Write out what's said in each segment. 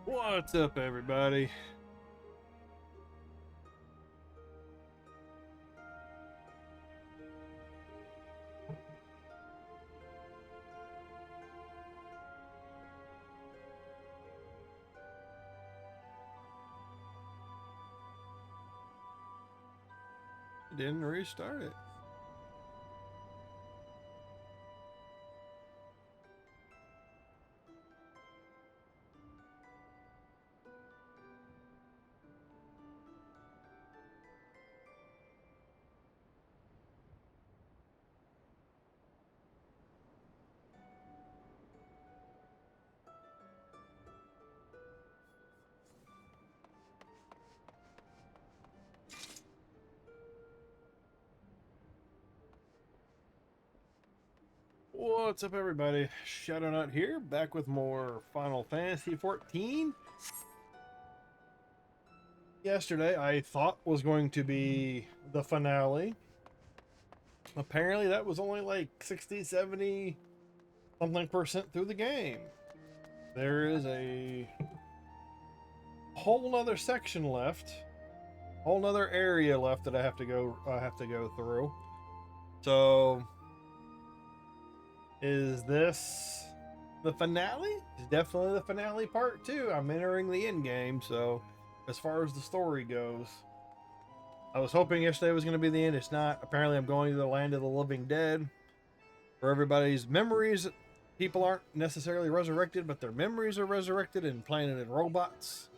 What's up, everybody? Didn't restart it. What's up, everybody? Shadownut here, back with more Final Fantasy 14. Yesterday, I thought was going to be the finale. Apparently, that was only like 60, 70 something percent through the game. There is a whole nother section left, whole nother area left that I have to go through. So is this the finale? It's definitely the finale part two. I'm entering the end game, so as far as the story goes, I was hoping yesterday was going to be the end. It's not. Apparently, I'm going to the land of the living dead, where everybody's memories. People aren't necessarily resurrected, but their memories are resurrected and planted in robots,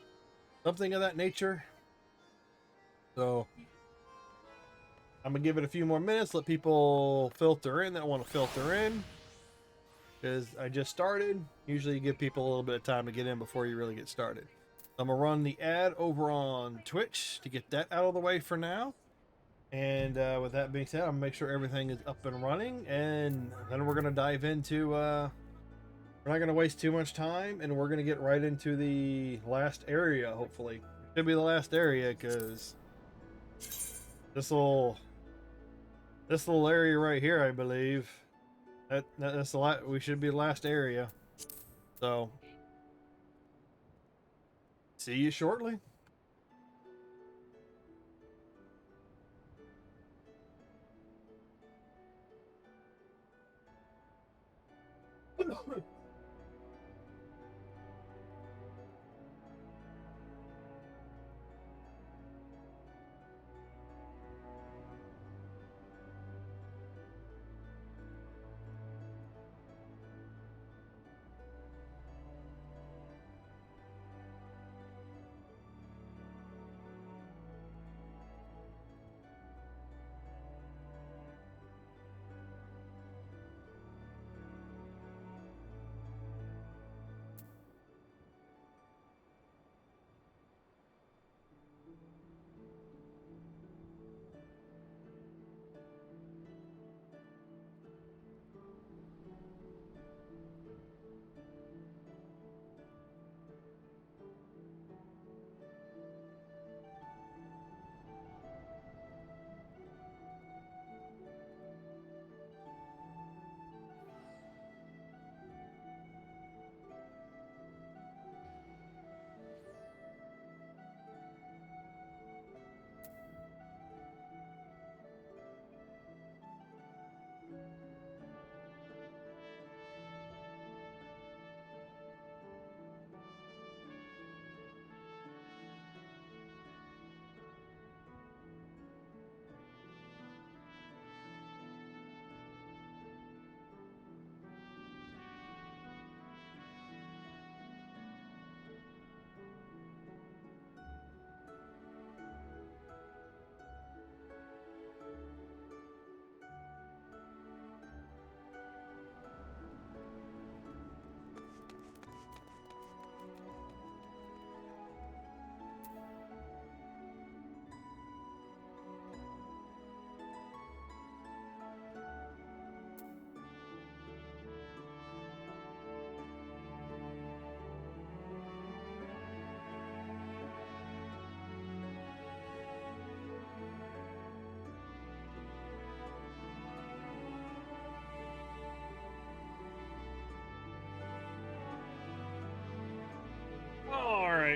something of that nature. So I'm gonna give it a few more minutes, let people filter in that want to filter in, because I just started. Usually you give people a little bit of time to get in before you really get started. I'm gonna run the ad over on Twitch to get that out of the way for now. And with that being said, I'm gonna make sure everything is up and running, and then we're gonna dive into. We're not gonna waste too much time, and we're gonna get right into the last area. Hopefully, should be the last area because this little area right here, I believe, that's the last. We should be the last area. So, see you shortly.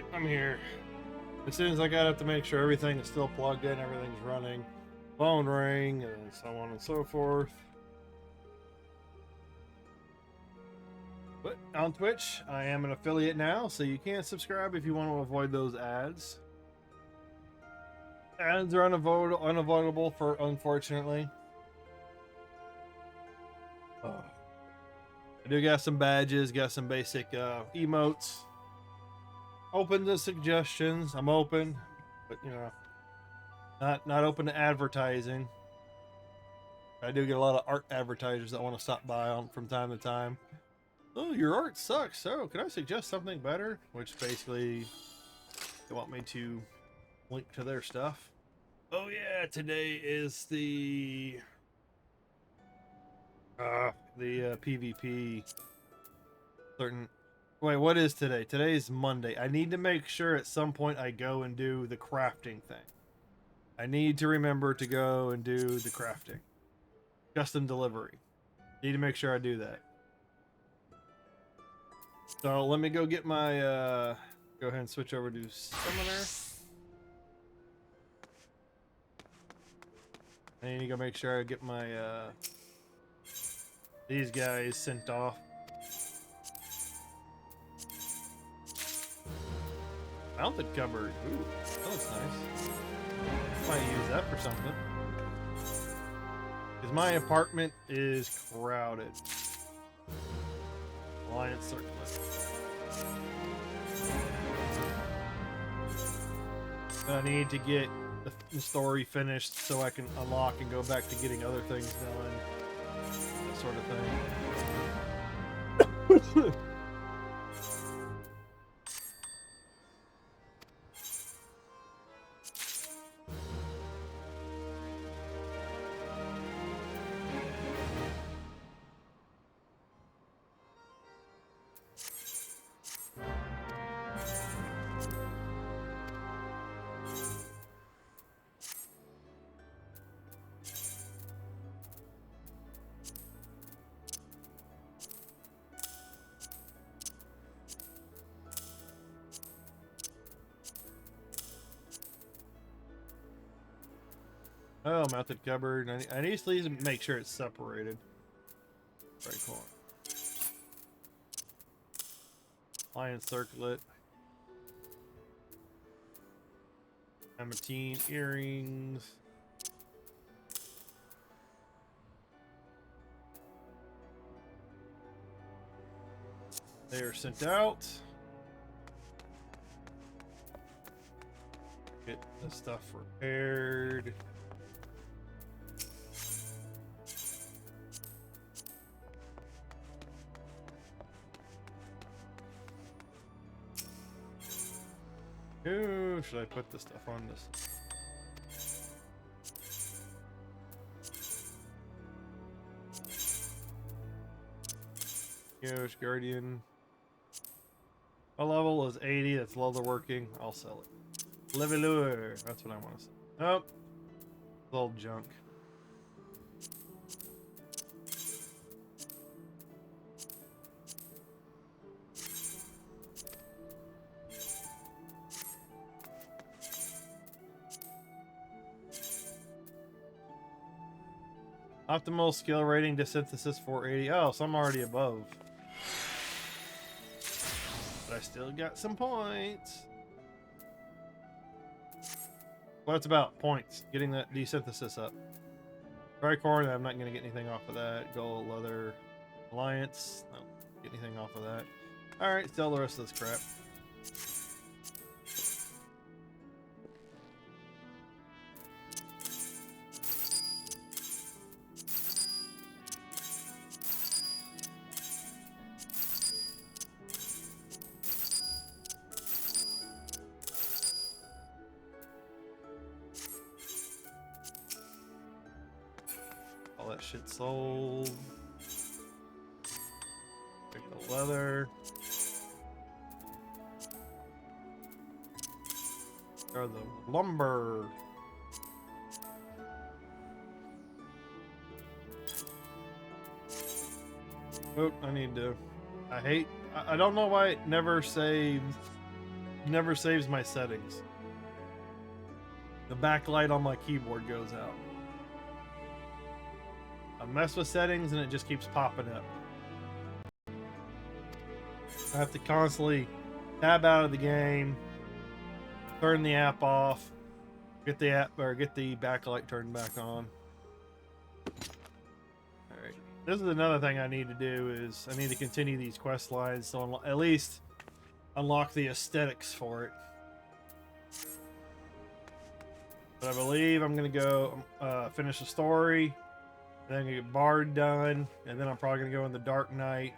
Alright, I'm here. As soon as I got up to make sure everything is still plugged in, everything's running, phone ring, and so on and so forth. But on Twitch, I am an affiliate now, so you can subscribe if you want to avoid those ads. Ads are unavoidable for, unfortunately. Oh. I do got some badges, got some basic emotes. Open to suggestions. I'm open, but you know, not open to advertising. I do get a lot of art advertisers that want to stop by on from time to time. Oh, your art sucks. So, can I suggest something better? Which basically, they want me to link to their stuff. Oh yeah, today is the PvP. Certain. Wait, what is today? Today is Monday. I need to make sure at some point I go and do the crafting thing. I need to remember to go and do the crafting. Custom delivery. Need to make sure I do that. So let me go get my, go ahead and switch over to Summoner. I need to go make sure I get my, these guys sent off. Mounted cupboard. Ooh, that looks nice. Might use that for something. Because my apartment is crowded. Alliance circlet. I need to get the story finished so I can unlock and go back to getting other things done. That sort of thing. Oh, mounted cupboard. I need to make sure it's separated. Right corner. Lion circlet. Lamati'y earrings. They are sent out. Get the stuff repaired. Who should I put this stuff on this? Yosh Guardian. My level is 80. That's leather working. I'll sell it. Levelure. That's what I want to sell. Oh, it's all junk. Optimal skill rating to synthesis 480. Oh, so I'm already above. But I still got some points. Well, it's about points. Getting that desynthesis up. Tricorn, I'm not going to get anything off of that. Gold, leather, alliance. No, get anything off of that. Alright, sell the rest of this crap. All that shit sold. Take the leather. Or the lumber. Oh, I need to. I don't know why it never saves never saves my settings. The backlight on my keyboard goes out. I mess with settings and it just keeps popping up. I have to constantly tab out of the game, turn the app off, get the app or get the backlight turned back on. All right, this is another thing I need to do is I need to continue these quest lines so at least unlock the aesthetics for it. But I believe I'm gonna go finish the story, and then I'm gonna get Bard done, and then I'm probably gonna go in the Dark Knight.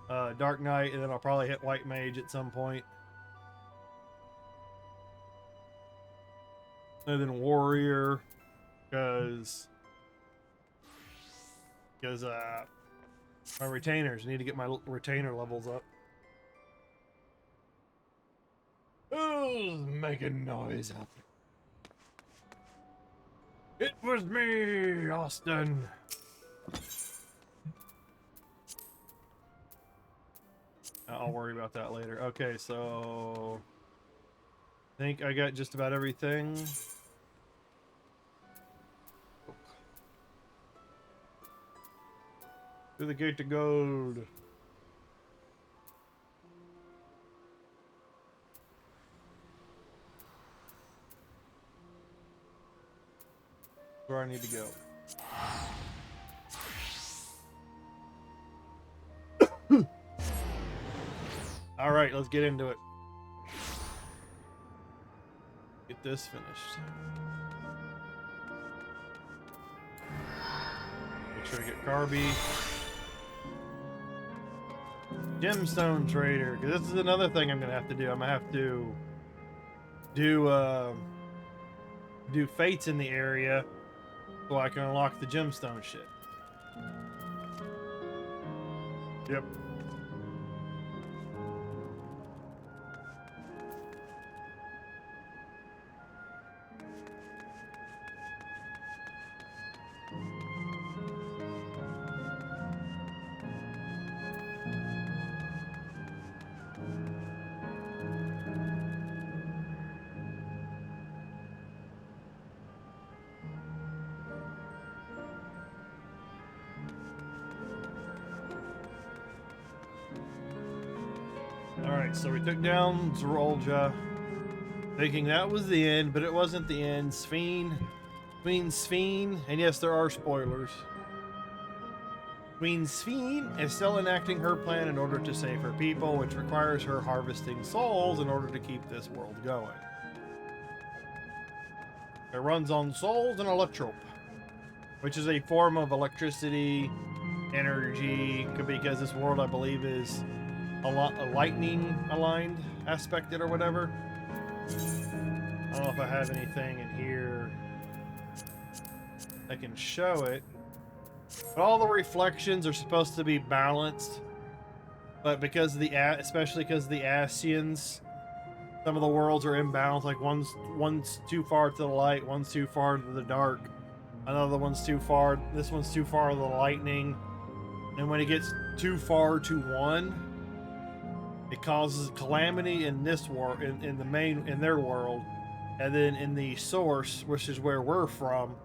And then I'll probably hit White Mage at some point. And then Warrior, because my retainers, I need to get my retainer levels up. Who's making noise out there? It was me, Austin. I'll worry about that later. Okay, so I think I got just about everything. Through the gate to gold. Where I need to go. All right, let's get into it. Get this finished. Make sure to get Carby. Gemstone Trader, because this is another thing I'm gonna have to do. I'm gonna have to do fates in the area so I can unlock the gemstone shit. Yep. Alright, so we took down Zerolja, thinking that was the end, but it wasn't the end. Queen Sphene, and yes, there are spoilers. Queen Sphene is still enacting her plan in order to save her people, which requires her harvesting souls in order to keep this world going. It runs on souls and electrope, which is a form of electricity, energy, because this world, I believe, is a lightning aligned aspected or whatever. I don't know if I have anything in here that can show it, but all the reflections are supposed to be balanced, but because of especially because of the Ascians, some of the worlds are imbalanced. Like one's too far to the light, one's too far to the dark, another one's too far, this one's too far to the lightning, and when it gets too far to one, it causes calamity in this world, in their world, and then in the source, which is where we're from,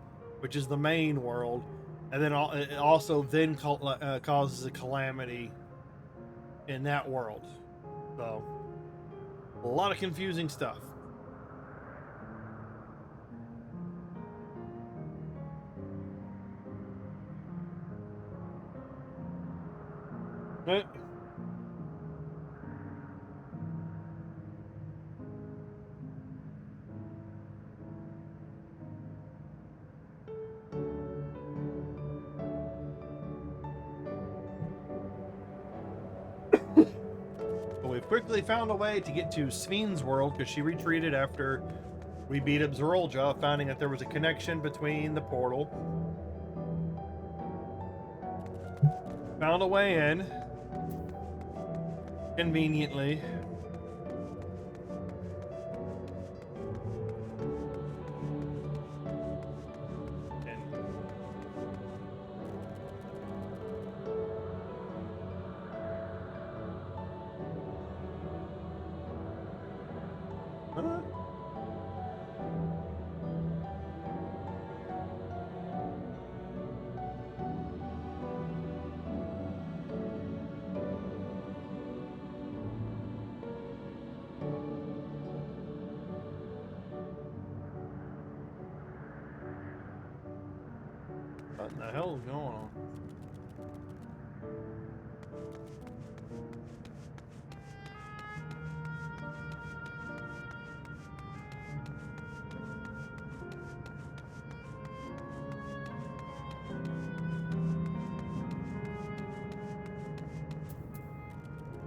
which is the main world, and then it also then causes a calamity in that world. So, a lot of confusing stuff. Right. We've quickly found a way to get to Sphene's world because she retreated after we beat up Zerolja, finding that there was a connection between the portal. Found a way in, conveniently. What in the hell is going on?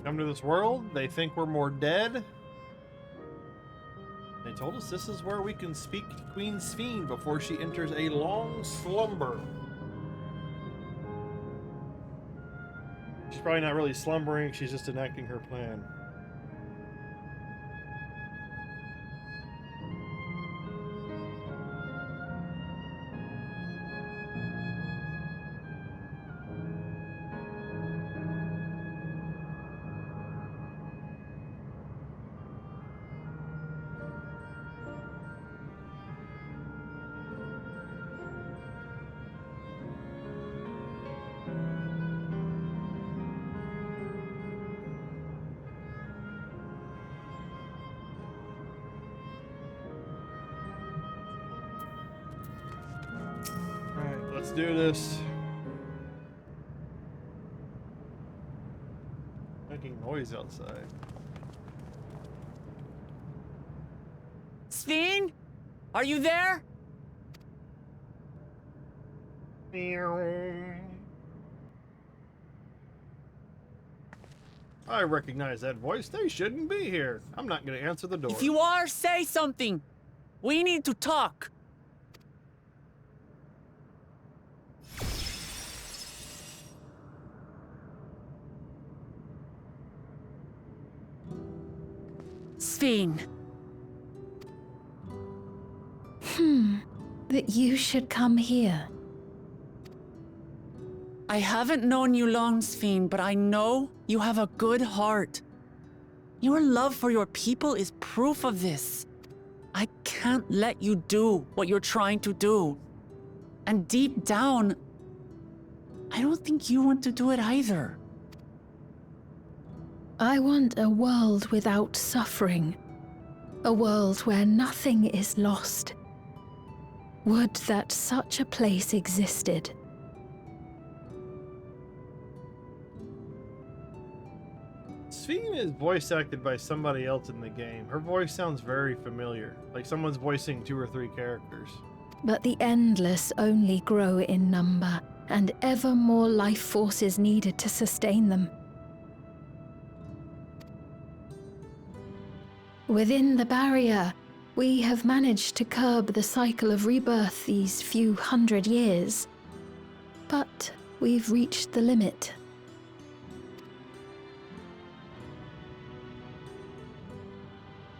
Come to this world, they think we're more dead. They told us this is where we can speak to Queen Sphene before she enters a long slumber. She's probably not really slumbering, she's just enacting her plan. Let's do this. Making noise outside. Sphene? Are you there? I recognize that voice. They shouldn't be here. I'm not going to answer the door. If you are, say something. We need to talk. Sphene. That you should come here. I haven't known you long, Sphene, but I know you have a good heart. Your love for your people is proof of this. I can't let you do what you're trying to do. And deep down, I don't think you want to do it either. I want a world without suffering. A world where nothing is lost. Would that such a place existed. Sphene is voice acted by somebody else in the game. Her voice sounds very familiar, like someone's voicing 2 or 3 characters. But the endless only grow in number, and ever more life forces needed to sustain them. Within the barrier, we have managed to curb the cycle of rebirth these few hundred years. But we've reached the limit.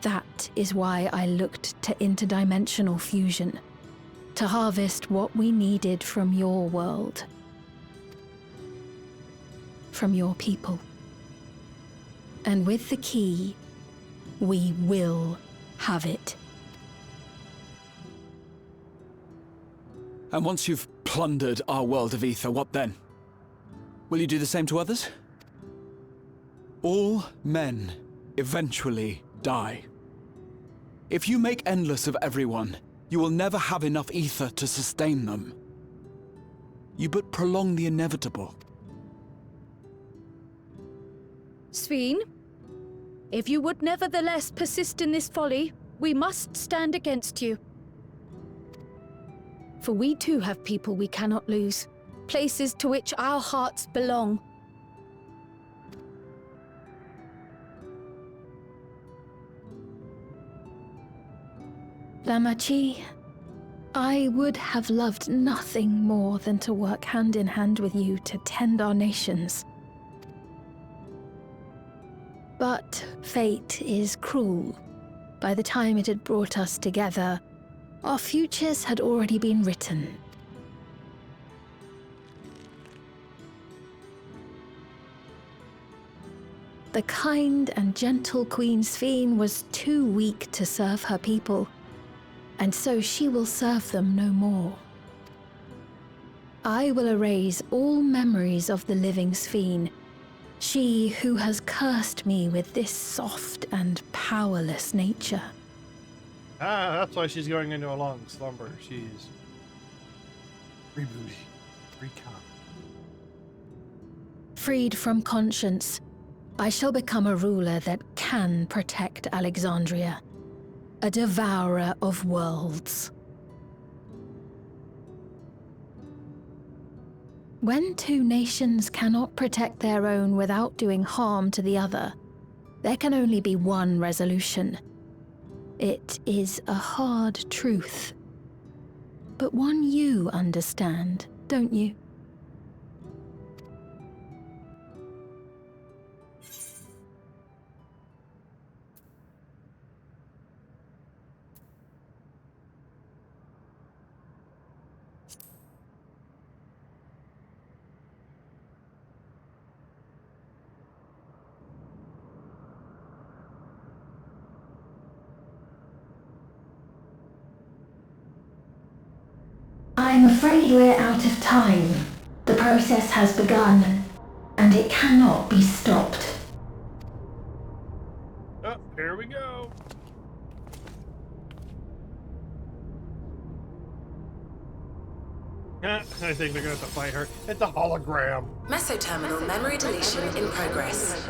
That is why I looked to interdimensional fusion, to harvest what we needed from your world, from your people. And with the key, we will have it. And once you've plundered our world of ether, what then? Will you do the same to others? All men eventually die. If you make endless of everyone, you will never have enough ether to sustain them. You but prolong the inevitable. Sphene, if you would nevertheless persist in this folly, we must stand against you. For we too have people we cannot lose, places to which our hearts belong. Lamati'y, I would have loved nothing more than to work hand in hand with you to tend our nations. But fate is cruel. By the time it had brought us together, our futures had already been written. The kind and gentle Queen Sphene was too weak to serve her people, and so she will serve them no more. I will erase all memories of the living Sphene, she who has cursed me with this soft and powerless nature. Ah, that's why she's going into a long slumber. She's rebooting. Recon. Freed from conscience, I shall become a ruler that can protect Alexandria. A devourer of worlds. When two nations cannot protect their own without doing harm to the other, there can only be one resolution. It is a hard truth, but one you understand, don't you? I'm afraid we're out of time. The process has begun, and it cannot be stopped. Oh, here we go. I think they're gonna have to fight her. It's a hologram. Mesoterminal memory deletion in progress.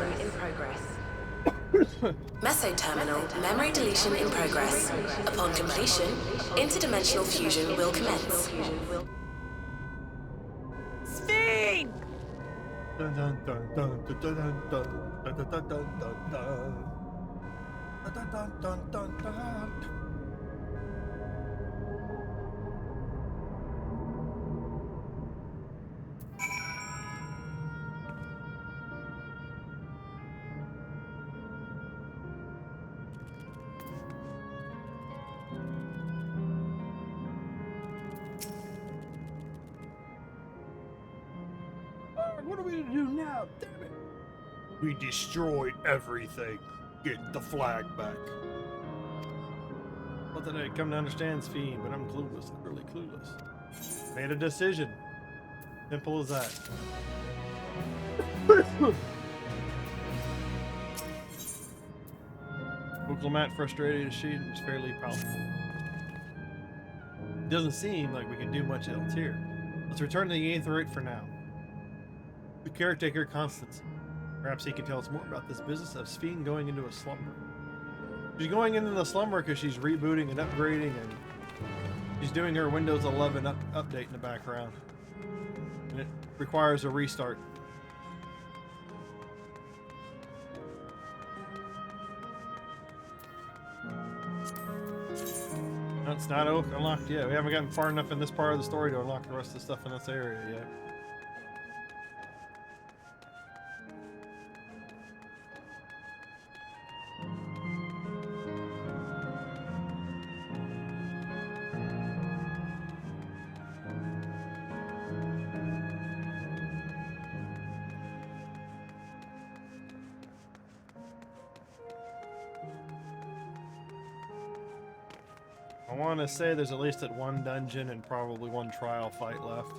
Mesoterminal memory deletion in progress. Upon completion, interdimensional fusion will commence. Sphene! Dun dun dun dun dun dun dun dun dun dun dun dun dun dun dun dun dun. What are we to do now? Damn it. We destroyed everything. Get the flag back. Not that I come to understand Sphene, but I'm clueless. Really clueless. Made a decision. Simple as that. Lamati'y frustrated as she is fairly powerful. Doesn't seem like we can do much else here. Let's return to the Aetherite for now. The caretaker Constance. Perhaps he can tell us more about this business of Sphene going into a slumber. She's going into the slumber because she's rebooting and upgrading, and she's doing her Windows 11 update in the background. And it requires a restart. No, it's not unlocked yet. We haven't gotten far enough in this part of the story to unlock the rest of the stuff in this area yet. I want to say there's at least one dungeon and probably one trial fight left.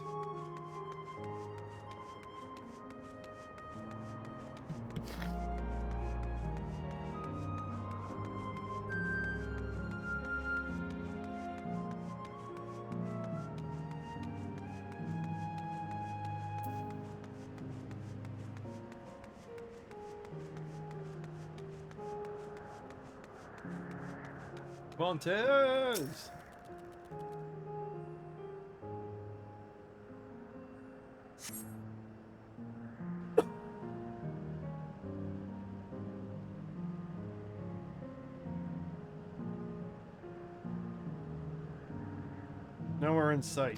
Montez! Nowhere in sight.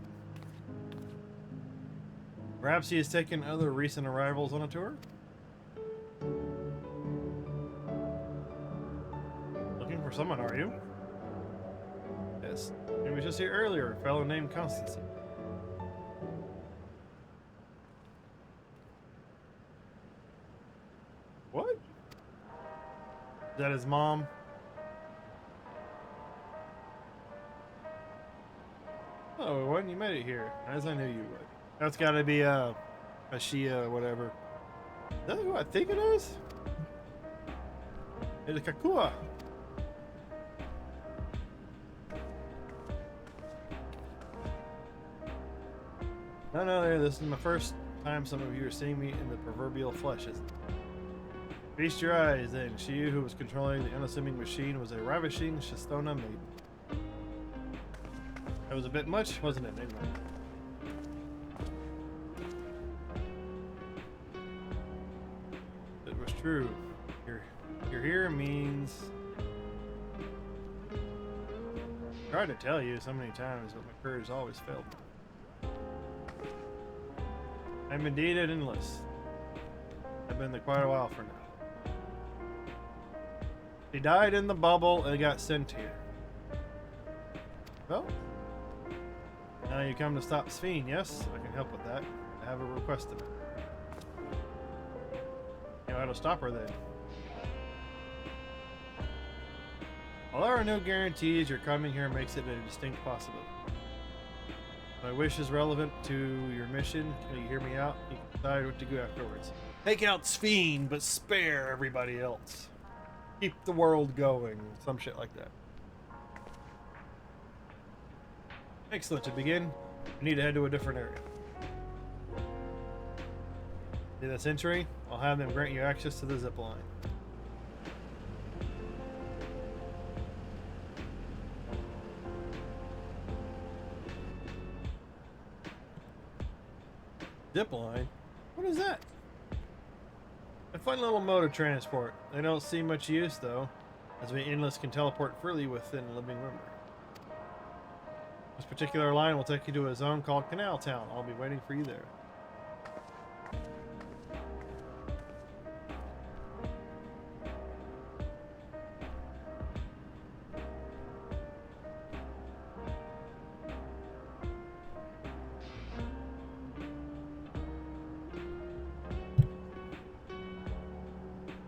Perhaps he has taken other recent arrivals on a tour? Looking for someone, are you? Yes. We was just here earlier, a fellow named Constance. What? Is that his mom? Oh, when you made it here, as I knew you would. That's gotta be a Shia or whatever. Is that who I think it is? It's a Kakua. No, this is my first time some of you are seeing me in the proverbial flesh, isn't it? Feast your eyes, then. She who was controlling the unassuming machine was a ravishing Shistona maiden. That was a bit much, wasn't it? Anyway. It was true. You're here means... I tried to tell you so many times, but my courage always failed me. I'm indeed at endless. I've been there quite a while for now. He died in the bubble and got sent here. Well, now you come to stop Sphene, yes? I can help with that. I have a request to make. You know how to stop her then. While there are no guarantees, your coming here makes it a distinct possibility. My wish is relevant to your mission. Can you hear me out? You can decide what to do afterwards. Take out Sphene, but spare everybody else. Keep the world going. Some shit like that. Excellent. To begin, we need to head to a different area. See that century? I'll have them grant you access to the zip line. Zip line? What is that? A fun little mode of transport. They don't see much use though, as we endless can teleport freely within living memory. This particular line will take you to a zone called Canal Town. I'll be waiting for you there.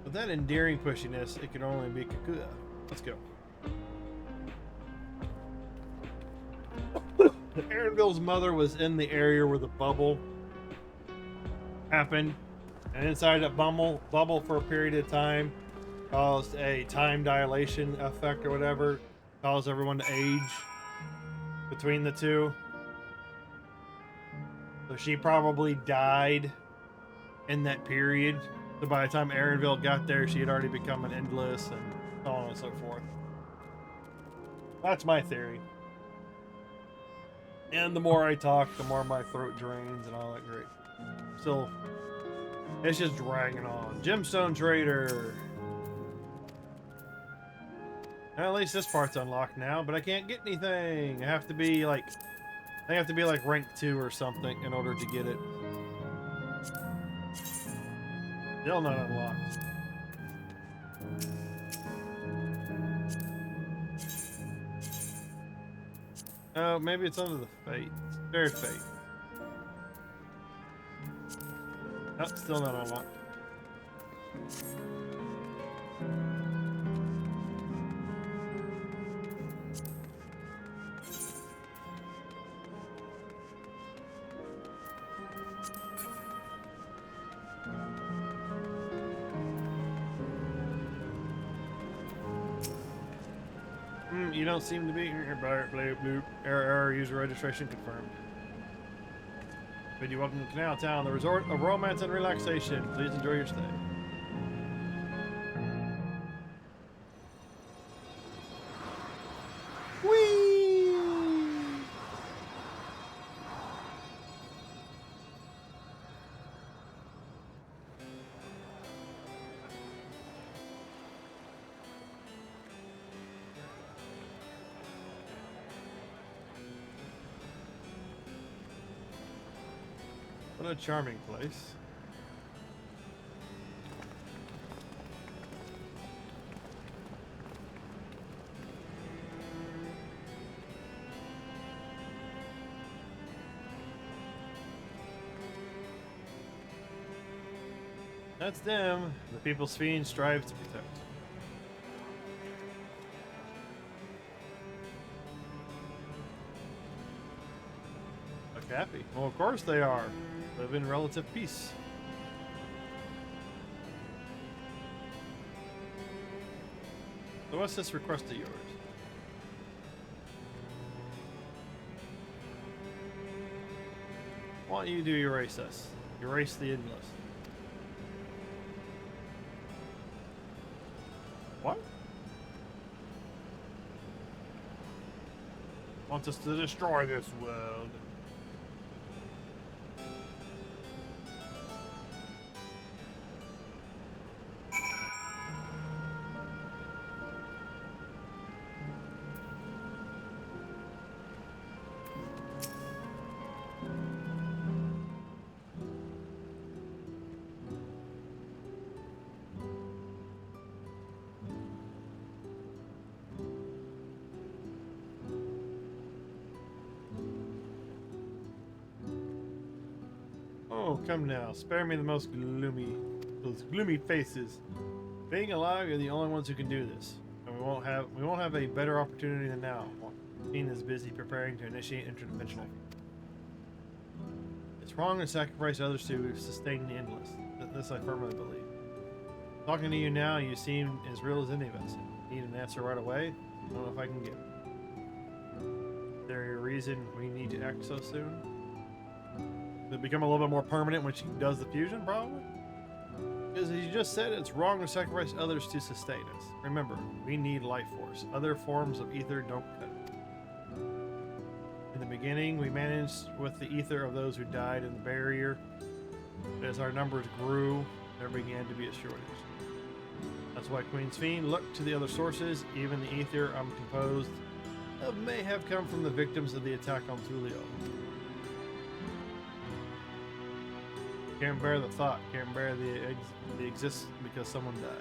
With that endearing pushiness, it can only be Kakuya. Let's go. Aaronville's mother was in the area where the bubble happened, and inside that bubble for a period of time caused a time dilation effect or whatever, caused everyone to age between the two. So she probably died in that period. So by the time Aaronville got there, she had already become an endless and so on and so forth. That's my theory. And the more I talk, the more my throat drains and all that great. Still, it's just dragging on. Gemstone Trader. At least this part's unlocked now, but I can't get anything. I have to be like rank 2 or something in order to get it. Still not unlocked. Oh, maybe it's under the fate. Fair fate. Oh, still not unlocked. You don't seem to be here. Bloop. Error. User registration confirmed. Bid you welcome to Canal Town, the resort of romance and relaxation. Please enjoy your stay. Whee! What a charming place. That's them, the people Sphene strives to protect. Look happy. Well, of course they are. Live in relative peace. So what's this request of yours? I want you to erase us. Erase the endless. What? Wants us to destroy this world. Oh, come now. Spare me those gloomy faces. Being alive, you're the only ones who can do this. And we won't have a better opportunity than now. Dean is busy preparing to initiate interdimensional. It's wrong to sacrifice others to sustain the endless. This I firmly believe. Talking to you now, you seem as real as any of us. Need an answer right away? I don't know if I can get it. Is there a reason we need to act so soon? Will it become a little bit more permanent when she does the fusion, probably? Because as you just said, it's wrong to sacrifice others to sustain us. Remember, we need life force. Other forms of ether don't cut it. In the beginning, we managed with the ether of those who died in the barrier. But as our numbers grew, there began to be a shortage. That's why Queen's Fiend looked to the other sources. Even the ether I'm composed of may have come from the victims of the attack on Tulio. Can't bear the thought, can't bear the existence because someone died.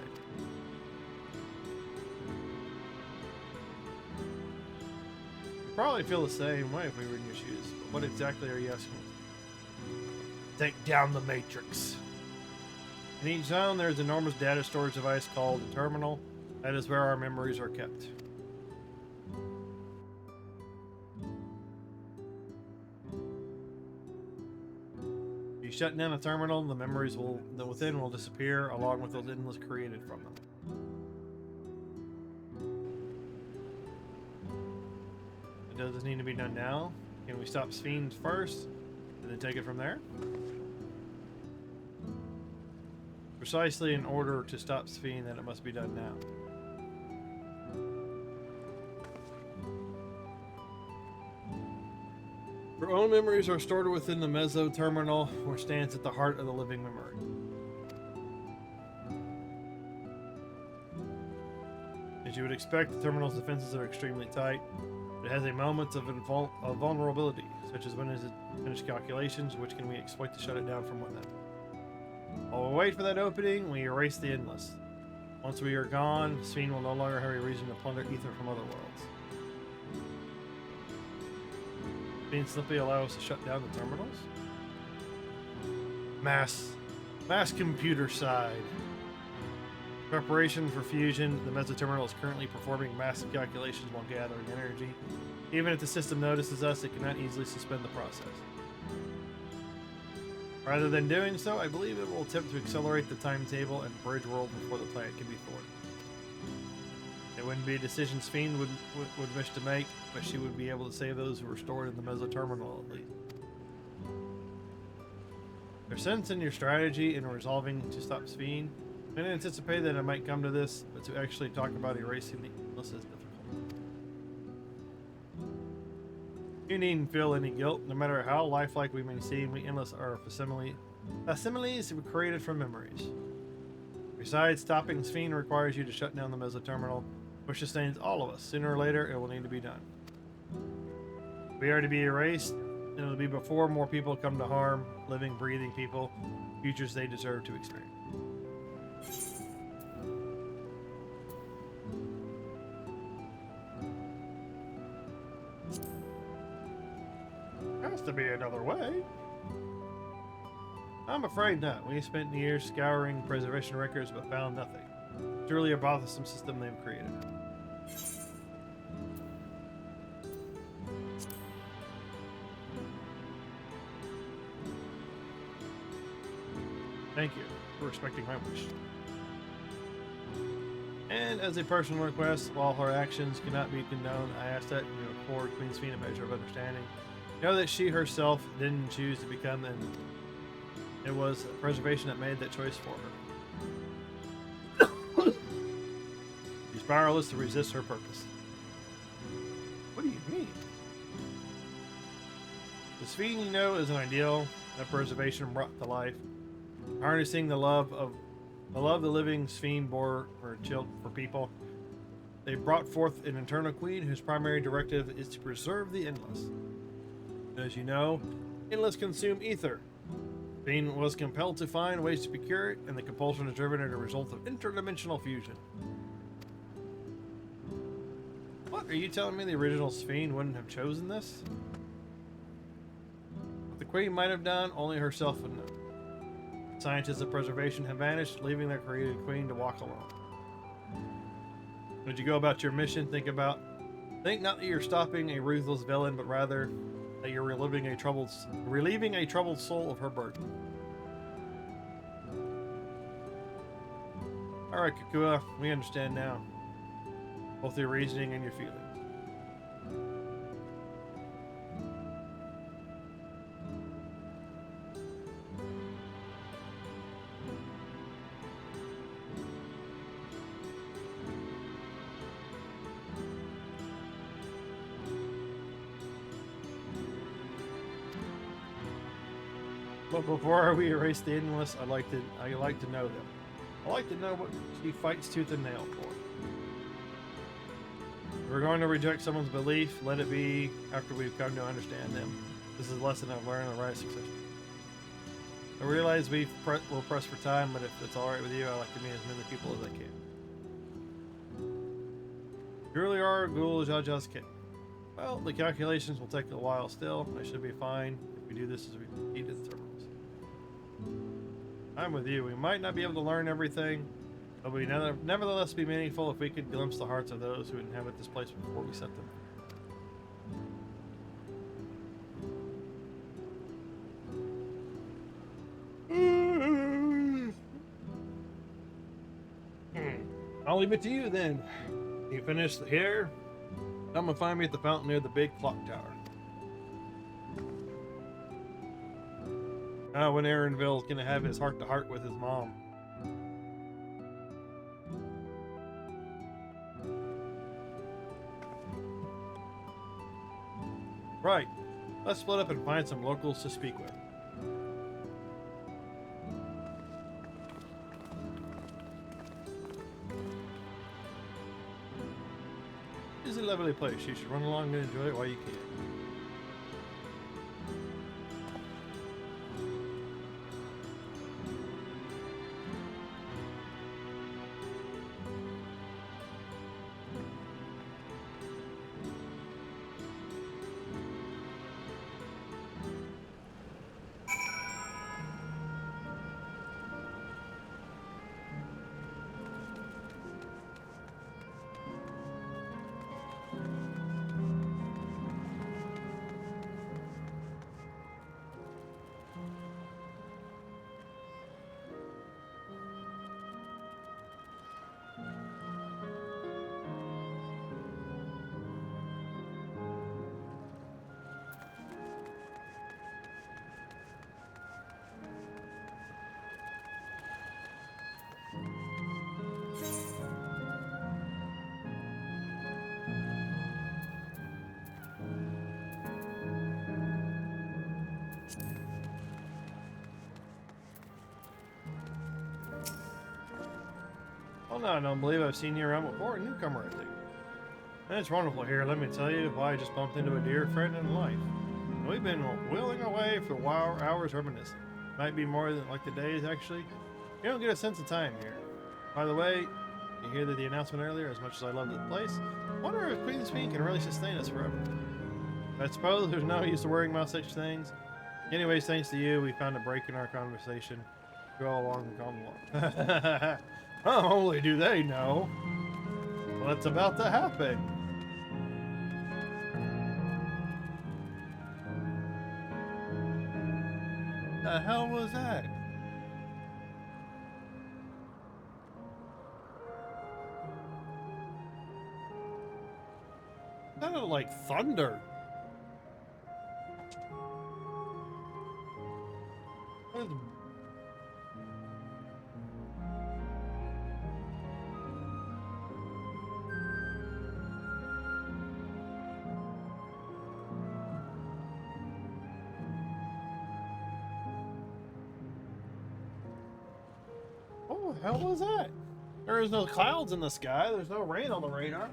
You'd probably feel the same way if we were in your shoes. But what exactly are you asking us? Take down the Matrix. In each zone, there's an enormous data storage device called a terminal. That is where our memories are kept. You shut down a terminal, the memories within will disappear along with those endless created from them. Does this need to be done now? Can we stop Fiend first and then take it from there? Precisely in order to stop Fiend, that it must be done now. Your own memories are stored within the Meso Terminal, which stands at the heart of the living memory. As you would expect, the terminal's defenses are extremely tight. It has a moment of vulnerability, such as when it finished calculations, which can we exploit to shut it down from within. While we wait for that opening, we erase the endless. Once we are gone, Fiend will no longer have a reason to plunder ether from other worlds. Fiend simply allow us to shut down the terminals? Mass computer side. Preparation for fusion. The Mesoterminal is currently performing massive calculations while gathering energy. Even if the system notices us, it cannot easily suspend the process. Rather than doing so, I believe it will attempt to accelerate the timetable and bridge world before the planet can be thwarted. It wouldn't be a decision Fiend would wish to make, but she would be able to save those who were stored in the Mesoterminal at least. There's sense in your strategy in resolving to stop Fiend. I didn't anticipate that it might come to this, but to actually talk about erasing the endless is difficult. You needn't feel any guilt. No matter how lifelike we may seem, we endless are facsimiles created from memories. Besides, stopping Fiend requires you to shut down the Mesoterminal, which sustains all of us. Sooner or later, it will need to be done. We are to be erased, and it will be before more people come to harm, living, breathing people, futures they deserve to experience. Has to be another way. I'm afraid not. We spent years scouring preservation records but found nothing. Truly a bothersome system they've created. Thank you for respecting my wish. And as a personal request, while her actions cannot be condoned, I ask that you accord Queen's Fiend a measure of understanding. Know that she herself didn't choose to become an. It was preservation that made that choice for her. She's powerless to resist her purpose. What do you mean? The Sphinx, you know, is an ideal that preservation brought to life. Harnessing the love the living Sphinx bore for people. They brought forth an eternal queen whose primary directive is to preserve the endless. As you know, endless consume ether. Sphinx was compelled to find ways to procure it, and the compulsion is driven as a result of interdimensional fusion. What, are you telling me the original Sphinx wouldn't have chosen this? What the queen might have done, only herself would know. Scientists of preservation have vanished, leaving their created queen to walk alone. When you go about your mission, think not that you're stopping a ruthless villain, but rather that you're relieving a troubled soul of her burden. Alright, Kukua, we understand now. Both your reasoning and your feelings. But before we erase the endless, I'd like to know them. I'd like to know what she fights tooth and nail for. If we're going to reject someone's belief, let it be after we've come to understand them. This is a lesson I've learned in the right succession. I realize we're pressed for time, but if it's alright with you, I'd like to meet as many people as I can. You really are Ghoul Jaja's kid. Well, the calculations will take a while still. I should be fine if we do this as we need the terminals. I'm with you. We might not be able to learn everything, but we nevertheless be meaningful if we could glimpse the hearts of those who inhabit this place before we set them. I'll leave it to you then. You finished here? Come and find me at the fountain near the big clock tower. When Aaronville's gonna have his heart-to-heart with his mom. Right. Let's split up and find some locals to speak with. It's a lovely place. You should run along and enjoy it while you can. Well, no, I don't believe I've seen you around before. A newcomer, I think. And it's wonderful here. Let me tell you, why I just bumped into a dear friend in life. And we've been wheeling away for hours reminiscing. Might be more than like the days, actually. You don't get a sense of time here. By the way, you hear the announcement earlier, as much as I love this place, I wonder if Queen's Peak can really sustain us forever. I suppose there's no use to worrying about such things. Anyways, thanks to you, we found a break in our conversation. Go along and come along. Only do they know what's about to happen. The hell was that? Sounded like thunder. Oh, the hell was that? There is no clouds in the sky. There's no rain on the radar.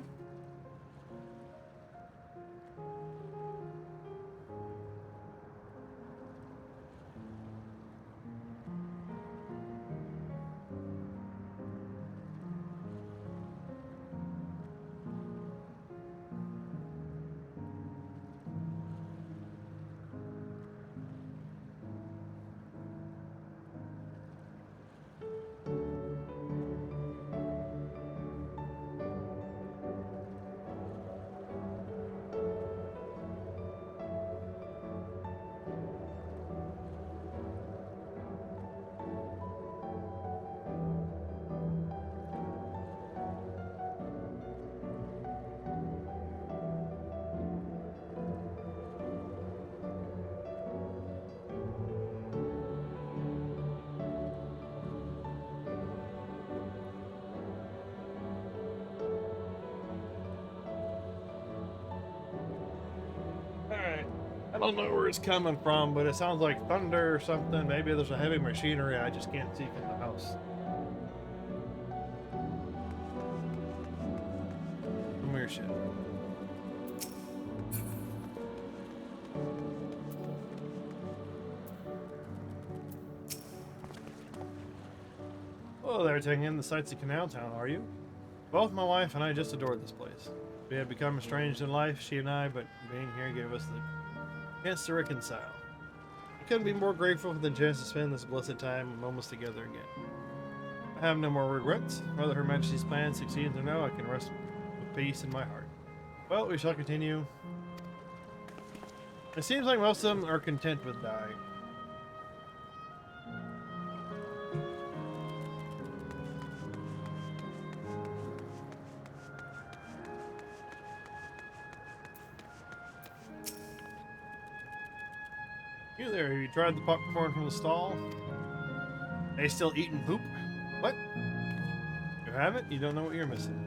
Alright. I don't know where it's coming from, but it sounds like thunder or something. Maybe there's a heavy machinery I just can't see from the house. Come here, shit. Hello there, taking in the sights of Canal Town, are you? Both my wife and I just adored this place. We had become estranged in life, she and I, but being here gave us the chance to reconcile. I couldn't be more grateful for the chance to spend this blessed time and moments together again. I have no more regrets. Whether Her Majesty's plan succeeds or no, I can rest with peace in my heart. Well, we shall continue. It seems like most of them are content with dying. You there, have you tried the popcorn from the stall? They still eating poop? What? You haven't? You don't know what you're missing.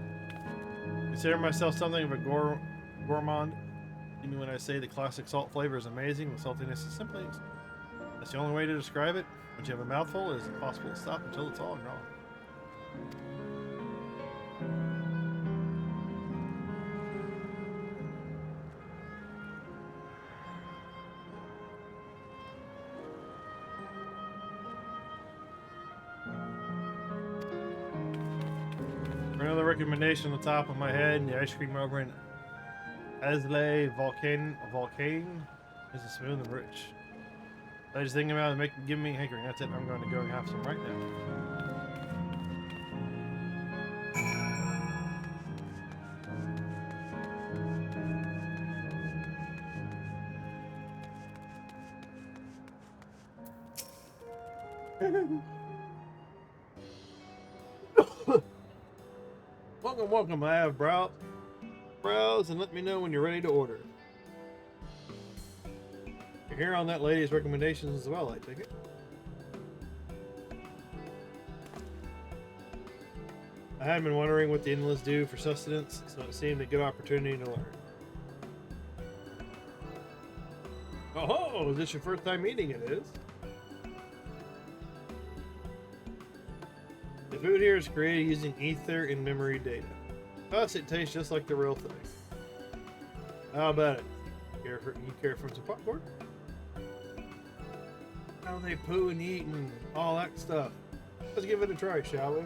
Consider myself something of a gourmand. Even when I say the classic salt flavor is amazing, the saltiness is simply... That's the only way to describe it. Once you have a mouthful, it is impossible to stop until it's all gone. Another recommendation on the top of my head, the ice cream over in Azle Volcane is smooth and rich. I just thinking about it, giving me hankering. That's it. I'm going to go and have some right now. Welcome. I have browse and let me know when you're ready to order. You're here on that lady's recommendations as well, I take it. I had been wondering what the endless do for sustenance, so it seemed a good opportunity to learn. Oh, is this your first time eating it? Is? The food here is created using ether and memory data. Plus, it tastes just like the real thing. How about it? You care for some popcorn? How they poo and eat and all that stuff. Let's give it a try, shall we?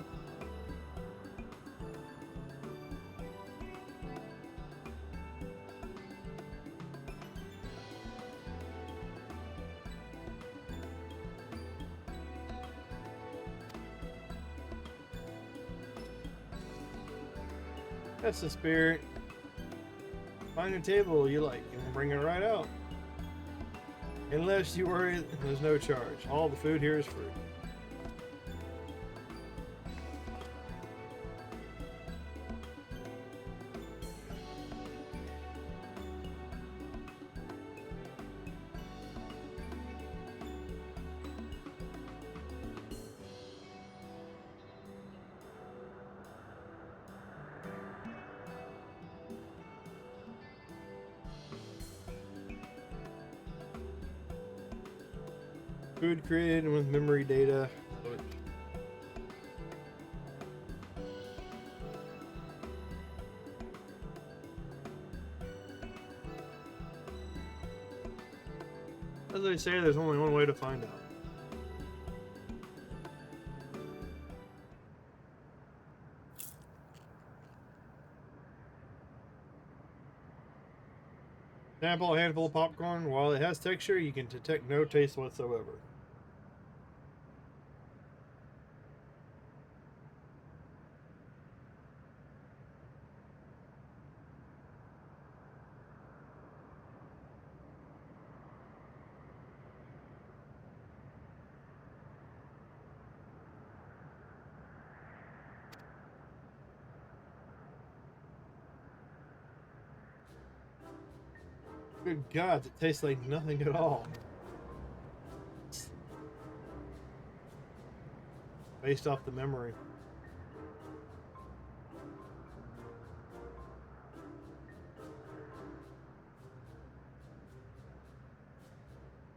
That's the spirit. Find a table you like and bring it right out. Unless you worry, there's no charge. All the food here is free. Food created with memory data. As they say, there's only one way to find out. Sample a handful of popcorn. While it has texture, you can detect no taste whatsoever. Good God, it tastes like nothing at all. Based off the memory.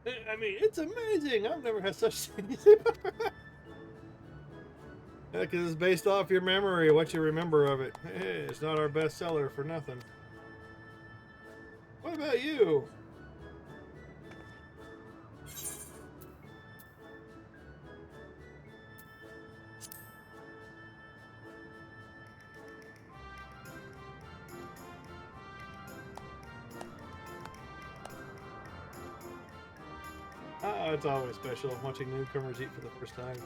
I mean, it's amazing. I've never had such things. Yeah, because it's based off your memory, what you remember of it. Hey, it's not our best seller for nothing. What about you? Ah, it's always special watching newcomers eat for the first time.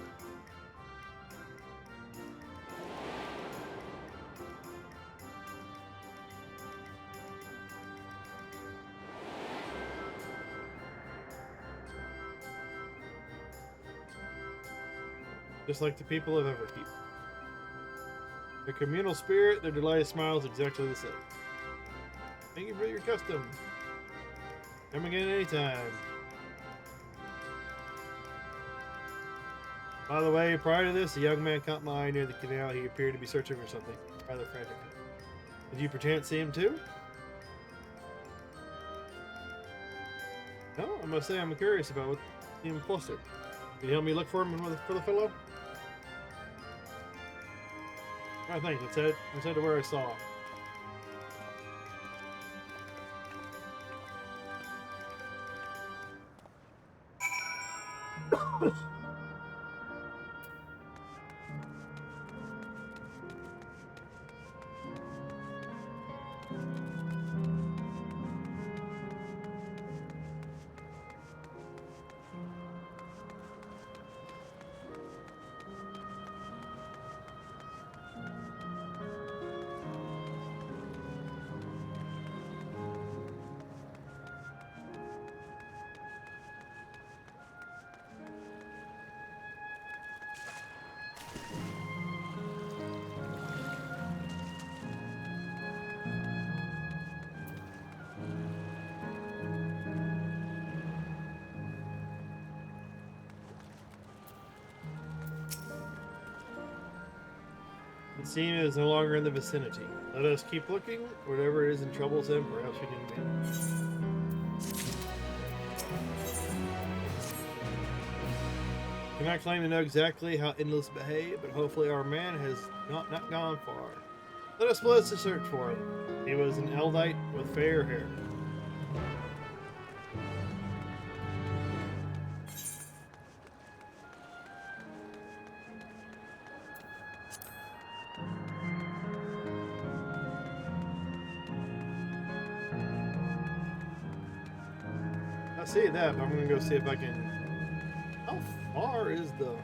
Just like the people of Everkeep. Their communal spirit, their delighted smiles exactly the same. Thank you for your custom. Come again anytime. By the way, prior to this, a young man caught my eye near the canal. He appeared to be searching for something, rather frantic. Did you perchance see him too? No, I must say I'm curious about what him closer. Can you help me look for him for the fellow? I think let's head to where I saw him. It seems it is no longer in the vicinity. Let us keep looking. Whatever it is in troubles him, perhaps we can manage. Cannot claim to know exactly how Endless behave, but hopefully our man has not gone far. Let us split to search for him. He was an Eldite with fair hair. I see that, but I'm gonna go see if I can. How far is the?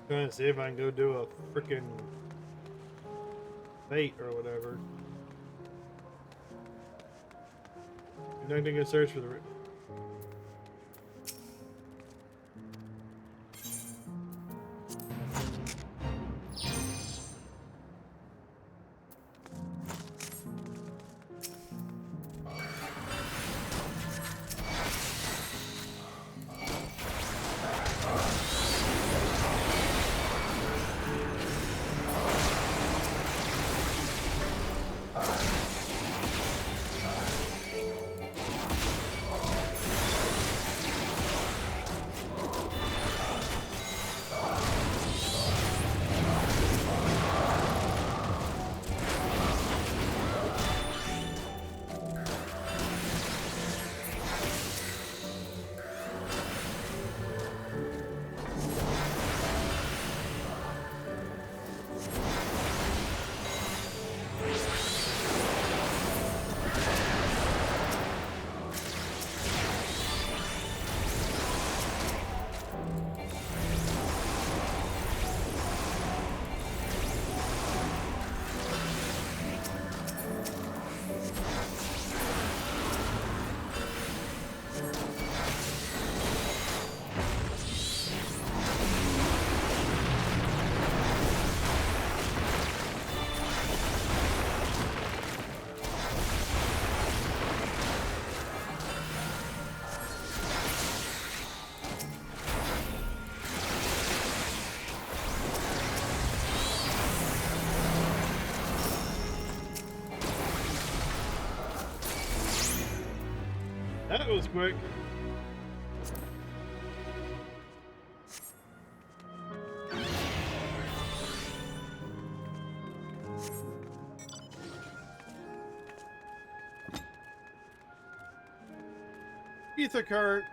Trying to see if I can go do a freaking bait or whatever. Conducting a search for the. was quick. Ether cart.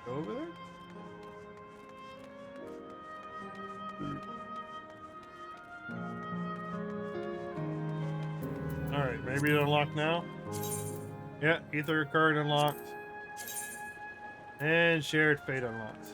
Go over there. Alright, maybe it unlocked now. Yeah, Ether card unlocked. And shared fate unlocked.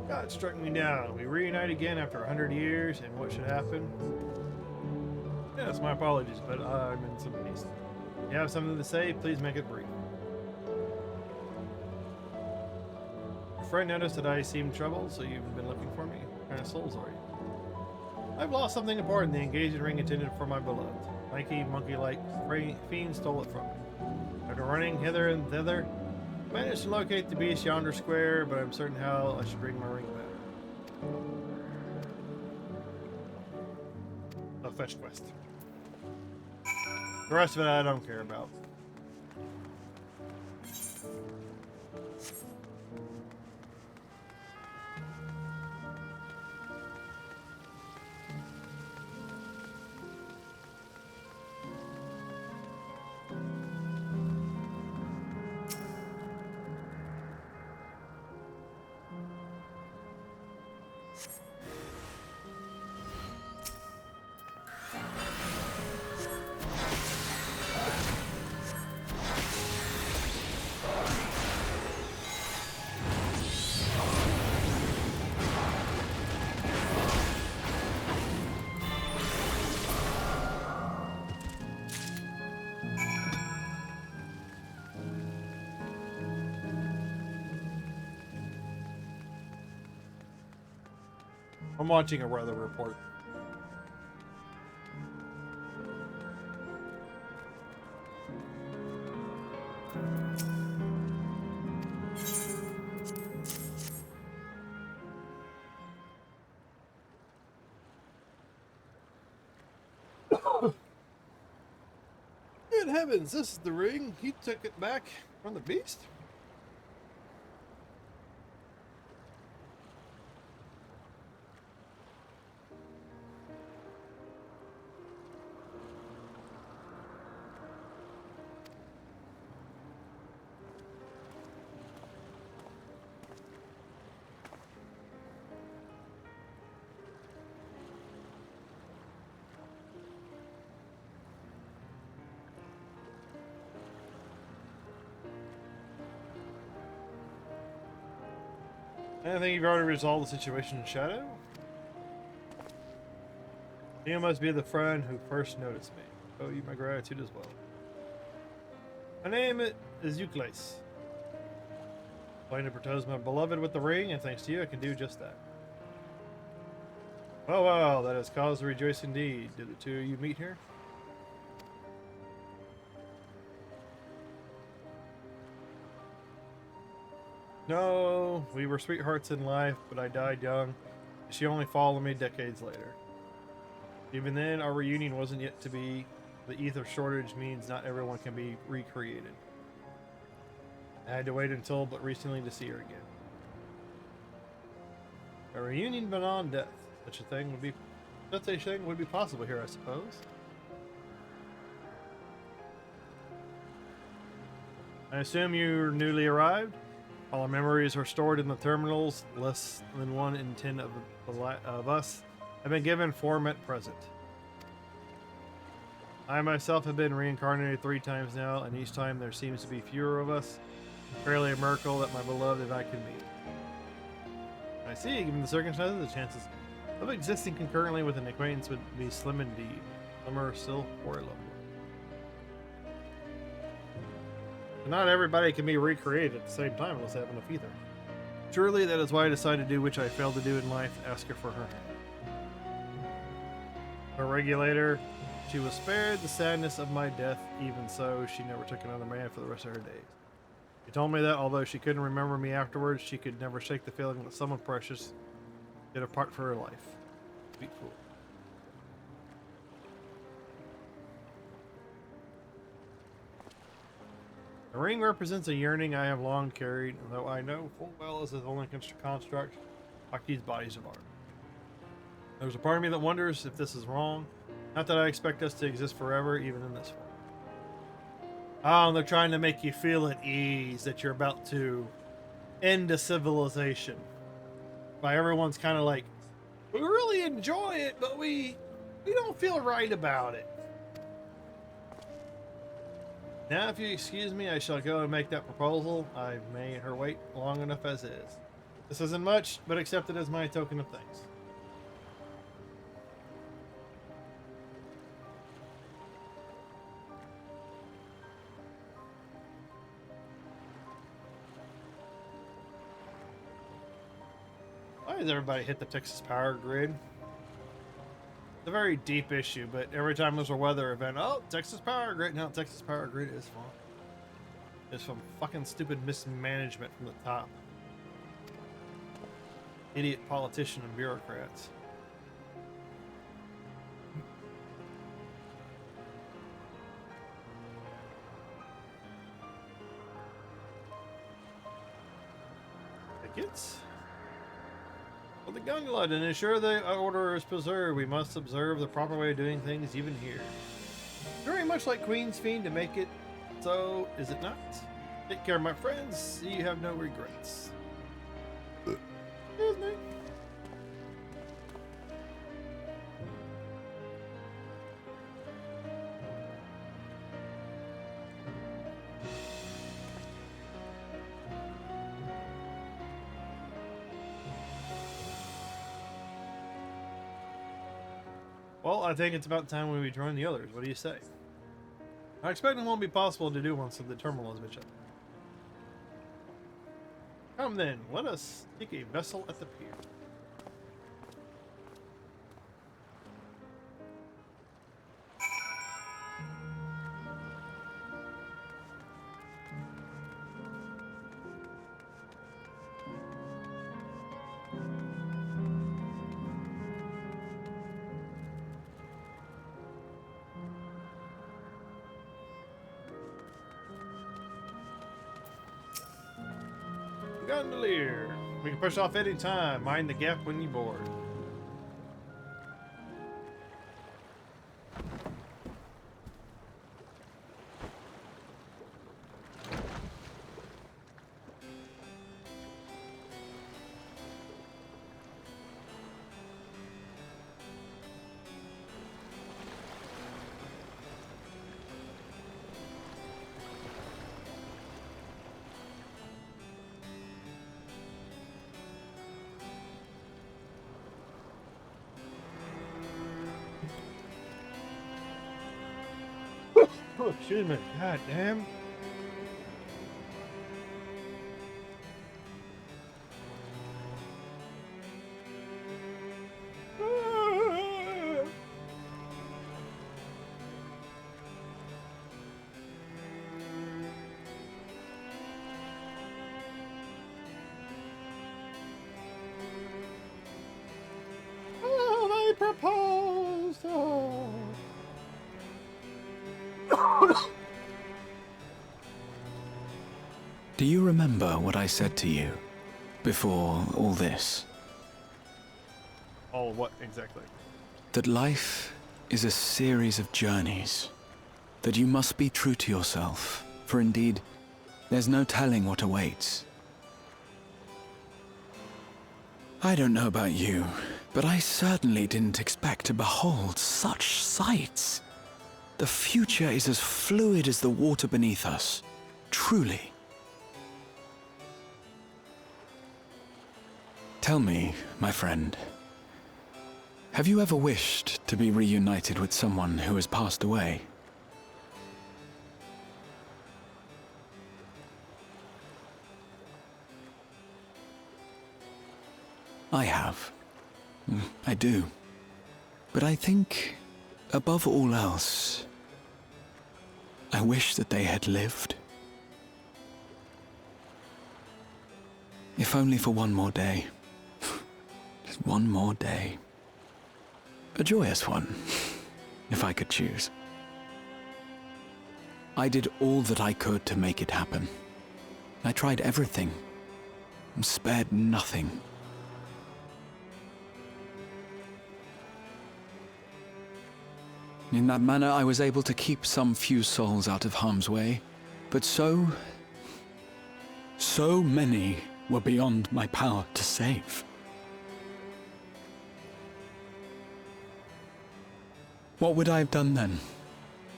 God struck me down. We reunite again after 100 years, and what should happen? Yes, my apologies, but I'm in some haste. If you have something to say, please make it brief. Your friend noticed that I seemed troubled, so you've been looking for me. What kind of souls are you? I've lost something important. The engagement ring intended for my beloved. Lanky, monkey-like fiend stole it from me. After running hither and thither, managed to locate the beast yonder square, but I'm certain how I should bring my ring back. A fetch quest. The rest of it I don't care about. I'm watching a weather report. Good heavens, this is the ring. He took it back from the beast? I think you've already resolved the situation in Shadow. You must be the friend who first noticed me. Owe you my gratitude as well. My name is Euclase. Plan to propose my beloved with the ring, and thanks to you, I can do just that. Well, that is cause to rejoice indeed. Did the two of you meet here? No, we were sweethearts in life, but I died young. She only followed me decades later. Even then, our reunion wasn't yet to be. The ether shortage means not everyone can be recreated. I had to wait until but recently to see her again. A reunion beyond death. Such a thing would be possible here, I suppose. I assume you're newly arrived? All our memories are stored in the terminals. Less than 1 in 10 of us have been given form at present. I myself have been reincarnated 3 times now, and each time there seems to be fewer of us. Fairly a miracle that my beloved and I can meet. I see, given the circumstances, the chances of existing concurrently with an acquaintance would be slim indeed. Some are still for a loved one. But not everybody can be recreated at the same time unless they have enough ether. Surely that is why I decided to do which I failed to do in life, ask her for her hand. Her regulator, she was spared the sadness of my death. Even so, she never took another man for the rest of her days. She told me that although she couldn't remember me afterwards, she could never shake the feeling that someone precious did a part for her life. Sweet fool. The ring represents a yearning I have long carried, though I know full well is only construct like these bodies of art. There's a part of me that wonders if this is wrong. Not that I expect us to exist forever, even in this form. Oh, they're trying to make you feel at ease that you're about to end a civilization. By everyone's kind of like, we really enjoy it, but we don't feel right about it. Now, if you excuse me, I shall go and make that proposal. I've made her wait long enough as is. This isn't much, but accept it as my token of thanks. Why does everybody hit the Texas power grid? It's a very deep issue, but every time there's a weather event, oh, Texas power grid. No, Texas power grid is fine. It's some fucking stupid mismanagement from the top. Idiot politician and bureaucrats. Tickets? For the Gungla, to ensure the order is preserved, we must observe the proper way of doing things even here. Very much like Queen's Fiend to make it so, is it not? Take care, my friends. See you have no regrets. Excuse me. Well, I think it's about time we join the others. What do you say? I expect it won't be possible to do once the terminal has been shut. Come then, let us take a vessel at the pier. Gondolier. We can push off any time. Mind the gap when you board. Excuse me. God damn. Oh, they proposed. Oh. Do you remember what I said to you before all this? Oh, what exactly? That life is a series of journeys. That you must be true to yourself, for indeed, there's no telling what awaits. I don't know about you, but I certainly didn't expect to behold such sights. The future is as fluid as the water beneath us, truly. Tell me, my friend, have you ever wished to be reunited with someone who has passed away? I have. I do. But I think, above all else, I wish that they had lived. If only for one more day. Just one more day. A joyous one, if I could choose. I did all that I could to make it happen. I tried everything, and spared nothing. In that manner, I was able to keep some few souls out of harm's way, but so many were beyond my power to save. What would I have done then,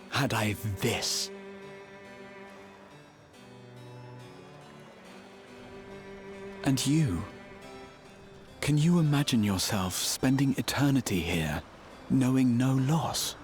had I this? And you? Can you imagine yourself spending eternity here, knowing no loss?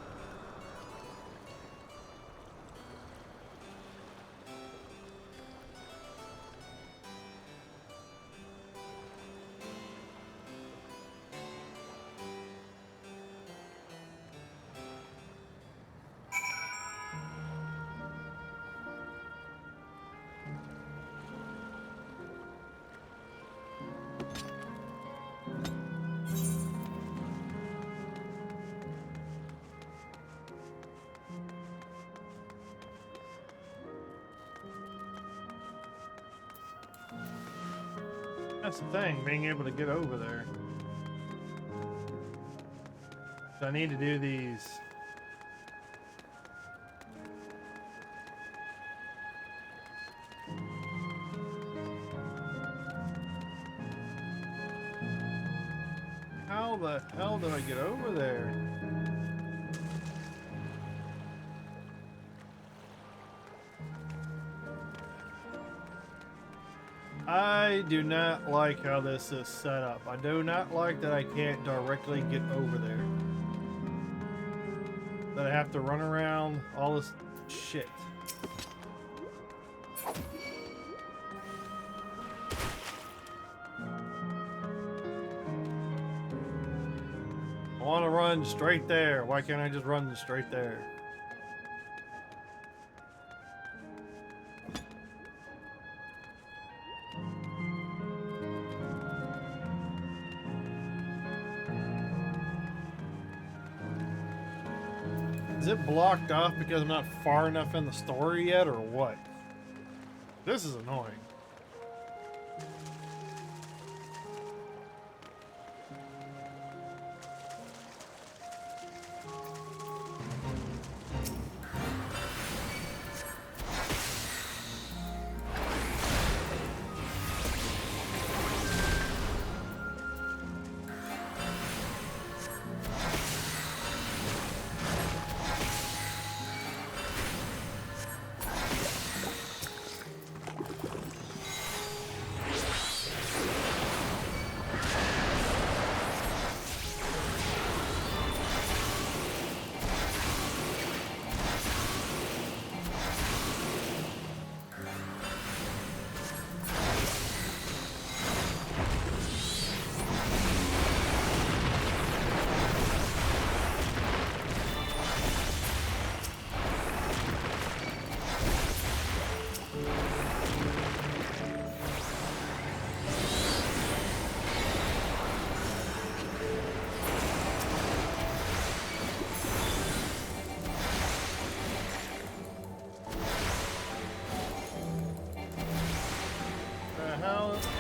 That's the thing, being able to get over there. So I need to do these. How the hell do I get over there? I do not like how this is set up. I do not like that I can't directly get over there. That I have to run around all this shit. I want to run straight there. Why can't I just run straight there? Is it blocked off because I'm not far enough in the story yet, or what? This is annoying. how.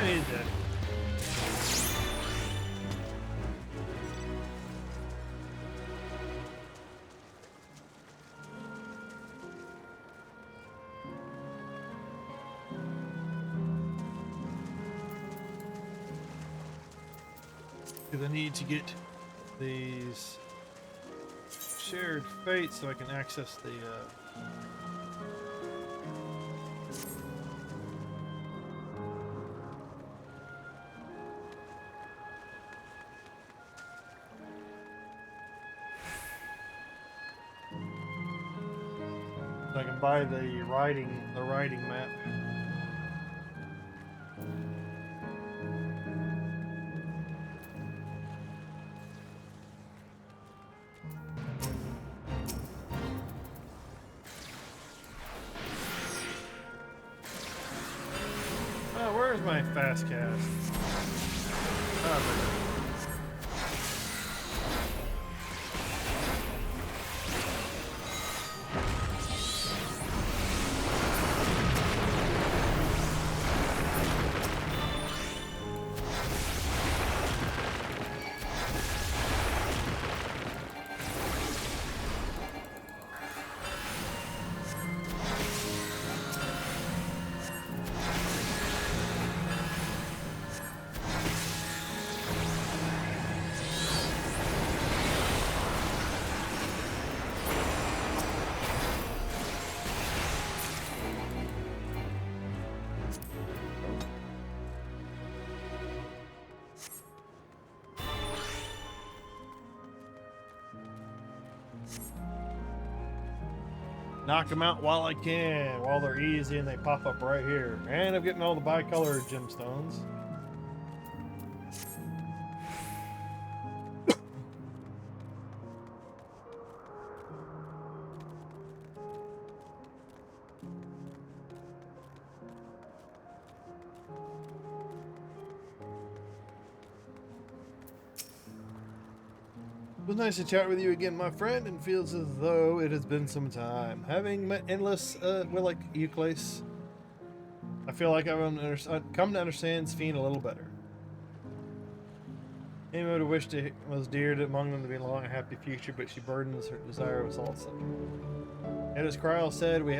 He's dead. Because I need to get these shared fates so I can access the so I can buy the riding map. Oh, where's my fast cast? Oh, there. Knock them out while I can, while they're easy and they pop up right here. And I'm getting all the bicolor gemstones. It was nice to chat with you again, my friend, and feels as though it has been some time. Having met Endless, like Euclase, I feel like I've come to understand Sphene a little better. Anyone would have wished it was dear among them to belong a happy future, but she burdens her desire with also. And as Kryl said, we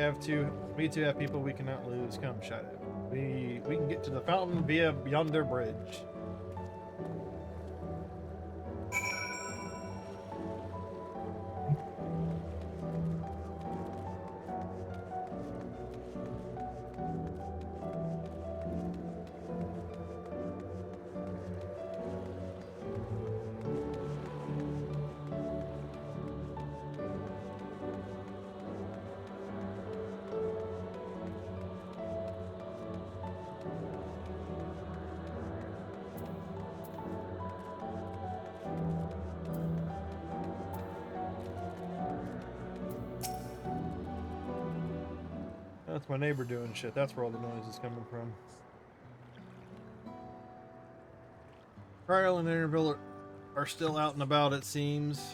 too have people we cannot lose. Come, Shadow. We can get to the fountain via yonder bridge. That's my neighbor doing shit. That's where all the noise is coming from. Kryl and Interville are still out and about, it seems.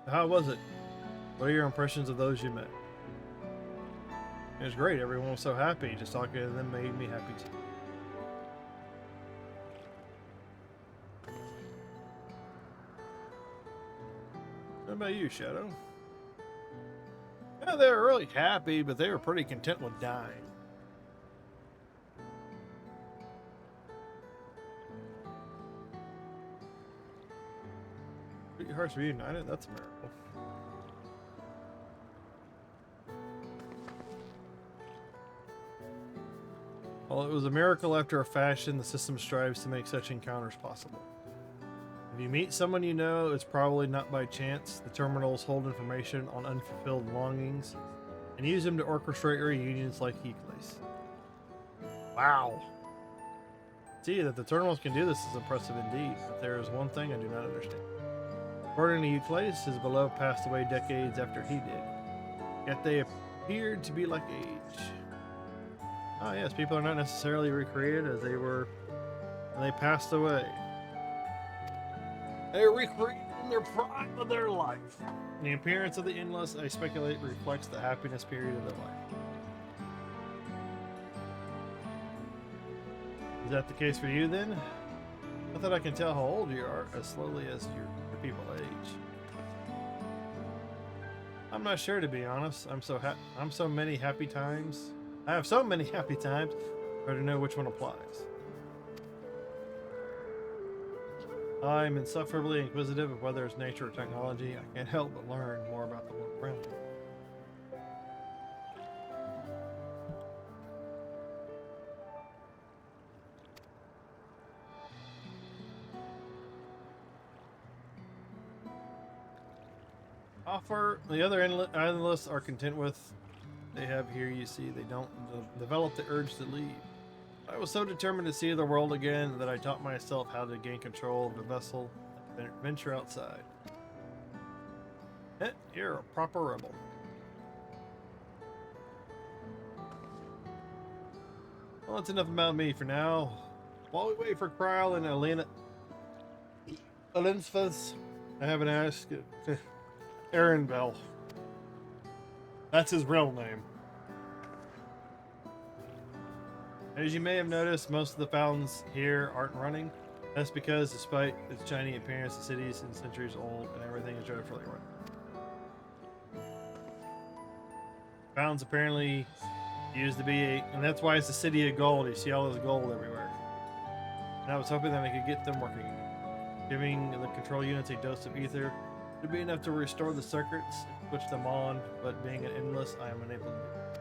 How was it? What are your impressions of those you met? It was great. Everyone was so happy. Just talking to them made me happy too. What about you, Shadow? Yeah, they were really happy, but they were pretty content with dying. Your hearts reunited? That's a miracle. Well, it was a miracle after a fashion. The system strives to make such encounters possible. If you meet someone you know, it's probably not by chance. The terminals hold information on unfulfilled longings and use them to orchestrate reunions like Euclase. Wow. See, that the terminals can do this is impressive indeed, but there is one thing I do not understand. According to Euclase, his beloved passed away decades after he did. Yet they appeared to be like age. Ah, yes, people are not necessarily recreated as they were when they passed away. They are recreated in their prime of their life. And the appearance of the Endless, I speculate, reflects the happiness period of their life. Is that the case for you then? Not that I can tell how old you are as slowly as your people age. I'm not sure, to be honest. I have so many happy times. Hard to know which one applies. I'm insufferably inquisitive of whether it's nature or technology. I can't help but learn more about the world around me. Offer the other analysts are content with they have here. You see, they don't develop the urge to leave. I was so determined to see the world again that I taught myself how to gain control of the vessel and venture outside. You're a proper rebel. Well, that's enough about me for now. While we wait for Kryl and Elinsfus, I haven't asked. Aaron Bell. That's his real name. As you may have noticed, most of the fountains here aren't running. That's because, despite its shiny appearance, the city is centuries old and everything is dreadfully running. Fountains apparently used to be and that's why it's the city of gold. You see all this gold everywhere. And I was hoping that I could get them working. Giving the control units a dose of ether would be enough to restore the circuits, switch them on, but being an endless, I am unable to do it.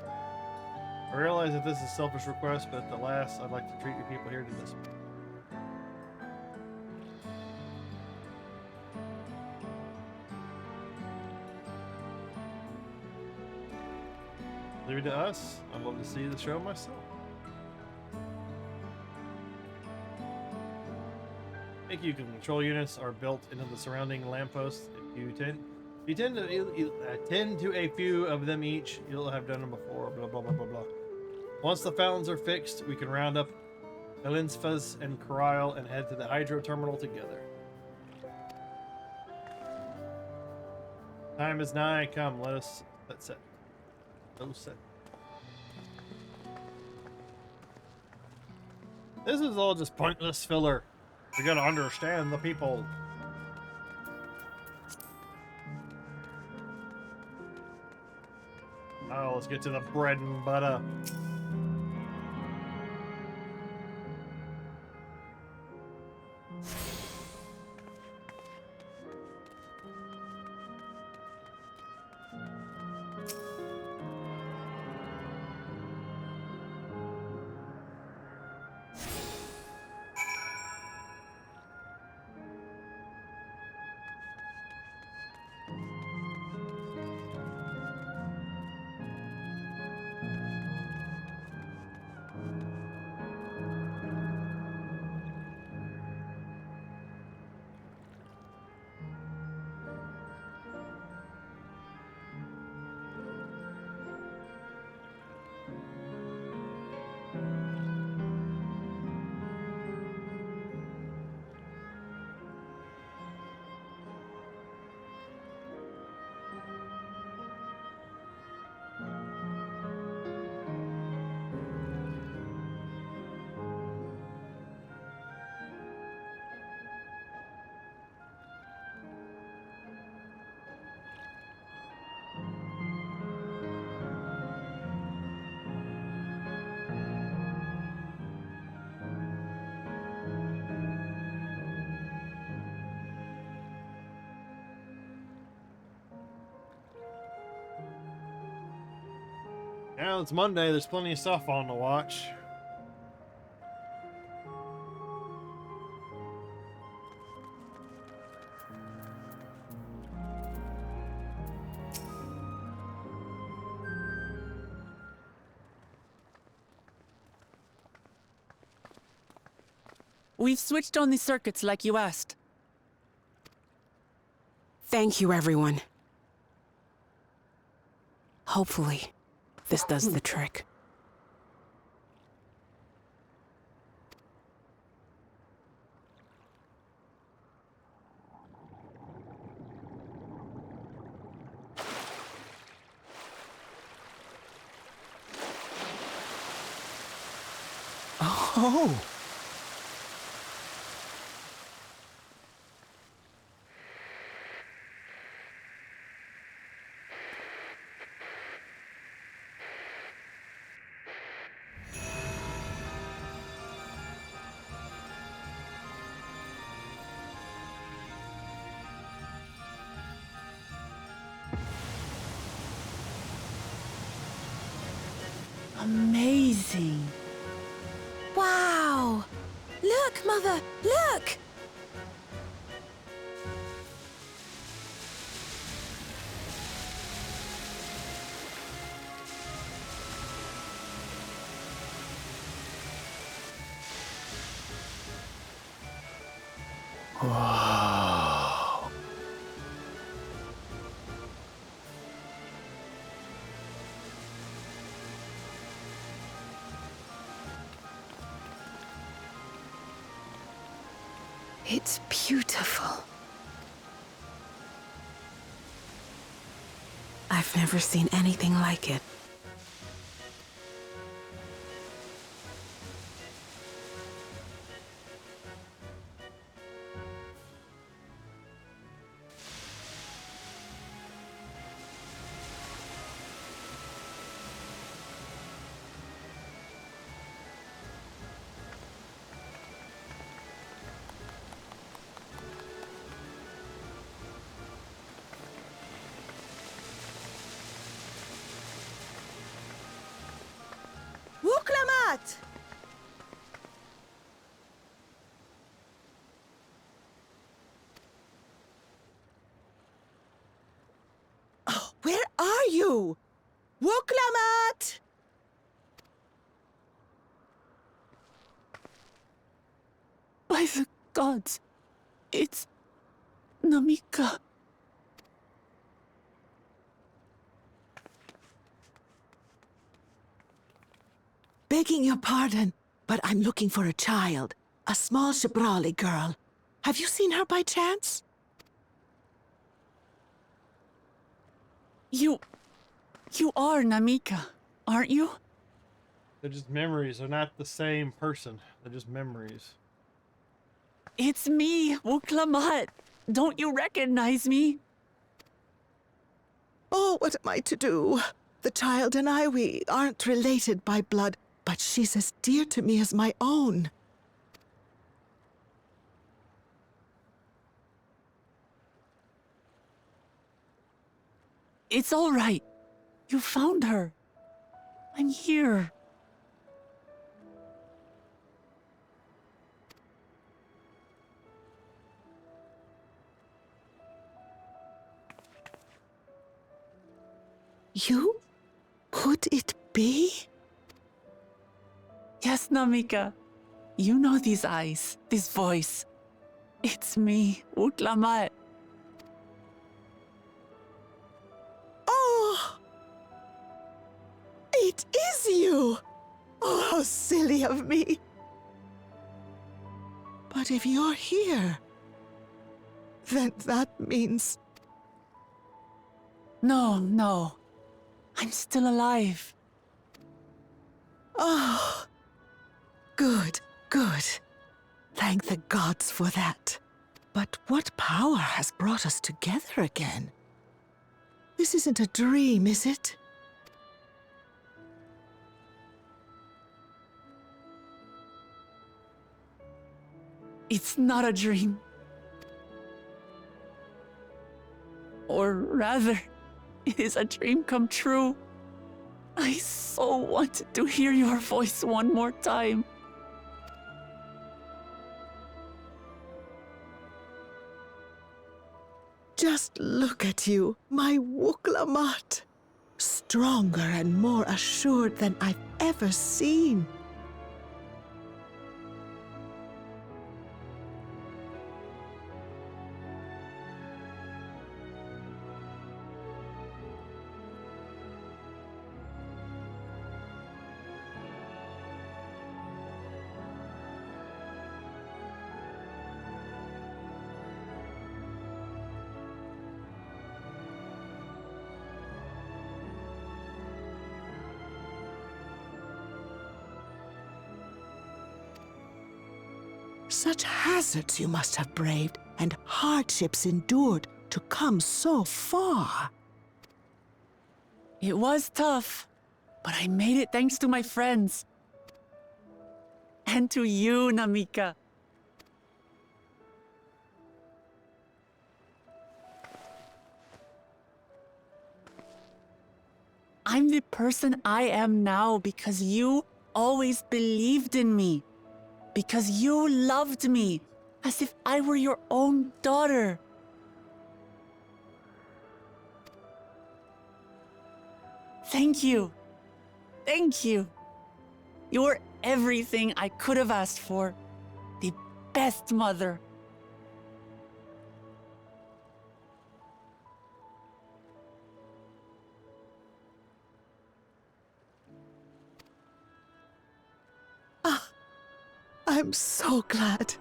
I realize that this is a selfish request, but at the last, I'd like to treat you people here to this. Leave it to us. I'd love to see the show myself. Thank you. Control units are built into the surrounding lampposts. If you tend to a few of them each, you'll have done them before. Blah blah blah blah blah. Once the fountains are fixed, we can round up Elinsfus and Kryl and head to the hydro terminal together. Time is nigh. Come, let us set. Set. This is all just pointless filler. We gotta understand the people. Oh, let's get to the bread and butter. Now it's Monday, there's plenty of stuff on to watch. We've switched on the circuits like you asked. Thank you, everyone. Hopefully, this does the trick. Oh! Amazing. Wow! Look, Mother, look! Wow. It's beautiful. I've never seen anything like it. Wuklamat! Oh, where are you? Wuklamat! By the gods, it's Namika. Begging your pardon, but I'm looking for a child. A small Shibrali girl. Have you seen her by chance? You are Namika, aren't you? They're just memories. They're not the same person. They're just memories. It's me, Wuklamat. Don't you recognize me? Oh, what am I to do? The child and I, we aren't related by blood, but she's as dear to me as my own. It's all right. You found her. I'm here. You? Could it be? Yes, Namika. You know these eyes, this voice. It's me, Wuklamat. Oh! It is you! Oh, how silly of me. But if you're here, then that means... No. I'm still alive. Oh, good. Thank the gods for that. But what power has brought us together again? This isn't a dream, is it? It's not a dream. Or rather, it is a dream come true. I so wanted to hear your voice one more time. Just look at you, my Wuklamat. Stronger and more assured than I've ever seen. Such hazards you must have braved, and hardships endured to come so far. It was tough, but I made it thanks to my friends. And to you, Namika. I'm the person I am now because you always believed in me. Because you loved me as if I were your own daughter. Thank you. Thank you. You're everything I could have asked for. The best mother. I'm so glad.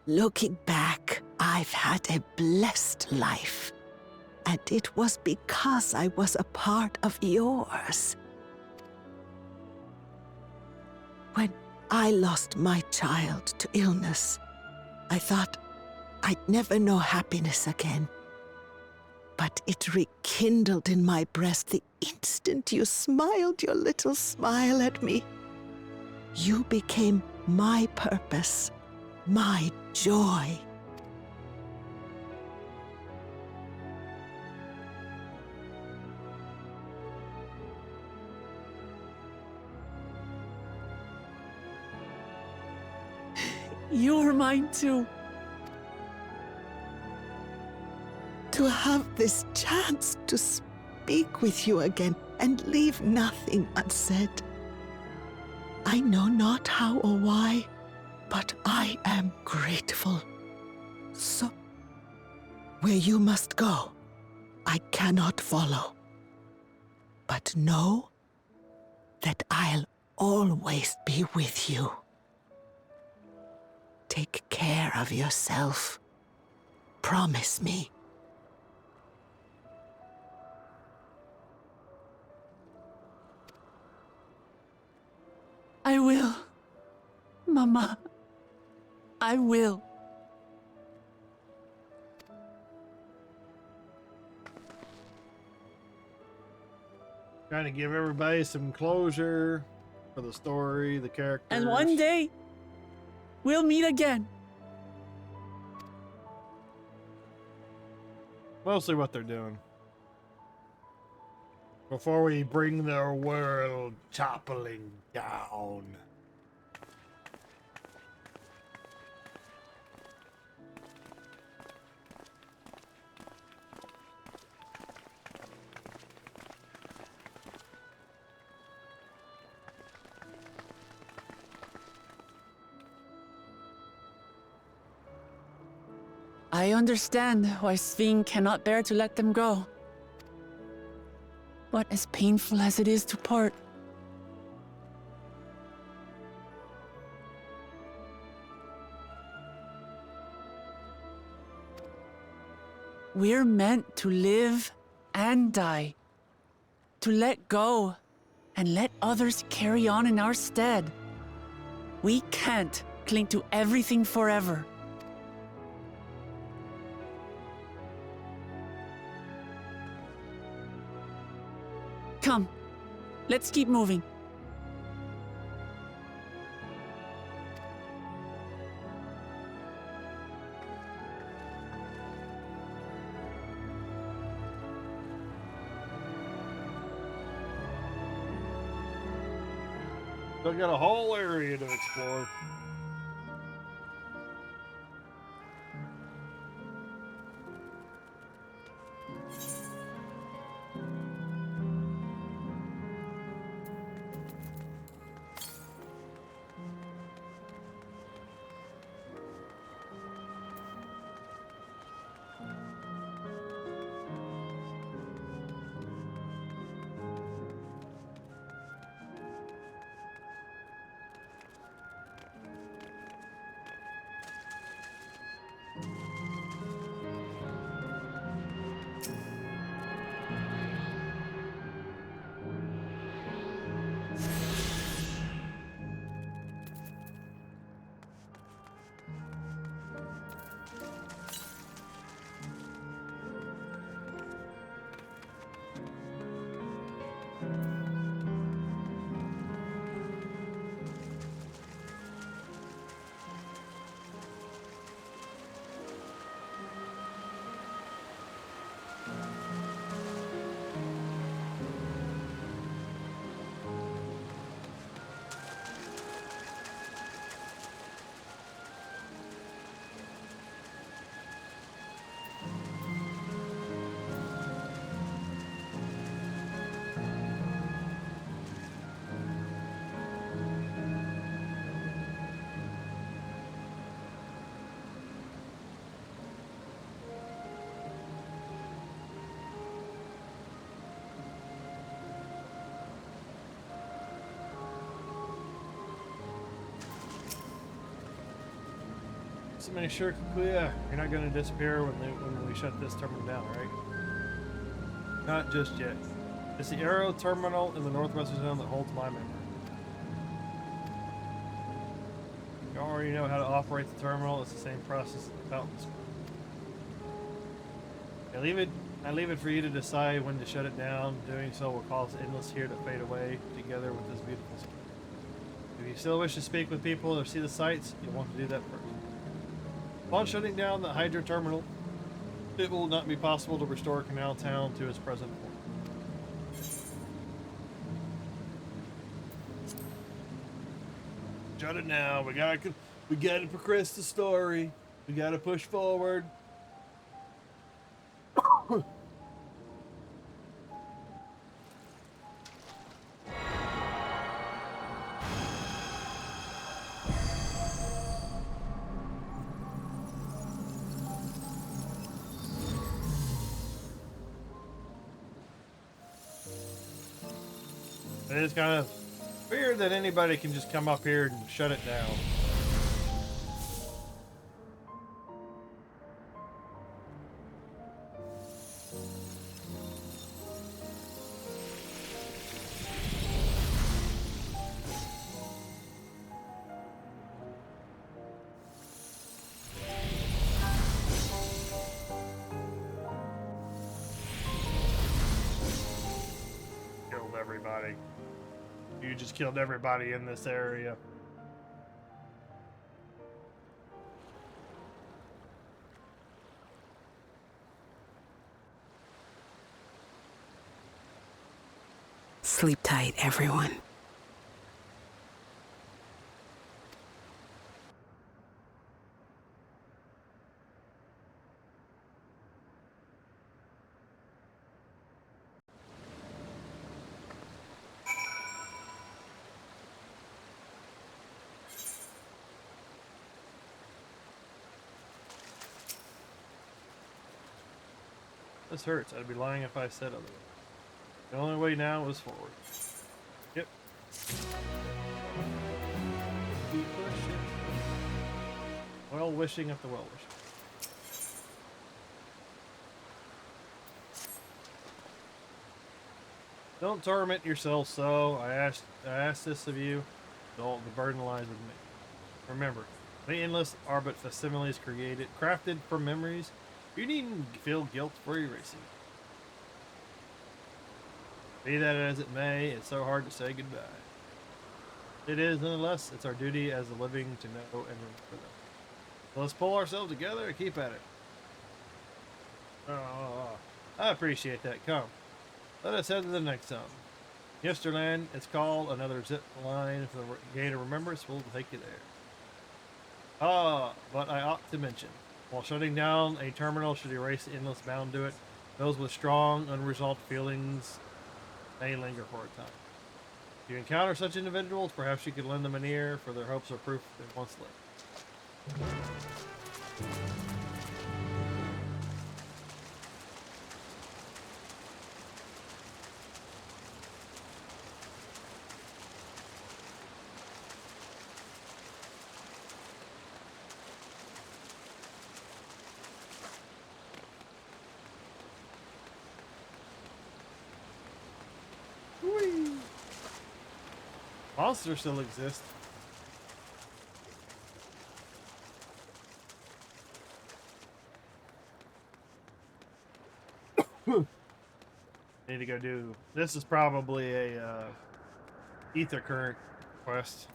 Looking back, I've had a blessed life. And it was because I was a part of yours. When I lost my child to illness, I thought I'd never know happiness again. But it rekindled in my breast the instant you smiled your little smile at me. You became my purpose, my joy. You were mine too. To have this chance to speak with you again and leave nothing unsaid. I know not how or why, but I am grateful. So, where you must go, I cannot follow. But know that I'll always be with you. Take care of yourself. Promise me. I will. Mama. I will. Trying to give everybody some closure for the story, the characters. And one day, we'll meet again. Mostly what they're doing. Before we bring their world toppling down. I understand why Sving cannot bear to let them go. But as painful as it is to part, we're meant to live and die. To let go and let others carry on in our stead. We can't cling to everything forever. Come, let's keep moving. Still got a whole area to explore. Just make sure, yeah, you're not going to disappear when we shut this terminal down, right? Not just yet. It's the Aero terminal in the northwestern zone that holds my memory. You already know how to operate the terminal. It's the same process as the fountain school. I leave it for you to decide when to shut it down. Doing so will cause Endless here to fade away together with this beautiful spring. If you still wish to speak with people or see the sights, you'll want to do that first. Upon shutting down the Hydra terminal, it will not be possible to restore Canal Town to its present form. Shut it now. We gotta progress the story. We gotta push forward. It is kind of weird that anybody can just come up here and shut it down. Killed everybody. You just killed everybody in this area. Sleep tight, everyone. This hurts. I'd be lying if I said otherwise. The only way now is forward. Yep. Keep pushing. Well wishing at the well wishing. Don't torment yourself so. I ask this of you. The burden lies with me. Remember, the endless are but facsimiles crafted from memories. You needn't feel guilt for erasing. Be that as it may, it's so hard to say goodbye. It is, nonetheless, it's our duty as the living to know and remember them. So let's pull ourselves together and keep at it. Oh, I appreciate that. Come. Let us head to the next zone. Yesterland, it's called. Another zip line for the Gate of Remembrance will take you there. Ah, but I ought to mention, while shutting down a terminal should erase the endless bound to it, those with strong, unresolved feelings may linger for a time. If you encounter such individuals, perhaps you could lend them an ear, for their hopes are proof they once lived. Whee! Monsters still exist. Need to go do. This is probably a ether current quest.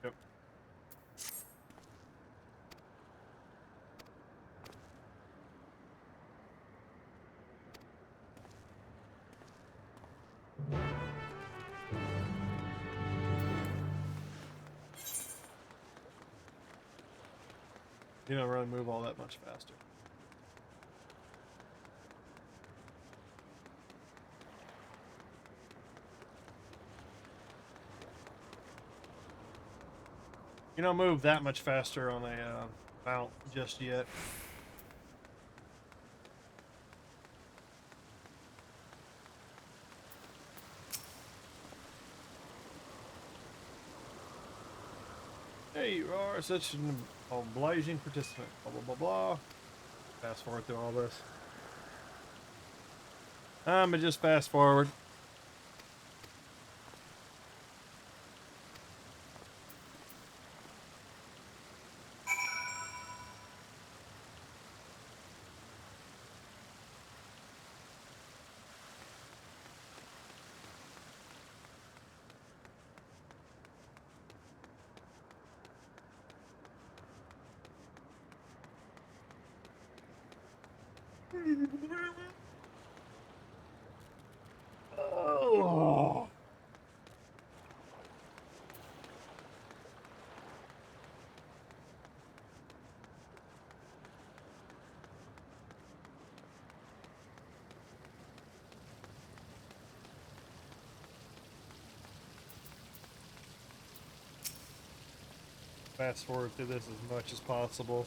Yep. You don't really move all that much faster. You don't move that much faster on a mount just yet. There you are, such an obliging participant. Blah, blah, blah, blah. Fast forward through all this. But just fast forward. Oh. Fast forward through this as much as possible.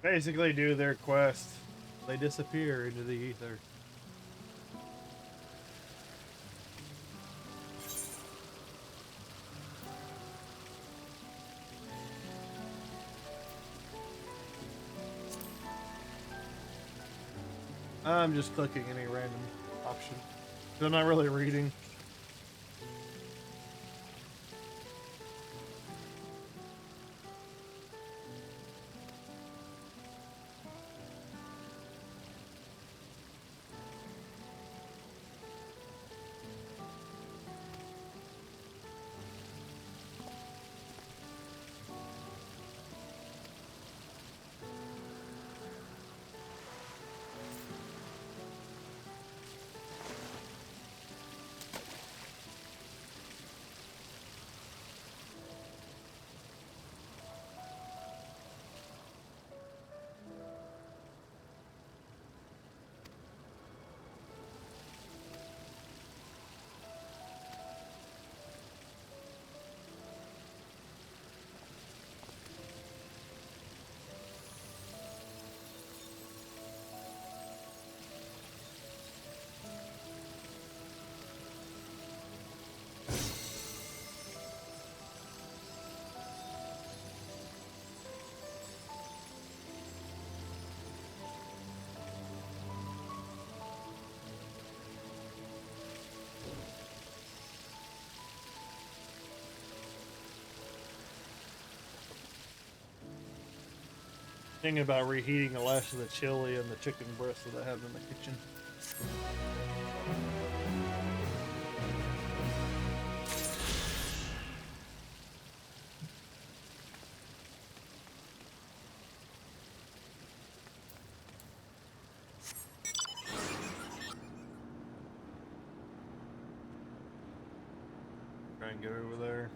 Basically do their quest. They disappear into the ether. I'm just clicking any random option. I'm not really reading. Thinking about reheating the last of the chili and the chicken breast that I have in the kitchen. Try and get over there.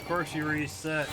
Of course you reset.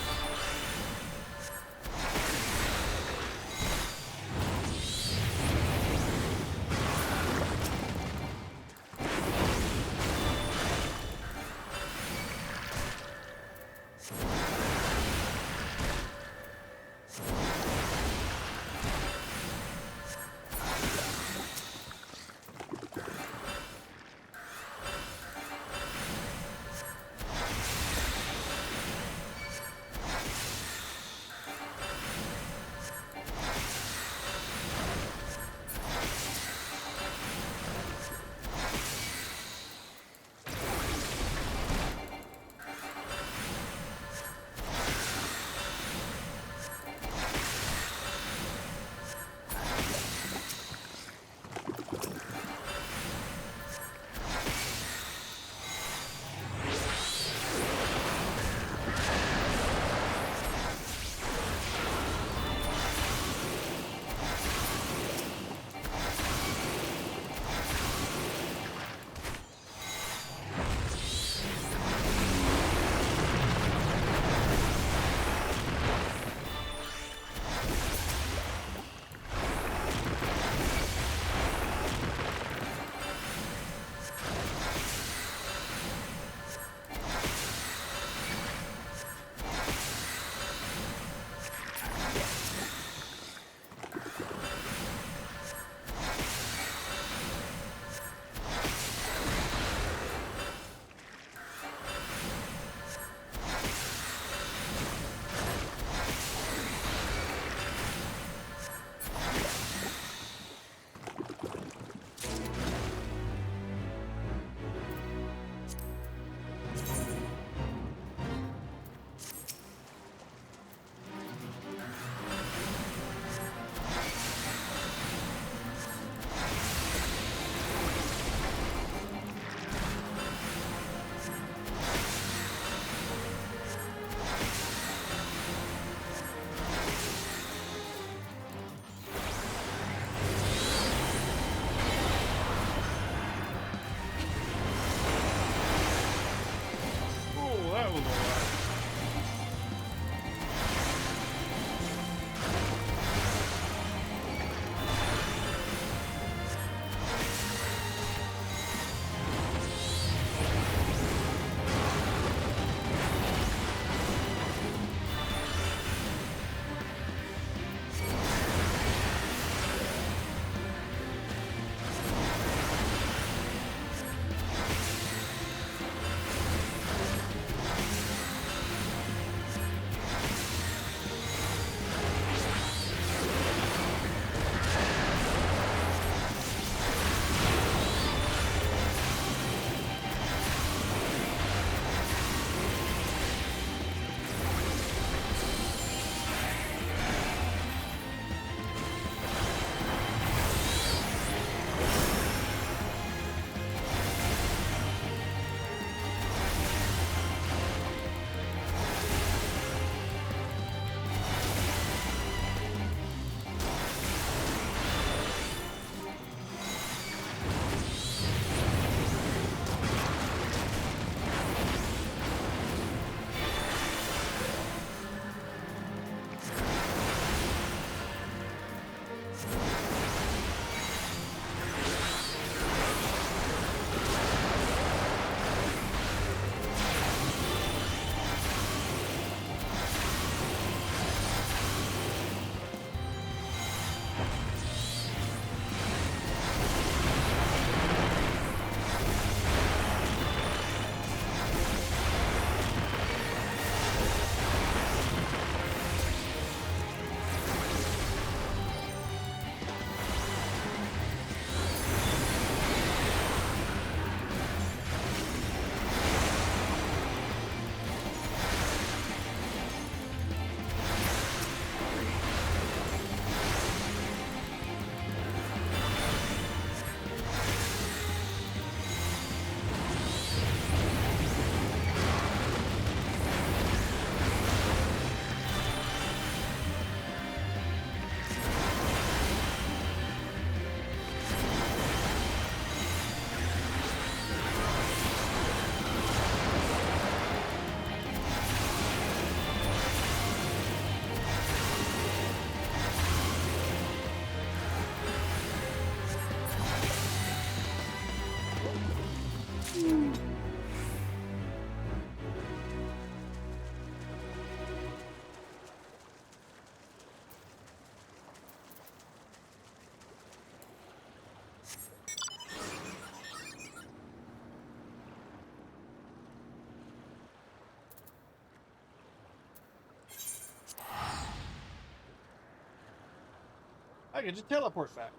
can just teleport back.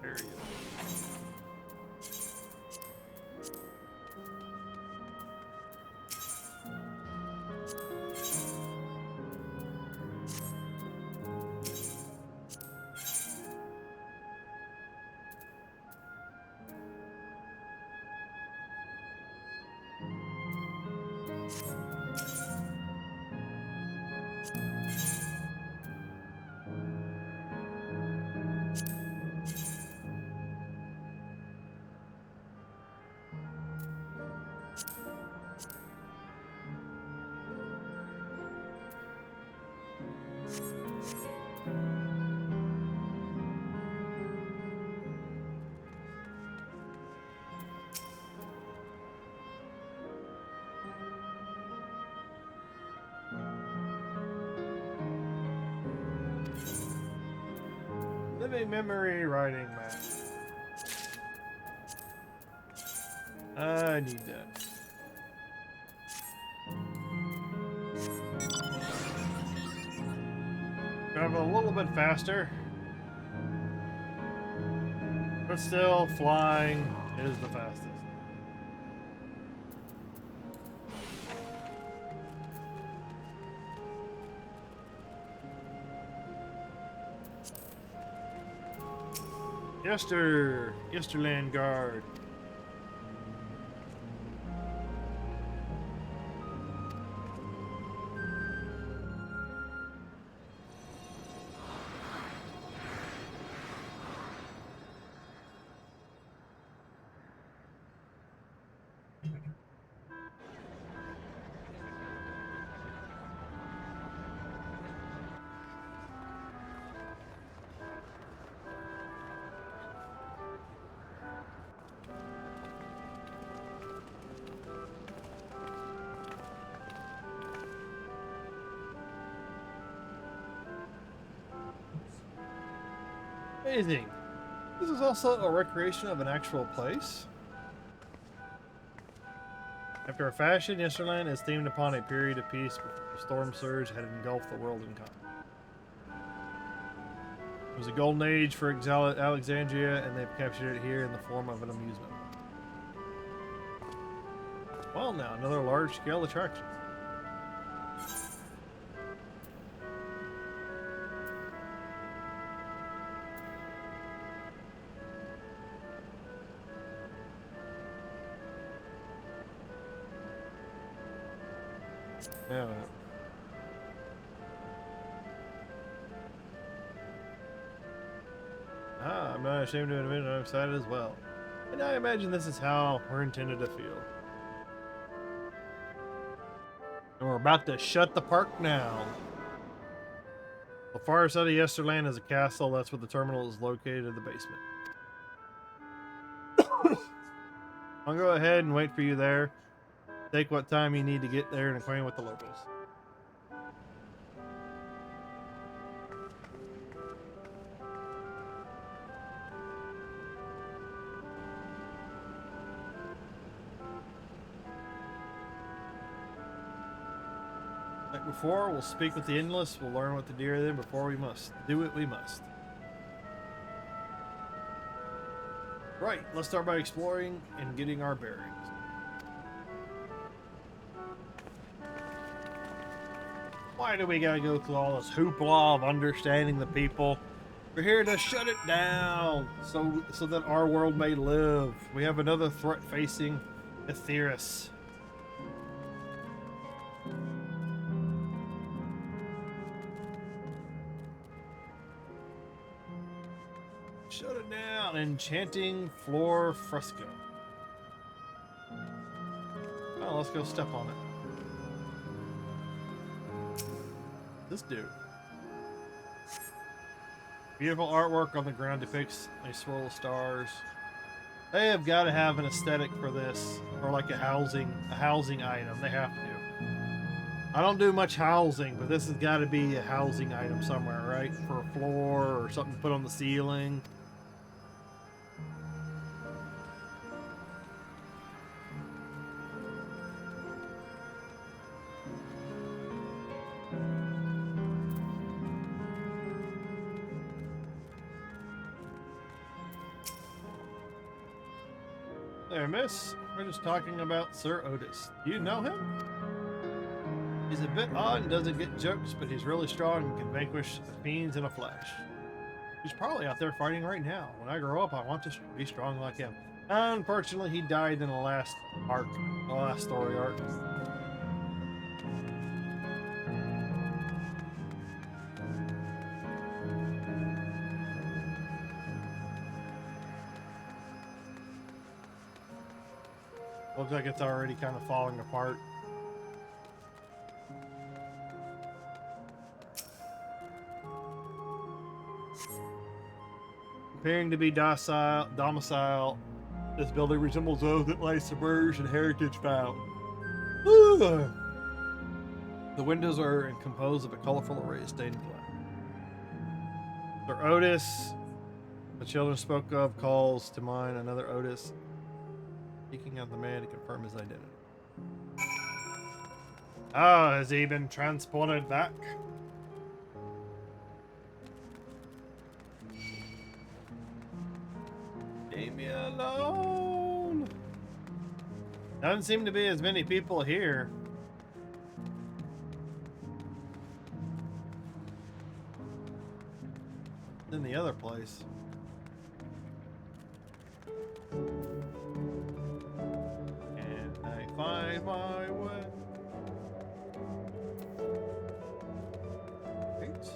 There he is. Living memory writing map. I need that. Travel a little bit faster. But still, flying is the fastest. Yesterland Guard. Amazing. This is also a recreation of an actual place. After a fashion, Yesterland is themed upon a period of peace before the storm surge had engulfed the world in conflict. It was a golden age for Alexandria, and they've captured it here in the form of an amusement. Well, now another large-scale attraction. Yeah. I'm not ashamed to admit I'm excited as well. And I imagine this is how we're intended to feel. And we're about to shut the park down. The far side of Yesterland is a castle. That's where the terminal is located in the basement. I'll go ahead and wait for you there. Take what time you need to get there and acquaint with the locals. Like before, we'll speak with the Endless. We'll learn what to do with them before we must. Do what we must. Right, let's start by exploring and getting our bearings. Why do we gotta go through all this hoopla of understanding the people? We're here to shut it down so that our world may live. We have another threat facing Aetheris. Shut it down. Enchanting floor fresco. Oh, let's go step on it. This dude. Beautiful artwork on the ground depicts a swirl of stars. They have got to have an aesthetic for this, or like a housing item. They have to. I don't do much housing, but this has got to be a housing item somewhere, right? For a floor or something to put on the ceiling. There, miss. We're just talking about Sir Otis. Do you know him? He's a bit odd and doesn't get jokes, but he's really strong and can vanquish the fiends in a flash. He's probably out there fighting right now. When I grow up, I want to be strong like him. Unfortunately, he died in the last arc, the last story arc. Looks like it's already kind of falling apart. Appearing to be domicile, this building resembles those that lie submerged in heritage found. The windows are composed of a colorful array of stained glass. Sir Otis, the children spoke of, calls to mind another Otis, seeking out the man to confirm his identity. Ah, has he been transported back? Leave me alone. Doesn't seem to be as many people here. Than the other place. And I find my way. Right.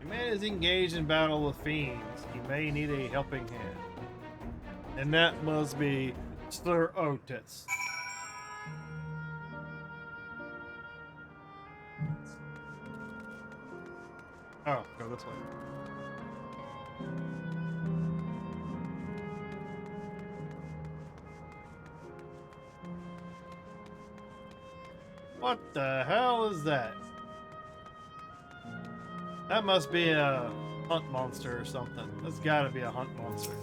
Man is engaged in battle with fiends. He may need a helping hand. And that must be Sir Otis. Oh, go this way. What the hell is that? That must be a hunt monster or something. That's gotta be a hunt monster.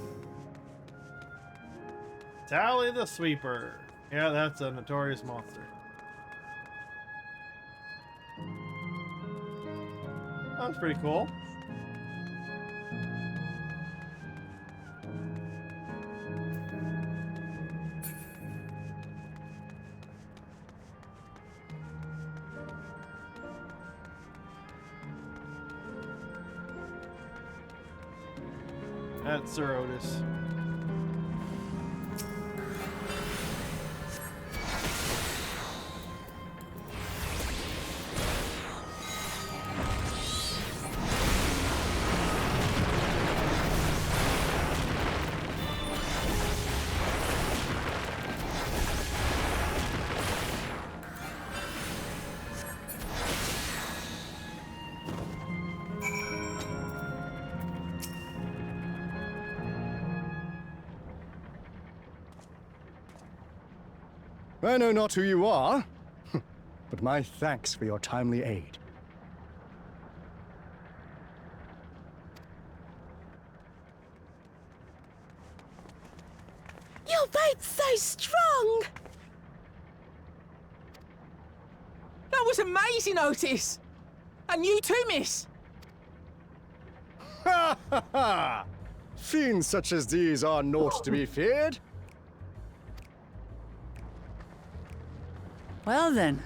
Tally the Sweeper. Yeah, that's a notorious monster. That was pretty cool. That's Sir Otis. I know not who you are, but my thanks for your timely aid. Your bait's so strong! That was amazing, Otis! And you too, miss! Ha ha ha! Fiends such as these are naught to be feared. Well then,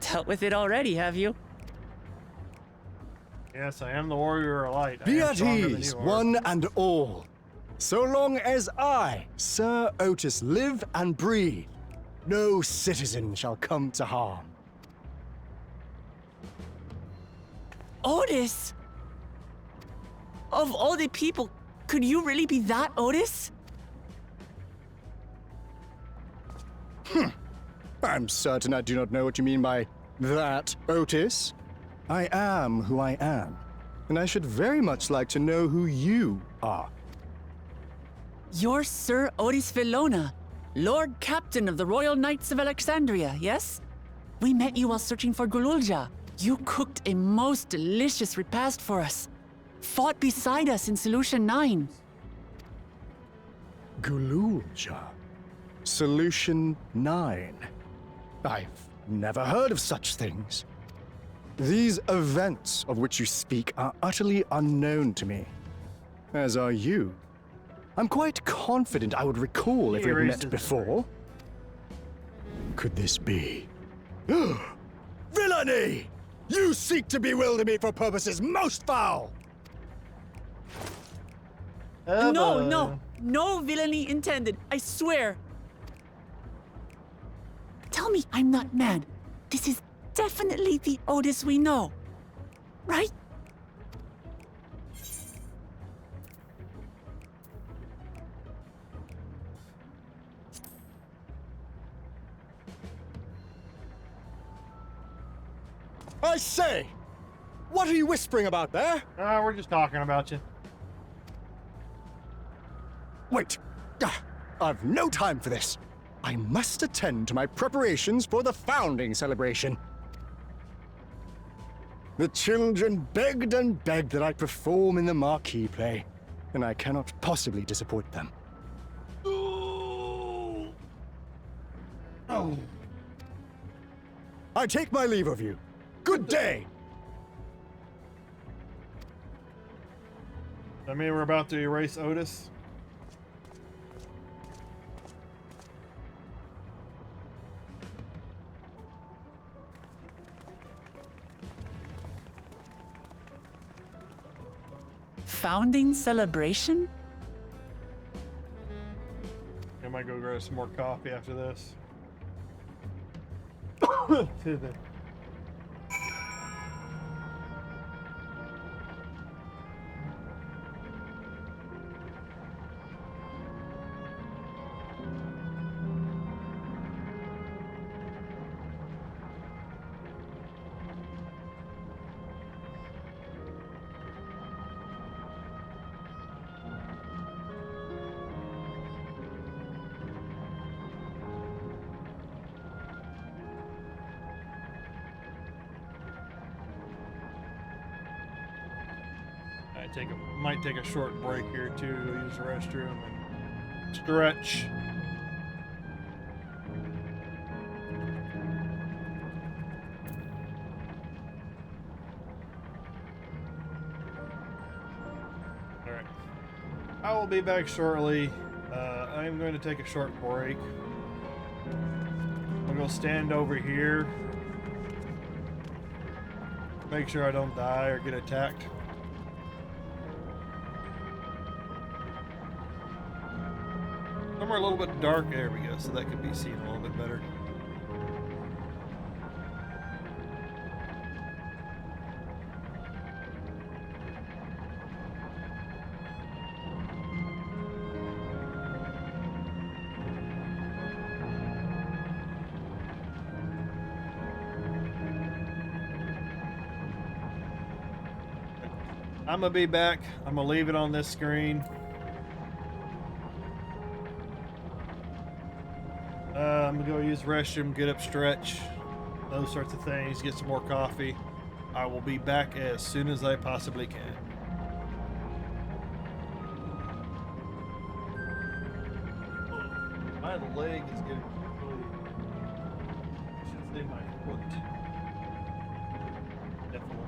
dealt with it already, have you? Yes, I am the warrior of light. I Be am at stronger than ease, you are. one and all. So long as I, Sir Otis, live and breathe, no citizen shall come to harm. Otis! Of all the people, could you really be that Otis? I'm certain I do not know what you mean by that, Otis. I am who I am, and I should very much like to know who you are. You're Sir Otis Villona, Lord Captain of the Royal Knights of Alexandria, yes? We met you while searching for Gululja. You cooked a most delicious repast for us. Fought beside us in Solution 9. Gululja. Solution 9. I've never heard of such things. These events of which you speak are utterly unknown to me, as are you. I'm quite confident I would recall if we'd met before. Could this be? Villainy! You seek to bewilder me for purposes most foul! No villainy intended, I swear. Tell me I'm not mad. This is definitely the Otis we know, right? I say! What are you whispering about there? We're just talking about you. Wait! I've no time for this. I must attend to my preparations for the founding celebration. The children begged and begged that I perform in the marquee play, and I cannot possibly disappoint them. Oh. I take my leave of you. Good day! I mean, we're about to erase Otis. Founding celebration? I might go grab some more coffee after this. Might take a short break here too. Use the restroom and stretch. All right, I will be back shortly. I'm going to take a short break. I'm gonna stand over here, make sure I don't die or get attacked. Somewhere a little bit dark. There we go. So that could be seen a little bit better. I'm gonna be back. I'm gonna leave it on this screen. I'm gonna go use the restroom, get up, stretch, those sorts of things, get some more coffee. I will be back as soon as I possibly can. My leg is getting really. I should say my foot. Definitely.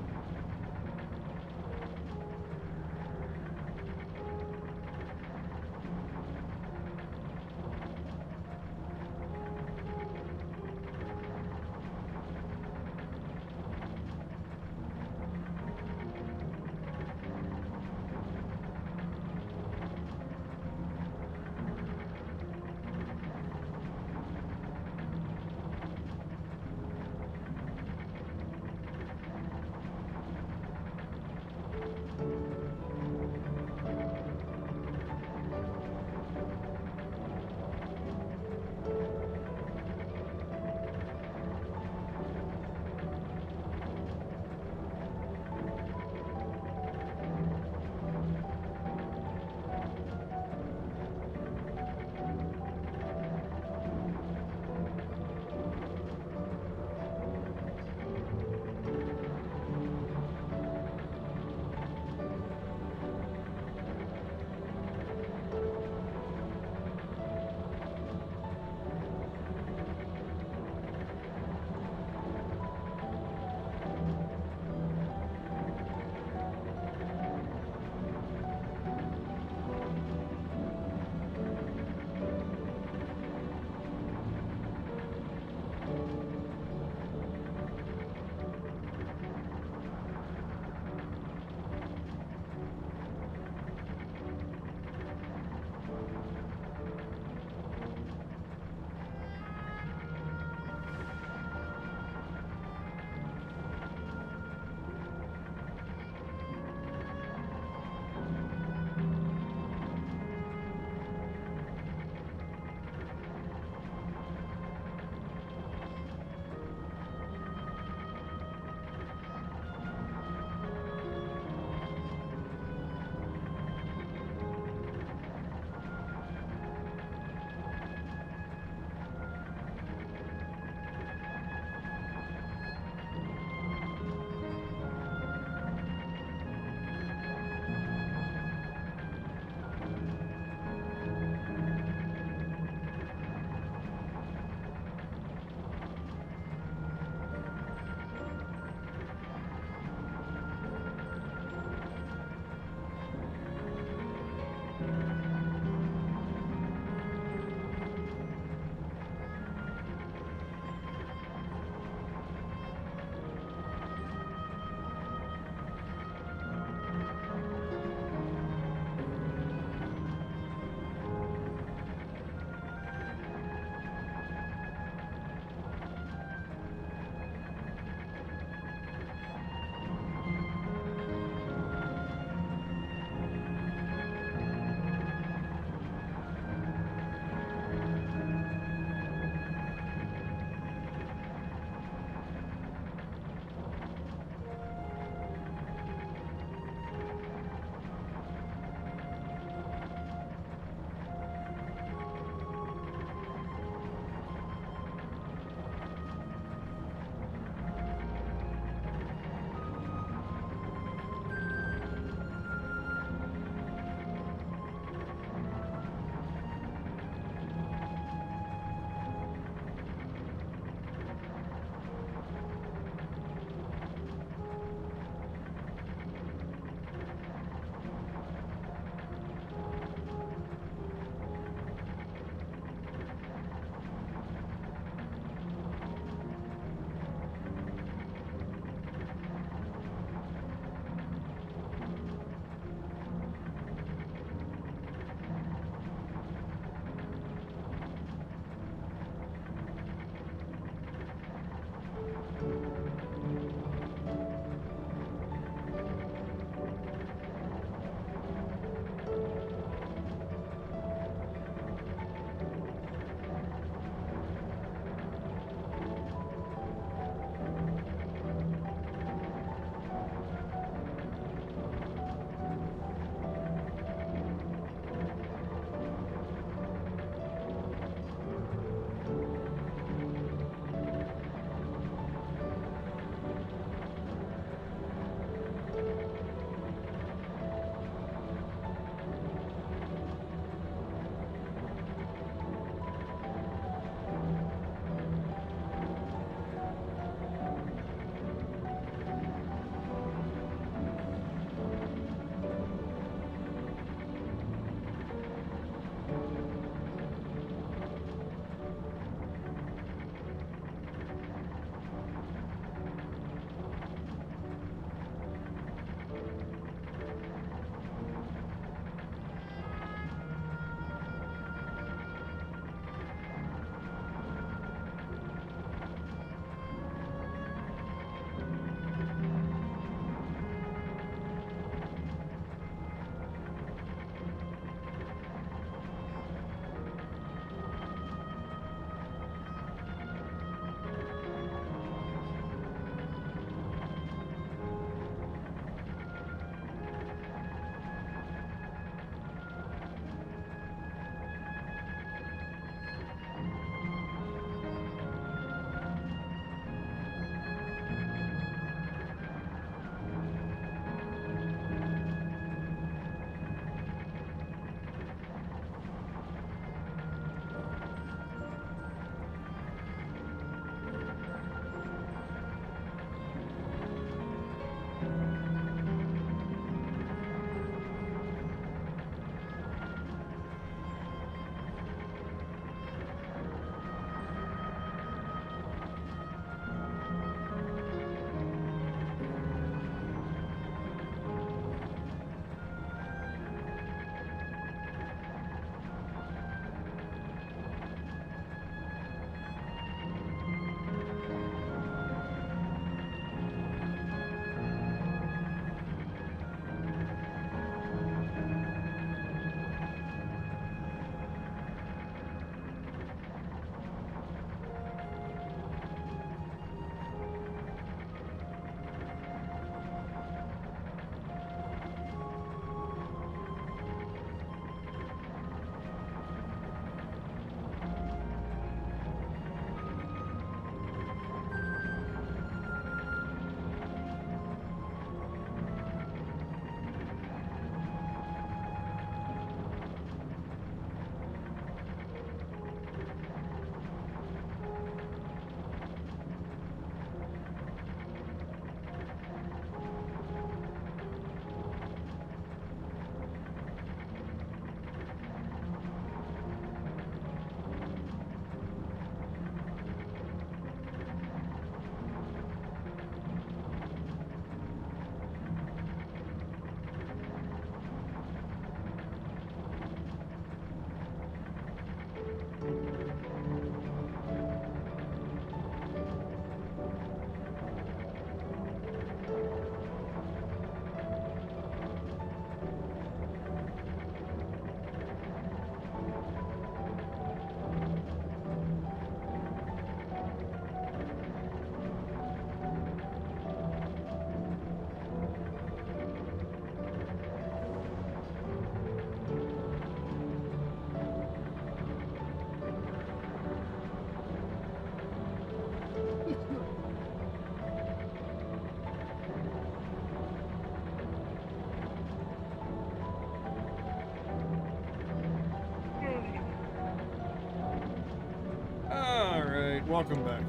welcome back.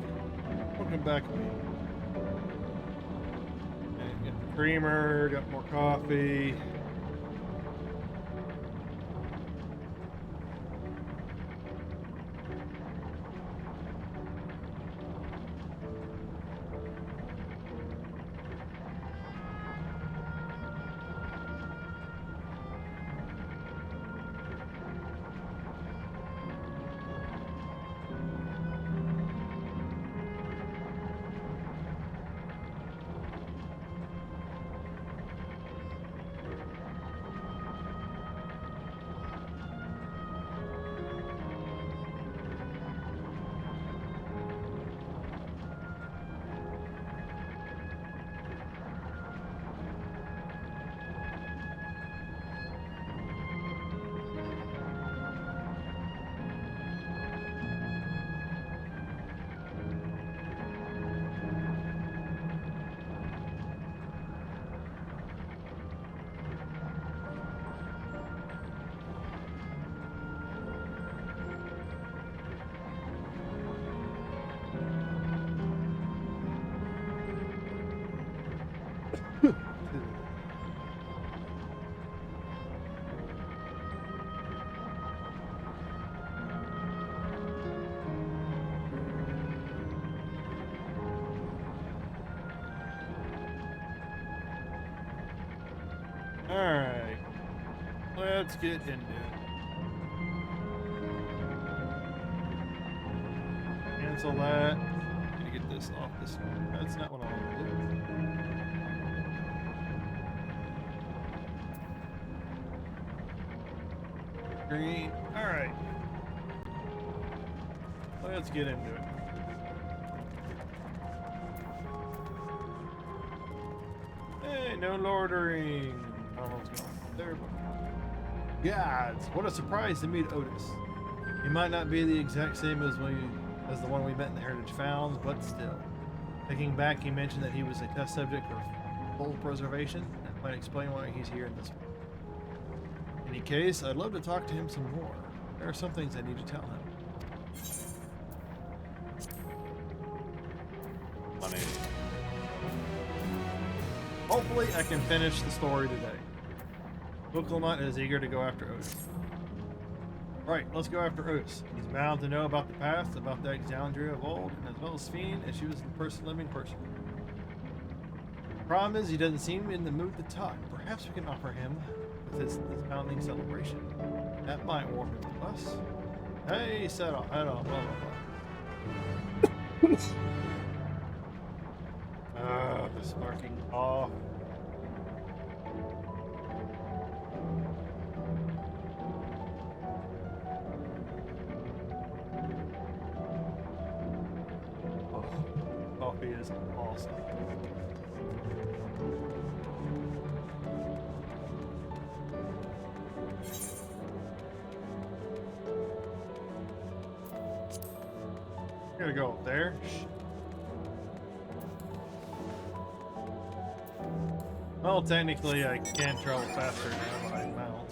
Welcome back, me. And get the creamer, got more coffee. Alright. Let's get into it. Cancel that. Gonna get this off this one. That's not what I want to do. Green. Alright. Let's get into it. Hey, no loitering. I don't know what's going on there, but gods, what a surprise to meet Otis. He might not be the exact same as the one we met in the Heritage Founds, but still. Thinking back, he mentioned that he was a test subject for full preservation. That might explain why he's here in this one. In any case, I'd love to talk to him some more. There are some things I need to tell him. Money. Hopefully, I can finish the story today. Book Lamont is eager to go after Otis. Right, let's go after Otis. He's bound to know about the past, about the Alexandria of old, and as well as Fiend, and she was the living person. The problem is, he doesn't seem in the mood to talk. Perhaps we can offer him with this founding celebration. That might warm him to us. Hey, set off, head on, blah, blah, blah. The sparking off. Coffee is awesome. Gotta go up there. Well, technically, I can travel faster now, but I mount.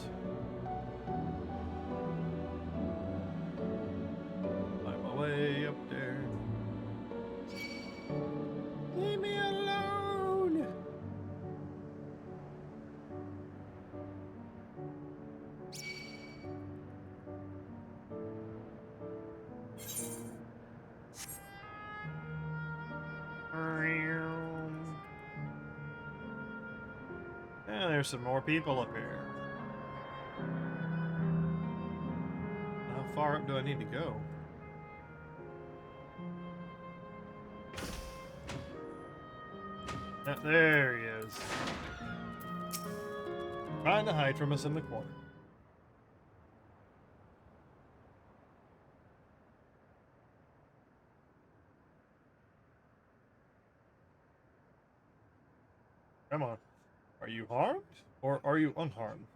Find my way up there. Leave me alone! And there's some more people up here. How far up do I need to go? Yeah, there he is. Trying to hide from us in the corner. Come on. Are you harmed? Or are you unharmed?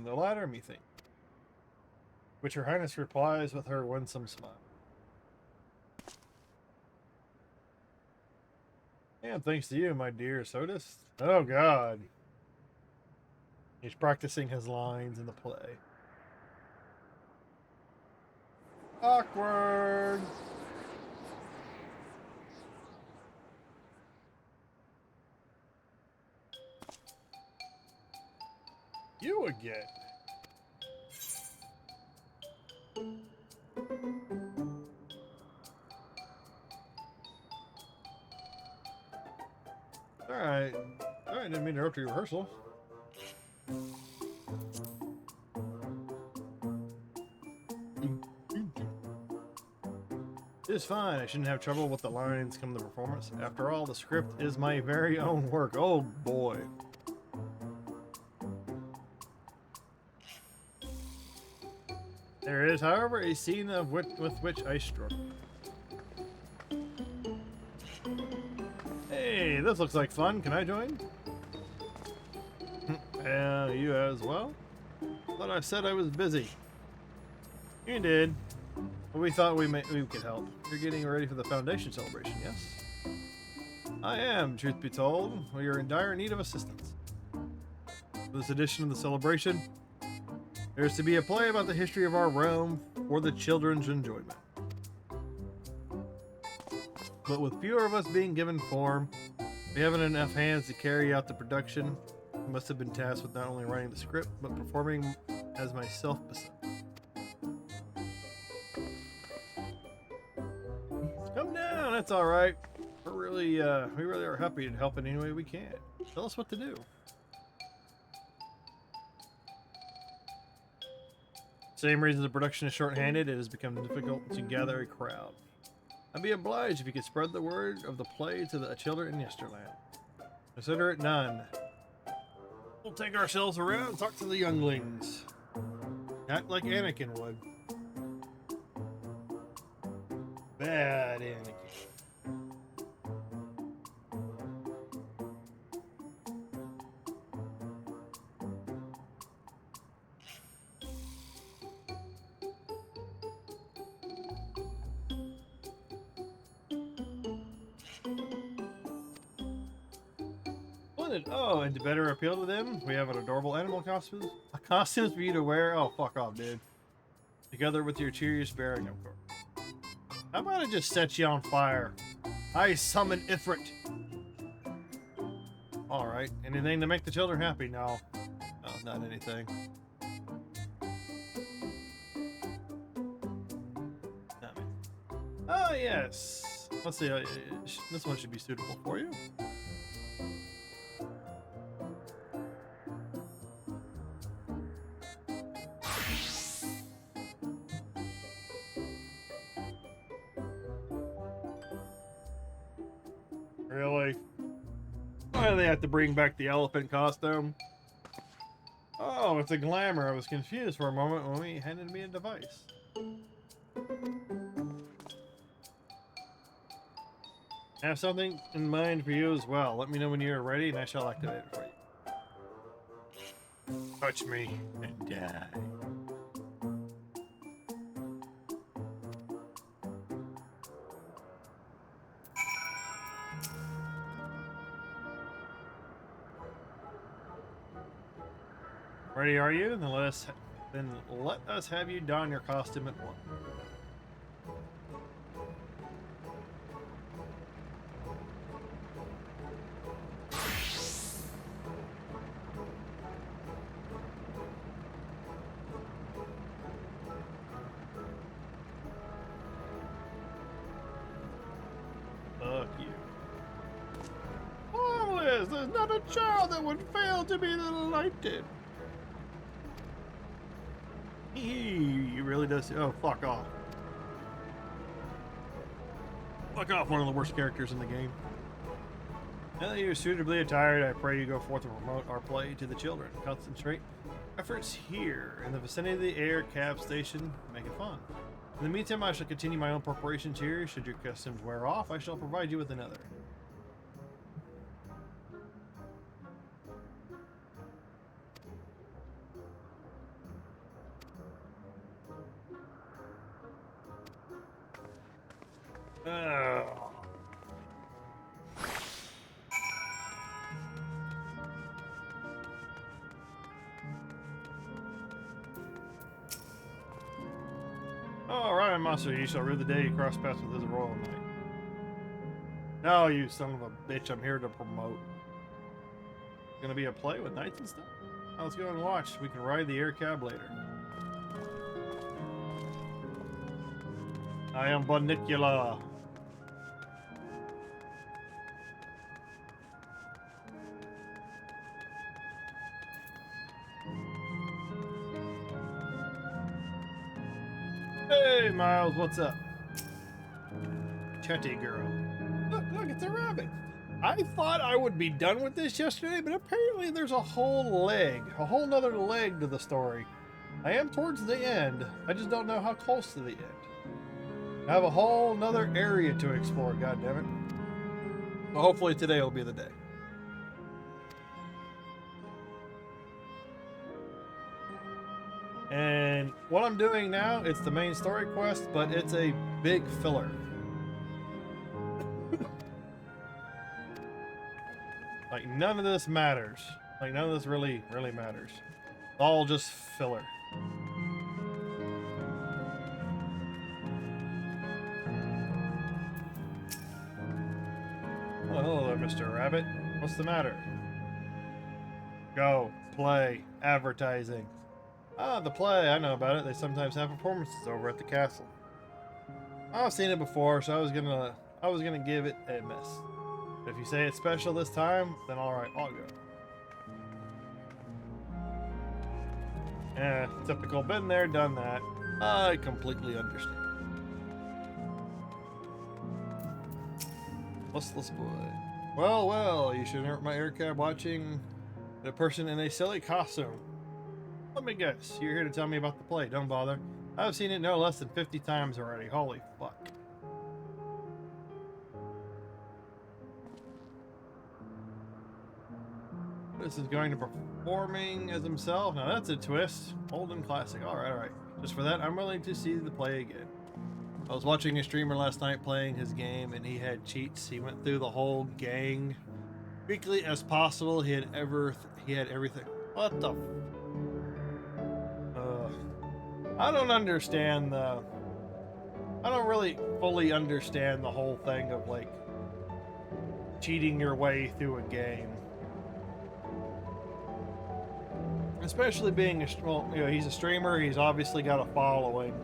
The latter, methinks. Which Her Highness replies with her winsome smile. And thanks to you, my dear Sotus. Oh, God. He's practicing his lines in the play. Awkward. You again. Alright. Alright, didn't mean to interrupt your rehearsal. It's fine. I shouldn't have trouble with the lines come to the performance. After all, the script is my very own work. Oh boy. There is, however, a scene of with which I struggle. Hey, this looks like fun. Can I join? You as well? Thought I said I was busy. You did. But we thought we could help. You're getting ready for the Foundation celebration, yes? I am, truth be told. We are in dire need of assistance. For this edition of the celebration, there is to be a play about the history of our realm for the children's enjoyment. But with fewer of us being given form, we haven't enough hands to carry out the production. I must have been tasked with not only writing the script, but performing as myself beside. Come down, that's all right. We really are happy to help in any way we can. Tell us what to do. Same reason the production is short-handed, it has become difficult to gather a crowd. I'd be obliged if you could spread the word of the play to the children in Yesterland. Consider it done. We'll take ourselves around and talk to the younglings. Act like Anakin would. Bad Anakin. Oh, and to better appeal to them, we have an adorable animal costumes for you to wear. Oh, fuck off, dude. Together with your cheeriest bearing, of course. How about I just set you on fire? I summon Ifrit. Alright, anything to make the children happy? No. No, not anything. Not me. Oh, yes. Let's see. This one should be suitable for you. Really? Why do they have to bring back the elephant costume? Oh, it's a glamour. I was confused for a moment when he handed me a device. I have something in mind for you as well. Let me know when you're ready and I shall activate it for you. Touch me and die. Ready are you? Then let us have you don your costume at once. Fuck you. Marvelous! There's not a child that would fail to be delighted. He really does. Oh, fuck off. Fuck off, one of the worst characters in the game. Now that you're suitably attired, I pray you go forth and promote our play to the children. Concentrate efforts here in the vicinity of the air cab station. Make it fun. In the meantime, I shall continue my own preparations here. Should your customs wear off, I shall provide you with another. Alright, Master, you shall rue the day you cross paths with his royal knight. No, you son of a bitch, I'm here to promote. Gonna be a play with knights and stuff? Let's go and watch. We can ride the air cab later. I am Bonicula. Hey, Miles, what's up? Chatty girl. Look, it's a rabbit. I thought I would be done with this yesterday, but apparently there's a whole nother leg to the story. I am towards the end. I just don't know how close to the end. I have a whole nother area to explore, goddammit. Well, hopefully today will be the day. And what I'm doing now, it's the main story quest, but it's a big filler. Like, none of this matters. Like, none of this really matters. It's all just filler. Oh, hello there, Mr. Rabbit. What's the matter? Go, play, advertising. Ah, the play, I know about it. They sometimes have performances over at the castle. I've seen it before, so I was gonna give it a miss. If you say it's special this time, then alright, I'll go. Yeah, typical, been there, done that. I completely understand. Listless boy. Well, you shouldn't hurt my air cab watching a person in a silly costume. Let me guess, you're here to tell me about the play, don't bother. I've seen it no less than 50 times already, holy fuck. This is going to performing as himself. Now that's a twist. Old and classic. Alright. Just for that, I'm willing to see the play again. I was watching a streamer last night playing his game, and he had cheats. He went through the whole gang quickly as possible. He had everything. What the? I don't understand the. I don't really fully understand the whole thing of like cheating your way through a game. Especially being he's a streamer. He's obviously got a following,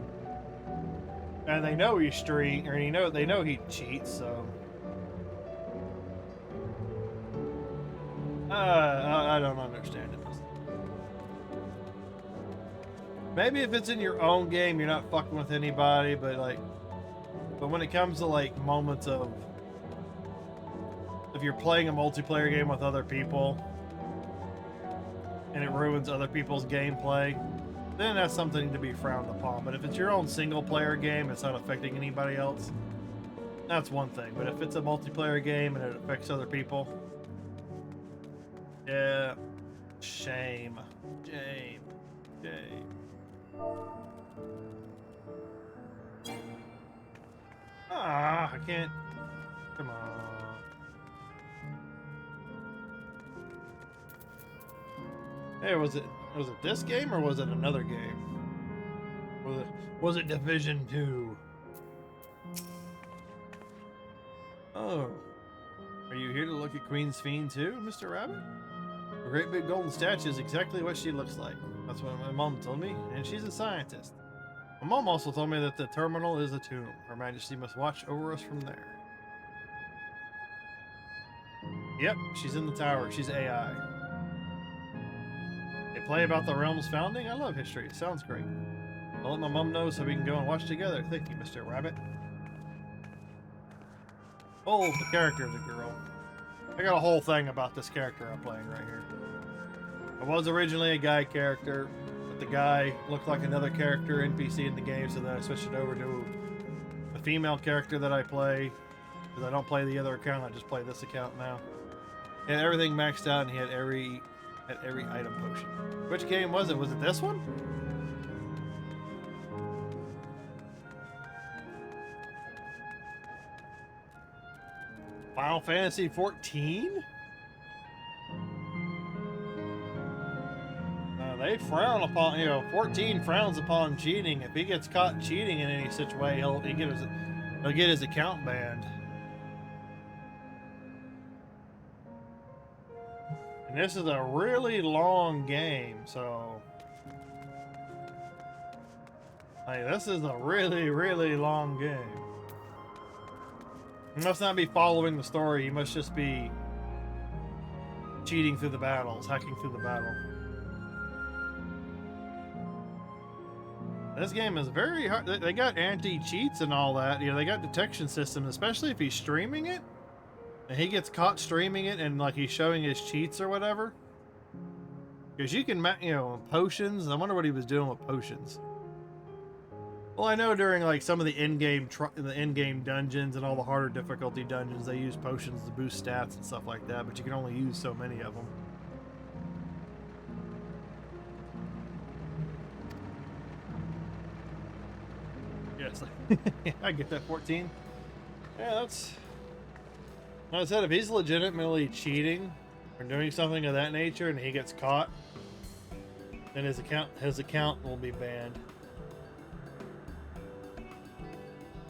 and they know he's they know he cheats. So I don't understand it. Maybe if it's in your own game, you're not fucking with anybody. But when it comes to like moments of if you're playing a multiplayer game with other people, and it ruins other people's gameplay, then that's something to be frowned upon. But if it's your own single player game, it's not affecting anybody else, that's one thing. But if it's a multiplayer game and it affects other people, yeah, shame. I can't. Come on. Hey, was it this game or was it another game? Was it Division 2? Oh. Are you here to look at Queen's Fiend too, Mr. Rabbit? A great big golden statue is exactly what she looks like. That's what my mom told me, and she's a scientist. My mom also told me that the terminal is a tomb. Her Majesty must watch over us from there. Yep, she's in the tower. She's AI. They play about the realm's founding? I love history. It sounds great. I'll let my mom know so we can go and watch together. Thank you, Mr. Rabbit. Oh, the character of the girl. I got a whole thing about this character I'm playing right here. I was originally a guy character, but the guy looked like another character NPC in the game, so then I switched it over to a female character that I play, because I don't play the other account, I just play this account now. He had everything maxed out, and he had every item potion. Which game was it? Was it this one? Final Fantasy 14? They frown upon, 14 frowns upon cheating. If he gets caught cheating in any such way, he'll get his account banned. And this is a really long game, so like, this is a really, really long game. You must not be following the story, you must just be cheating through the battles, hacking through the battle. This game is very hard. They got anti-cheats and all that. You know, they got detection systems, especially if he's streaming it. And he gets caught streaming it and like he's showing his cheats or whatever. Because you can, you know, potions. I wonder what he was doing with potions. Well, I know during like some of the in-game dungeons and all the harder difficulty dungeons, they use potions to boost stats and stuff like that, but you can only use so many of them. Yes, I get that 14. Yeah, that's. Like I said, if he's legitimately cheating or doing something of that nature and he gets caught, then his account will be banned.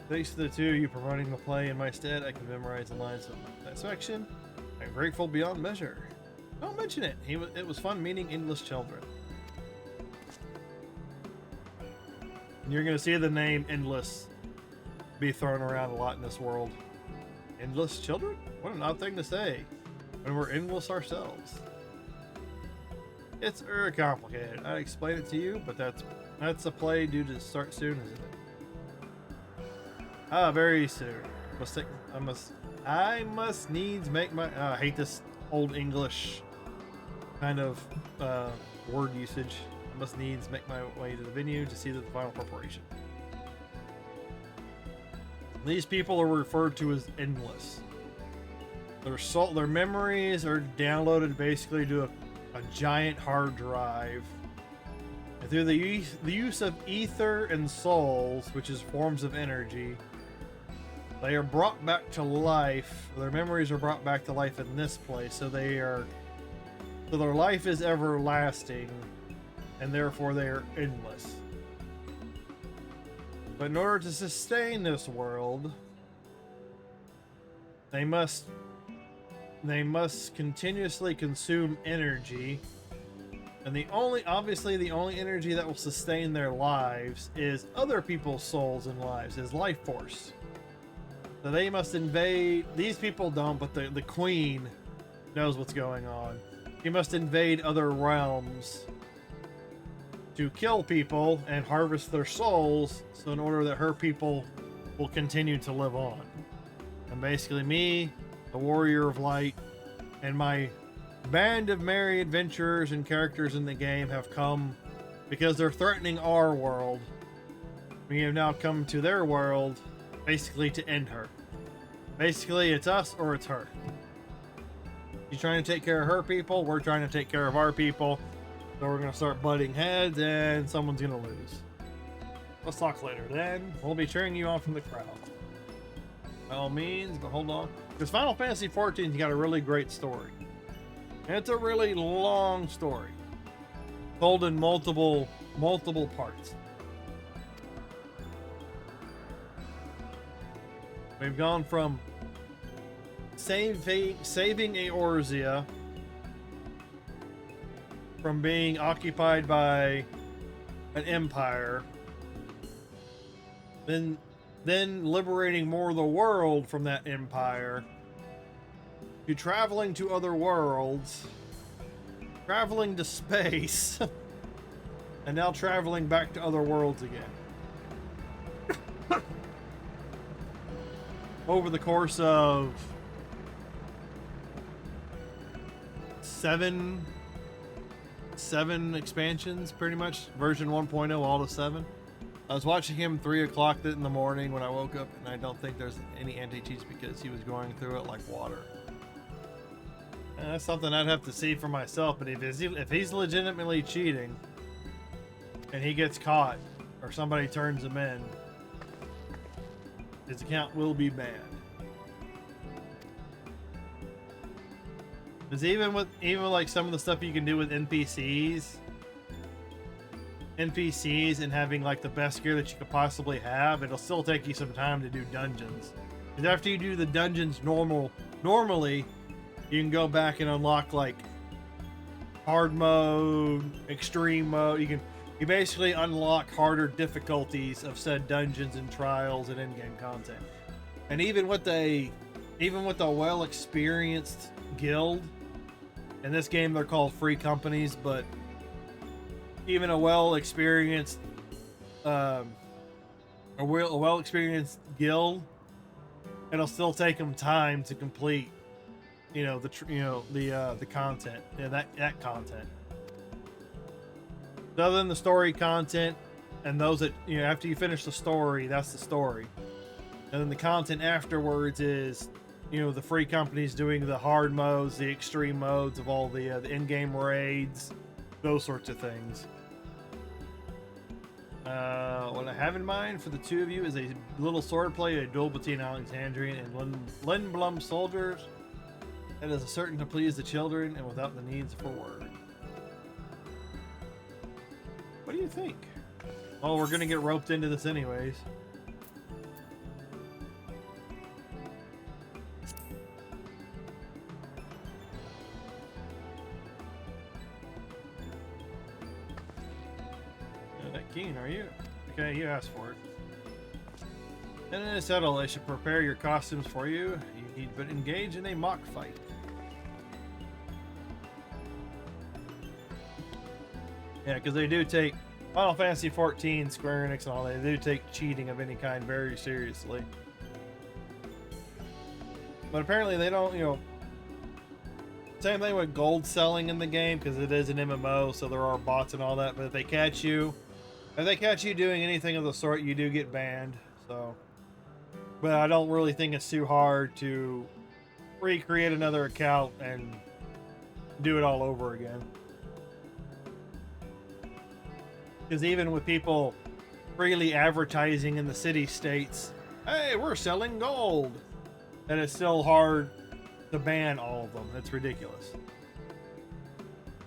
Thanks to the two of you promoting the play in my stead, I can memorize the lines of that section. I'm grateful beyond measure. Don't mention it. It was fun meeting English children. And you're gonna see the name Endless be thrown around a lot in this world. Endless children? What an odd thing to say when we're endless ourselves. It's very complicated. I'd explain it to you, but that's a play due to start soon, isn't it? Ah, very soon. I must needs make my. I hate this old English kind of word usage. I must needs make my way to the venue to see the final preparation. These people are referred to as endless. Their memories are downloaded basically to a giant hard drive. And through the use of ether and souls, which is forms of energy, they are brought back to life. Their memories are brought back to life in this place, so their life is everlasting, and therefore they are endless. But in order to sustain this world, they must continuously consume energy, and obviously the only energy that will sustain their lives is other people's souls and lives, is life force. So they must invade. These people don't, but the queen knows what's going on. She must invade other realms to kill people and harvest their souls, so in order that her people will continue to live on. And basically me, the Warrior of Light, and my band of merry adventurers and characters in the game have come because they're threatening our world. We have now come to their world basically to end her. Basically, it's us or it's her. She's trying to take care of her people, we're trying to take care of our people. So we're going to start butting heads and someone's going to lose. Let's talk later. Then we'll be cheering you on from the crowd. By all means, but hold on. Because Final Fantasy XIV's got a really great story. And it's a really long story. Told in multiple parts. We've gone from saving Eorzea from being occupied by an empire, then liberating more of the world from that empire, to traveling to other worlds, traveling to space, and now traveling back to other worlds again. Over the course of seven expansions, pretty much, version 1.0 all to 7. I was watching him 3 o'clock in the morning when I woke up, and I don't think there's any anti-cheats because he was going through it like water. And that's something I'd have to see for myself, but if he's legitimately cheating and he gets caught or somebody turns him in, his account will be banned. Because even with like some of the stuff you can do with NPCs and having like the best gear that you could possibly have, it'll still take you some time to do dungeons. Because after you do the dungeons normally, you can go back and unlock like hard mode, extreme mode. You basically unlock harder difficulties of said dungeons and trials and in-game content. And even with a well-experienced guild, in this game they're called free companies, but even a well-experienced guild, it'll still take them time to complete, the content, that content. Other than the story content and those that, after you finish the story, that's the story. And then the content afterwards is, the free companies doing the hard modes, the extreme modes of all the in-game raids, those sorts of things. What I have in mind for the two of you is a little swordplay, a duel between Alexandrian and Lindblum soldiers that is certain to please the children and without the needs for word. What do you think? Oh, we're gonna get roped into this anyways. That keen, are you? Okay, you asked for it. And then it's settled. I should prepare your costumes for you. You need but engage in a mock fight. Yeah, because they do take Final Fantasy XIV, Square Enix, and all they do take cheating of any kind very seriously. But apparently they don't, same thing with gold selling in the game, because it is an MMO, so there are bots and all that. But if they catch you doing anything of the sort, you do get banned. So, but I don't really think it's too hard to recreate another account and do it all over again. Because even with people freely advertising in the city states, hey, we're selling gold, and it's still hard to ban all of them. It's ridiculous.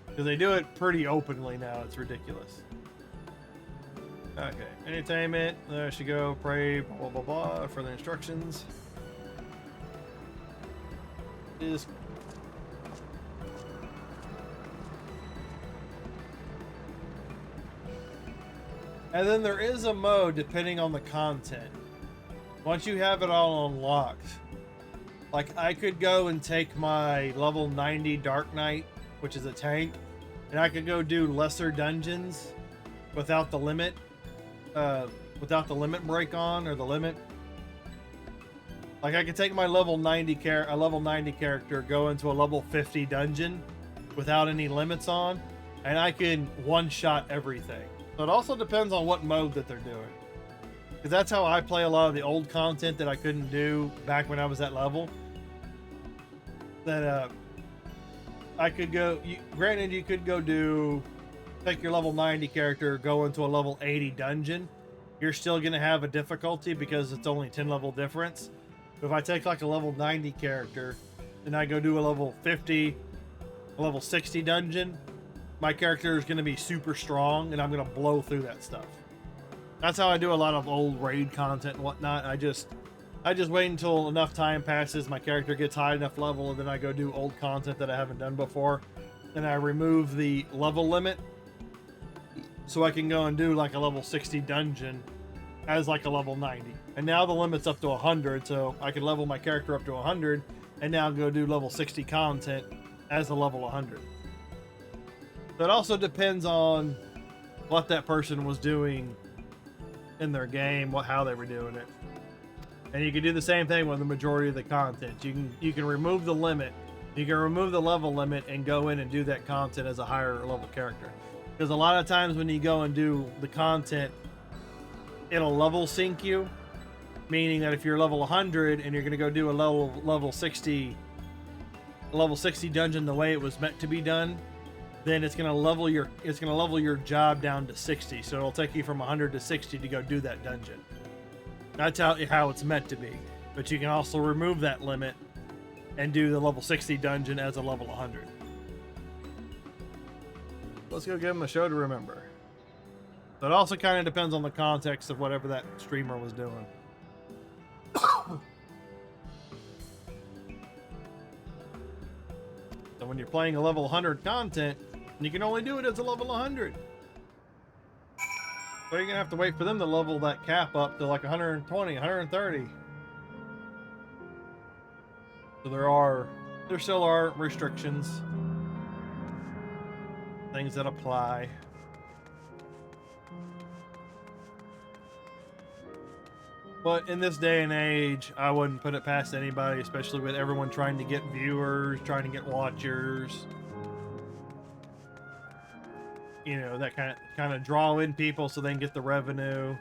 Because they do it pretty openly now. It's ridiculous. Okay, entertainment. There she go. Pray, blah, blah, blah, blah, for the instructions. Just and then there is a mode depending on the content. Once you have it all unlocked, like I could go and take my level 90 Dark Knight, which is a tank, and I could go do lesser dungeons without the limit break on, or the limit. Like I could take my level 90 character, go into a level 50 dungeon without any limits on, and I can one-shot everything. So it also depends on what mode that they're doing. Because that's how I play a lot of the old content that I couldn't do back when I was that level. That I could go, granted you could go take your level 90 character, go into a level 80 dungeon. You're still going to have a difficulty because it's only 10 level difference. But if I take like a level 90 character, and I go do a level 50, a level 60 dungeon, my character is going to be super strong, and I'm going to blow through that stuff. That's how I do a lot of old raid content and whatnot. I just wait until enough time passes, my character gets high enough level, and then I go do old content that I haven't done before. Then I remove the level limit, so I can go and do like a level 60 dungeon as like a level 90. And now the limit's up to 100, so I can level my character up to 100, and now go do level 60 content as a level 100. So it also depends on what that person was doing in their game, how they were doing it. And you can do the same thing with the majority of the content. You can remove the limit, you can remove the level limit, and go in and do that content as a higher level character. Because a lot of times when you go and do the content, it'll level sync you, meaning that if you're level 100 and you're going to go do a level 60 dungeon the way it was meant to be done, then it's going to level your job down to 60. So it'll take you from 100 to 60 to go do that dungeon. That's how it's meant to be. But you can also remove that limit and do the level 60 dungeon as a level 100. Let's go give them a show to remember. But it also kind of depends on the context of whatever that streamer was doing. So when you're playing a level 100 content, And you can only do it as a level 100. So you're gonna have to wait for them to level that cap up to like 120, 130. So there still are restrictions. Things that apply. But in this day and age, I wouldn't put it past anybody, especially with everyone trying to get viewers, trying to get watchers. You know, that kind of draw in people so they can get the revenue.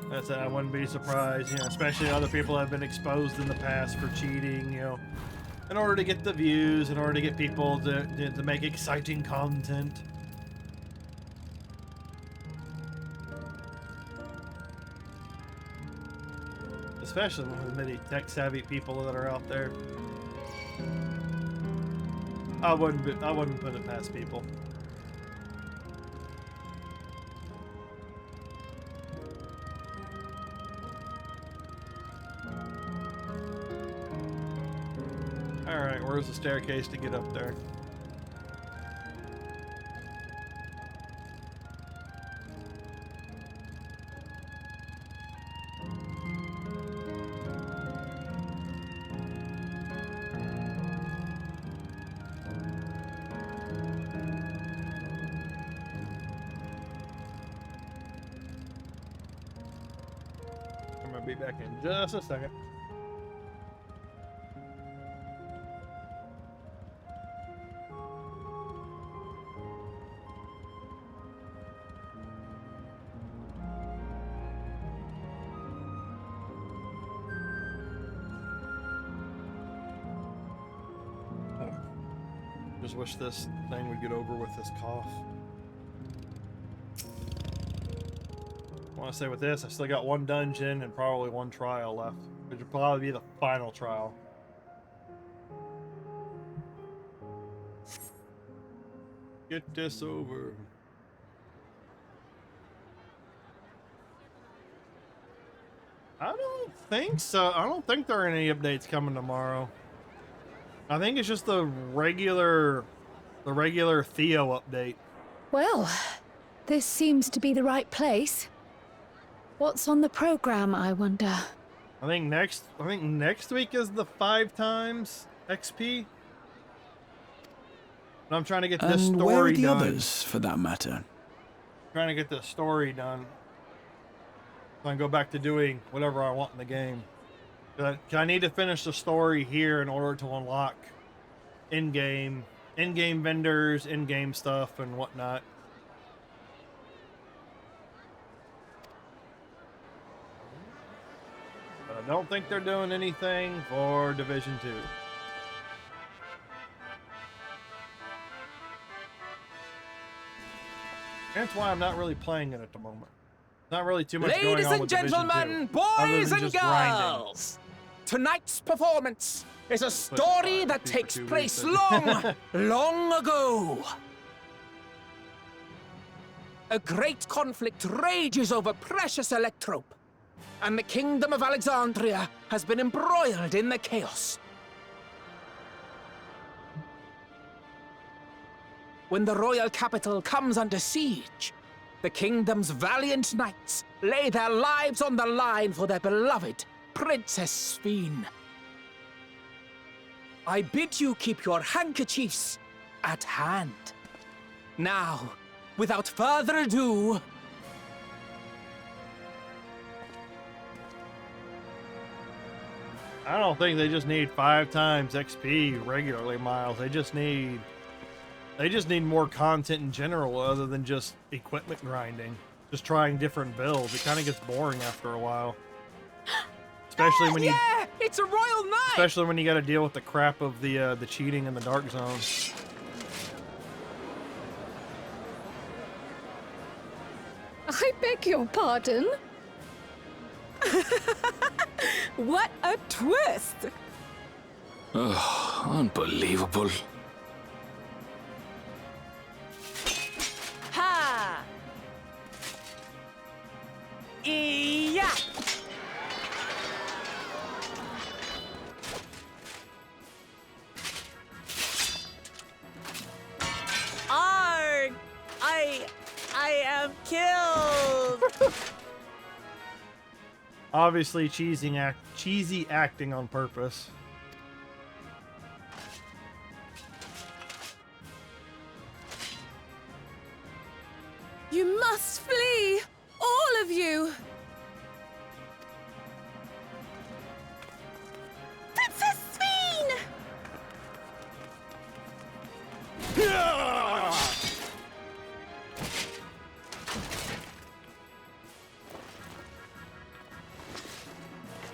That's it. I wouldn't be surprised, you know, especially other people have been exposed in the past for cheating, you know, in order to get the views, in order to get people to make exciting content. Especially with the many tech-savvy people that are out there. I wouldn't put it past people. Alright, where's the staircase to get up there? I'm gonna be back in just a second. Just wish this thing would get over with this cough. I want to say with this, I still got one dungeon and probably one trial left, which would probably be the final trial. Get this over. I don't think so. I don't think there are any updates coming tomorrow. I think it's just the regular Theo update. Well, this seems to be the right place. What's on the program, I wonder? I think next week is the 5 times XP. But I'm trying to get this story done. And where are the others, for that matter? Trying to get this story done. So I can go back to doing whatever I want in the game. I need to finish the story here in order to unlock in-game vendors, in-game stuff, and whatnot. But I don't think they're doing anything for Division 2. That's why I'm not really playing it at the moment. Not really too much going on with Division 2. Ladies and gentlemen, boys and girls, tonight's performance is a story that takes place long, long ago. A great conflict rages over precious Electrope, and the kingdom of Alexandria has been embroiled in the chaos. When the royal capital comes under siege, the kingdom's valiant knights lay their lives on the line for their beloved Princess Sphene. I bid you keep your handkerchiefs at hand. Now, without further ado... I don't think they just need 5 times XP regularly, Miles. They just need more content in general other than just equipment grinding. Just trying different builds. It kind of gets boring after a while. Especially when it's a royal knight! Especially when you got to deal with the crap of the cheating in the Dark Zone. I beg your pardon? What a twist! Oh, unbelievable. Ha! Yeah! Obviously, cheesy acting on purpose. You must flee! All of you! Princess Sveen!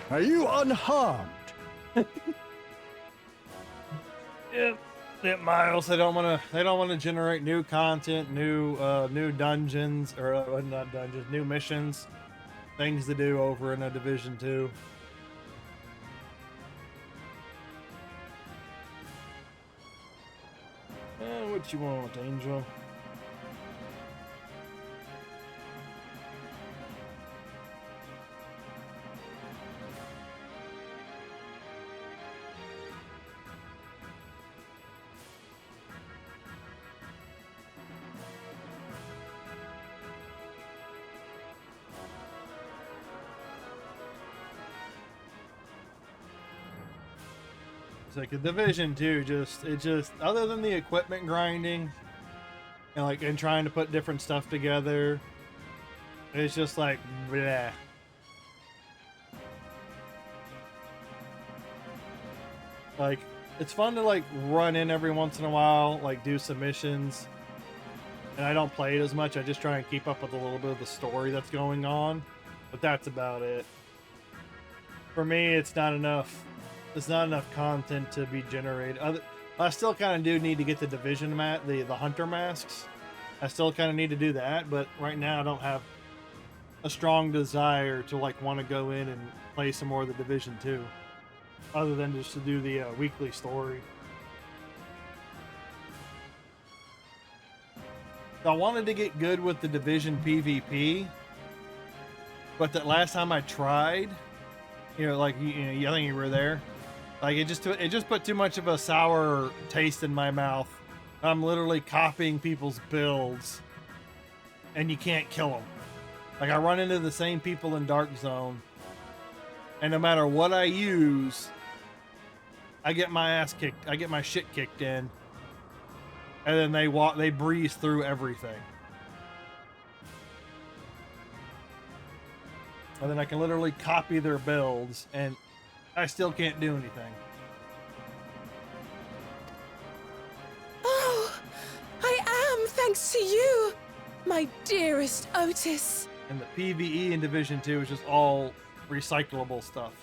Are you unharmed? Yep, Miles. They don't want to generate new content, new dungeons, or not dungeons, new missions, things to do over in a Division 2. What you want, Angel? Like a Division 2, it just other than the equipment grinding and trying to put different stuff together, it's just like bleh. Like, it's fun to like run in every once in a while, like do some missions, and I don't play it as much. I just try and keep up with a little bit of the story that's going on, but that's about it. For me, it's not enough. There's not enough content to be generated. I still kind of do need to get the Division the Hunter masks. I still kind of need to do that, but right now I don't have a strong desire to like want to go in and play some more of the Division 2, other than just to do the weekly story. I wanted to get good with the Division PvP, but that last time I tried, I think you were there. Like it just put too much of a sour taste in my mouth. I'm literally copying people's builds, and you can't kill them. Like I run into the same people in Dark Zone, and no matter what I use, I get my ass kicked. I get my shit kicked in, and then they breeze through everything, and then I can literally copy their builds and I still can't do anything. Oh, I am, thanks to you, my dearest Otis. And the PvE in Division 2 is just all recyclable stuff.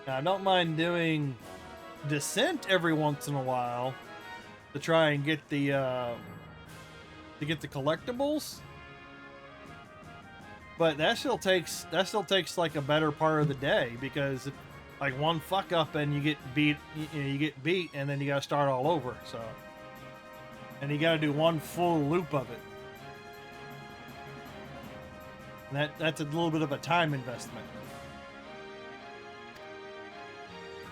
Now, I don't mind doing Descent every once in a while to try and get the collectibles. But that still takes like a better part of the day, because like one fuck up and you get beat, and then you gotta start all over. So, and you gotta do one full loop of it. And that's a little bit of a time investment.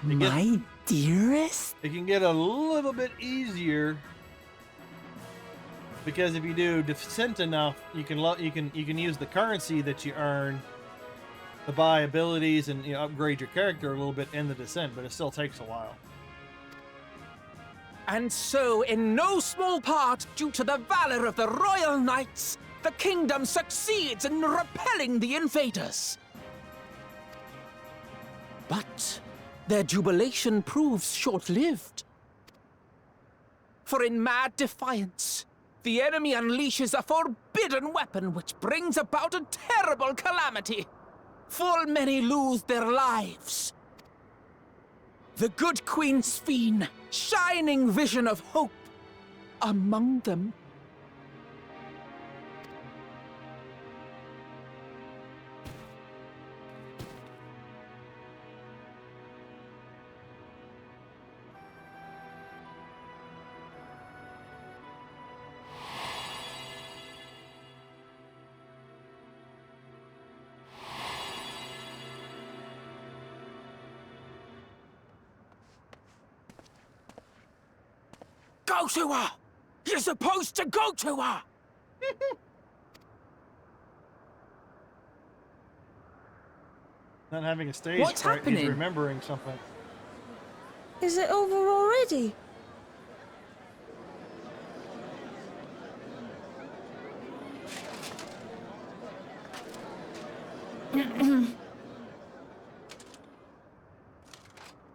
My dearest? It can get a little bit easier, because if you do Descent enough, you can use the currency that you earn to buy abilities and upgrade your character a little bit in the Descent, but it still takes a while. And so, in no small part due to the valor of the Royal Knights, the kingdom succeeds in repelling the invaders. But their jubilation proves short-lived. For in mad defiance, the enemy unleashes a forbidden weapon which brings about a terrible calamity. Full many lose their lives. The good Queen Sveen, shining vision of hope, among them. Go to her! You're supposed to go to her! Not having a stage What's fright, he's happening? remembering something. Is it over already?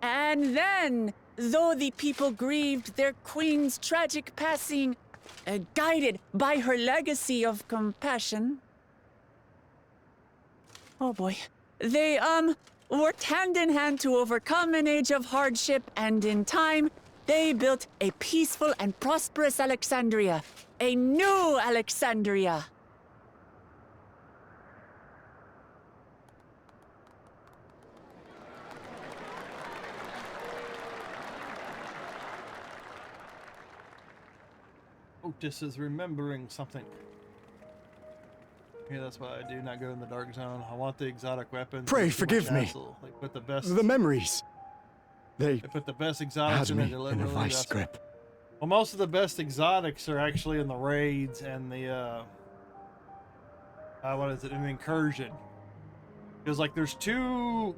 And then, though the people grieved their queen's tragic passing, guided by her legacy of compassion. Oh boy. They, worked hand in hand to overcome an age of hardship, and in time, they built a peaceful and prosperous Alexandria. A new Alexandria. Otis is remembering something. Yeah, that's why I do not go in the dark zone. I want the exotic weapons. Pray in my forgive me. castle. They put the best. The memories. They They put the best exotics had in me it in a deliberately. vice That's- grip. Well, most of the best exotics are actually in the raids and the what is it? An incursion. Because like there's two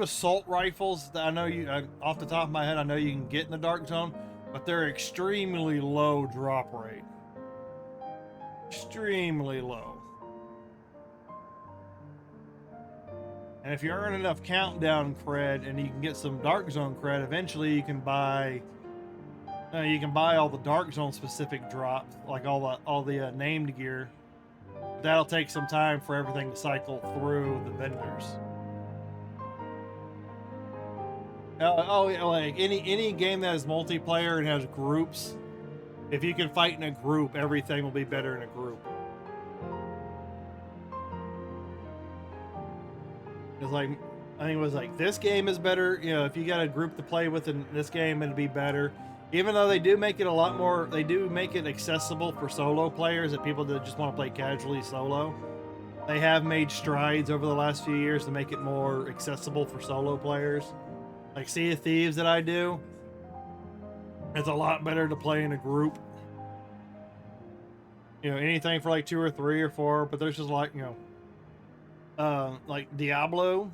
assault rifles that I know off the top of my head I know you can get in the dark zone, but they're extremely low drop rate. Extremely low. And if you earn enough countdown cred and you can get some dark zone cred, eventually you can buy all the dark zone specific drops, like all the named gear. That'll take some time for everything to cycle through the vendors. Like any game that has multiplayer and has groups, if you can fight in a group, everything will be better in a group. It's like, I think it was like, this game is better, you know, if you got a group to play with in this game, it'd be better. Even though they do make it a lot more, they do make it accessible for solo players, that people that just want to play casually solo. They have made strides over the last few years to make it more accessible for solo players. Like Sea of Thieves that I do, it's a lot better to play in a group. You know, anything for like 2 or 3 or 4, but there's just like, you know, like Diablo,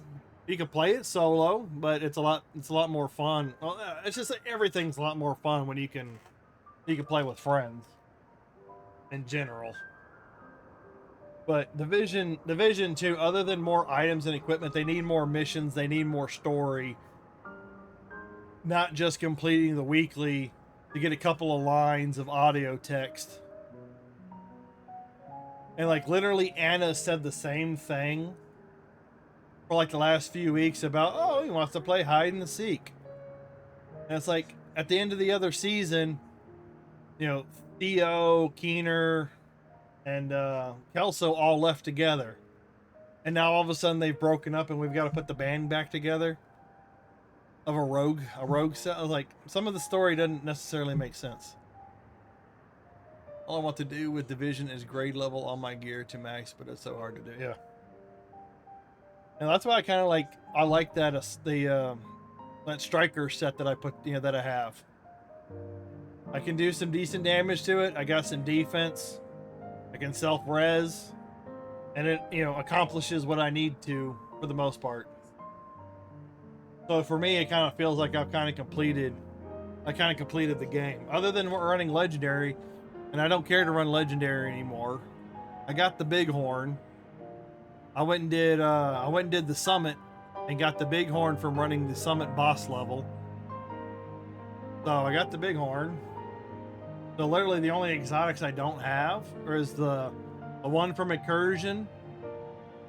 you can play it solo, but it's a lot more fun. Well, it's just everything's a lot more fun when you can play with friends in general. But Division 2, other than more items and equipment, they need more missions, they need more story. Not just completing the weekly to get a couple of lines of audio text. And like literally Anna said the same thing for like the last few weeks about, oh, he wants to play hide and seek. And it's like at the end of the other season, you know, Theo, Keener, and Kelso all left together. And now all of a sudden they've broken up and we've got to put the band back together of a rogue set. I was like, some of the story doesn't necessarily make sense. All I want to do with Division is grade level all my gear to max, but it's so hard to do. Yeah. And that's why I kind of like, I like that that striker set that I put, you know, that I have. I can do some decent damage to it. I got some defense. I can self-res. And it, you know, accomplishes what I need to for the most part. So for me, it kind of feels like I've kind of completed the game. Other than running Legendary, and I don't care to run Legendary anymore. I got the Bighorn. I went and did the Summit and got the Bighorn from running the Summit boss level. So I got the Bighorn. So literally the only exotics I don't have is the one from Incursion,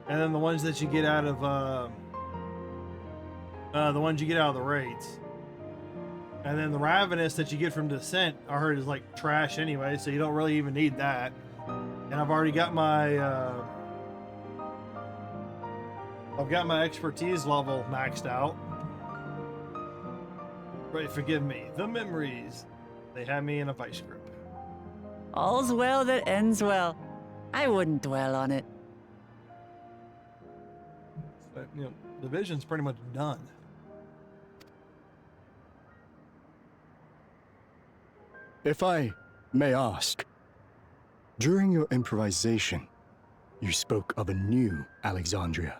and then the ones that you get out of the raids. And then the Ravenous that you get from Descent, I heard is like trash anyway, so you don't really even need that. And I've already got my expertise level maxed out. Right, forgive me. The memories. They had me in a vice grip. All's well that ends well. I wouldn't dwell on it. But, you know, Division's pretty much done. If I may ask, during your improvisation, you spoke of a new Alexandria.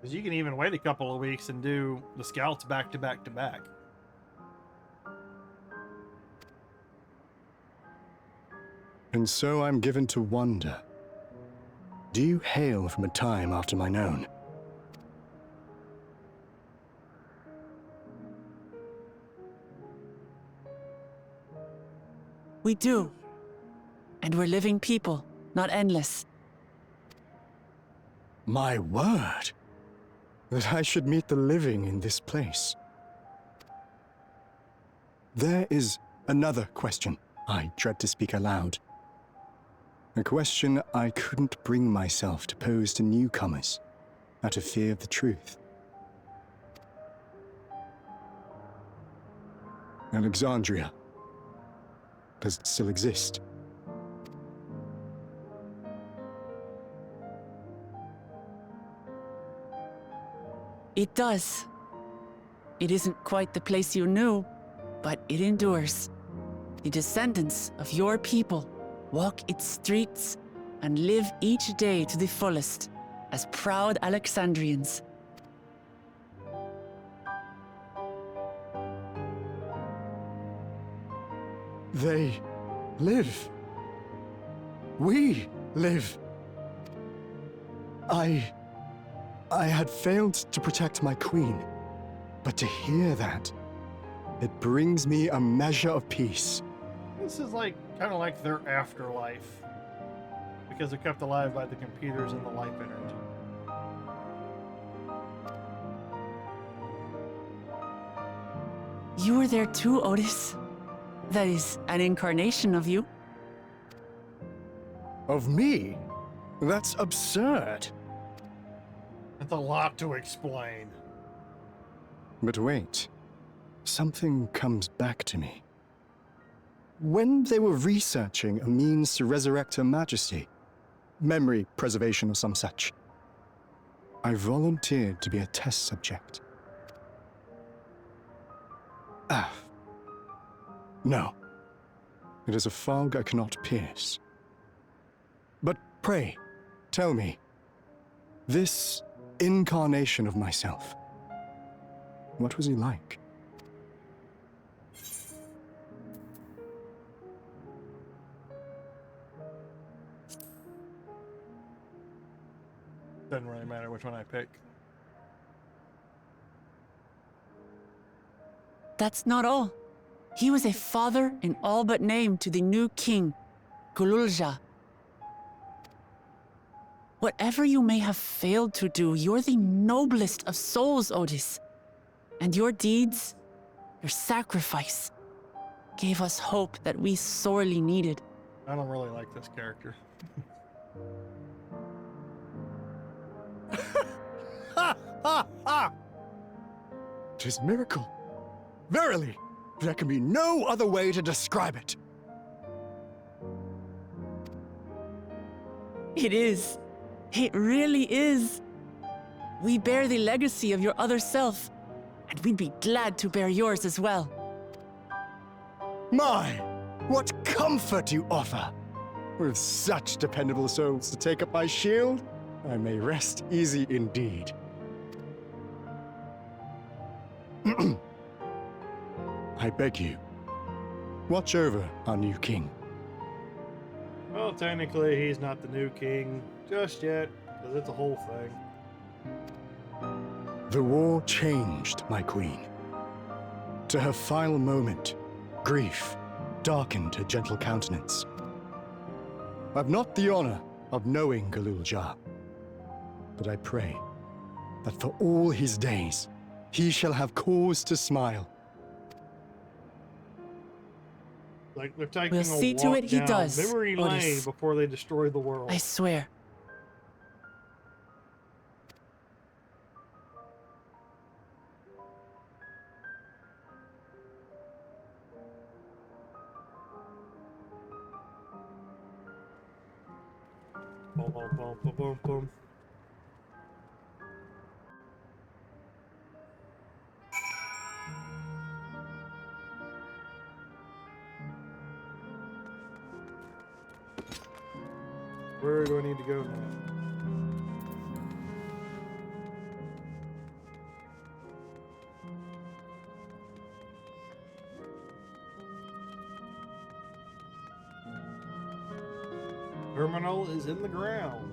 Because you can even wait a couple of weeks and do the scouts back to back to back. And so I'm given to wonder, do you hail from a time after mine own? We do. And we're living people, not endless. My word! That I should meet the living in this place. There is another question I dread to speak aloud. A question I couldn't bring myself to pose to newcomers, out of fear of the truth. Alexandria. Does it still exist? It does. It isn't quite the place you knew, but it endures. The descendants of your people walk its streets and live each day to the fullest as proud Alexandrians. They live. We live. I had failed to protect my queen, but to hear that, it brings me a measure of peace. This is like kind of like their afterlife, because they're kept alive by the computers and the life energy. You were there too, Otis. That is an incarnation of you. Of me? That's absurd. That's a lot to explain. But wait, something comes back to me. When they were researching a means to resurrect Her Majesty, memory preservation or some such, I volunteered to be a test subject. No. It is a fog I cannot pierce. But pray, tell me, this incarnation of myself, what was he like? Doesn't really matter which one I pick. That's not all. He was a father in all but name to the new king, Gululja. Whatever you may have failed to do, you're the noblest of souls, Otis. And your deeds, your sacrifice, gave us hope that we sorely needed. I don't really like this character. Ha ha ha! 'Tis miracle. Verily, there can be no other way to describe it. It is. It really is. We bear the legacy of your other self, and we'd be glad to bear yours as well. My, what comfort you offer! With such dependable souls to take up my shield, I may rest easy indeed. I beg you, watch over our new king. Well, technically, he's not the new king just yet, because it's a whole thing. The war changed my queen. To her final moment, grief darkened her gentle countenance. I've not the honor of knowing Gululja, but I pray that for all his days, he shall have cause to smile. Like they're taking We'll a see walk to it he down does, memory lane Otis. before they destroy the world. I swear. Boom, boom, boom, boom, boom, boom. Where do I need to go now? Terminal is in the ground.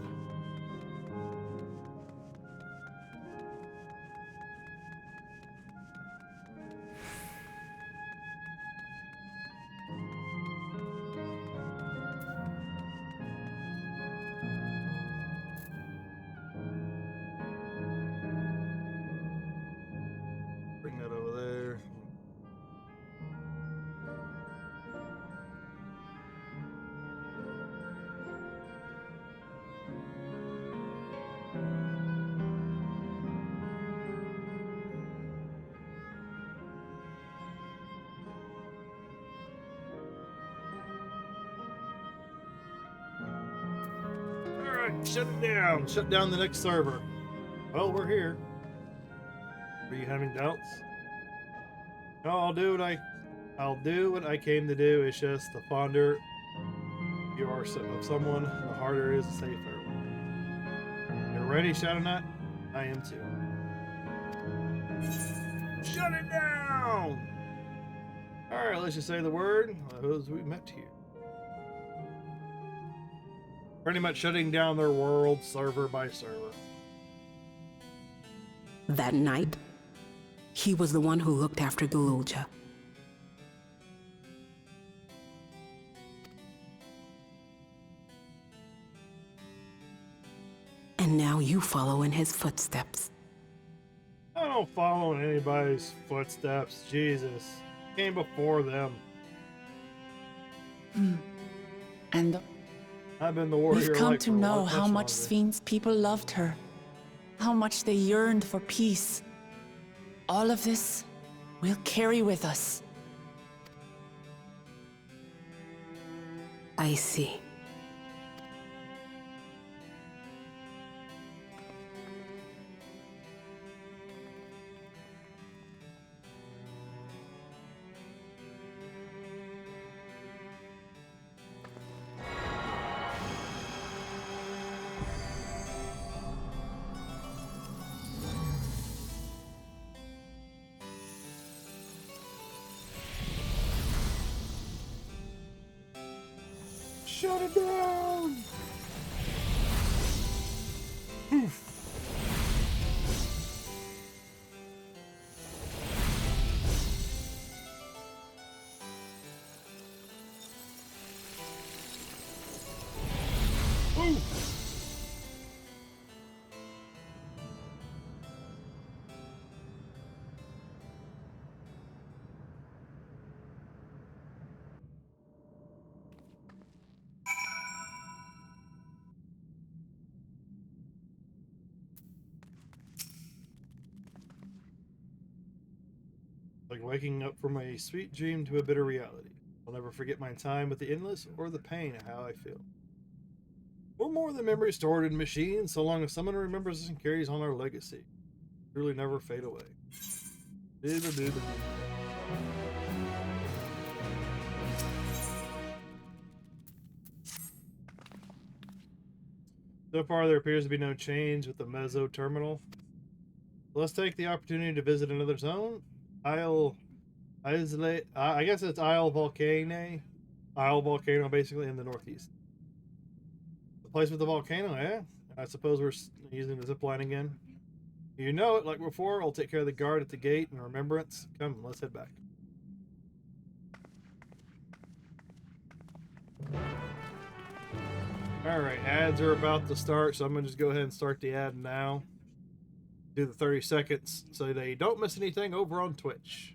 Bring that over there. Alright, shut it down. Shut down the next server. Well, we're here. Are you having doubts? No, I'll do what I came to do. It's just the fonder you are of someone, the harder it is to say farewell. You're ready, Shadowknight? I am too. Shut it down! Alright, let's just say the word. Those we met here. Pretty much shutting down their world server by server. That night, he was the one who looked after Galulja. And now you follow in his footsteps. I don't follow in anybody's footsteps. Jesus. Came before them. And I've been the warrior. we've come like to for know much how much longer. Sven's people loved her, how much they yearned for peace. All of this we'll carry with us. I see. Shut it down! Like waking up from a sweet dream to a bitter reality. I'll never forget my time with the Endless or the pain of how I feel. We're more than memories stored in machines, so long as someone remembers us and carries on our legacy. Truly never fade away. So far, there appears to be no change with the Mezzo terminal. Let's take the opportunity to visit another zone. I guess it's Isle Volcano, basically, in the northeast. The place with the volcano, eh? I suppose we're using the zip line again. You know it, like before. I'll take care of the guard at the gate in remembrance. Come, let's head back. Alright, ads are about to start, so I'm going to just go ahead and start the ad now. Do the 30 seconds so they don't miss anything over on Twitch.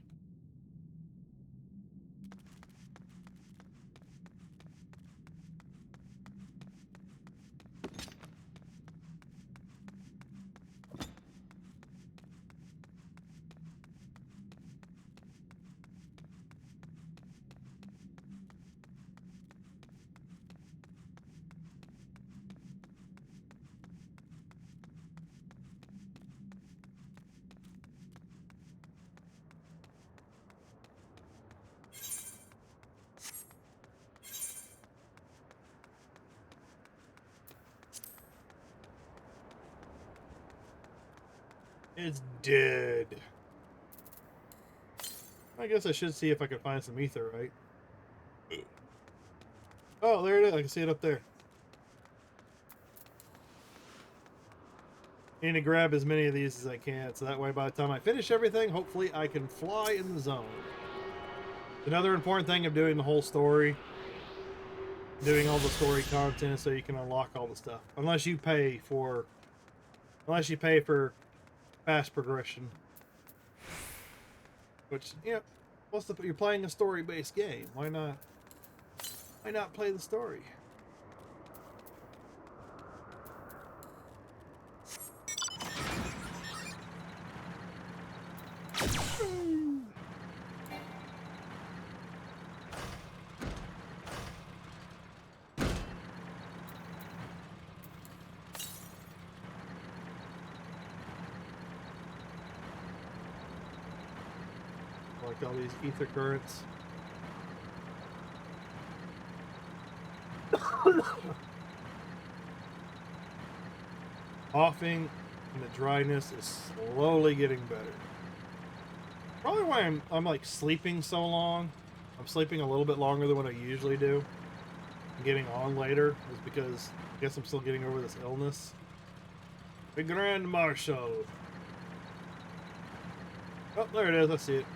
It's dead. I guess I should see if I can find some ether, right? Oh, there it is. I can see it up there. I need to grab as many of these as I can, so that way by the time I finish everything, hopefully I can fly in the zone. Another important thing of doing the whole story, doing all the story content, so you can unlock all the stuff. Unless you pay for fast progression. Which, you know, you're playing a story-based game. Why not play the story? Like all these ether currents. Coughing and the dryness is slowly getting better. Probably why I'm like sleeping so long. I'm sleeping a little bit longer than what I usually do. And getting on later is because I guess I'm still getting over this illness. The Grand Marshal. Oh, there it is. I see it.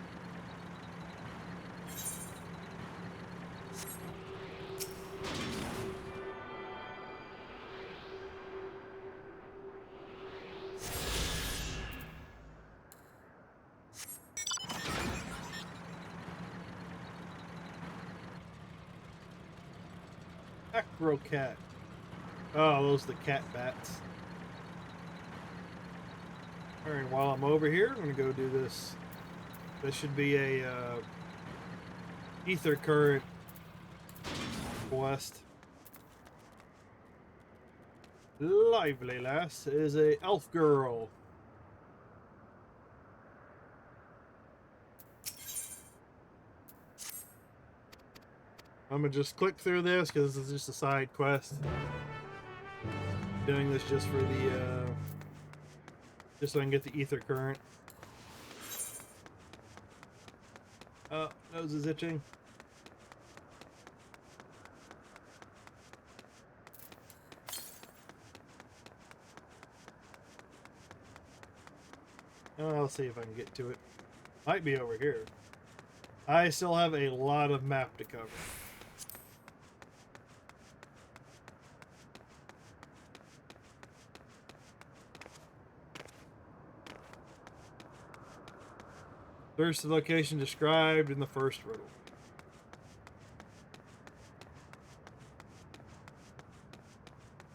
Acrocat. Oh, those are the cat bats. Alright, while I'm over here, I'm going to go do this. This should be a ether current quest. Lively lass is a elf girl. I'm gonna just click through this because this is just a side quest. Doing this just for the just so I can get the ether current. Oh, nose is itching. Oh, I'll see if I can get to it. Might be over here. I still have a lot of map to cover. There's the location described in the first riddle.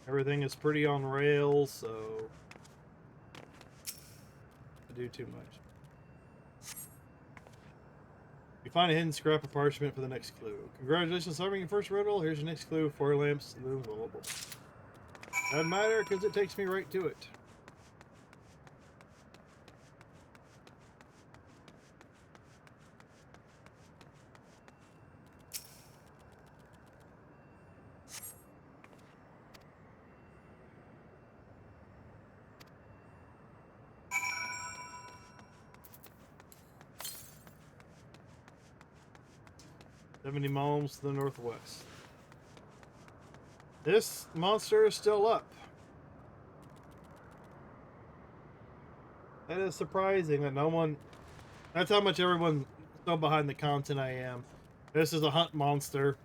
Everything is pretty on rails, so I do too much. You find a hidden scrap of parchment for the next clue. Congratulations on solving your first riddle. Here's your next clue. 4 lamps loom available. Doesn't matter because it takes me right to it. "70 miles to the northwest." This monster is still up. That is surprising that no one... That's how much everyone's so behind the content I am. This is a hunt monster.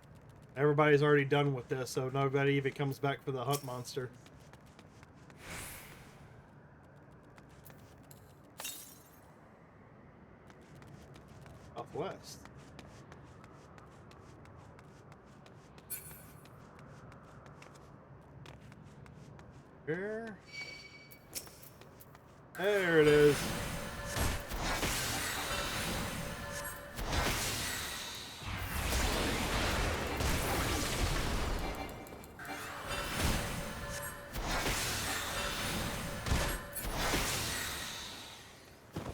Everybody's already done with this, so nobody even comes back for the hunt monster. Southwest. Here. There it is.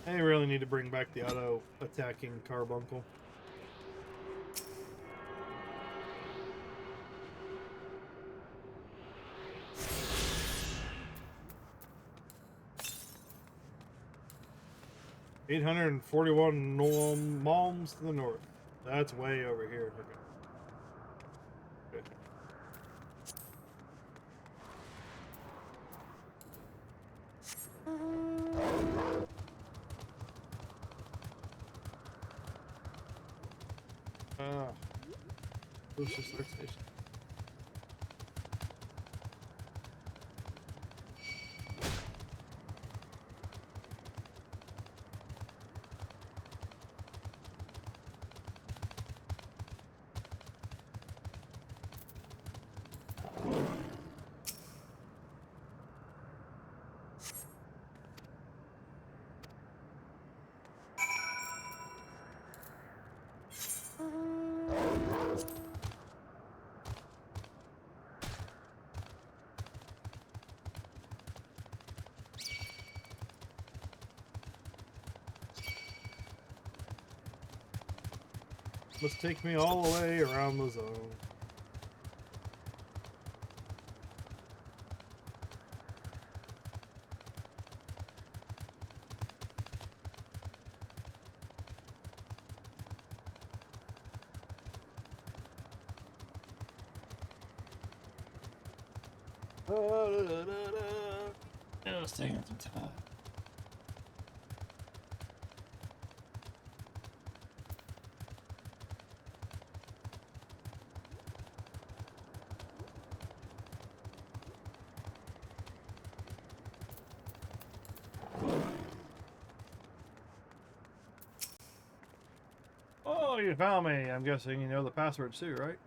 I really need to bring back the auto-attacking carbuncle. 841 malms to the north. That's way over here. Okay. Okay. Who's this third station? Must take me all the way around the zone. It's taking some time. Oh, you found me. I'm guessing you know the password too, right?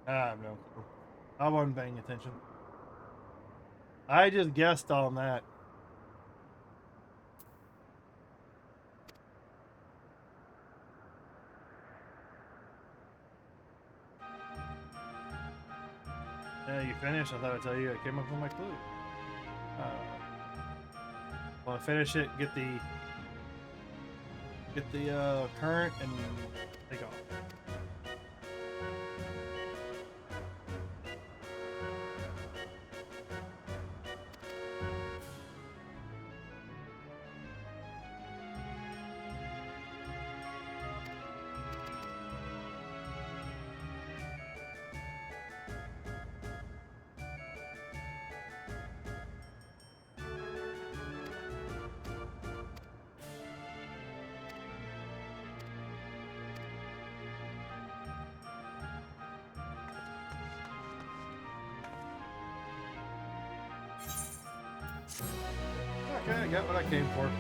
Ah, no. I wasn't paying attention. I just guessed on that. Yeah, you finished. I thought I'd tell you I came up with my clue. Want to finish it, get the current and take off. Okay, I got what I came for.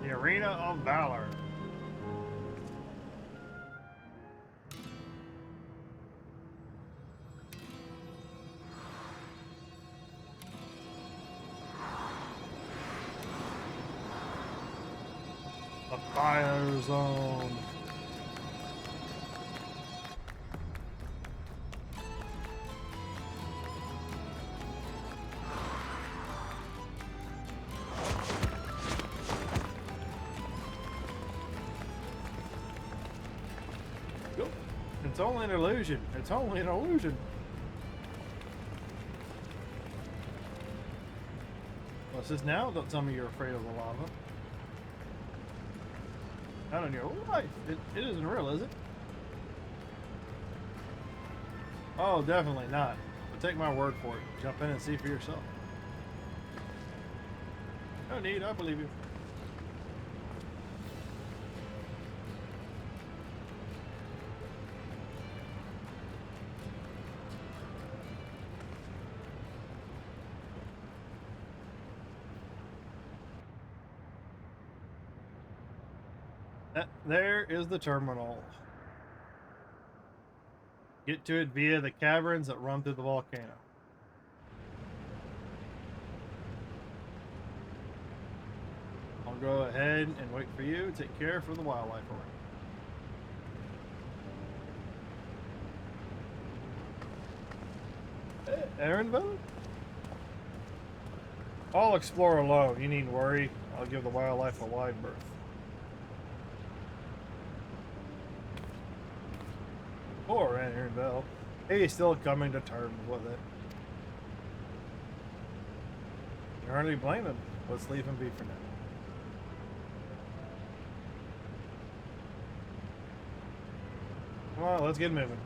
The Arena of Valor. The Fire Zone. It's only an illusion. It's only an illusion. What's this now? Don't tell me you're afraid of the lava. Not in your life. It isn't real, is it? Oh, definitely not. But take my word for it. Jump in and see for yourself. No need. I believe you. There is the terminal. Get to it via the caverns that run through the volcano. I'll go ahead and wait for you. Take care for the wildlife around. Aaronville? I'll explore alone. You needn't worry. I'll give the wildlife a wide berth. Poor Aaronville. He's still coming to terms with it. You hardly blame him. Let's leave him be for now. Come on, let's get moving.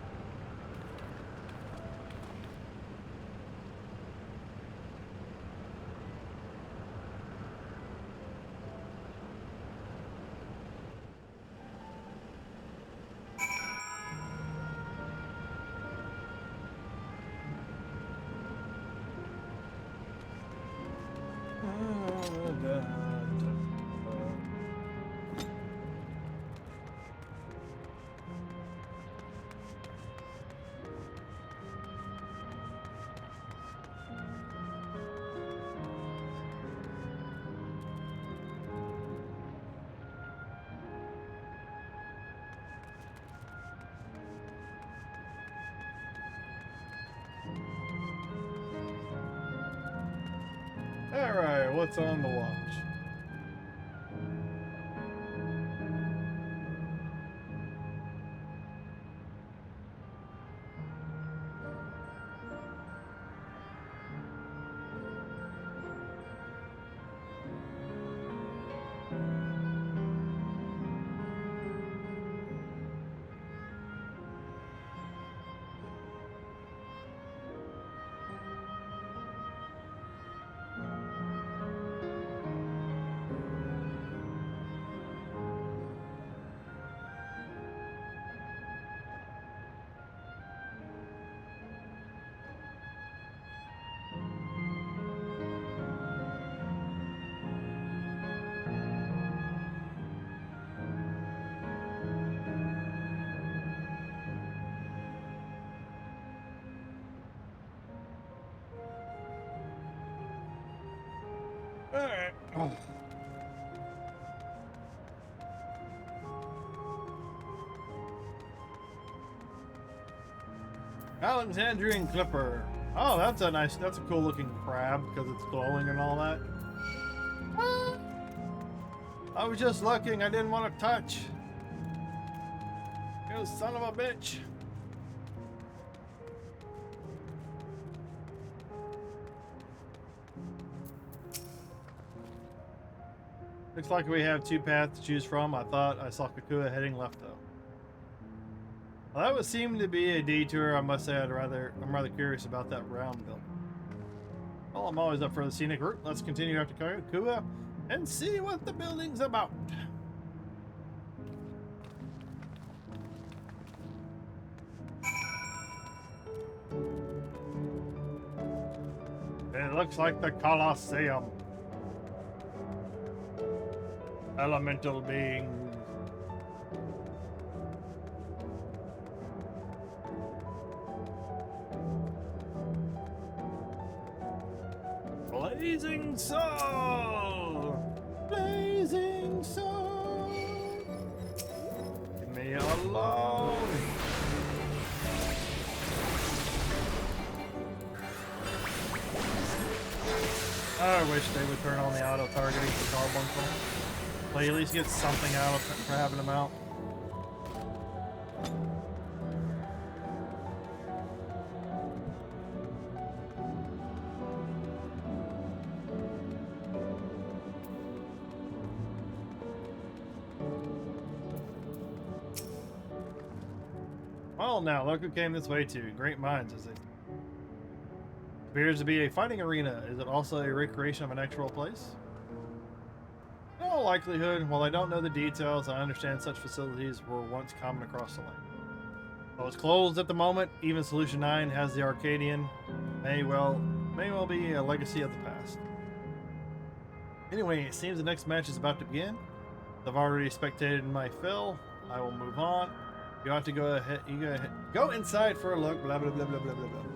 Alright, what's on the watch? Alright. Oh. Alexandrian Clipper. Oh, that's a cool looking crab because it's glowing and all that. I was just looking, I didn't want to touch. You son of a bitch. Looks like we have two paths to choose from. I thought I saw Kakua heading left though. Well, that would seem to be a detour. I must say I'm rather curious about that round building. Well, I'm always up for the scenic route. Let's continue after Kakua and see what the building's about. It looks like the Colosseum. Elemental beings. Blazing soul! Blazing soul! Leave me alone! I wish they would turn on the auto targeting for Carbuncle. Well, you at least get something out of it for having them out. Well, now, look who came this way too. Great minds, as they say. Appears to be a fighting arena. Is it also a recreation of an actual place? In all likelihood, while I don't know the details, I understand such facilities were once common across the land. Though it's closed at the moment, even Solution 9 has the Arcadian. May well be a legacy of the past. Anyway, it seems the next match is about to begin. I've already spectated my fill. I will move on. You have to go ahead. You go inside for a look. Blah blah blah blah blah blah blah.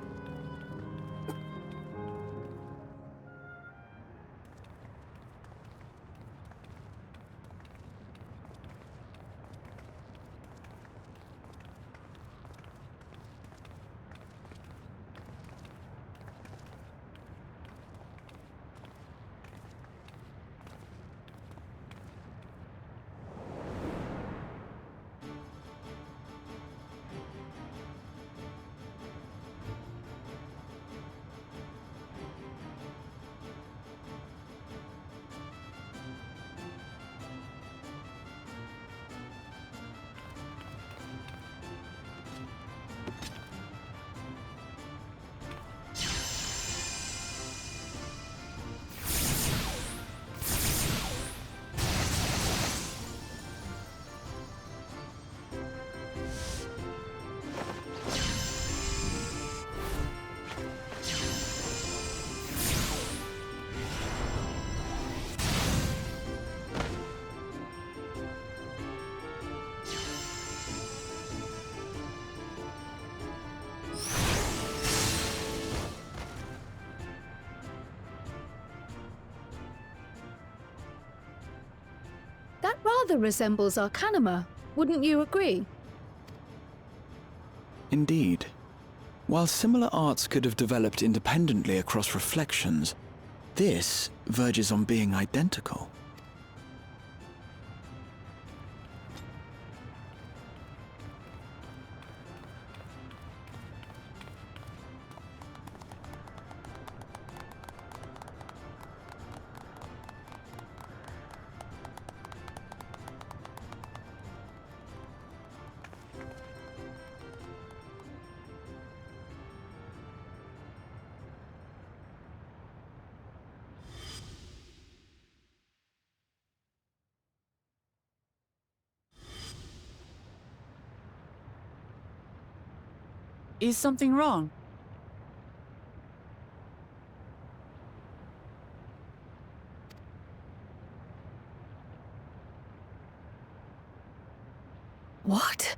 That rather resembles Arcanima, wouldn't you agree? Indeed. While similar arts could have developed independently across reflections, this verges on being identical. Is something wrong? What?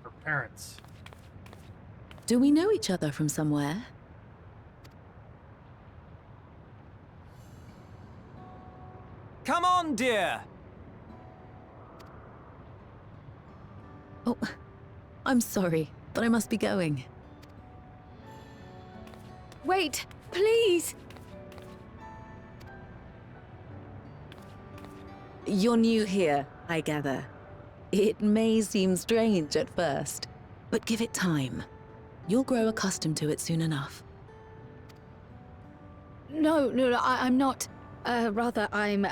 Her parents. Do we know each other from somewhere? Come on, dear! Oh, I'm sorry, but I must be going. Wait, please! You're new here, I gather. It may seem strange at first, but give it time. You'll grow accustomed to it soon enough. No, I'm not. Rather, I'm,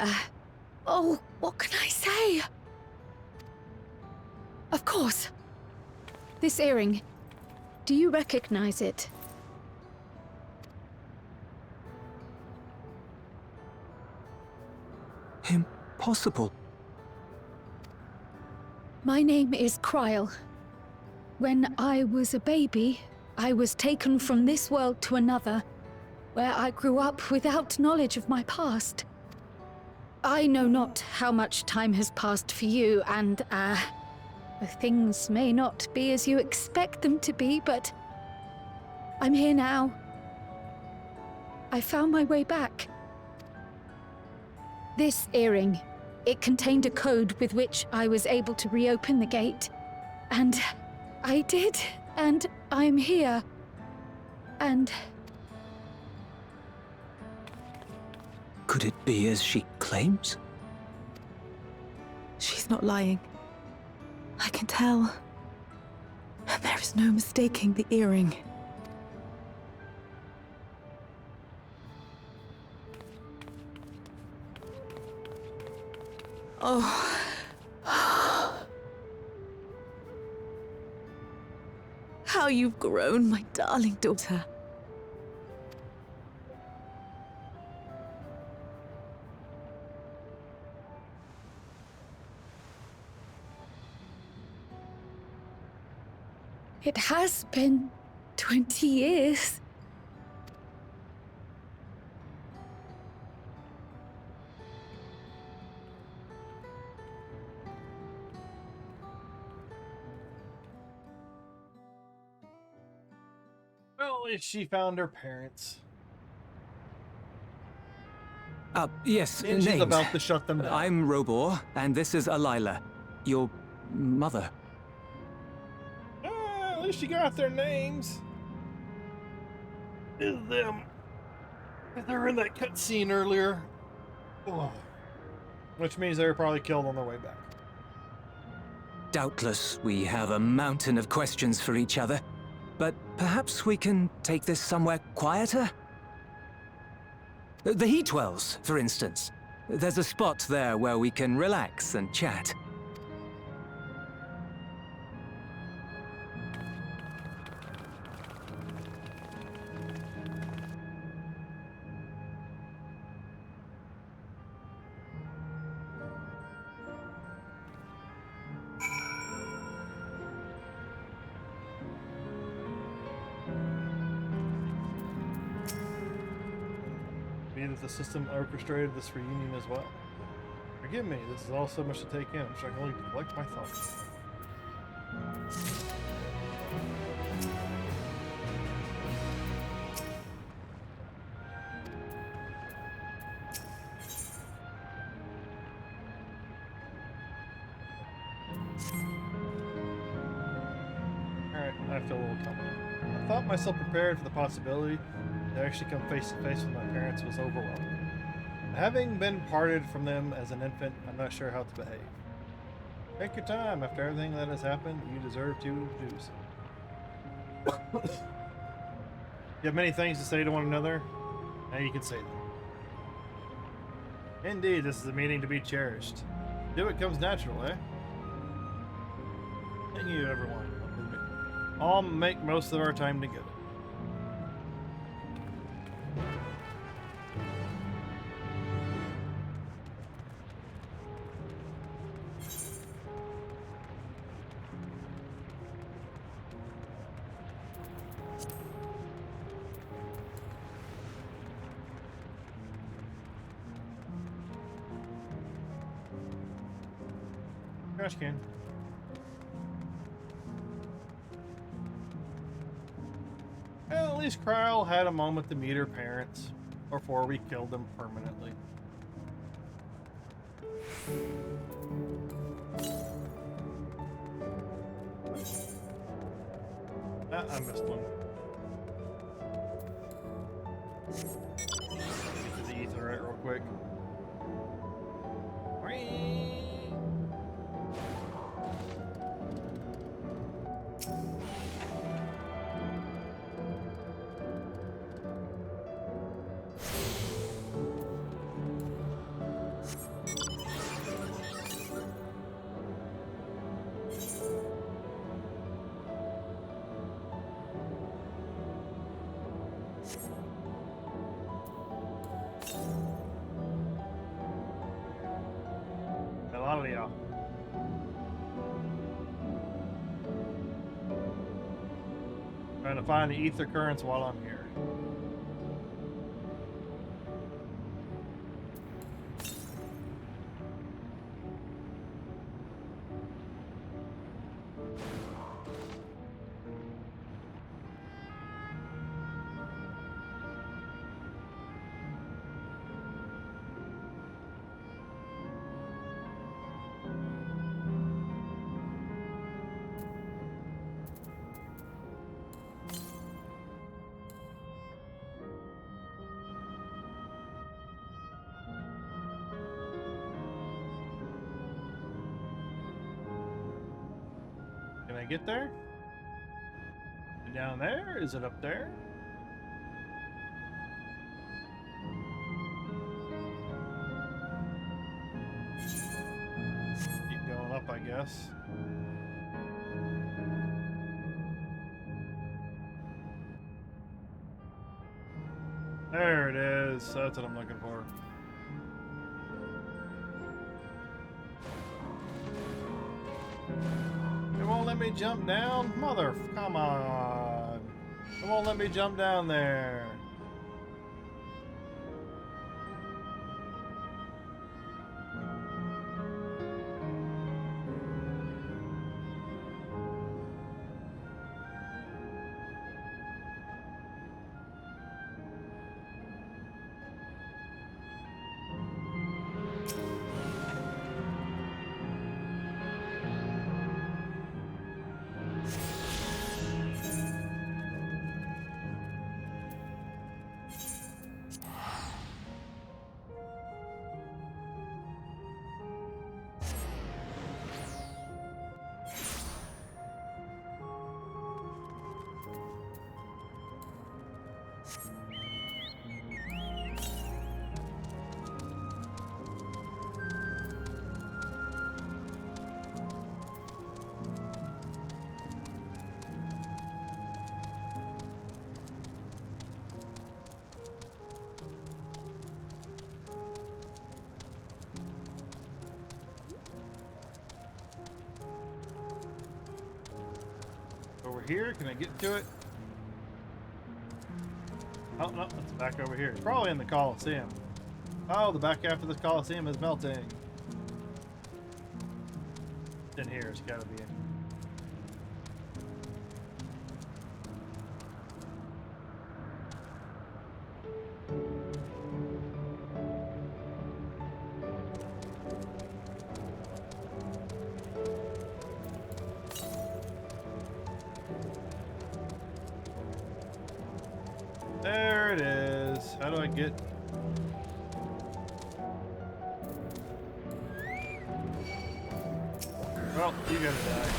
Oh, what can I say? Of course. This earring. Do you recognize it? Impossible. My name is Kryle. When I was a baby, I was taken from this world to another, where I grew up without knowledge of my past. I know not how much time has passed for you, and, things may not be as you expect them to be, but I'm here now. I found my way back. This earring, it contained a code with which I was able to reopen the gate. And I did, and I'm here. And... Could it be as she claims? She's not lying. I can tell. And there is no mistaking the earring. Oh. How you've grown, my darling daughter. it has been 20 years. Well, at least she found her parents. Yes, And she's names. about to shut them down. I'm Robor, and this is Alila, your mother. At least you got their names. Is them. They were in that cutscene earlier. Oh. Which means they were probably killed on their way back. Doubtless, we have a mountain of questions for each other, but perhaps we can take this somewhere quieter? The Heat Wells, for instance. There's a spot there where we can relax and chat. That the system orchestrated this reunion as well. Forgive me, this is all so much to take in. I'm struggling to collect my thoughts. Alright, I feel a little confident. I thought myself prepared for the possibility to actually come face to face with my parents was overwhelming. Having been parted from them as an infant, I'm not sure how to behave. Take your time. After everything that has happened, you deserve to do so. You have many things to say to one another, and you can say them. Indeed, this is a meeting to be cherished. Do it comes natural, eh? Thank you, everyone. All make most of our time together. Trash can. Well, at least Kryle had a moment to meet her parents before we killed them permanently. I missed one. Get to the ether right real quick. Whee! Lamati'y. Trying to find the ether currents while I'm here. Can I get there? Is it down there? Is it up there? Keep going up, I guess. There it is. That's what I'm looking for. It won't let me jump down? Mother, come on. It won't let me jump down there. Over here, can I get to it? Oh, no, it's back over here. It's probably in the Colosseum. Oh, the back half of the Colosseum is melting. It's in here, it's gotta be in. There it is. How do I get... Well, you gotta die.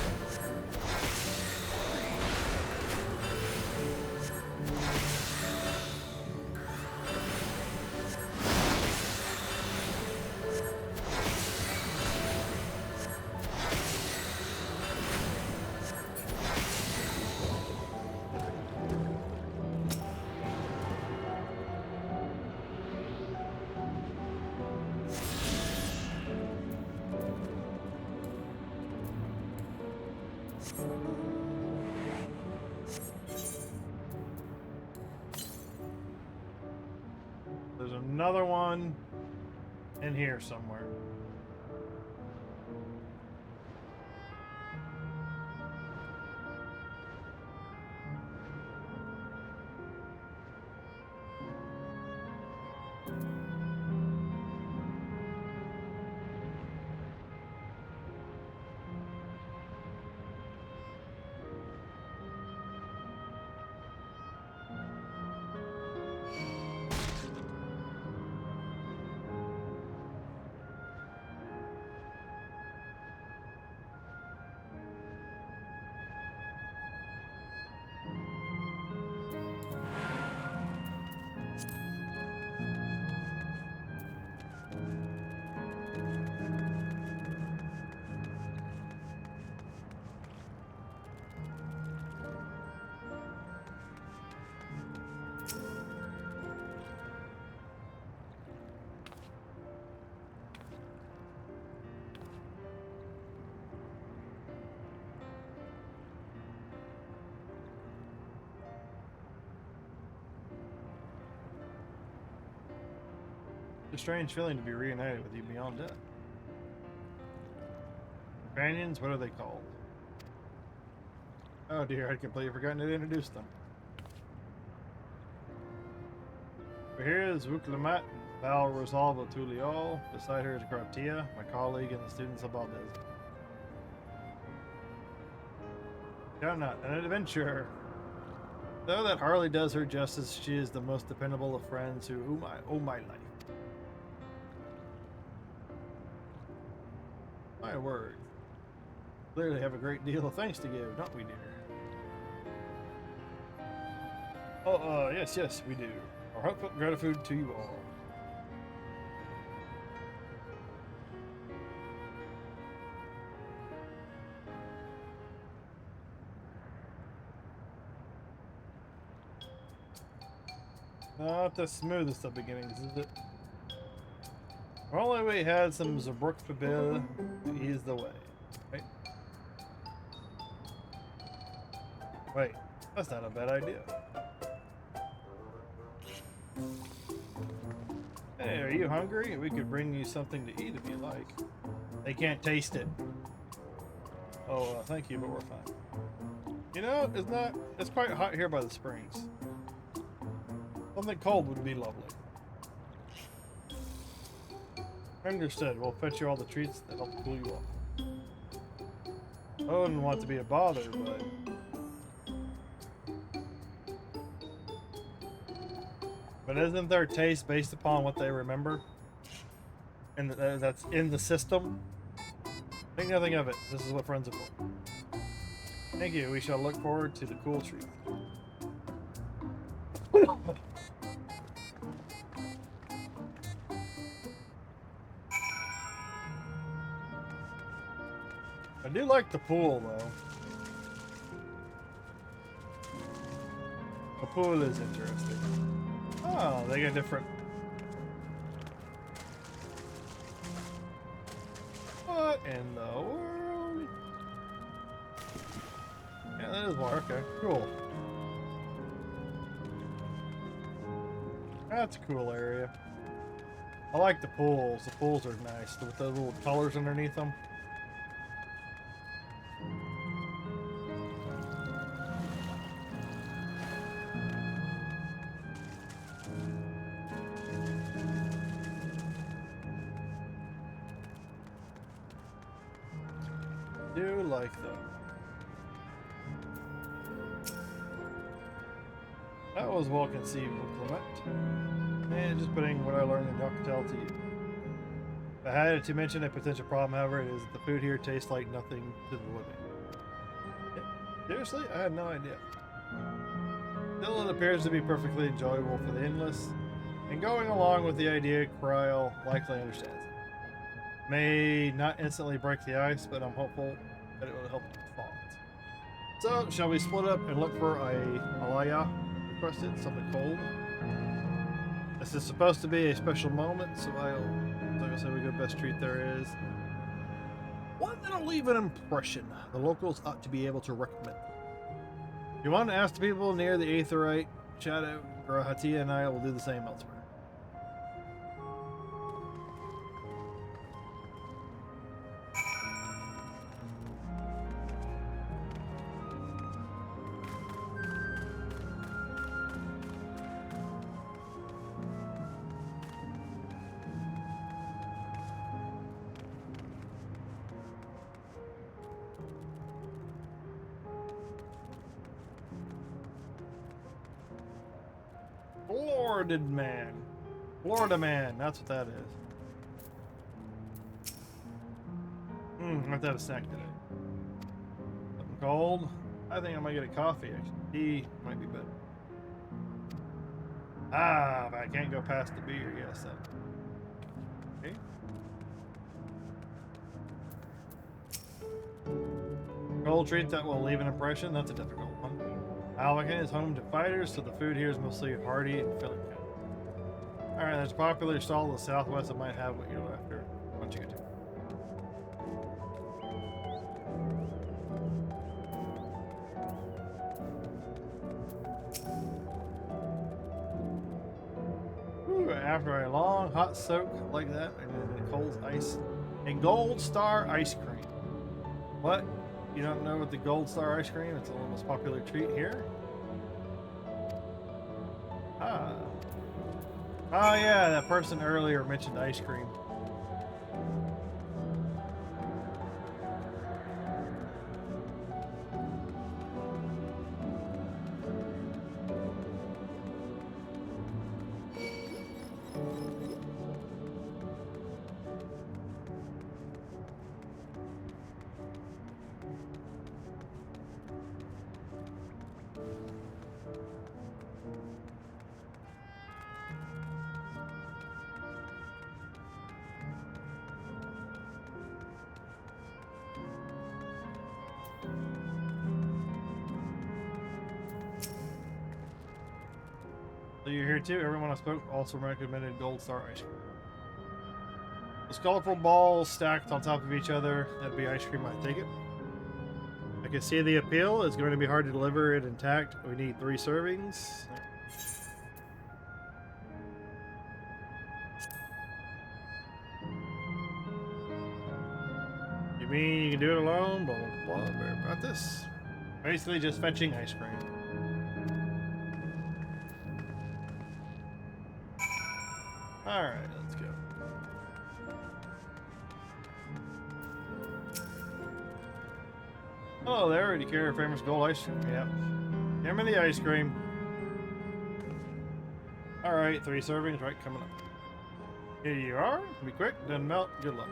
There's another one in here somewhere. A strange feeling to be reunited with you beyond death. Companions, what are they called? Oh dear, I'd completely forgotten to introduce them. Here is Lamati'y, Val Rosalva Tuliol. Beside her is Gratia, my colleague and the students of Valdez. Not an adventurer. Though that hardly does her justice, she is the most dependable of friends whom I owe my life. My word. Clearly have a great deal of thanks to give, don't we, dear? Oh, yes, we do. Our heartfelt gratitude to you all. Not the smoothest of beginnings, is it? If only we had some Zabruk Fabil to ease the way. Right? Wait, that's not a bad idea. Hey, are you hungry? We could bring you something to eat if you like. They can't taste it. Oh, thank you, but we're fine. You know, it's quite hot here by the springs. Something cold would be lovely. Understood. We'll fetch you all the treats that help cool you off. I wouldn't want to be a bother, but isn't their taste based upon what they remember? And that's in the system? Think nothing of it. This is what friends are for. Thank you. We shall look forward to the cool treats. I do like the pool, though. The pool is interesting. Oh, they got different... What in the world? Yeah, that is water. Okay, cool. That's a cool area. I like the pools. The pools are nice with the little colors underneath them. Do like them. That was well conceived, Clement. And just putting what I learned in Alcatel to you. If I had to mention a potential problem, however, it is that the food here tastes like nothing to the living. Yeah. Seriously? I had no idea. Still, it appears to be perfectly enjoyable for the endless, and going along with the idea, Kryl likely understands it. May not instantly break the ice, but I'm hopeful that it will help thaw it. So, shall we split up and look for a Alaya requested, something cold? This is supposed to be a special moment, so like I said, we go best treat there is. One that'll leave an impression. The locals ought to be able to recommend. If you want to ask the people near the Aetherite Shadow, Lamati'y and I will do the same elsewhere. Florida man, that's what that is. I have to have a snack today. Something cold. I think I might get a coffee actually. Tea might be better. Ah, but I can't go past the beer, yes. Okay. Cold treat that will leave an impression, that's a difficult one. Alvacan is home to fighters, so the food here is mostly hearty and filling. Alright, there's a popular stall in the southwest that might have what you're after. Once you get to it. Ooh, after a long hot soak like that, and then a cold ice, a Gold Star ice cream. What? You don't know what the Gold Star ice cream? It's the most popular treat here. Ah. Oh yeah, that person earlier mentioned ice cream. So you're here too. Everyone I spoke also recommended Gold Star ice cream. Those colorful balls stacked on top of each other. That'd be ice cream, I take it. I can see the appeal. It's going to be hard to deliver it intact. We need 3 servings. You mean you can do it alone? Blah, blah, blah. Better about this. Basically just fetching ice cream. Alright, let's go. Oh, there, do you carry a famous gold ice cream? Yep. Give me the ice cream. Alright, 3 servings, right, coming up. Here you are. Be quick, doesn't melt. Good luck.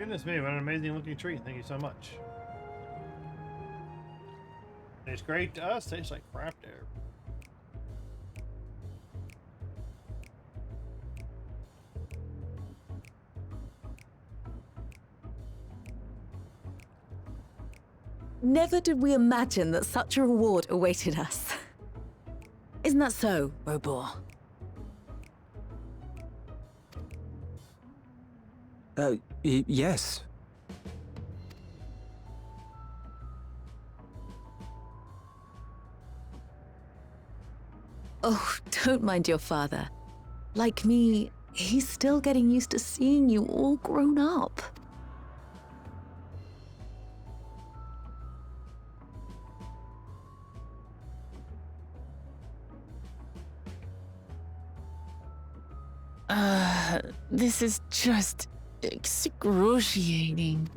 Goodness me, what an amazing looking tree. Thank you so much. It's great to us. Tastes like crap there. Never did we imagine that such a reward awaited us. Isn't that so, Robor? Yes. Oh, don't mind your father. Like me, he's still getting used to seeing you all grown up. This is just excruciating.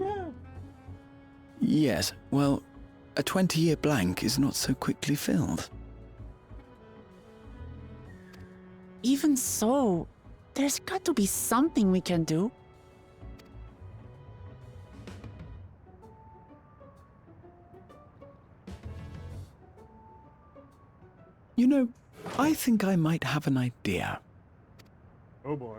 Yes, well, a 20-year blank is not so quickly filled. Even so, there's got to be something we can do. You know, I think I might have an idea. Oh boy.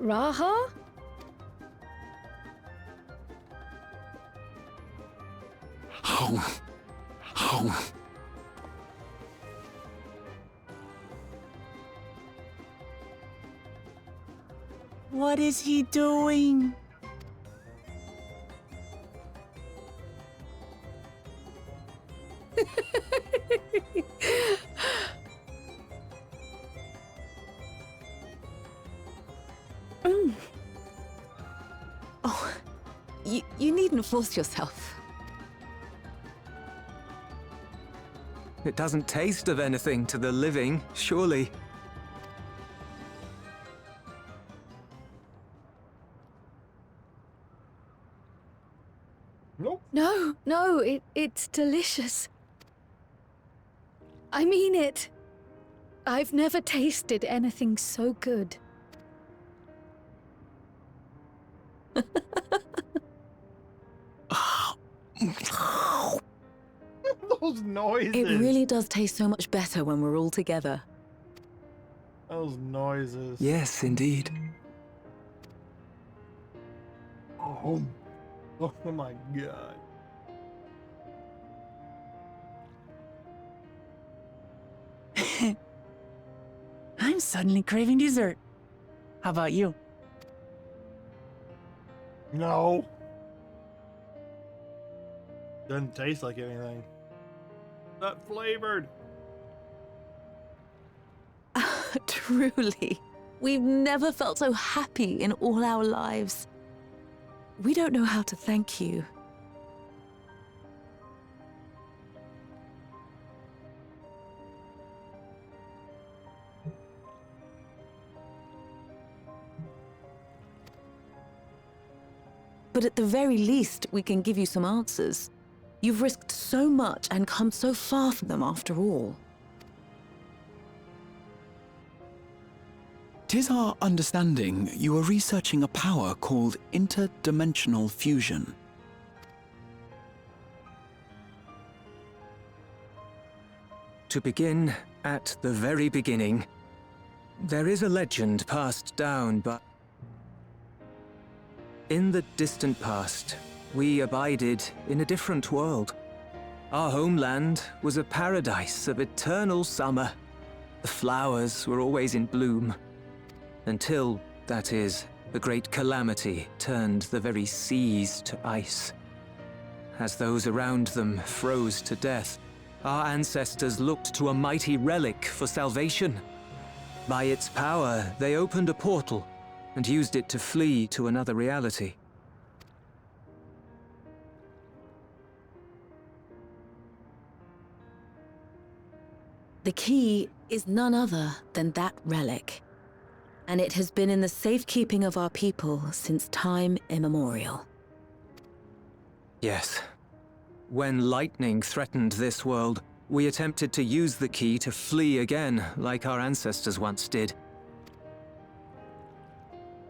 Raha? What is he doing? Oh, you needn't force yourself. It doesn't taste of anything to the living, surely. Nope. No, it's delicious. I mean it. I've never tasted anything so good. Those noises. It really does taste so much better when we're all together. Those noises. Yes, indeed. Oh, oh my god. I'm suddenly craving dessert. How about you? No. Doesn't taste like anything. Not flavored. Truly, we've never felt so happy in all our lives. We don't know how to thank you. But at the very least, we can give you some answers. You've risked so much and come so far from them after all. 'Tis our understanding you are researching a power called interdimensional fusion. To begin at the very beginning, there is a legend passed down by... In the distant past, we abided in a different world. Our homeland was a paradise of eternal summer. The flowers were always in bloom. Until, that is, the great calamity turned the very seas to ice. As those around them froze to death, our ancestors looked to a mighty relic for salvation. By its power, they opened a portal and used it to flee to another reality. The key is none other than that relic. And it has been in the safekeeping of our people since time immemorial. Yes. When lightning threatened this world, we attempted to use the key to flee again, like our ancestors once did.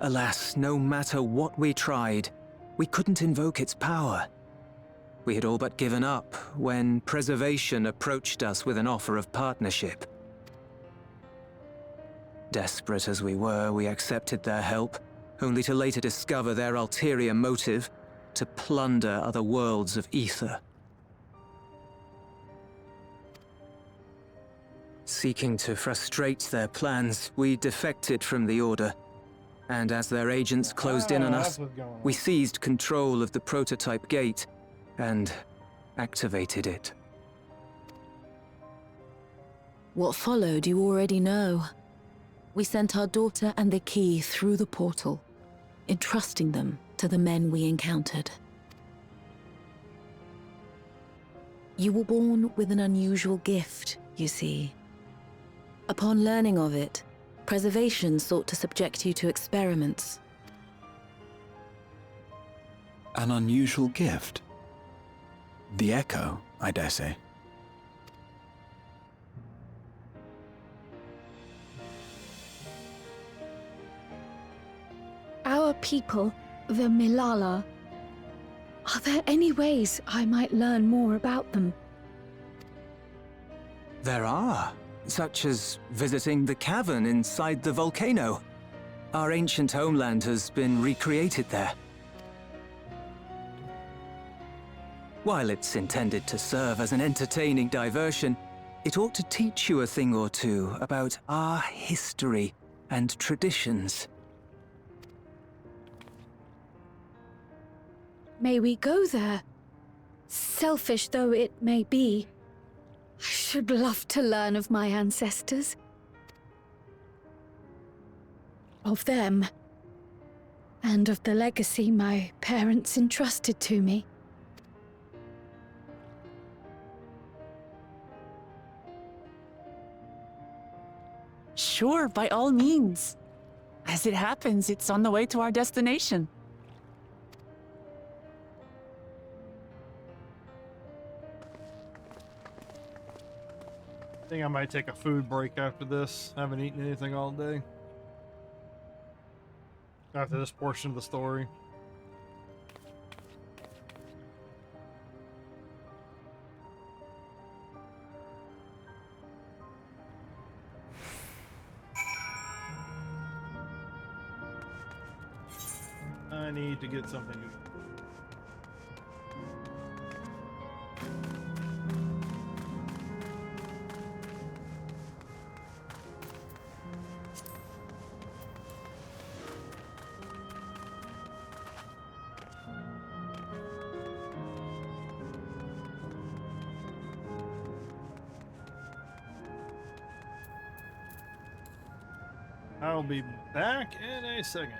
Alas, no matter what we tried, we couldn't invoke its power. We had all but given up when Preservation approached us with an offer of partnership. Desperate as we were, we accepted their help, only to later discover their ulterior motive, to plunder other worlds of ether. Seeking to frustrate their plans, we defected from the Order, and as their agents closed in on us, we seized control of the prototype gate and activated it. What followed you already know. We sent our daughter and the key through the portal, entrusting them to the men we encountered. You were born with an unusual gift, you see. Upon learning of it, Preservation sought to subject you to experiments. An unusual gift? The echo, I dare say. Our people, the Milala, are there any ways I might learn more about them? There are, such as visiting the cavern inside the volcano. Our ancient homeland has been recreated there. While it's intended to serve as an entertaining diversion, it ought to teach you a thing or two about our history and traditions. May we go there? Selfish though it may be, I should love to learn of my ancestors. Of them. And of the legacy my parents entrusted to me. Sure, by all means. As it happens, it's on the way to our destination. I think I might take a food break after this. I haven't eaten anything all day. After this portion of the story. I need to get something to eat. I'll be back in a second.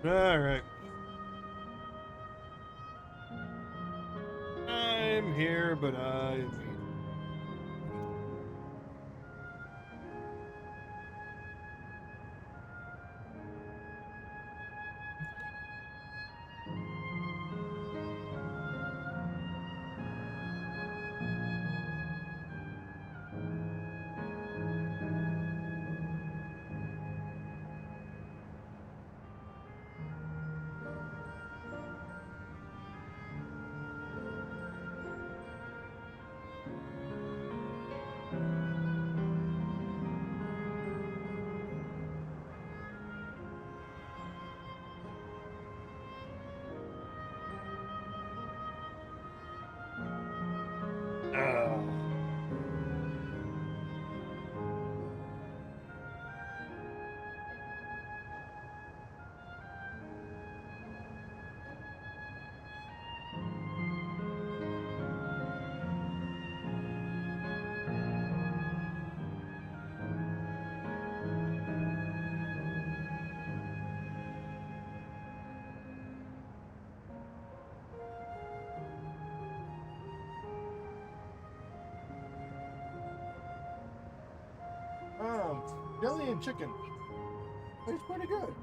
All right. I'm here, but I'm here. Oh. Jelly and chicken. It's pretty good.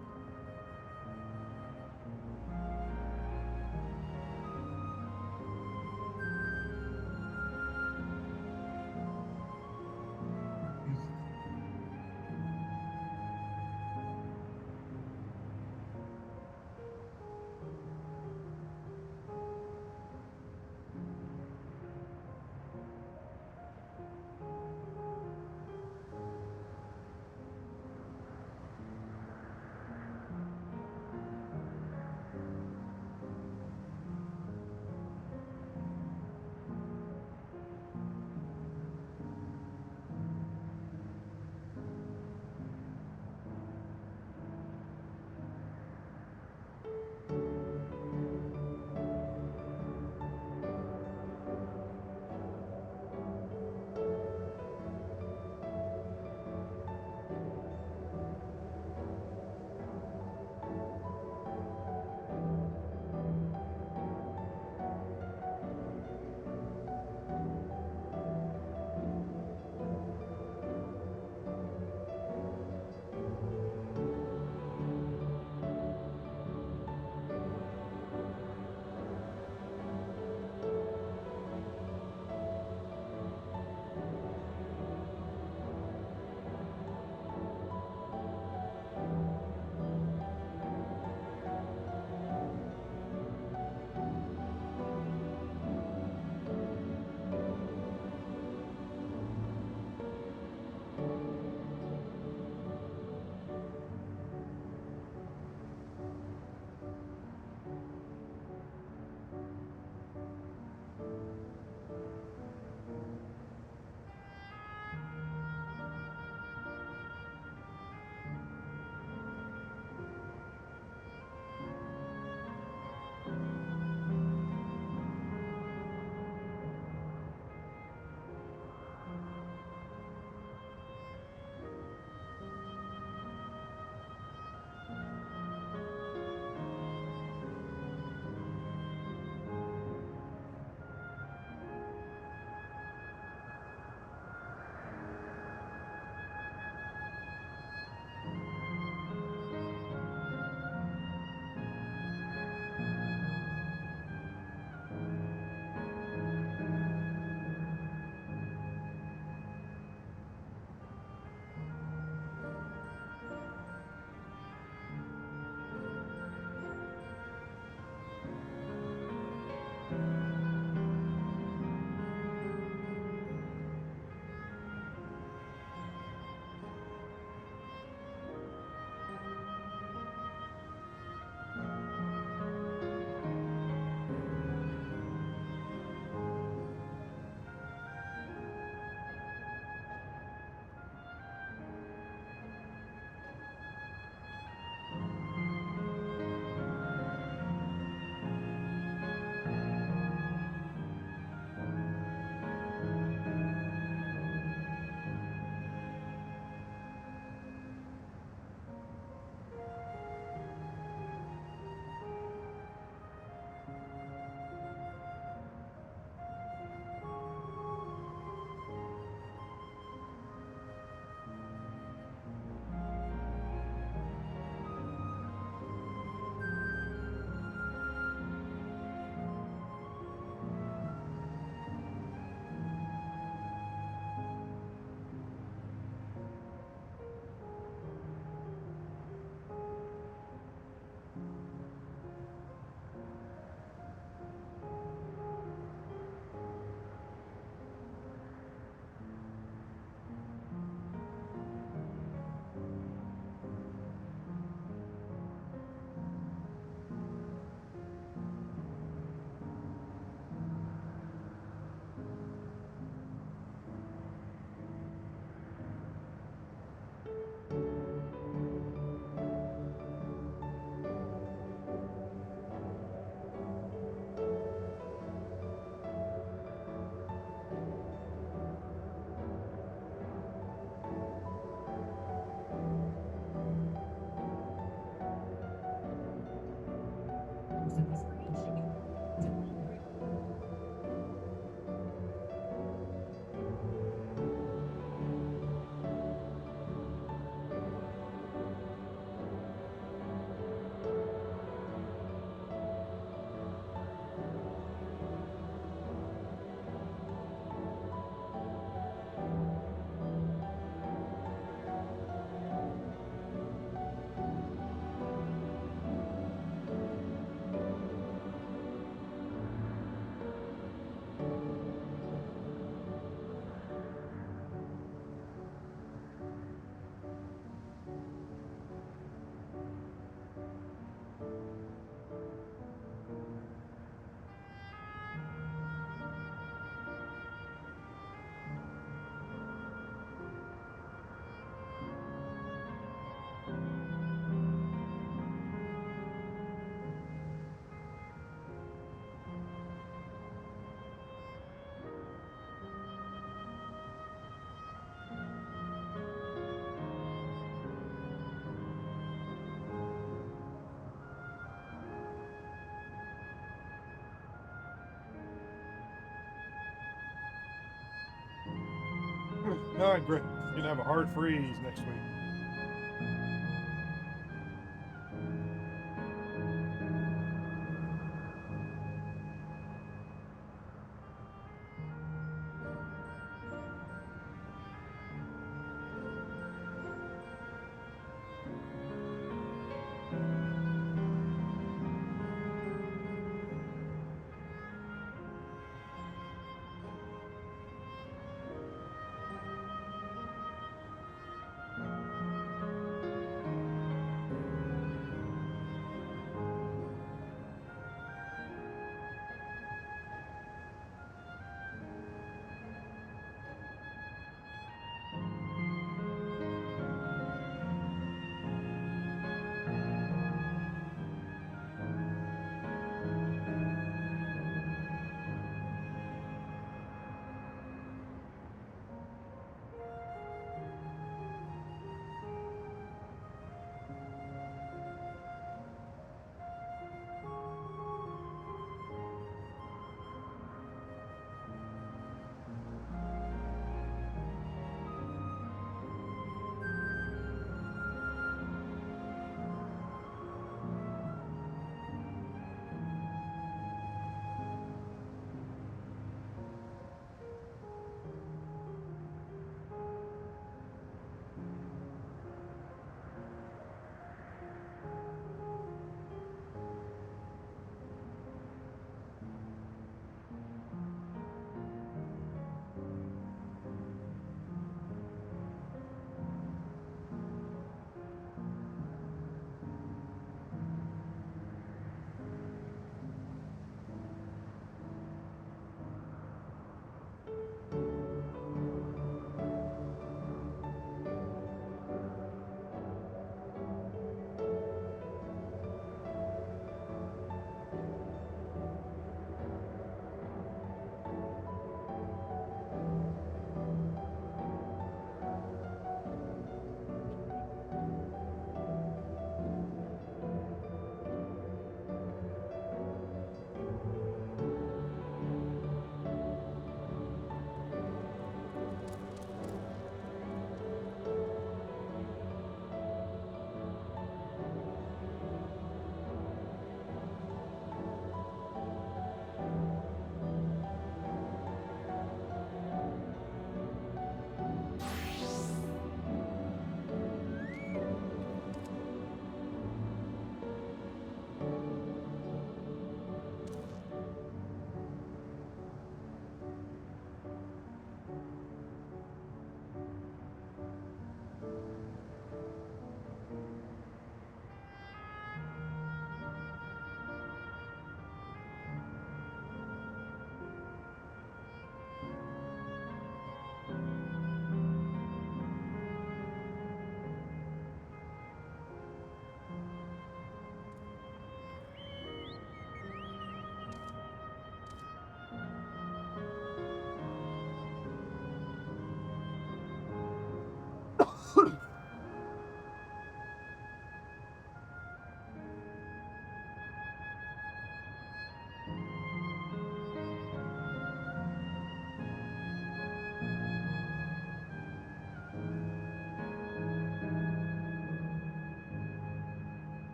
All right, great. You're gonna have a hard freeze next week.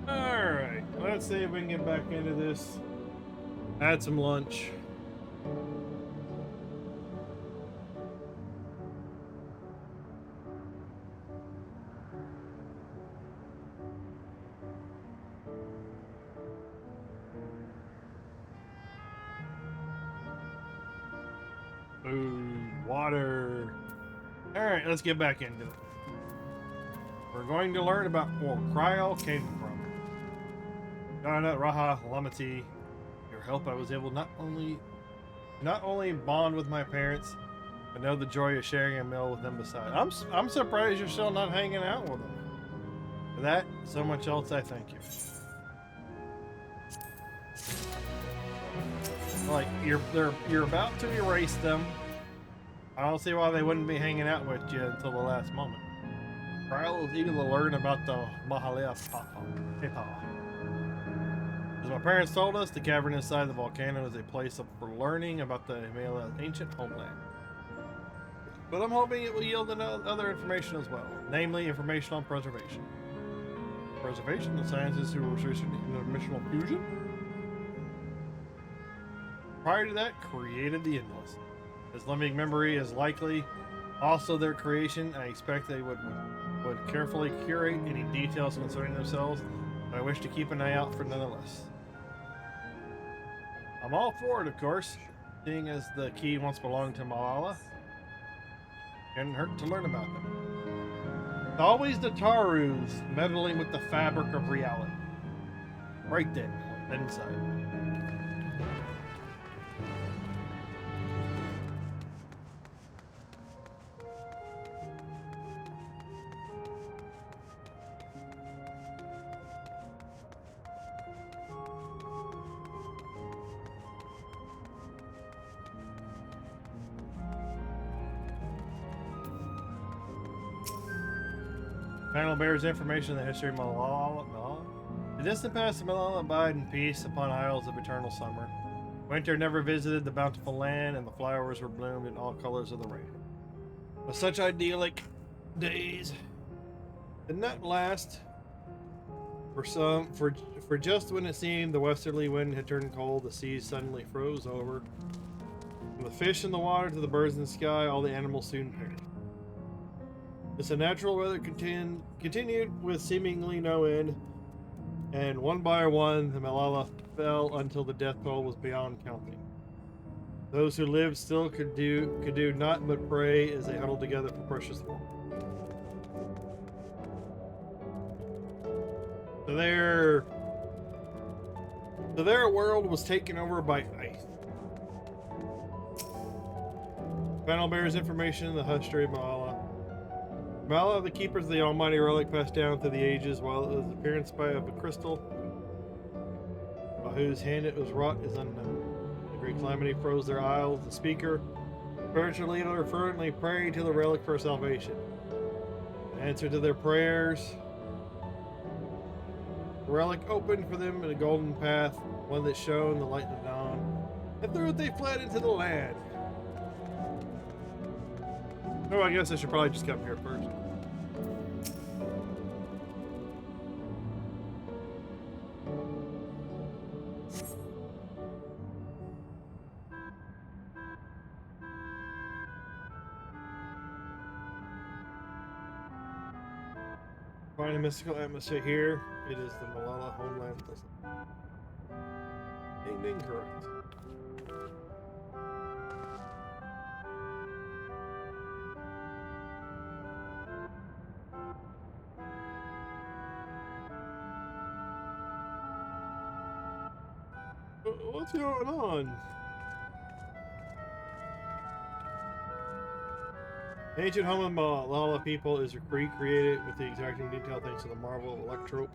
Alright, let's see if we can get back into this. Had some lunch. Food, water. Alright, let's get back into it. We're going to learn about where Cryol came from. Garnet, Raha, Lamati'y. Your help, I was able not only bond with my parents, but know the joy of sharing a meal with them beside. I'm surprised you're still not hanging out with them. For that, so much else, I thank you. Like you're about to erase them. I don't see why they wouldn't be hanging out with you until the last moment. Cryol is eager to learn about the Lamati'y. As my parents told us, the cavern inside the volcano is a place for learning about the Himalayas' ancient homeland. But I'm hoping it will yield other information as well, namely information on preservation. Preservation, the sciences who were researching interdimensional fusion. Prior to that, created the endless. As living memory is likely also their creation, I expect they would carefully curate any details concerning themselves, but I wish to keep an eye out for nonetheless. I'm all for it, of course, seeing as the key once belonged to Malala. Couldn't hurt to learn about them. It's always the Tarus meddling with the fabric of reality. Right then, inside. Panel bears information in the history of Malala. The distant past of Malala abide in peace upon isles of eternal summer. Winter never visited the bountiful land, and the flowers were bloomed in all colors of the rain. With such idyllic days did not last for just when it seemed the westerly wind had turned cold, the seas suddenly froze over. From the fish in the water to the birds in the sky, all the animals soon perished. This unnatural weather continued with seemingly no end, and one by one the Malala fell until the death toll was beyond counting. Those who lived still could do naught but pray as they huddled together for precious warmth. So their world was taken over by ice. Panel bears information in the history of Malala. Malala, the keepers of the almighty relic, passed down through the ages, while it was appearance by of a crystal, by whose hand it was wrought, is unknown. The great calamity froze their isles. The speaker, spiritual leader, fervently prayed to the relic for salvation. In answer to their prayers, the relic opened for them in a golden path, one that shone the light of dawn, and through it they fled into the land. Oh, I guess I should probably just come here first. Find a mystical atmosphere here. It is the Malala homeland. Incorrect. What's going on? Ancient home of Malala people is recreated with the exacting detail thanks to the marvel of electrope.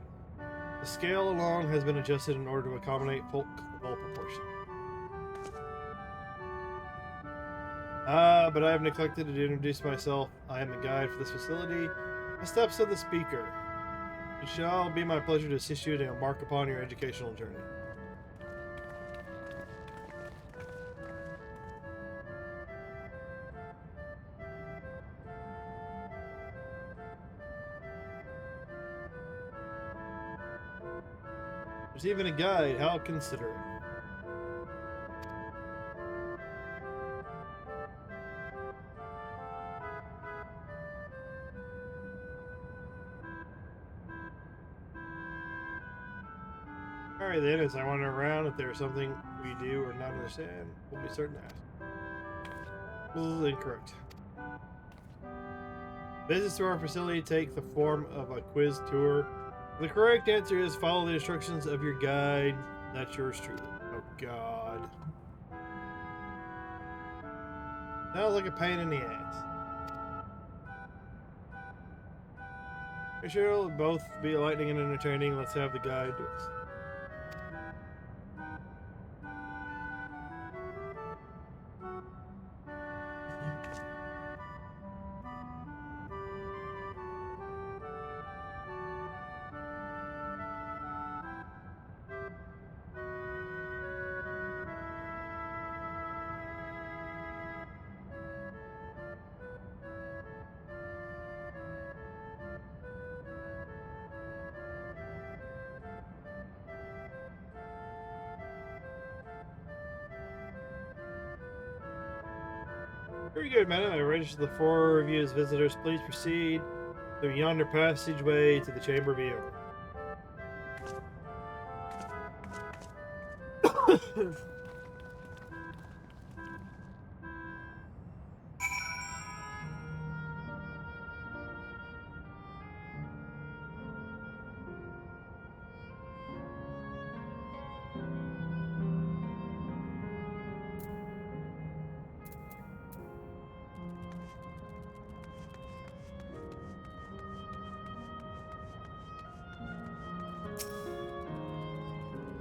The scale alone has been adjusted in order to accommodate folk of all proportion. But I have neglected to introduce myself. I am the guide for this facility. The steps of the speaker. It shall be my pleasure to assist you to embark upon your educational journey. There's even a guide. How considerate. Alright then, as I wander around, if there's something we do or not understand, we'll be certain to ask. This is incorrect. Visits to our facility take the form of a quiz tour. The correct answer is follow the instructions of your guide. That's yours truly. Oh god. Sounds like a pain in the ass. I'm sure it'll both be enlightening and entertaining. Let's have the guide do it. Very good, madam. I registered the four of you as visitors. Please proceed through yonder passageway to the chamber beyond.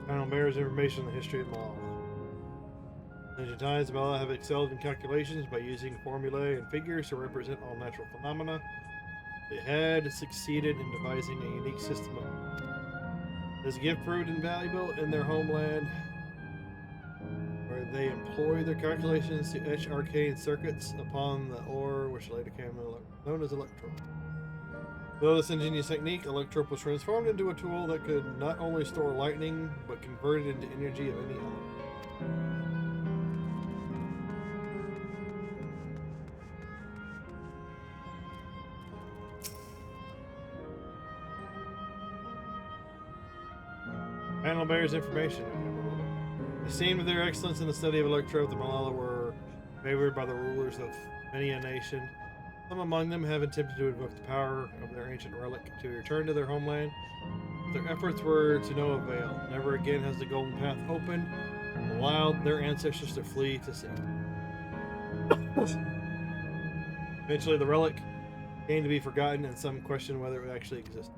Final bears information on the history of Maul. In ancient times, Maul have excelled in calculations by using formulae and figures to represent all natural phenomena. They had succeeded in devising a unique system of this gift proved invaluable in their homeland, where they employ their calculations to etch arcane circuits upon the ore, which later became known as electrope. Though this ingenious technique, electrope was transformed into a tool that could not only store lightning, but convert it into energy of any element. Panel bears information. Esteemed with their excellence in the study of electrope, the Malala were favored by the rulers of many a nation. Some among them have attempted to invoke the power of their ancient relic to return to their homeland. But their efforts were to no avail. Never again has the golden path opened and allowed their ancestors to flee to sea. Eventually, the relic came to be forgotten, and some questioned whether it actually existed.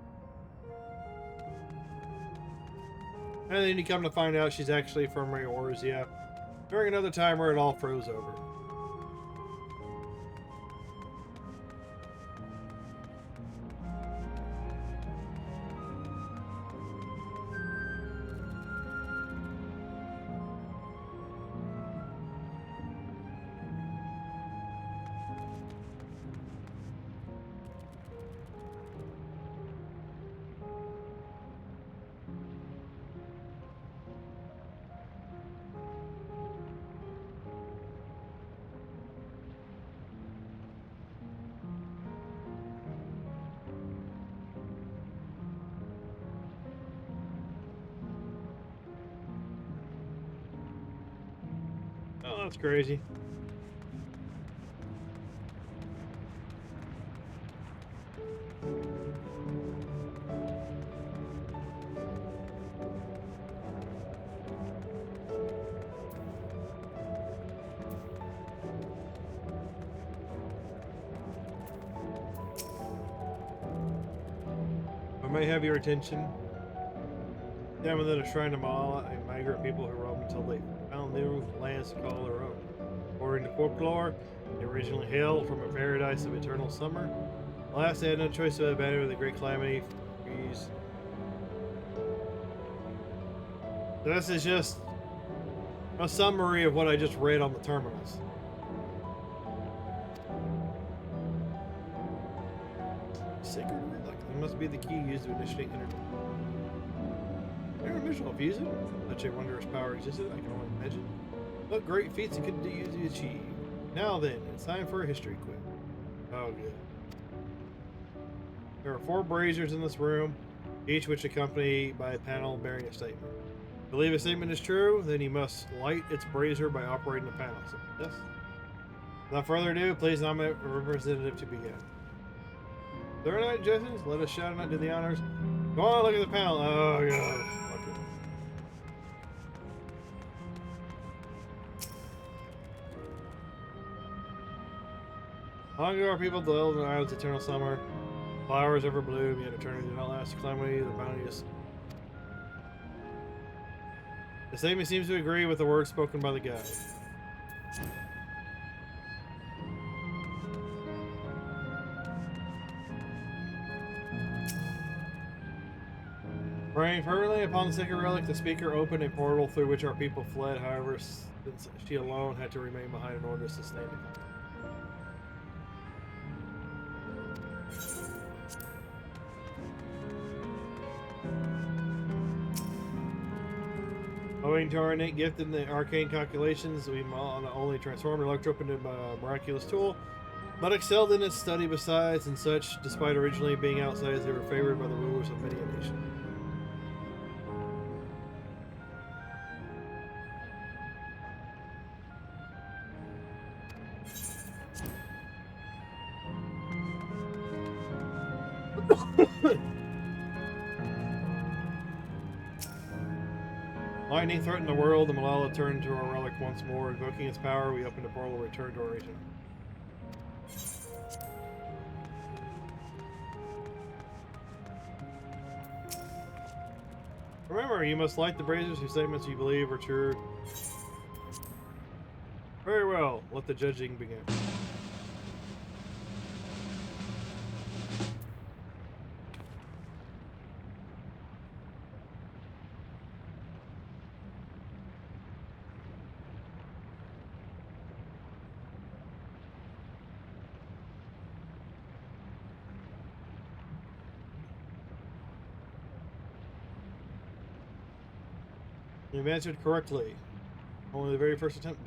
And then you come to find out she's actually from Eorzea during another time where it all froze over. Oh, that's crazy. I may have your attention. Examine the shrine of Malala, a migrant people who roamed until they found new lands to call their own. According to folklore, they originally hailed from a paradise of eternal summer. Alas, they had no choice but abandon the great calamity. Freeze. This is just a summary of what I just read on the terminals. Sacred relic. That must be the key used to initiate interdimensional fusion. Such a wondrous power existed, I can only imagine. What great feats it could use to achieve. Now then, it's time for a history quiz. Oh, good. There are 4 braziers in this room, each which accompanied by a panel bearing a statement. If you believe a statement is true, then you must light its brazier by operating the panel. So, yes. Without further ado, please nominate a representative to begin. Third night, Jessens, let us shout out to the honors. Go on, look at the panel. Oh, God. Fuck it. Long ago, our people dwelled in the island's eternal summer. Flowers ever bloom, yet eternity did not last. Calamity, the bounteous. The statement seems to agree with the words spoken by the guide. Praying fervently upon the sacred relic, the speaker opened a portal through which our people fled. However, since she alone had to remain behind in order to sustain it. Owing to our innate gift in the arcane calculations, we not only transformed Electrope into a miraculous tool, but excelled in its study besides, and such, despite originally being outsiders, they were favored by the rulers of many a nation. Lightning threatened the world, the Malala turned to our relic once more. Invoking its power, we opened a portal and returned to our region. Remember, you must light the braziers whose statements you believe are true. Very well, let the judging begin. You've answered correctly. Only the very first attempt.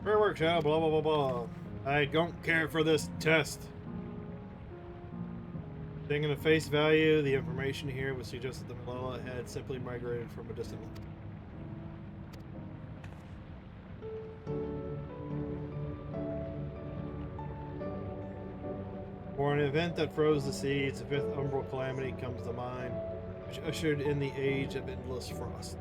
Fair work, child. Blah, blah, blah, blah. I don't care for this test. Taking at face value, the information here would suggest that the Malala had simply migrated from a distant land. For an event that froze the seas, the 5th umbral calamity comes to mind, which ushered in the age of endless frost.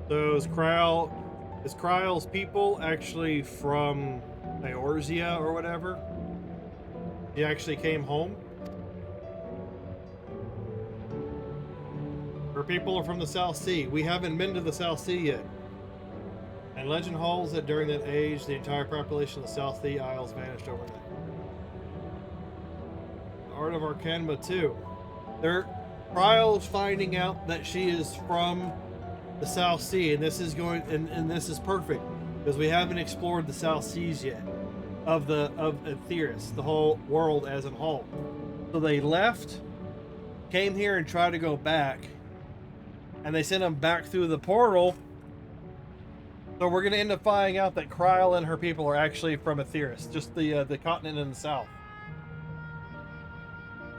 So is Kryle's people actually from Eorzea or whatever? He actually came home? Her people are from the South Sea. We haven't been to the South Sea yet. And legend holds that during that age, the entire population of the South Sea Isles vanished overnight. Art of Arcanma too. Kryle's finding out that she is from the South Sea, and this is and this is perfect because we haven't explored the South Seas yet of Aetheris, the whole world as a whole. So they left, came here, and tried to go back, and they sent them back through the portal. So we're going to end up finding out that Kryle and her people are actually from Aetheris, just the continent in the south.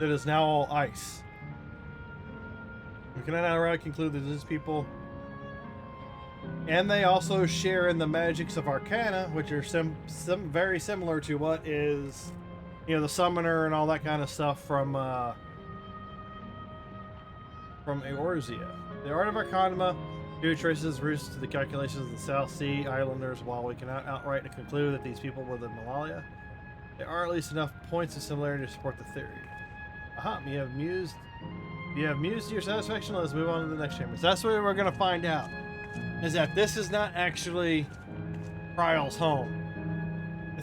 That is now all ice. We can now conclude that these people, and they also share in the magics of Arcana, which are very similar to what is, the summoner and all that kind of stuff from Eorzea. The art of Arcanma traces roots to the calculations of the South Sea Islanders. While we cannot outright conclude that these people were the Malaya, There are at least enough points of similarity to support the theory. Aha, you have mused to your satisfaction. Let's move on to the next chamber. So that's what we're going to find out. Is that this is not actually Kryle's home.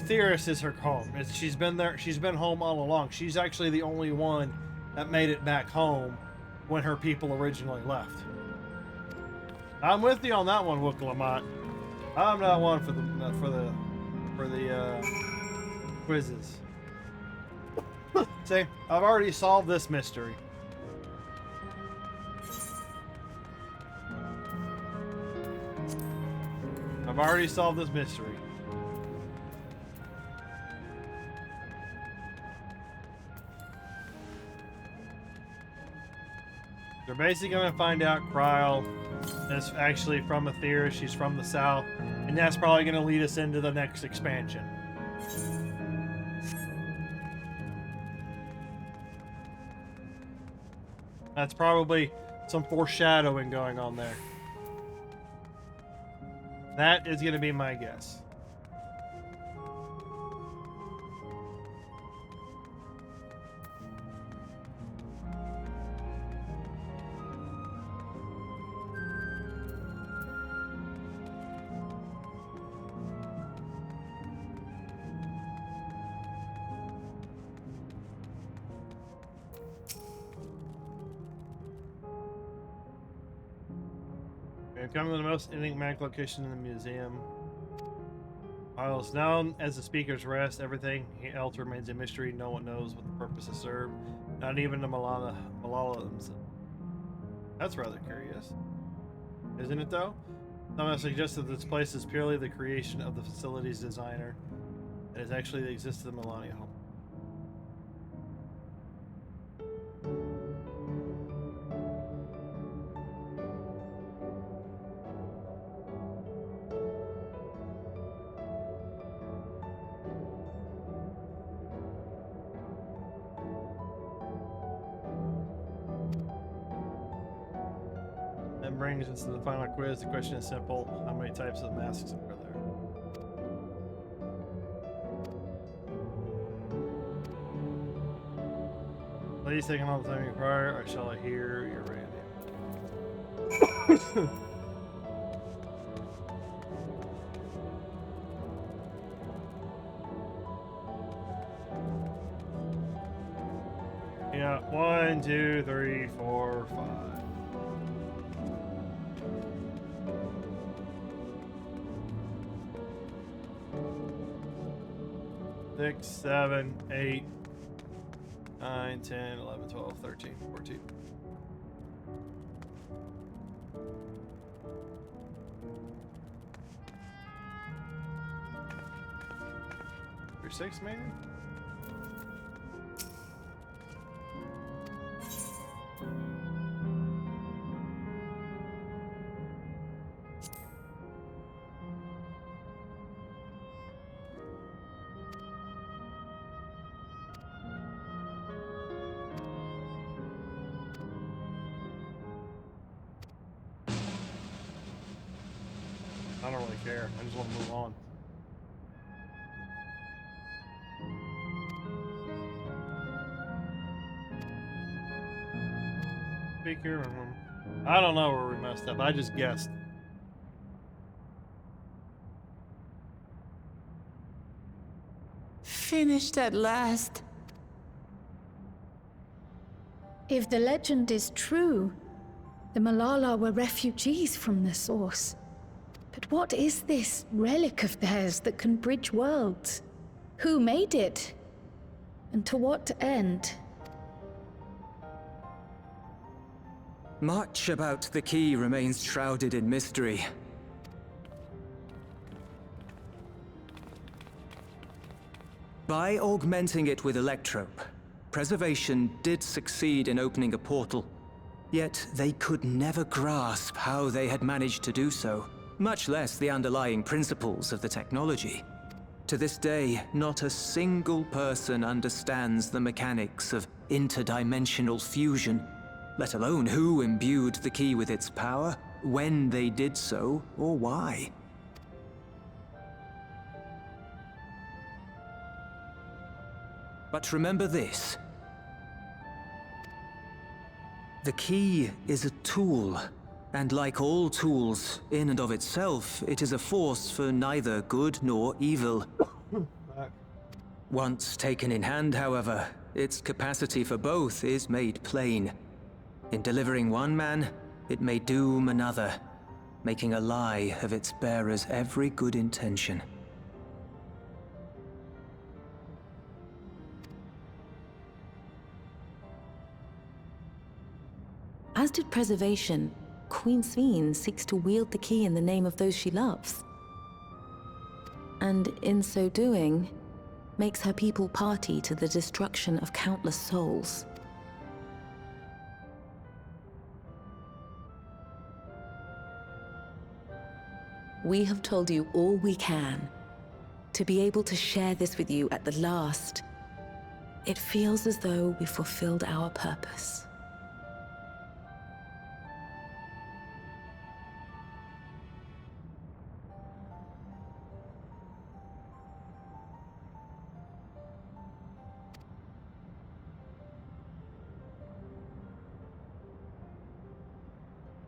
Theris is her home. She's been there. She's been home all along. She's actually the only one that made it back home when her people originally left. I'm with you on that one, Wook Lamont. I'm not one for the quizzes. See, I've already solved this mystery. I've already solved this mystery. They're basically going to find out Kryle is actually from Aethera. She's from the south. And that's probably going to lead us into the next expansion. That's probably some foreshadowing going on there. That is going to be my guess. We've come to the most enigmatic location in the museum. While it's known as the Speaker's Rest, everything else remains a mystery. No one knows what the purpose is served. Not even the Malala themselves. That's rather curious. Isn't it, though? Some have suggested this place is purely the creation of the facility's designer. It is actually the existence of the Lamati'y home. That brings us to the final quiz. The question is simple. How many types of masks are there? Please take all the time you require, or shall I hear your radio? Yeah, 1, 2, 3, 4, 5. 6, 7, 8, 9, 10, 11, 12, 13, 14. Or 6 maybe? I don't really care. I just want to move on. Speaker. I don't know where we messed up. I just guessed. Finished at last. If the legend is true, the Malala were refugees from the source. But what is this relic of theirs that can bridge worlds? Who made it? And to what end? Much about the key remains shrouded in mystery. By augmenting it with Electrope, Preservation did succeed in opening a portal. Yet they could never grasp how they had managed to do so, much less the underlying principles of the technology. To this day, not a single person understands the mechanics of interdimensional fusion, let alone who imbued the key with its power, when they did so, or why. But remember this. The key is a tool, and like all tools, in and of itself, it is a force for neither good nor evil. Once taken in hand, however, its capacity for both is made plain. In delivering one man, it may doom another, making a lie of its bearer's every good intention. As did Preservation, Queen Sveen seeks to wield the key in the name of those she loves. And in so doing, makes her people party to the destruction of countless souls. We have told you all we can. To be able to share this with you at the last, it feels as though we fulfilled our purpose.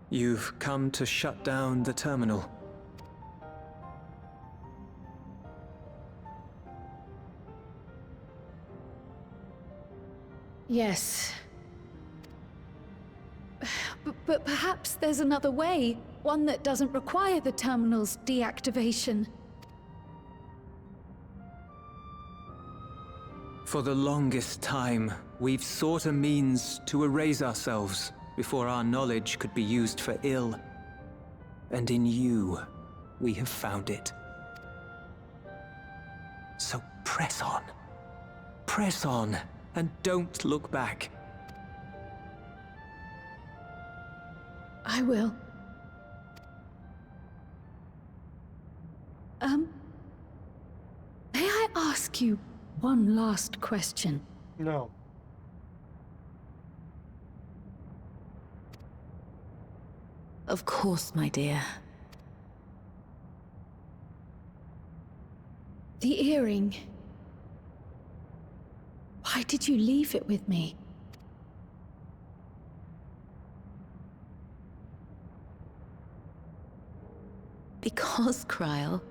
You've come to shut down the terminal. Yes. But perhaps there's another way. One that doesn't require the terminal's deactivation. For the longest time, we've sought a means to erase ourselves before our knowledge could be used for ill. And in you, we have found it. So press on. Press on, and don't look back. I will. May I ask you one last question? No. Of course, my dear. The earring. Why did you leave it with me? Because, Kryl,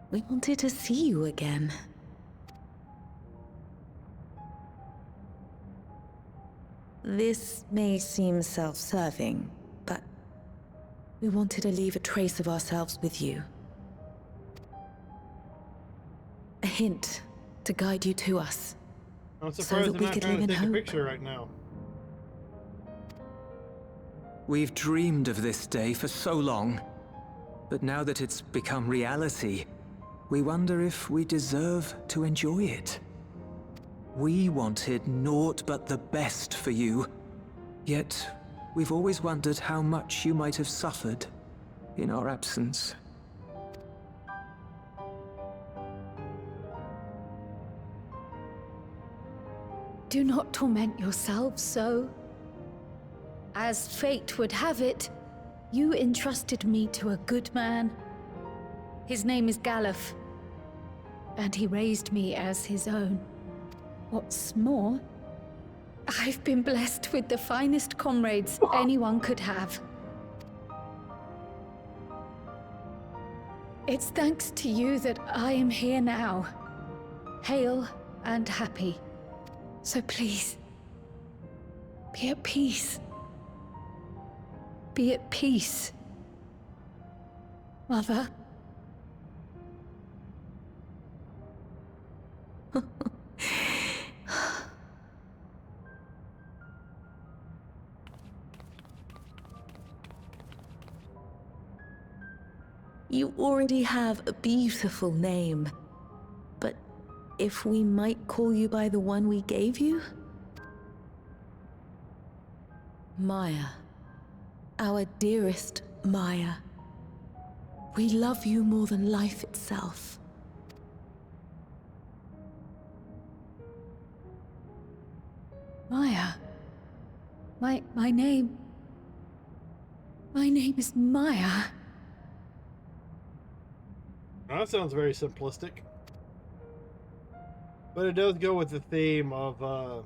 we wanted to see you again. This may seem self-serving, but we wanted to leave a trace of ourselves with you. A hint to guide you to us. I'm So surprised that they're we not could trying live to in take a hope. picture right now. We've dreamed of this day for so long, but now that it's become reality, we wonder if we deserve to enjoy it. We wanted naught but the best for you, yet we've always wondered how much you might have suffered in our absence. Do not torment yourselves so. As fate would have it, you entrusted me to a good man. His name is Galuf, and he raised me as his own. What's more, I've been blessed with the finest comrades anyone could have. It's thanks to you that I am here now, hale and happy. So please, be at peace. Be at peace, Mother. You already have a beautiful name, but if we might call you by the one we gave you? Maya. Our dearest Maya. We love you more than life itself. Maya. My name is Maya. That sounds very simplistic. But it does go with the theme of the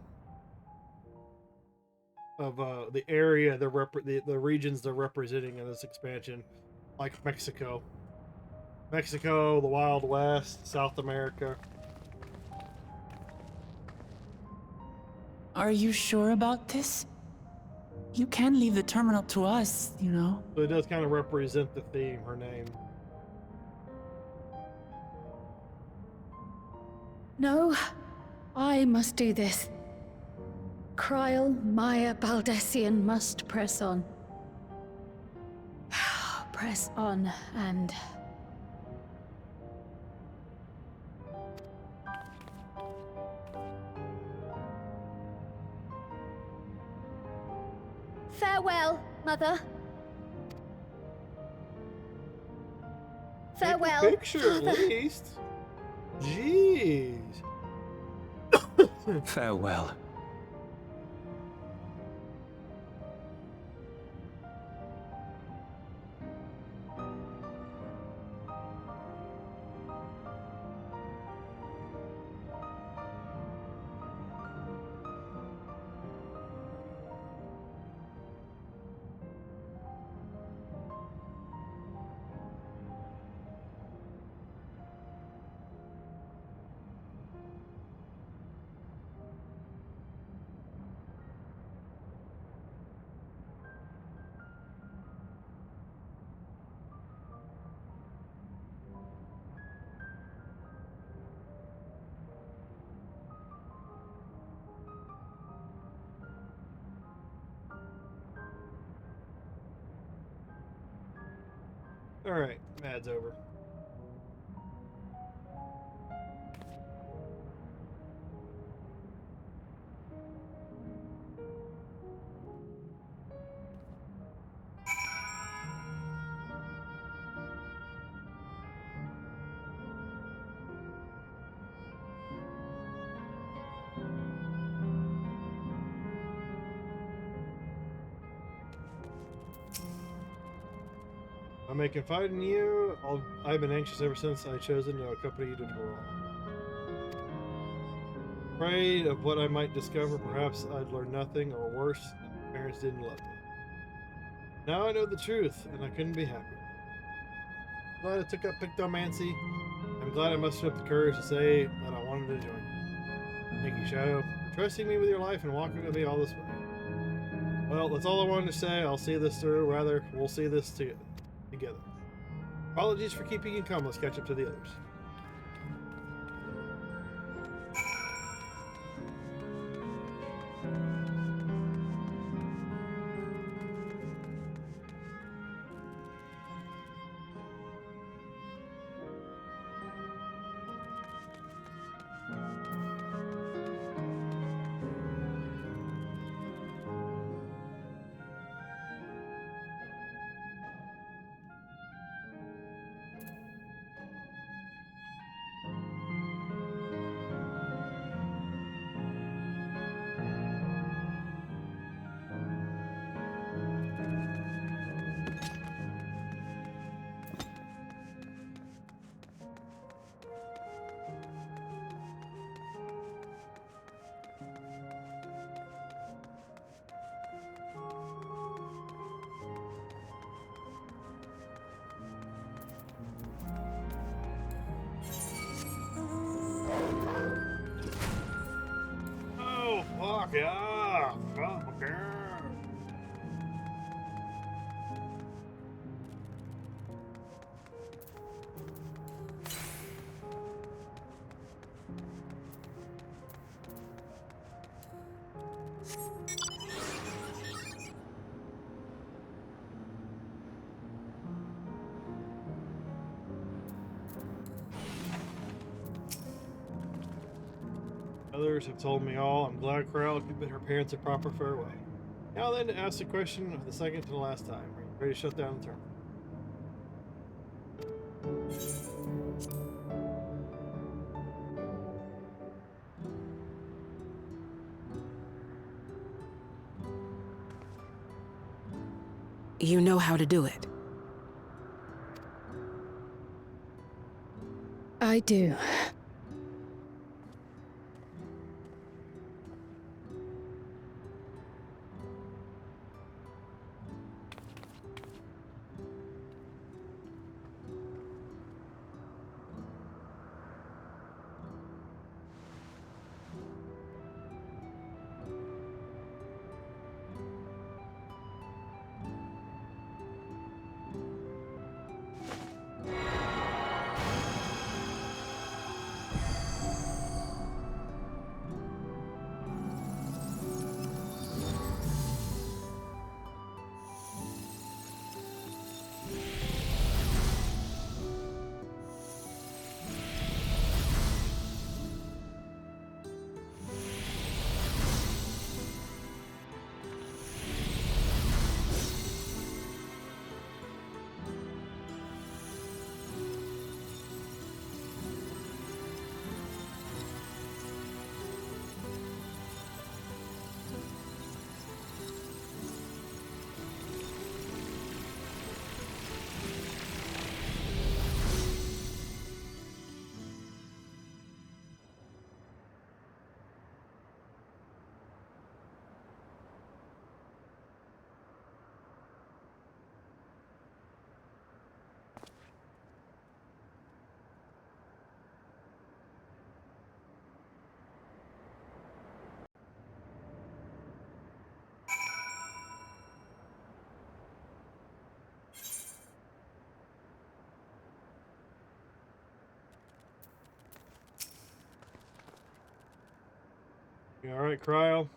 area, the regions they're representing in this expansion, like Mexico, the Wild West, South America. Are you sure about this? You can leave the terminal to us, you know. So it does kind of represent the theme, her name. No, I must do this. Kryl, Maya, Baldessian must press on. Press on and... Farewell, Mother. Farewell, Take a picture Father. at least. Jeez. Farewell. All right, Mad's over. I may confide in you. I've been anxious ever since I chosen to accompany you to Toral. Afraid of what I might discover. Perhaps I'd learn nothing, or worse, that my parents didn't love me. Now I know the truth, and I couldn't be happier. Glad I took up pictomancy. I'm glad I mustered up the courage to say that I wanted to join you. Thank you, Shadow, for trusting me with your life and walking with me all this way. Well, that's all I wanted to say. I'll see this through. Rather, we'll see this together. Apologies for keeping you calm. Let's catch up to the others. Fuck yeah! Fuck yeah! Others have told me all. I'm glad Corral could bid her parents a proper farewell. Now then, to ask the question of the second to the last time. Are you ready to shut down the terminal? You know how to do it. I do. You alright, Cryo?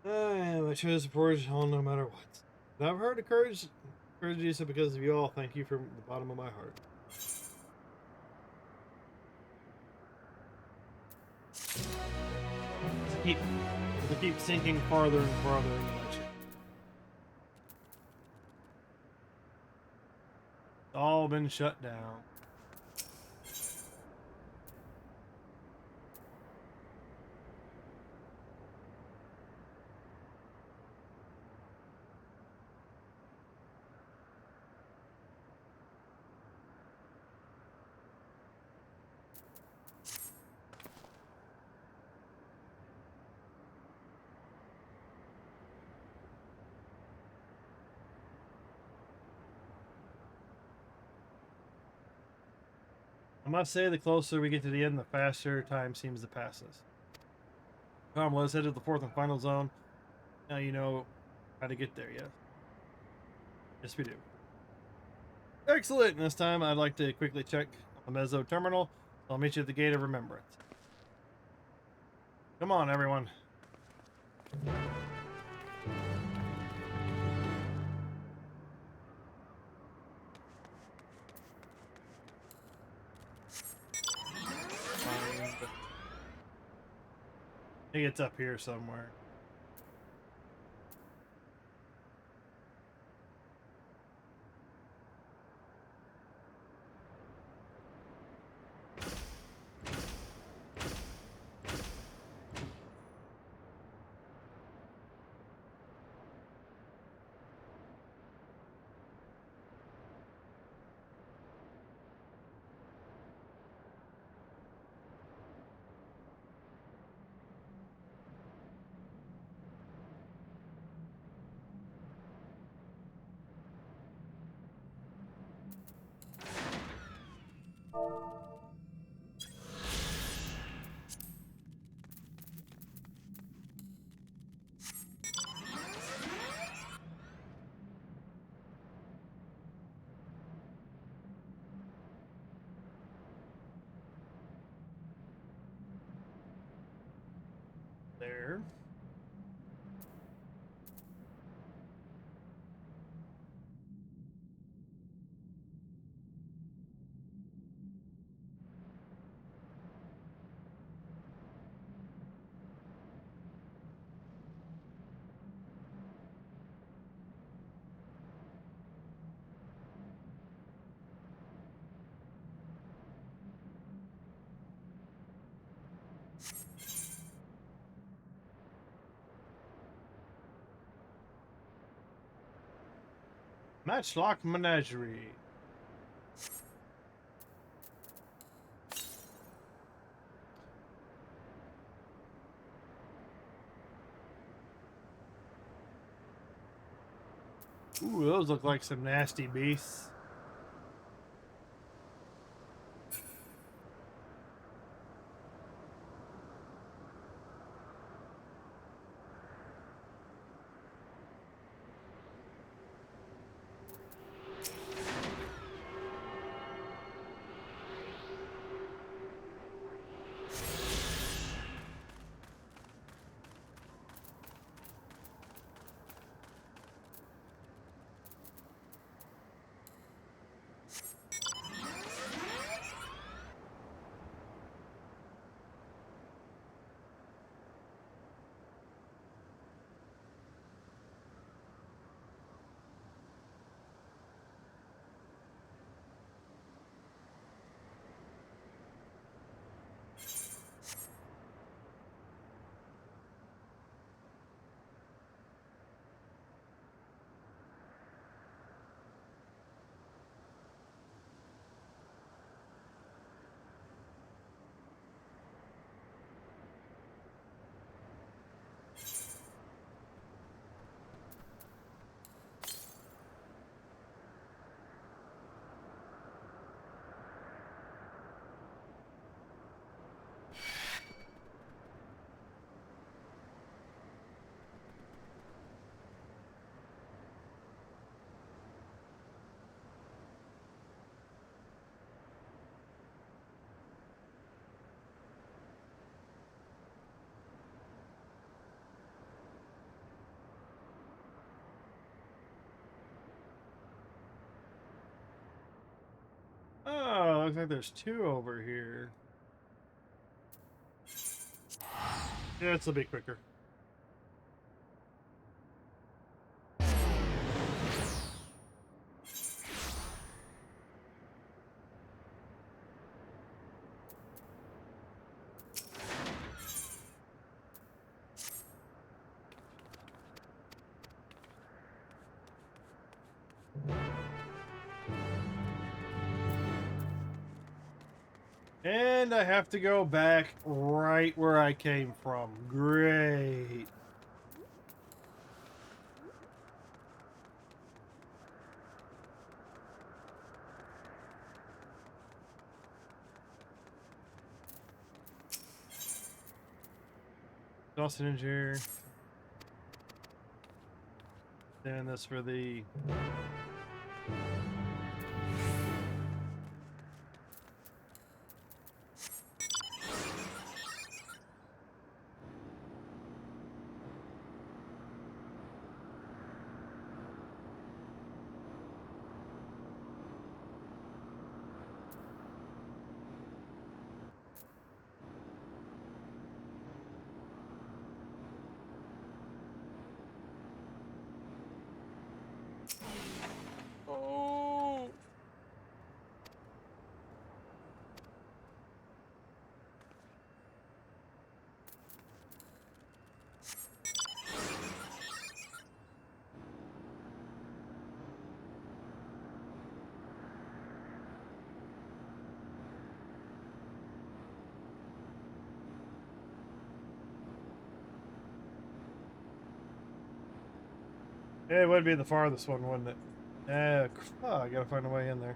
My choice supporters all no matter what. And I've heard the courage you said because of you all. Thank you from the bottom of my heart. Keep sinking farther and farther into my ship. It's all been shut down. I must say, the closer we get to the end, the faster time seems to pass us. Come, let's head to the fourth and final zone. Now you know how to get there, yes? Yes, we do. Excellent! And this time, I'd like to quickly check on the Mezzo terminal. I'll meet you at the Gate of Remembrance. Come on, everyone. I think it's up here somewhere. There. Matchlock Menagerie. Ooh, those look like some nasty beasts. looks like there's two over here. Yeah, this will be quicker. And I have to go back right where I came from. Great. Dawson Engineer. Then this for the... Oh! It would be the farthest one, wouldn't it? Oh, I gotta find a way in there.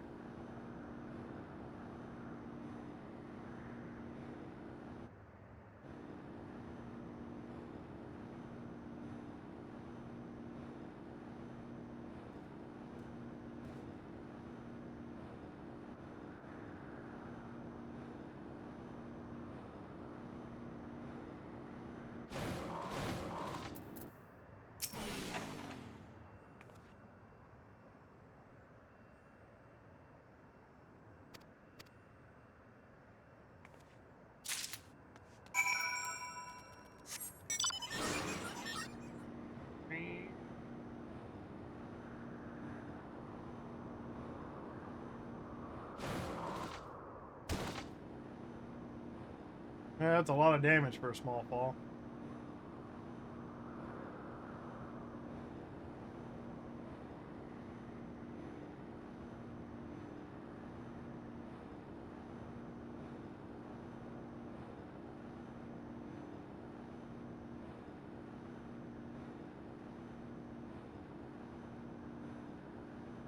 Yeah, that's a lot of damage for a small fall.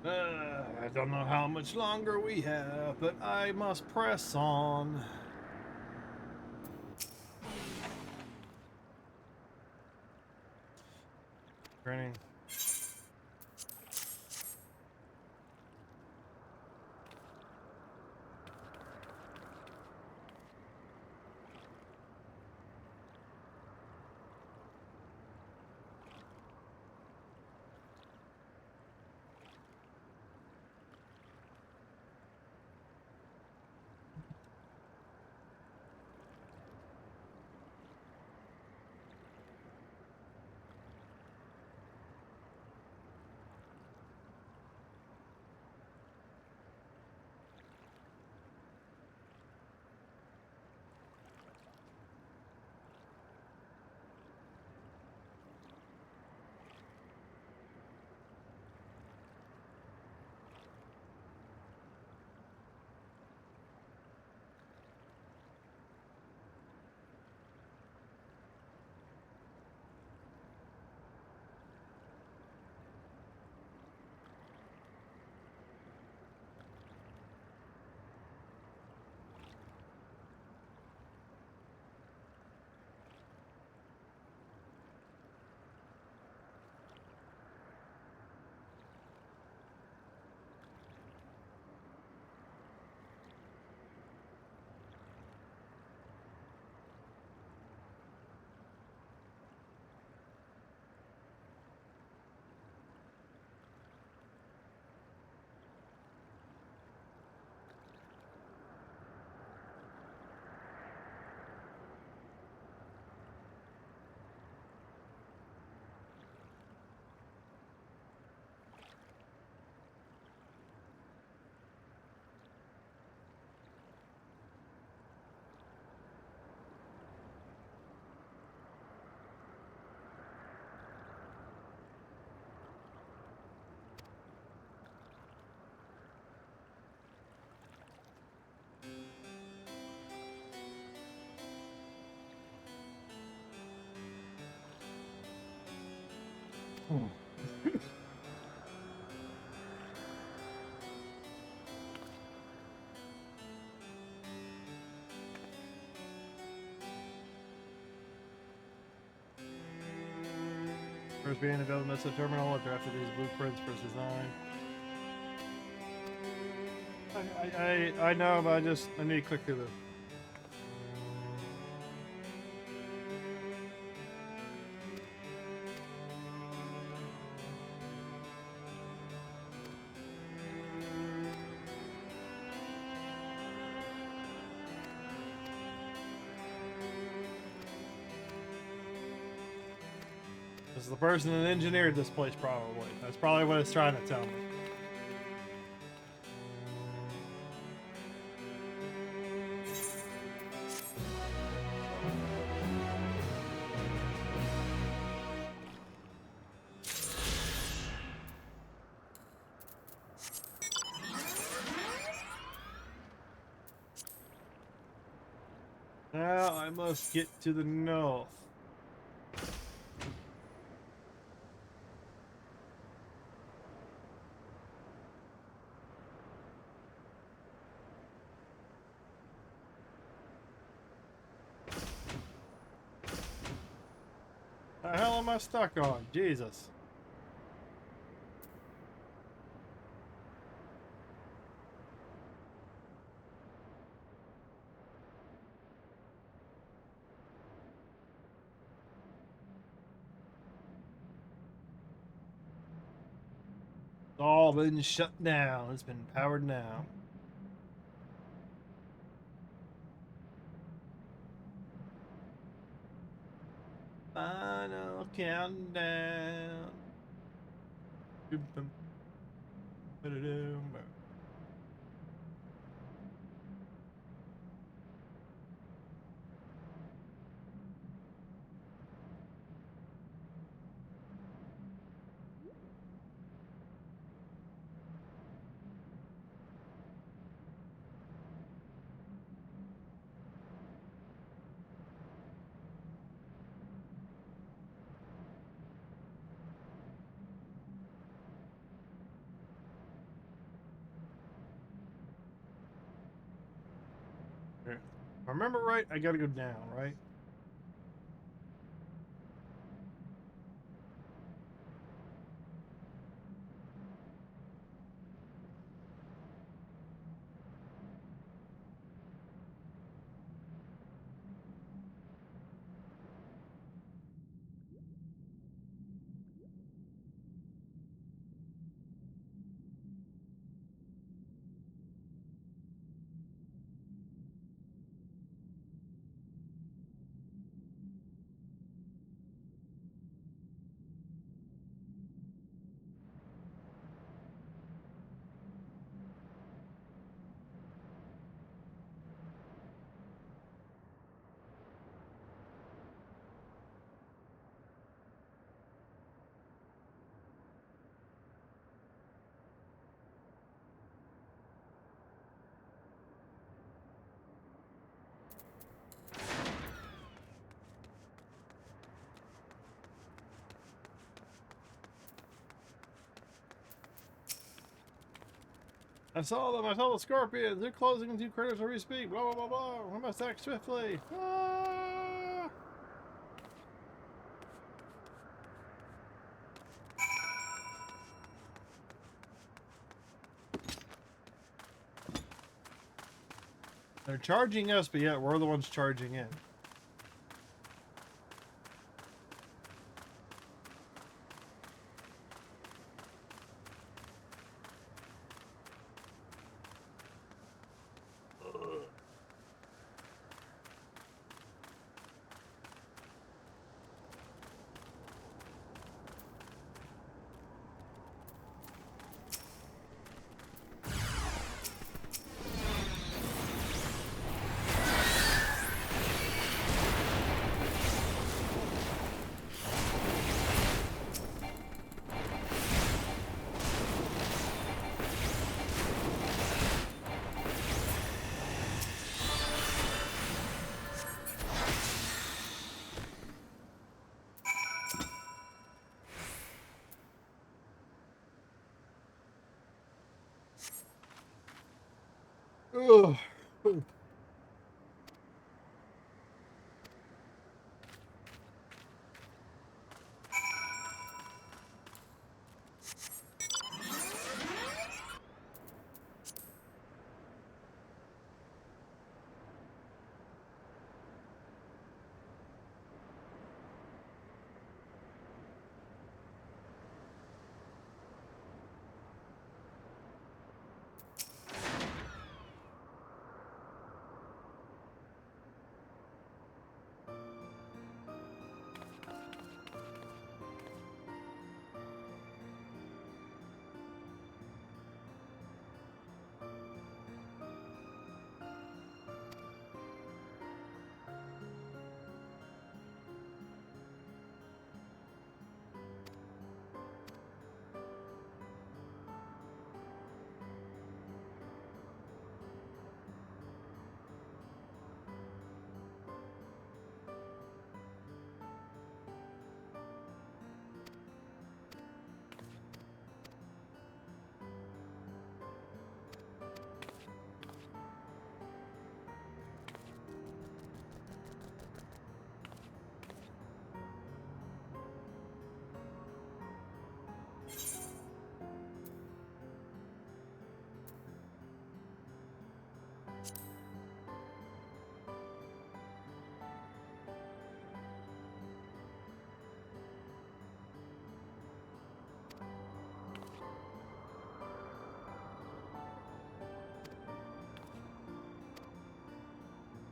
I don't know how much longer we have, but I must press on. Training. First being available at the terminal after these blueprints for design. I know, but I need to click through this. This is the person that engineered this place, probably. That's probably what it's trying to tell me. Now I must get to the north. The hell am I stuck on? Jesus. It's all been shut down. It's been powered down. Final countdown. If I remember right, I gotta go down, right? I saw them. I saw the scorpions. They're closing into critters as we speak. Blah, blah, blah, blah. I must act swiftly. Ah! They're charging us, but yet we're the ones charging in. Ugh.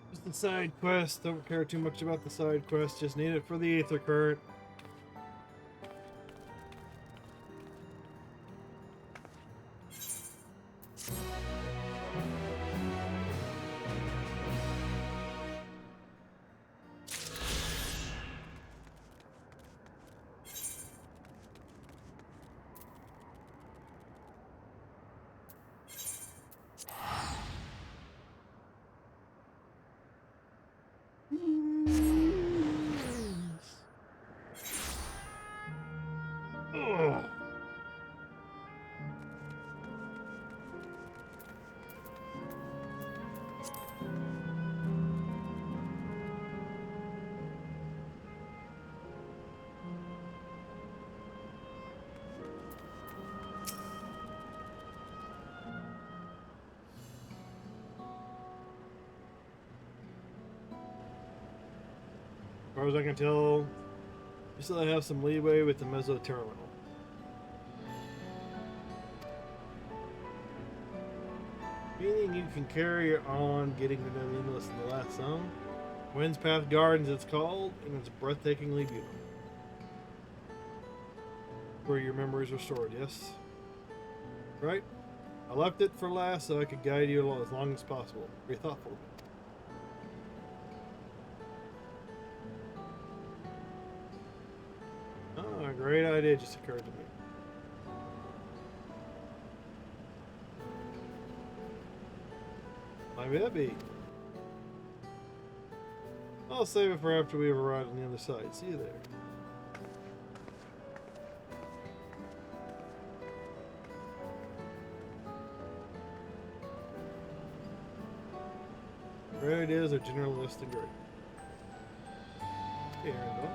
Just the side quest. Don't care too much about the side quest. Just need it for the ether current. Ugh. As far as I can tell, you still have some leeway with the Mezzo terminal. Meaning you can carry on getting to know the Endless in the last zone. Winds Path Gardens it's called, and it's breathtakingly beautiful. Where your memories are stored, yes? Right? I left it for last so I could guide you as long as possible. Be thoughtful. Oh, a great idea just occurred to me. Maybe that be. I'll save it for after we've arrived on the other side. See you there. Great ideas are generalist and great. Hey, Arendelle.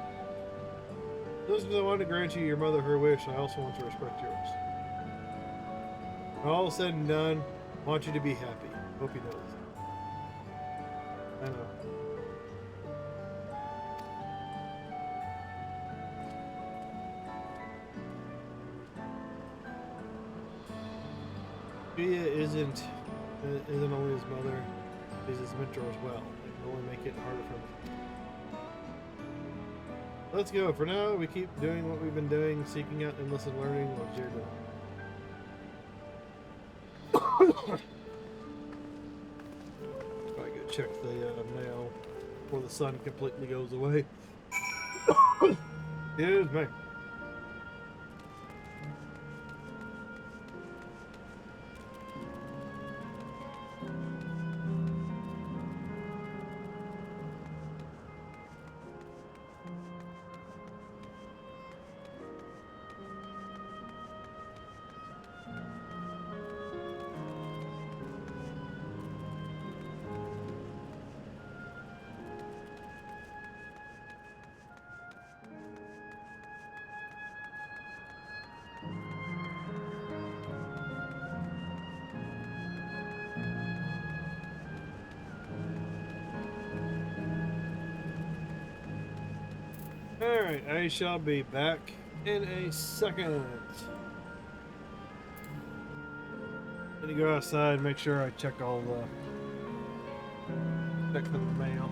Just because I wanted to grant you your mother her wish, I also want to respect yours. When all said and done, I want you to be happy. Hope you know this. I know. Sophia isn't only his mother, she's his mentor as well. It can only make it harder for me. Let's go. For now, we keep doing what we've been doing, seeking out endless and learning what you're doing. I go check the mail before the sun completely goes away. Excuse me. Alright, I shall be back in a second. Let me go outside, make sure I check for the mail.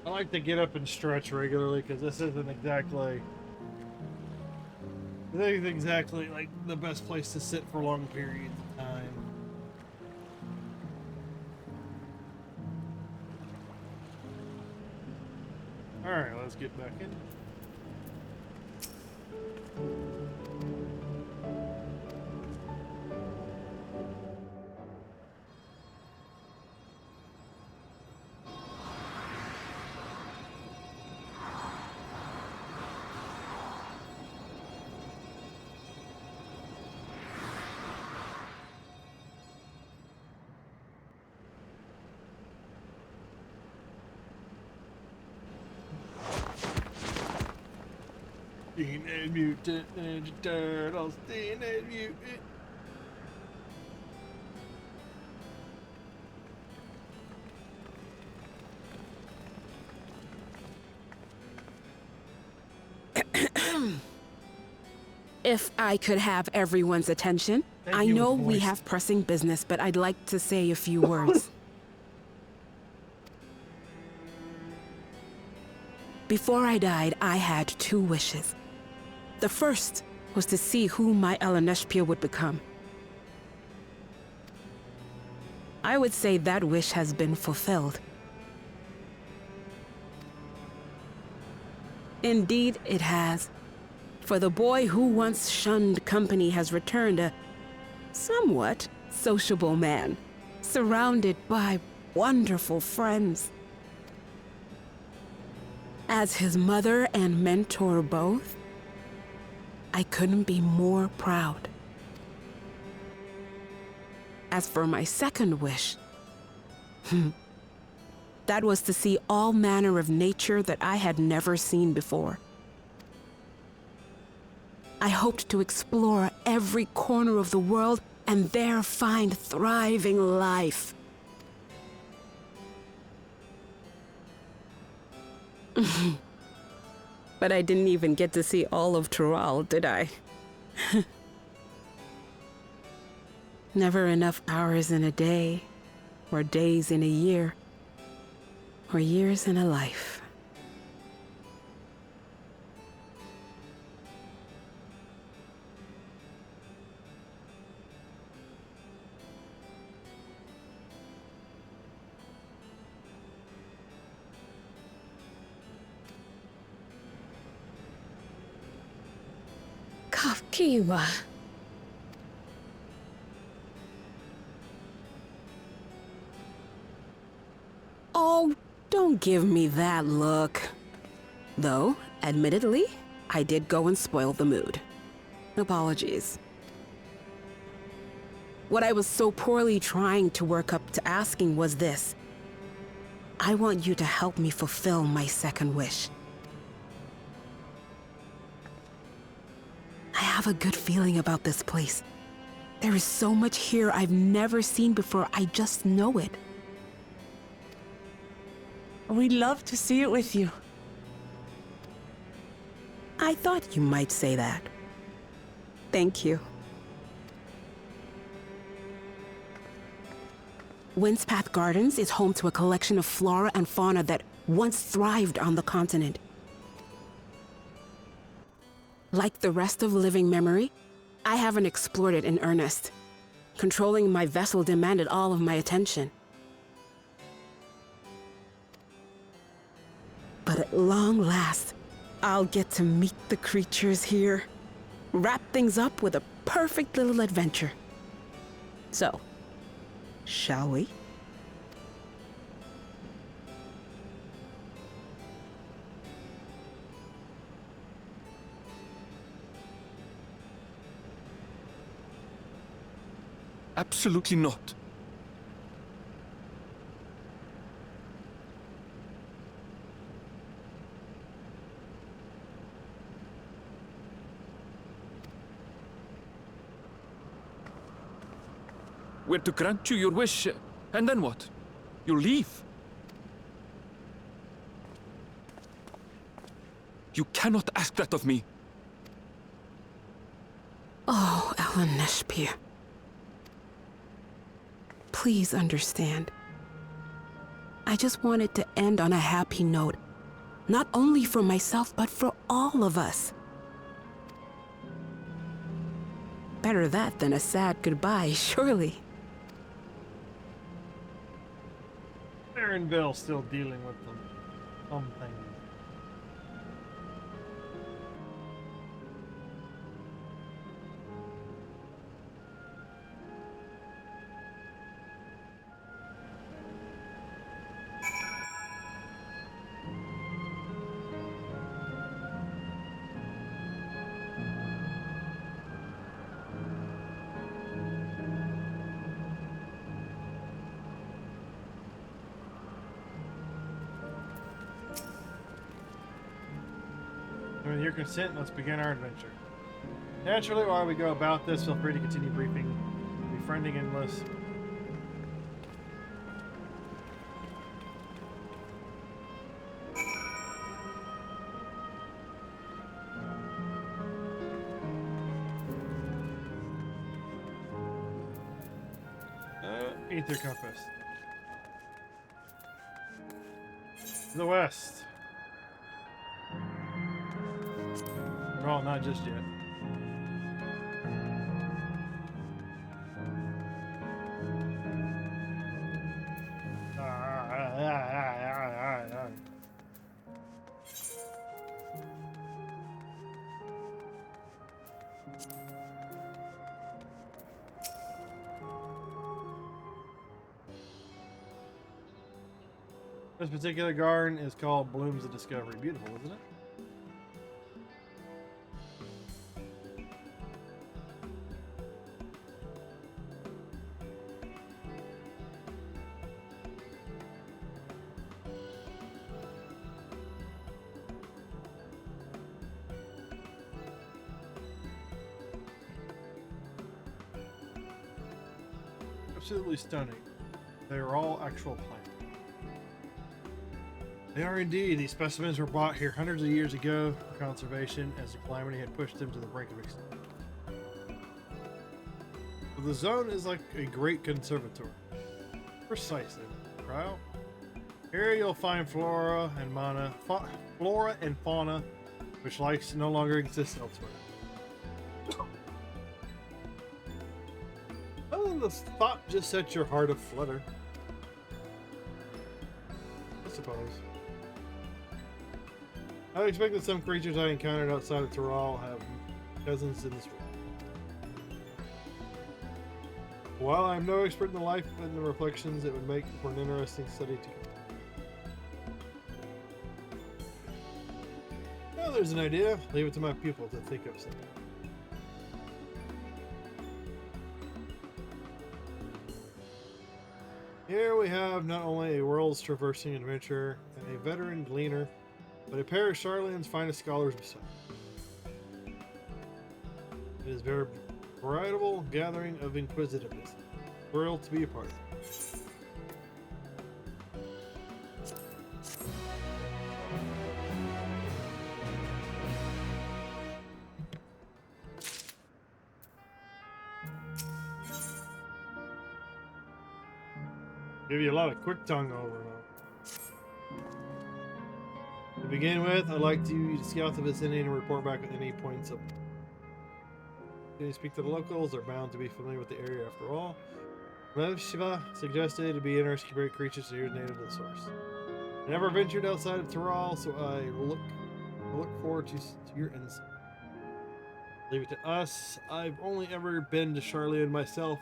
I like to get up and stretch regularly because this isn't exactly like the best place to sit for long periods of time. All right, let's get back in. Teenage Mutant Ninja Turtles, Teenage Mutant. If I could have everyone's attention, I know we have pressing business, but I'd like to say a few words. Before I died, I had 2 wishes. The first was to see who my Lamati'y would become. I would say that wish has been fulfilled. Indeed, it has. For the boy who once shunned company has returned a somewhat sociable man, surrounded by wonderful friends. As his mother and mentor both, I couldn't be more proud. As for my second wish, that was to see all manner of nature that I had never seen before. I hoped to explore every corner of the world and there find thriving life. But I didn't even get to see all of Tural, did I? Never enough hours in a day, or days in a year, or years in a life. Kiwa. Oh, don't give me that look. Though, admittedly, I did go and spoil the mood. Apologies. What I was so poorly trying to work up to asking was this. I want you to help me fulfill my second wish. I have a good feeling about this place. There is so much here I've never seen before, I just know it. We'd love to see it with you. I thought you might say that. Thank you. Windspath Gardens is home to a collection of flora and fauna that once thrived on the continent. Like the rest of living memory, I haven't explored it in earnest. Controlling my vessel demanded all of my attention. But at long last, I'll get to meet the creatures here. Wrap things up with a perfect little adventure. So, shall we? Absolutely not. We're to grant you your wish, and then what? You leave? You cannot ask that of me. Oh, Lamati'y. Please understand. I just wanted to end on a happy note. Not only for myself, but for all of us. Better that than a sad goodbye, surely. Aaronville's still dealing with them. Something. With your consent, let's begin our adventure. Naturally, while we go about this, feel free to continue briefing, befriending endless. Ether compass. To the west. Well, not just yet. This particular garden is called Blooms of Discovery. Beautiful, isn't it? Absolutely stunning. They are all actual plants. They are indeed. These specimens were brought here hundreds of years ago for conservation as the calamity had pushed them to the brink of extinction. So the zone is like a great conservatory. Precisely, Cryo. Here you'll find flora and fauna, which likes no longer exist elsewhere. Oh, the thought just set your heart aflutter. I suppose. I expect that some creatures I encountered outside of Tyrrell have cousins in this world. While I'm no expert in the life and the reflections, it would make for an interesting study to well, there's an idea. Leave it to my pupil to think of something. Here we have not only a world's traversing adventurer and a veteran gleaner, but a pair of Charlane's finest scholars beside. It is a very veritable gathering of inquisitiveness. Thrilled to be a part of it. Give you a lot of quick tongue over now. To begin with, I'd like you to scout the vicinity and report back with any points of. Can you speak to the locals? They're bound to be familiar with the area after all. Rev Shiva suggested it'd be interesting to break creatures here native to the source. I never ventured outside of Tyrrell, so I look forward to your insight. Leave it to us. I've only ever been to Charlene myself.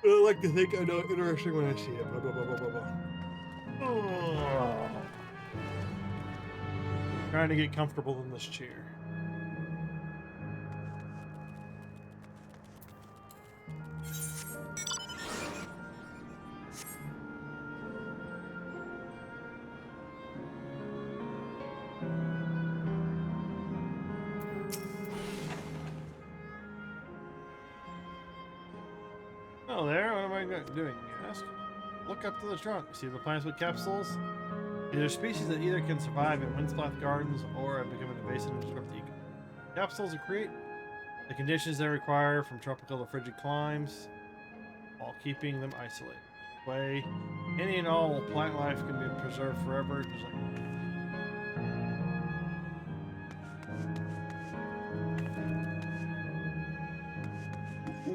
I like to think I know it interesting when I see it. Blah, blah, blah, blah, blah, blah. Oh. Trying to get comfortable in this chair. Oh, there. What am I doing, you ask? Look up to the trunk. See the plants with capsules? These are species that either can survive in windswept gardens or have become invasive and disrupt the ecosystem. Capsules that create the conditions they require from tropical to frigid climes while keeping them isolated. way. Any and all plant life can be preserved forever. Just like,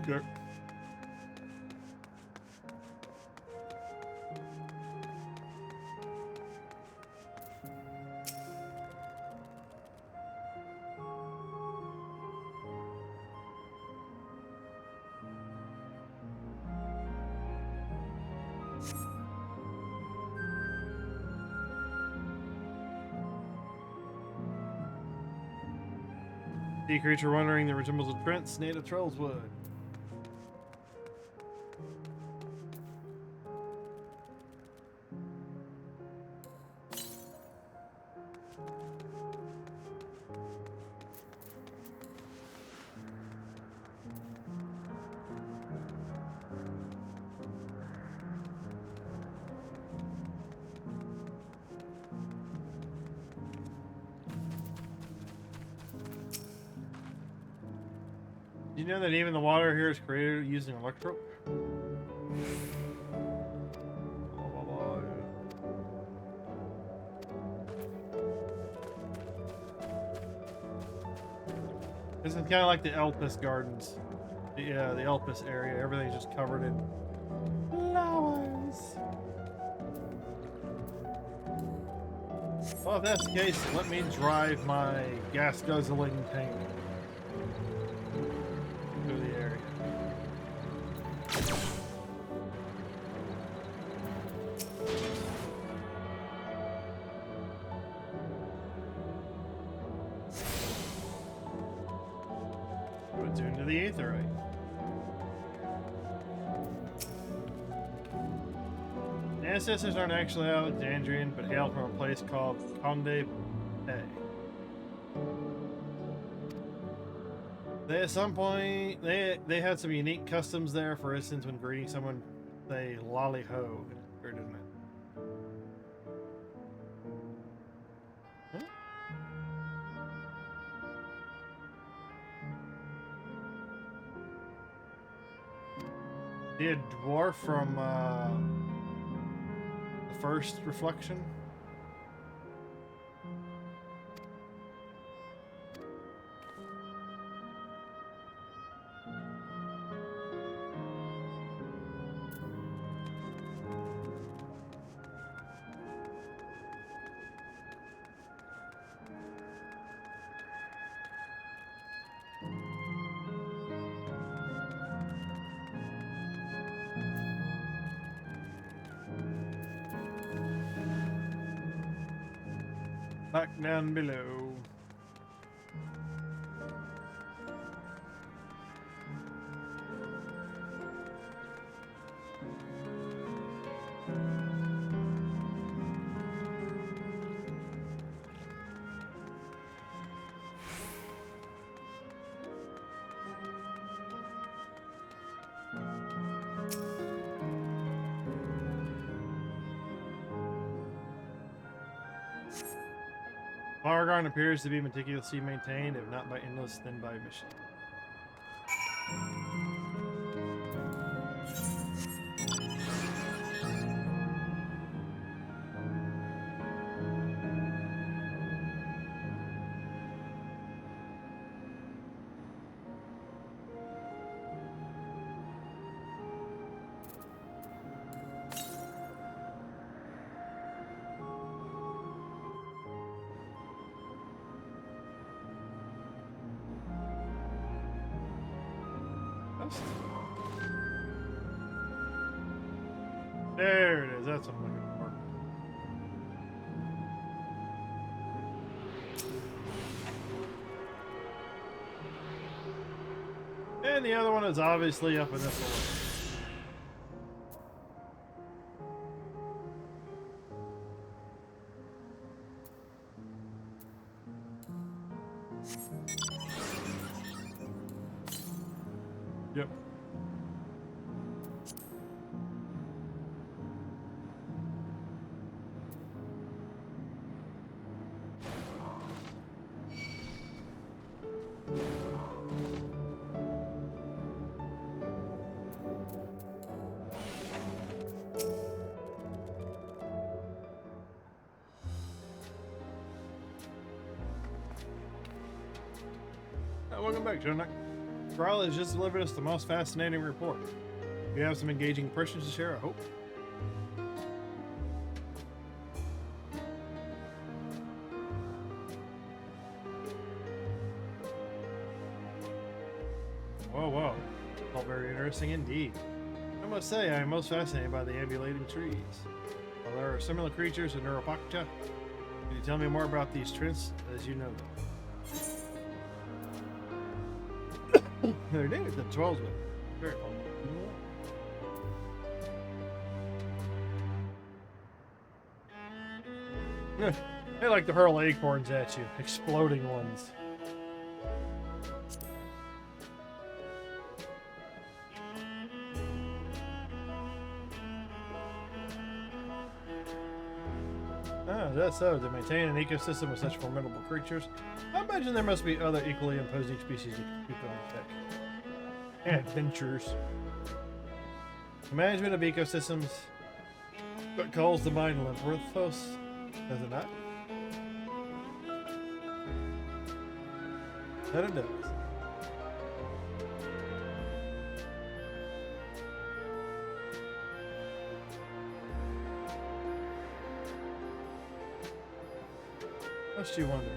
okay. Sea creature wandering that resembles a prince, native Trollswood. Do you know that even the water here is created using electro? This is kind of like the Elpis Gardens. The Elpis area. Everything's just covered in flowers. Well, if that's the case, let me drive my gas guzzling tank through the area. Go tune to the aetherite. The ancestors aren't actually Alexandrian, but hail from a place called Conde Bay. They at some point they had some unique customs there. For instance, when greeting someone, say "lolly ho," weird, isn't it? Huh? The dwarf from the first reflection. Back down below. Flower garden appears to be meticulously maintained, if not by endless, then by mission. There it is. That's what I'm looking for. And the other one is obviously up in this one. Yep. Welcome back, Jonak. Carl has just delivered us the most fascinating report. We have some engaging impressions to share, I hope. Whoa. All very interesting indeed. I must say, I am most fascinated by the ambulating trees. While there are similar creatures in Neuropacta, can you tell me more about these trends as you know them? They're named the 12s with. Very cool. They like to hurl acorns at you, exploding ones. That's so. To maintain an ecosystem with such formidable creatures, I imagine there must be other equally imposing species you can keep on check. And adventures. The management of ecosystems what calls the mind Labyrinthos, does it not? That it does. Must you wonder?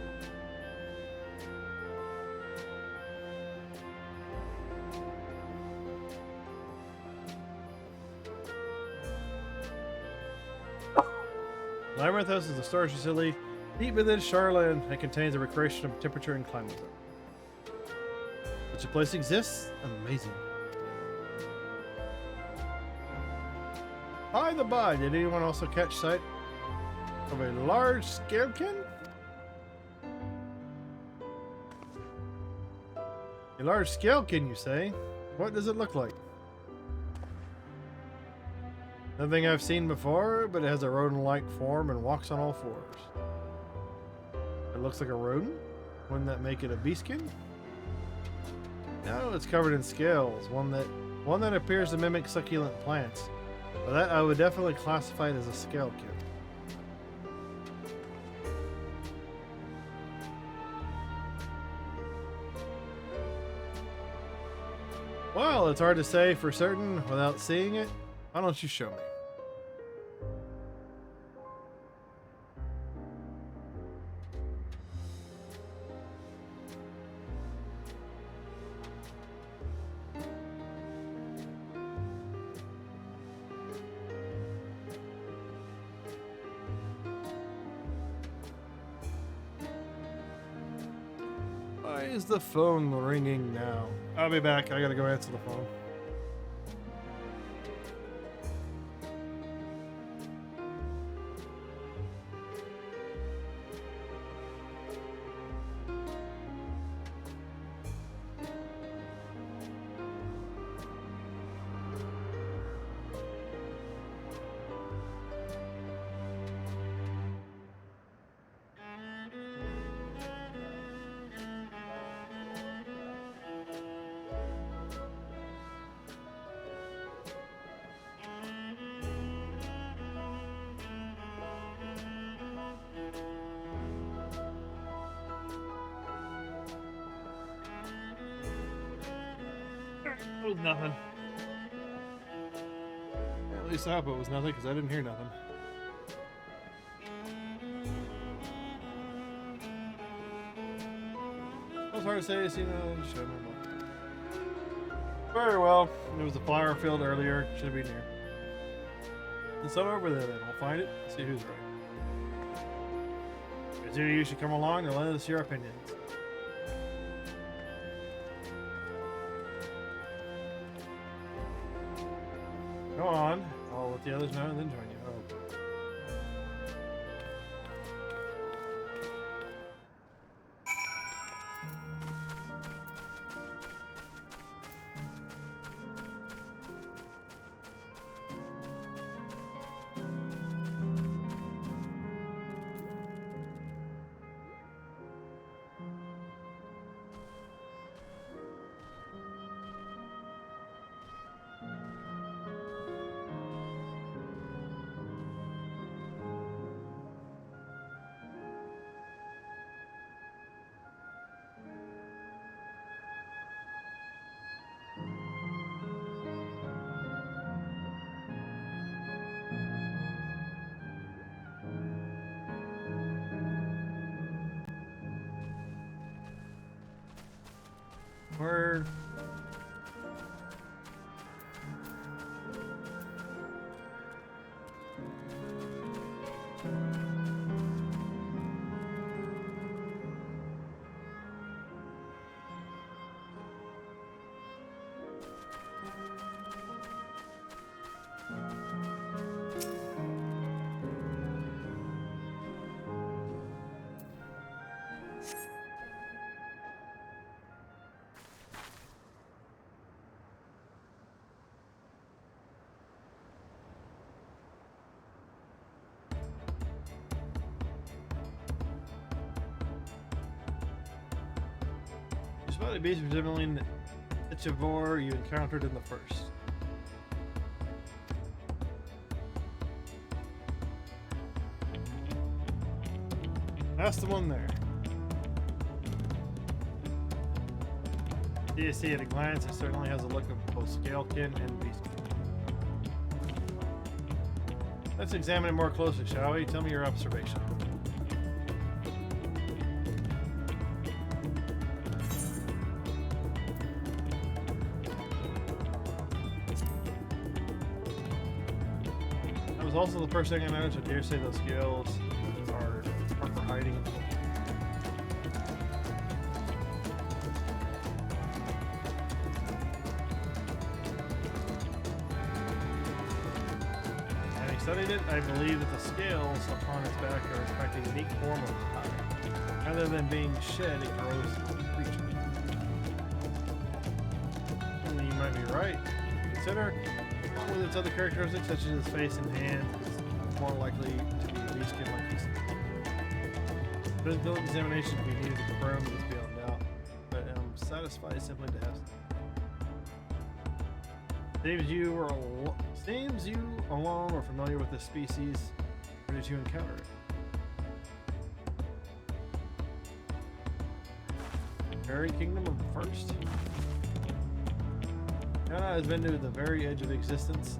Labyrinthos is a storage facility deep within Charlotte and contains a recreation of temperature and climate zone. Such a place exists? Amazing. By the by, did anyone also catch sight of a large scalekin? A large scalekin, you say? What does it look like? Nothing I've seen before, but it has a rodent-like form and walks on all fours. It looks like a rodent? Wouldn't that make it a beastkin? No, it's covered in scales, one that appears to mimic succulent plants. But that I would definitely classify it as a scalekin. Well, it's hard to say for certain without seeing it. Why don't you show me? Why is the phone ringing now? I'll be back. I gotta go answer the phone. It was nothing. At least I hope it was nothing, because I didn't hear nothing. It was hard to say, so, show me more. Very well. It was the flower field earlier. Should be near. And so over there then. I'll find it and see who's right. The two of you should come along and lend us your opinions. Go on. I'll let the others know and then join you. Oh. Word. Despite the beast resembling the Chivor you encountered in the first. That's the one there. You see at a glance, it certainly has a look of both scalekin and beastkin. Let's examine it more closely, shall we? Tell me your observation. That was also the first thing I noticed. I dare say those scales are for hiding. Having studied it, I believe that the scales upon its back are in fact a unique form of hide. Rather than being shed, it grows from the creature. And you might be right. Consider, along with its other characteristics such as its face and hands, it's more likely to be a beast skin like you said. Physical examination would be needed to confirm this beyond doubt, but I'm satisfied simply to have. Seems you alone are familiar with this species. Where did you encounter it? Fairy Kingdom of the First? Yana has been to the very edge of existence.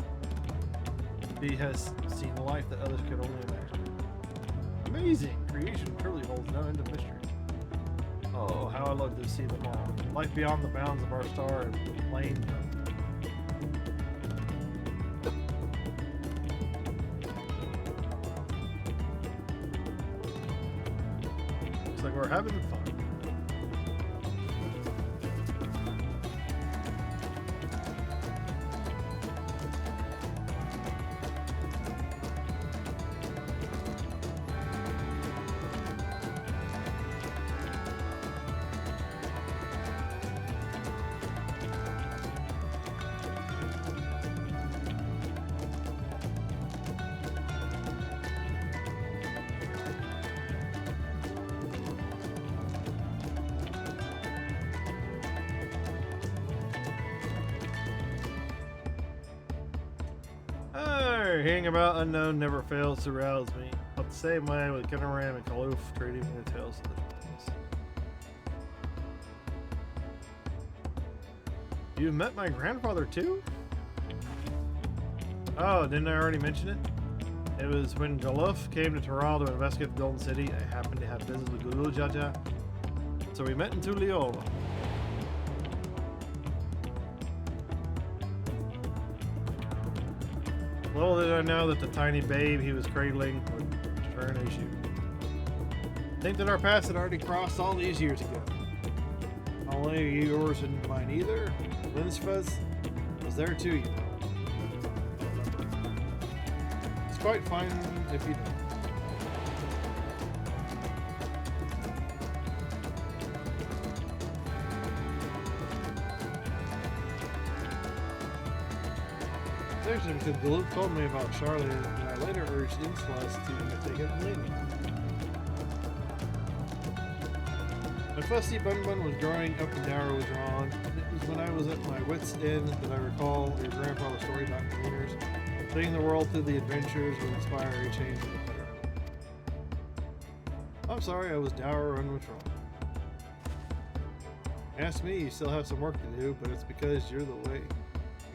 He has seen life that others could only imagine. Amazing! Creation truly holds no end of mystery. Oh, how I love to see them all. Life beyond the bounds of our star and plain. Looks like we're having fun. Hearing about unknown never fails to rouse me. But the same way with Kenaram and Kaluf trading me the tales of the dreams. You met my grandfather too? Oh, didn't I already mention it? It was when Galuf came to Taral to investigate the Golden City. I happened to have business with Gulu Jaja. So we met in Tuliola. Little did I know that the tiny babe he was cradling would turn issue. Think that our paths had already crossed all these years ago. Not only are yours and mine either. Linsfuz was there too, you know. It's quite fine if you don't. Especially because Galuk told me about Charlotte, and I later urged Inslas to take it landing. My fussy Bun was growing up and Dower was drawn, and it was when I was at my wits' end that I recall your grandfather's story about cleaners, seeing the world through the adventures would inspire a change for the better. I'm sorry I was dour and withdrawn. Ask me, you still have some work to do, but it's because you're the way.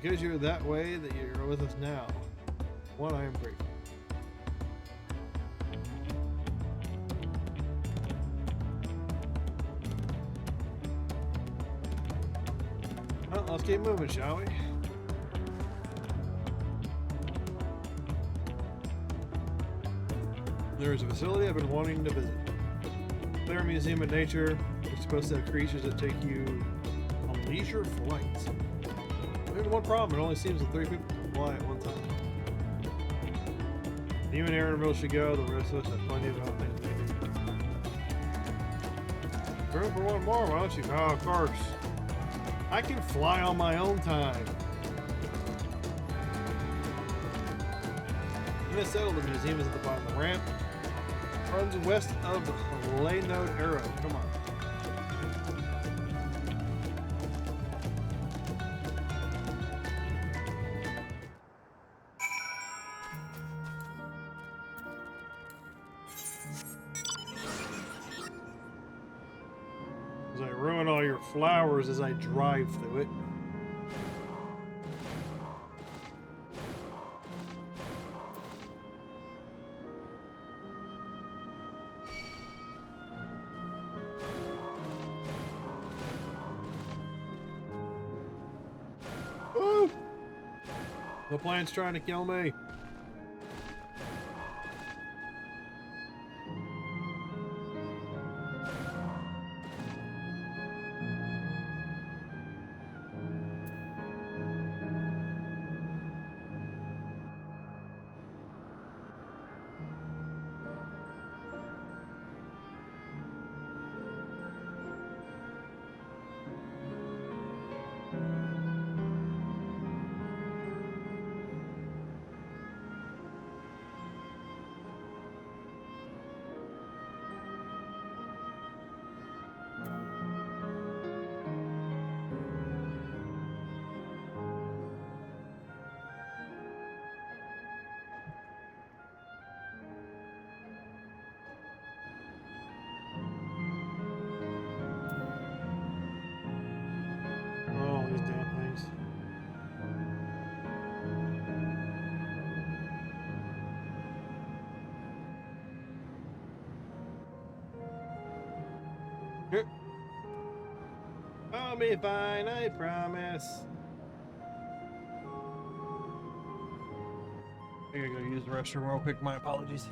Because you're that way that you're with us now. One, I am grateful. let's keep moving, shall we? There's a facility I've been wanting to visit. Their Museum of Nature. It's supposed to have creatures that take you on leisure flights. There's one problem, it only seems that 3 people can fly at one time. You and Aaron should go, the rest of us have plenty of other things to do. Room for one more, why don't you? Oh, of course. I can fly on my own time. Minnesota, the museum is at the bottom of the ramp. Runs west of the Node Arrow. Come on. As I ruin all your flowers as I drive through it. Woo! The plant's trying to kill me. Oh, these damn things. Here. I'll be fine, I promise. I gotta go use the restroom real quick. My apologies.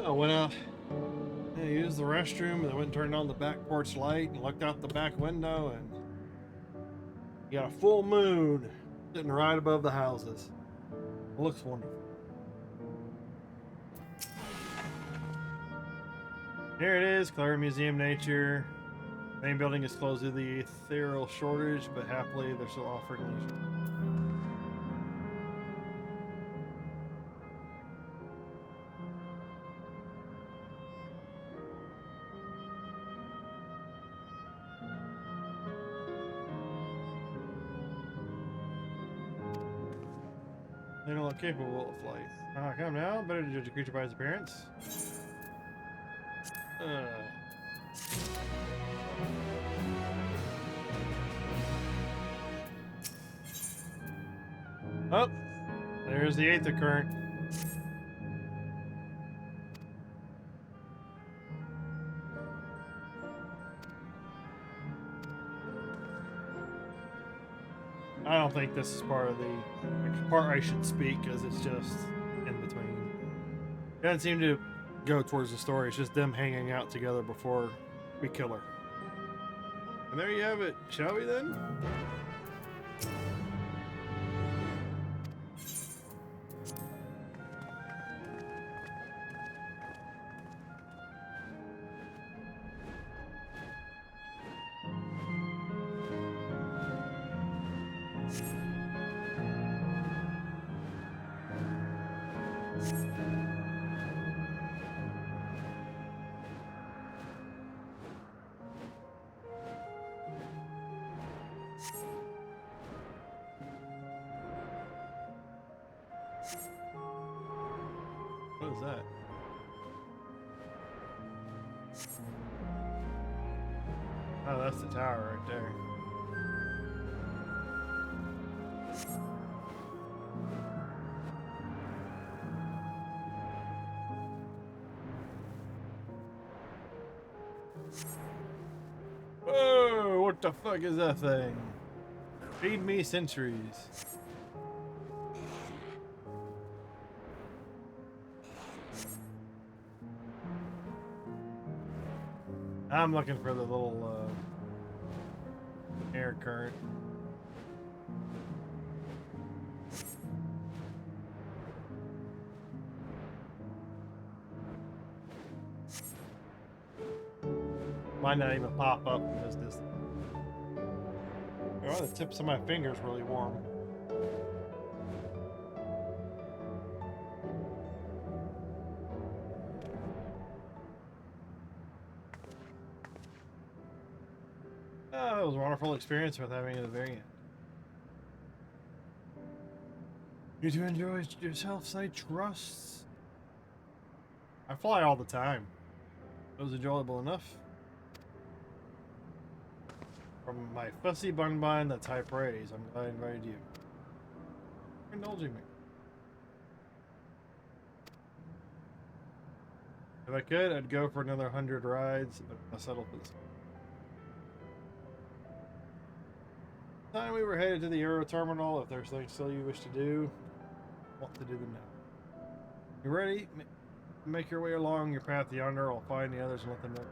I went out, I used the restroom, and I went and turned on the back porch light and looked out the back window, and you got a full moon sitting right above the houses. It looks wonderful. Here it is, Clare Museum Nature. Main building is closed due to the ethereal shortage, but happily they're still offering leisure. They don't look capable of flight. Come now. Better to judge a creature by its appearance. Oh, there's the Aether Current. I don't think this is part of the part I should speak, because it's just in between. It doesn't seem to go towards the story. It's just them hanging out together before we kill her. And there you have it. Shall we then? What is that? Oh, that's the tower right there. Whoa, what the fuck is that thing? Feed me centuries. I'm looking for the little air current. Might not even pop up in this distance. Oh, the tips of my fingers really warm. Oh, it was a wonderful experience with having it at the very end. You to enjoy yourself, I trust. I fly all the time. It was enjoyable enough. From my fussy bun that's high praise, I'm glad I invited you. For indulging me. If I could, I'd go for another 100 rides, but I'll settle for this. Time we were headed to the Euro Terminal. If there's things still you wish to do, want to do them now. You ready? Make your way along your path yonder. I'll find the others and let them know.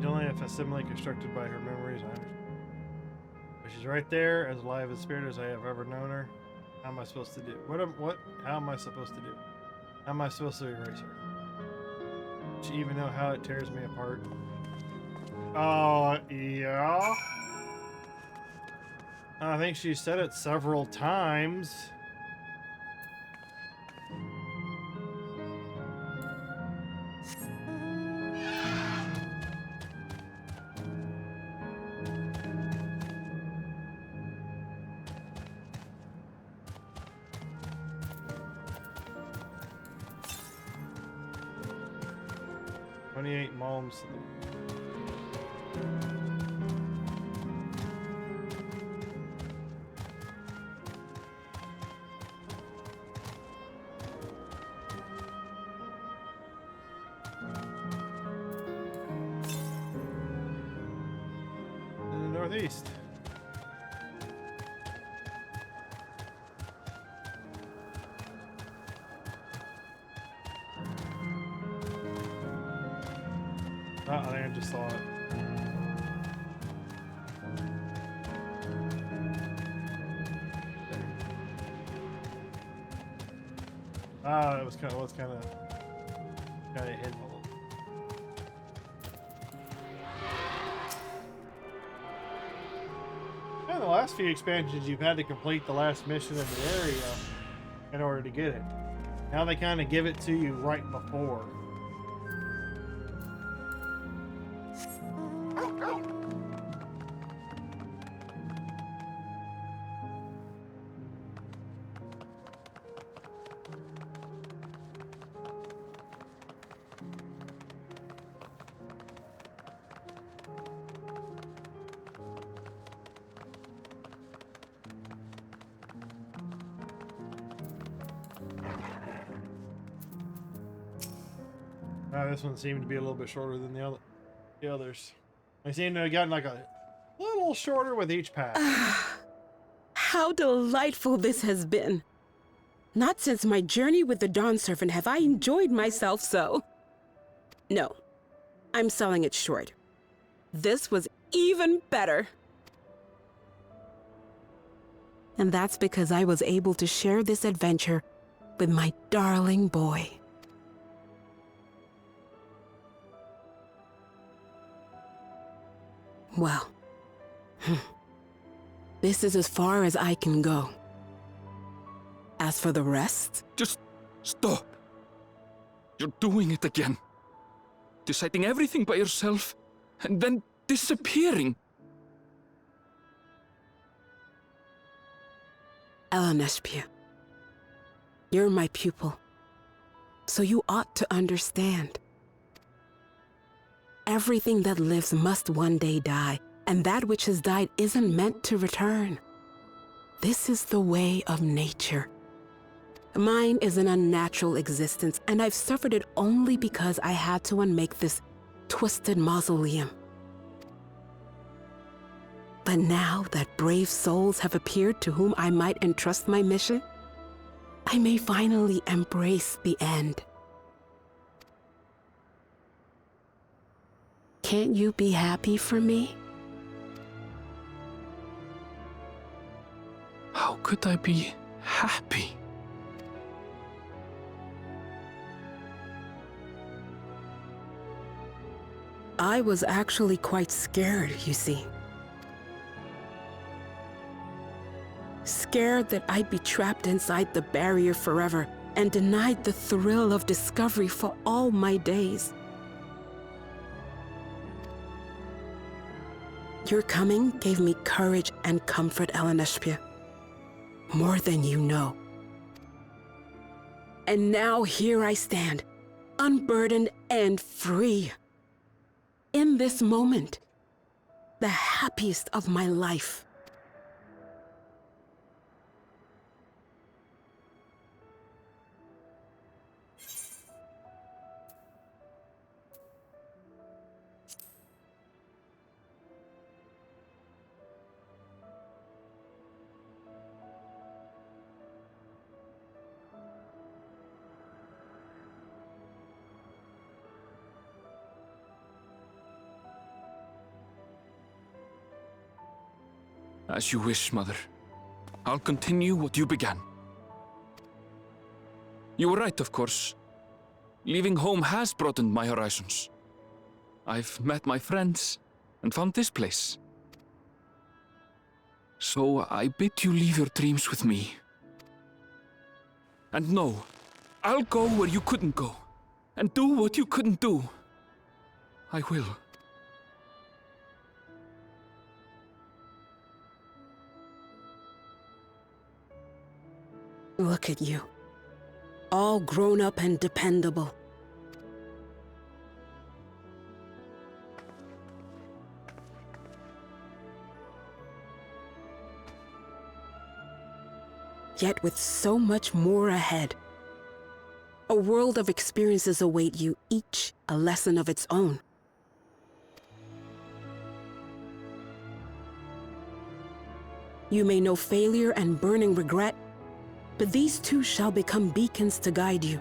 Only a facsimile constructed by her memories, I understand. But she's right there, as alive as spirit as I have ever known her. How am I supposed to do? How am I supposed to do? How am I supposed to erase her? Does she even know how it tears me apart? Oh, yeah. I think she said it several times. Moms. In the northeast. I think I just saw it. It was kind of hidden a little. In the last few expansions, you've had to complete the last mission in the area in order to get it. Now they kind of give it to you right before. This one seemed to be a little bit shorter than the others. They seem to have gotten like a little shorter with each pass. How delightful this has been. Not since my journey with the Dawn Servant have I enjoyed myself so. No, I'm selling it short. This was even better. And that's because I was able to share this adventure with my darling boy. Well, this is as far as I can go. As for the rest... Just stop. You're doing it again. Deciding everything by yourself, and then disappearing. Lamati'y, you're my pupil, so you ought to understand. Everything that lives must one day die, and that which has died isn't meant to return. This is the way of nature. Mine is an unnatural existence, and I've suffered it only because I had to unmake this twisted mausoleum. But now that brave souls have appeared to whom I might entrust my mission, I may finally embrace the end. Can't you be happy for me? How could I be happy? I was actually quite scared, you see. Scared that I'd be trapped inside the barrier forever and denied the thrill of discovery for all my days. Your coming gave me courage and comfort, Lamati'y. More than you know. And now here I stand, unburdened and free. In this moment, the happiest of my life. As you wish, Mother. I'll continue what you began. You were right, of course. Leaving home has broadened my horizons. I've met my friends and found this place. So I bid you leave your dreams with me. And no, I'll go where you couldn't go, and do what you couldn't do. I will. Look at you, all grown up and dependable. Yet with so much more ahead. A world of experiences await you, each a lesson of its own. You may know failure and burning regret, but these too shall become beacons to guide you.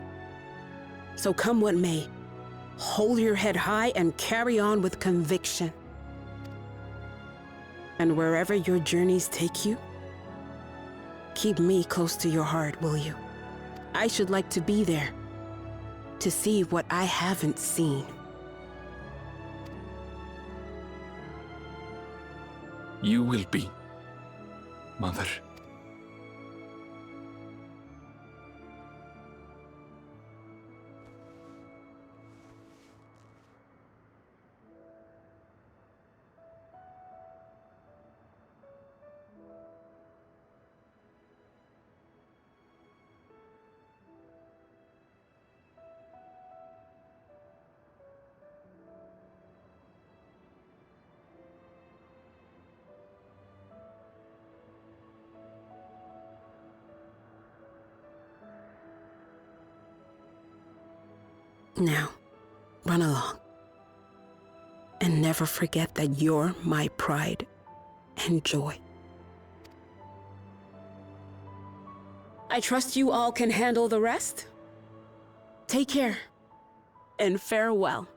So come what may, hold your head high and carry on with conviction. And wherever your journeys take you, keep me close to your heart, will you? I should like to be there, to see what I haven't seen. You will be, Mother. Now, run along. And never forget that you're my pride and joy. I trust you all can handle the rest. Take care, and farewell.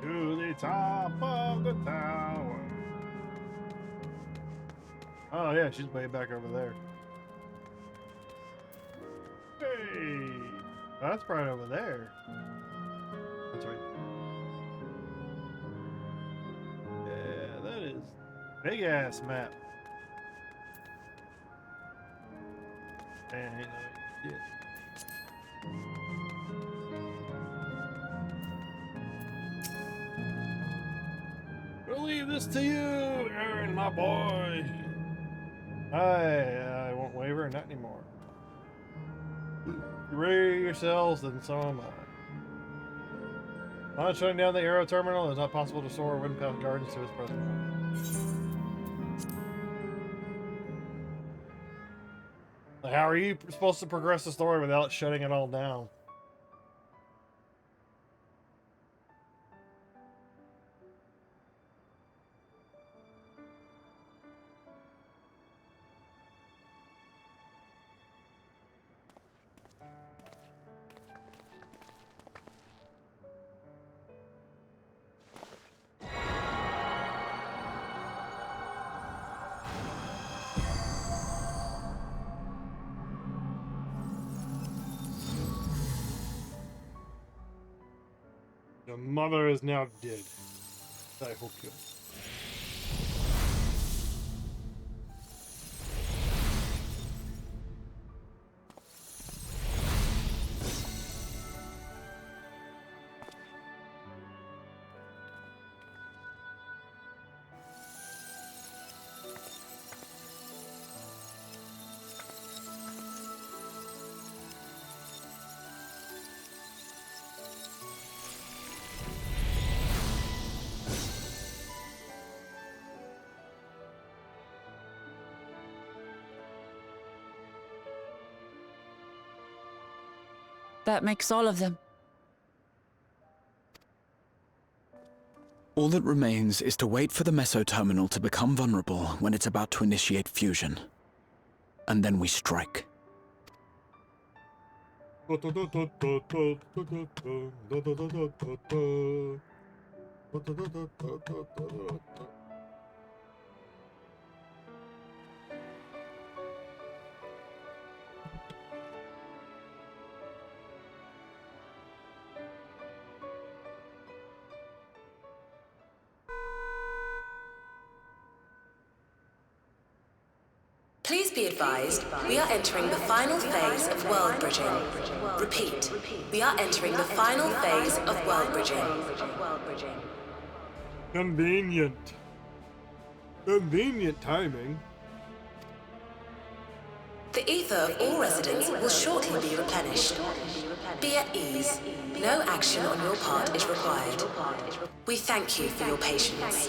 To the top of the tower. Oh yeah, she's way back over there. Hey, that's right over there. That's right. Yeah, that is big ass map. Man, ain't no shit. We'll leave this to you, Aaron, my boy. I won't waver, not anymore. You ready yourselves, then so am I. On shutting down the Aero Terminal, it's not possible to soar Windpath Gardens to its present point. Like, how are you supposed to progress the story without shutting it all down? Your mother is now dead. I hope you. That makes all of them. All that remains is to wait for the meso terminal to become vulnerable when it's about to initiate fusion. And then we strike. Please be advised, we are entering the final phase of world bridging. Repeat, we are entering the final phase of world bridging. Convenient. Convenient timing. The ether of all residents will shortly be replenished. Be at ease. No action on your part is required. We thank you for your patience.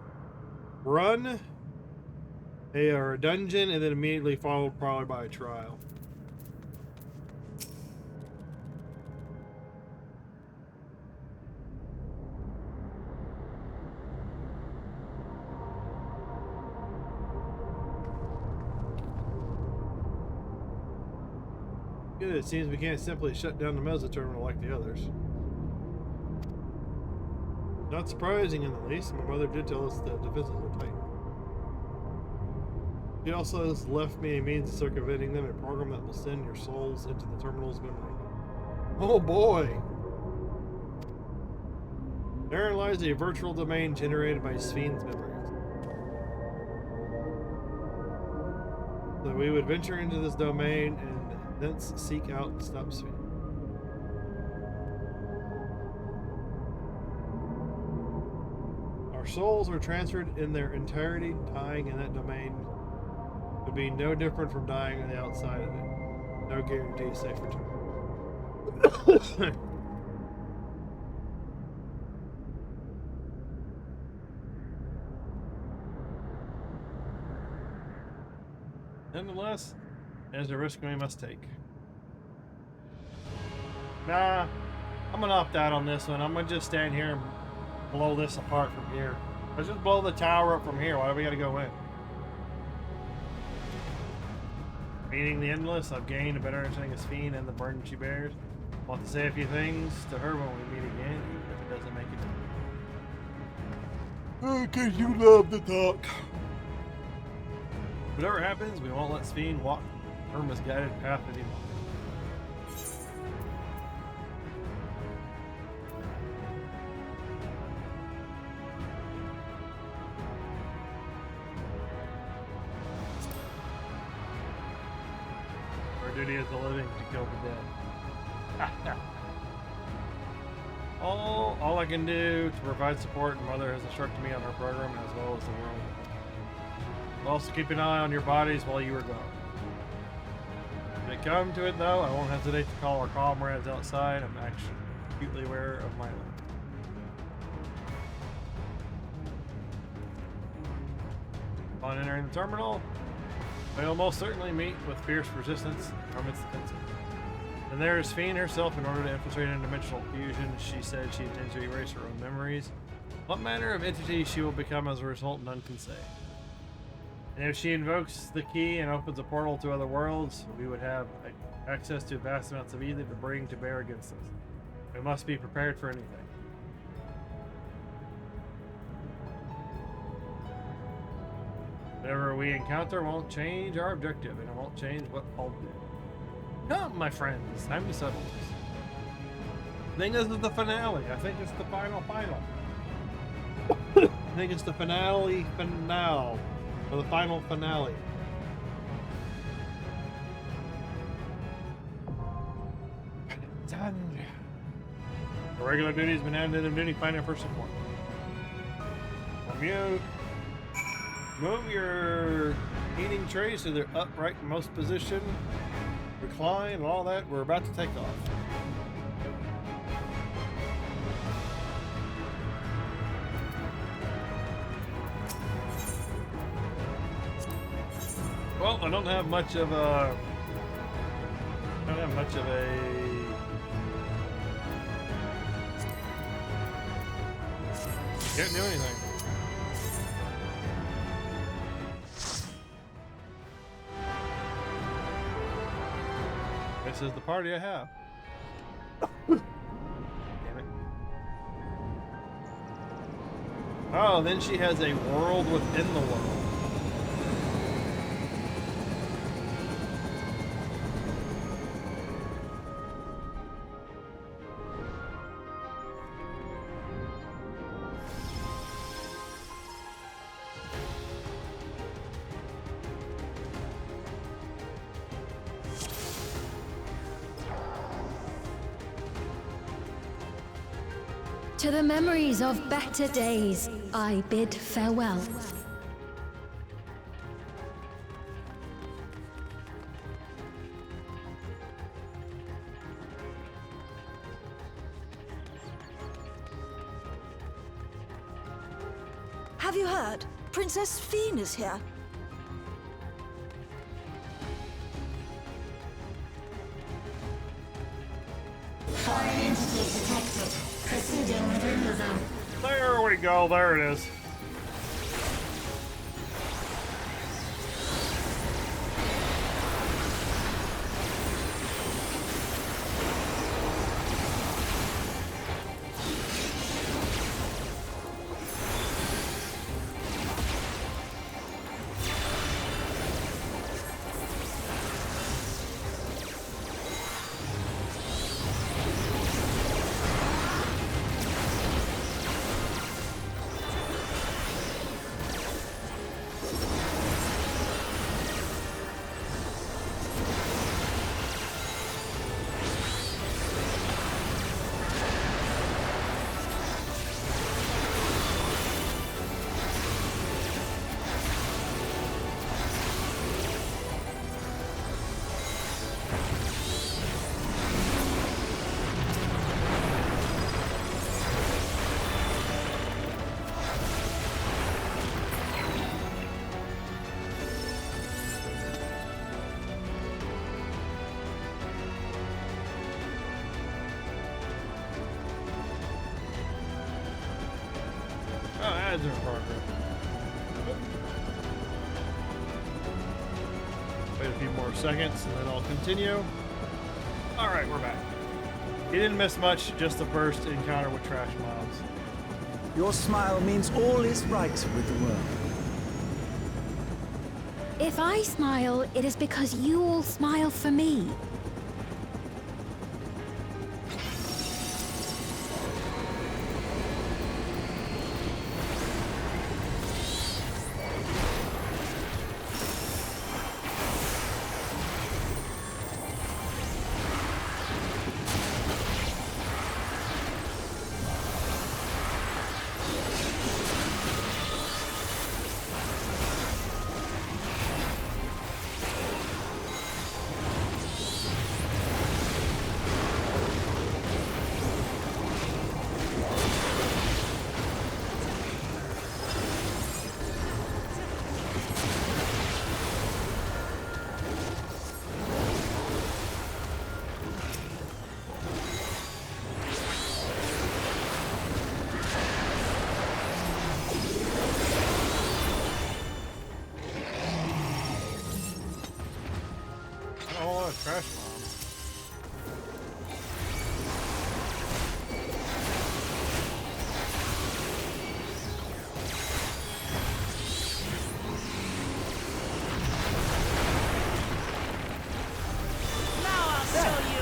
run, a dungeon, and then immediately followed probably by a trial. Good, it seems we can't simply shut down the Mesa terminal like the others. Not surprising in the least. My mother did tell us that defenses are tight. She also has left me a means of circumventing them, a program that will send your souls into the terminal's memory. Oh boy! Therein lies a virtual domain generated by Spheen's memories. So we would venture into this domain and thence seek out and stop Spheen. Our souls are transferred in their entirety. Dying in that domain would be no different from dying on the outside of it. No guarantee safe return. Nonetheless, there's a risk we must take. Nah, I'm gonna opt out on this one. I'm gonna just stand here and blow this apart from here. Let's just blow the tower up from here. Why do we gotta go in? Meeting the Endless, I've gained a better understanding of Spheen and the burden she bears. I want to say a few things to her when we meet again, even if it doesn't make it. Oh, because you love to talk. Whatever happens, we won't let Spheen walk her misguided path anymore. Our duty as the living to kill the dead. All I can do to provide support, and Mother has instructed me on her program as well as the world. I'll also keep an eye on your bodies while you are gone. If it come to it, though, I won't hesitate to call our comrades outside. I'm actually acutely aware of my limit. Upon entering the terminal, we will most certainly meet with fierce resistance from its defenses. And there is Spheen herself. In order to infiltrate interdimensional fusion, she said she intends to erase her own memories. What manner of entity she will become as a result, none can say. And if she invokes the key and opens a portal to other worlds, we would have access to vast amounts of ether to bring to bear against us. We must be prepared for anything. Whatever we encounter won't change our objective, and it won't change what I'll do. Come, my friends, time to settle this. I think this is the finale. I think it's the final. I think it's the finale. Or the final finale. Done. The regular duty has been added to duty. Find it for support. Move your eating trays to their uprightmost position. Recline and all that. We're about to take off. Well, I don't have much of a... Can't do anything. This is the party I have. Damn it. Oh, then she has a world within the world. To the memories of better days, I bid farewell. Have you heard? Princess Fiend is here. Foreign entities detected. Proceeding with removal. There we go. There it is. Oh, ads are in progress. Wait a few more seconds and then I'll continue. Alright, we're back. You didn't miss much, just the first encounter with trash mobs. Your smile means all is right with the world. If I smile, it is because you all smile for me. Trash bombs. Now I'll show you.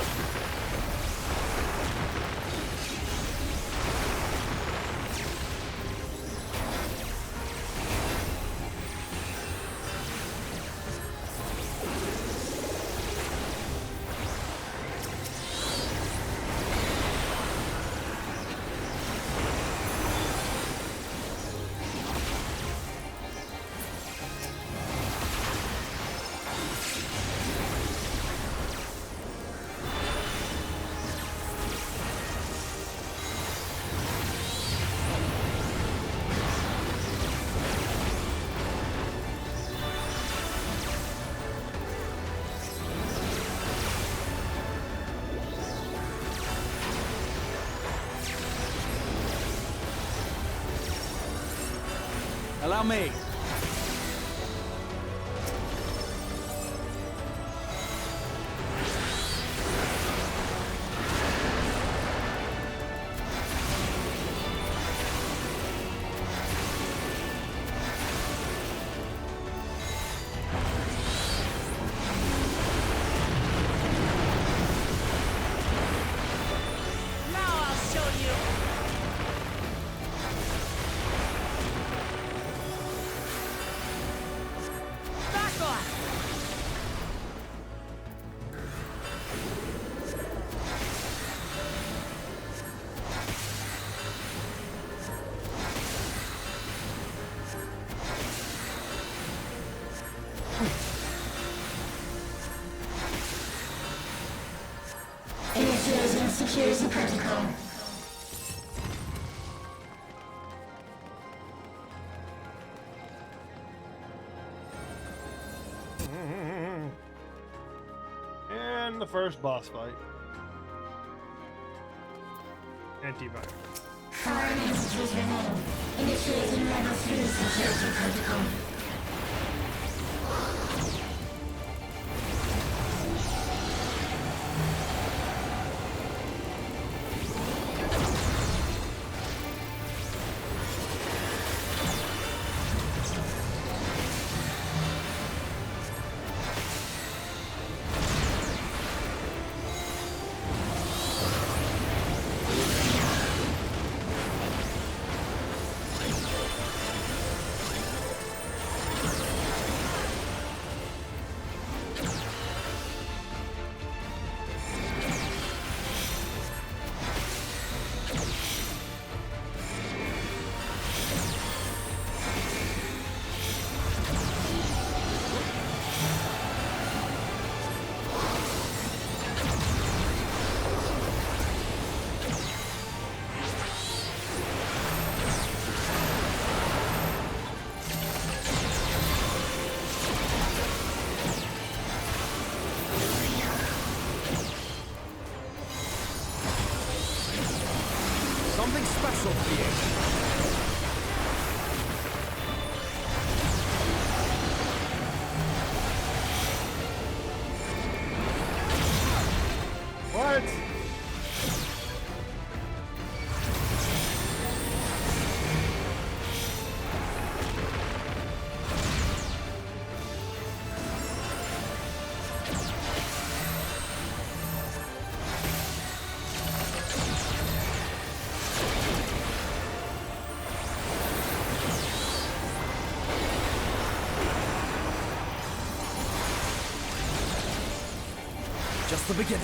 Allow me. Now I'll show you. Back off. Initiating security protocol. the first boss fight. Antivirus. Foreign entities remain. Initiating level 3 security protocol. Something special here. What? Just the beginning.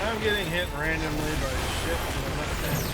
I'm getting hit randomly by shit that I'm not saying.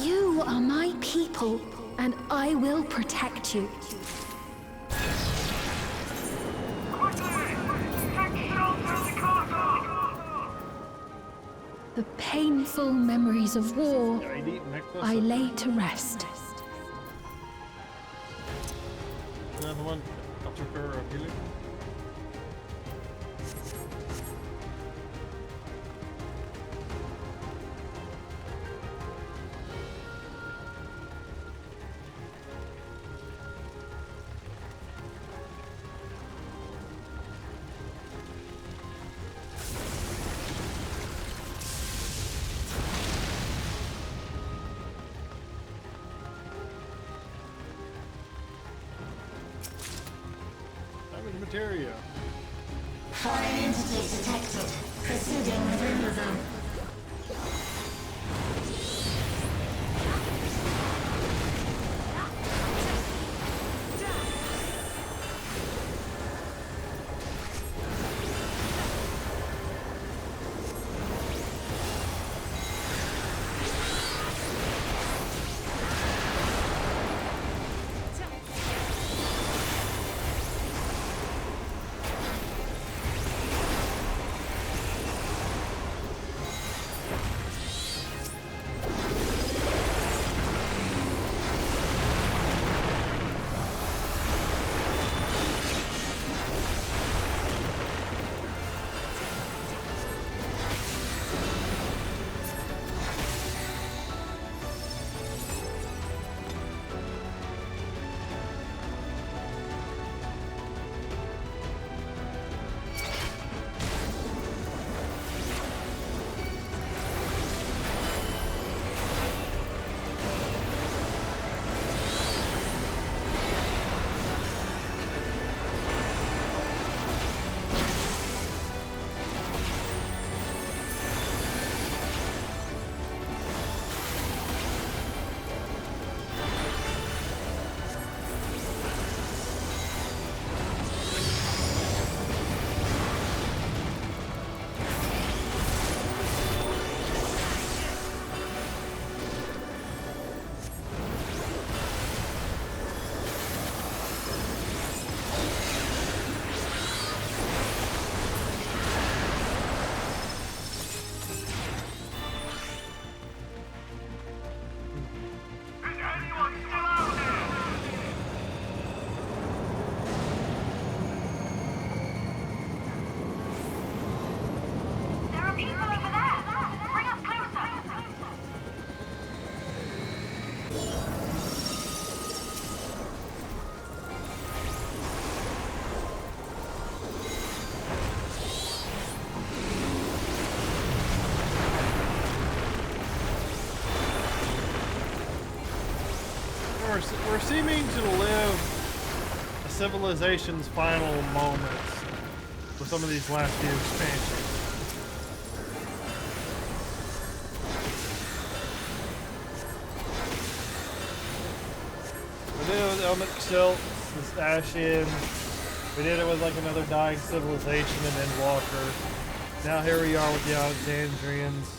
You are my people, and I will protect you. The painful memories of war I lay to rest. Another one. I took her a healing. Materia. Foreign entities detected. Proceeding with removal. We're seeming to live a civilization's final moments with some of these last few expansions. We did it with Element Silt, this Ashen. We did it with like another dying civilization and Endwalker. Now here we are with the Alexandrians.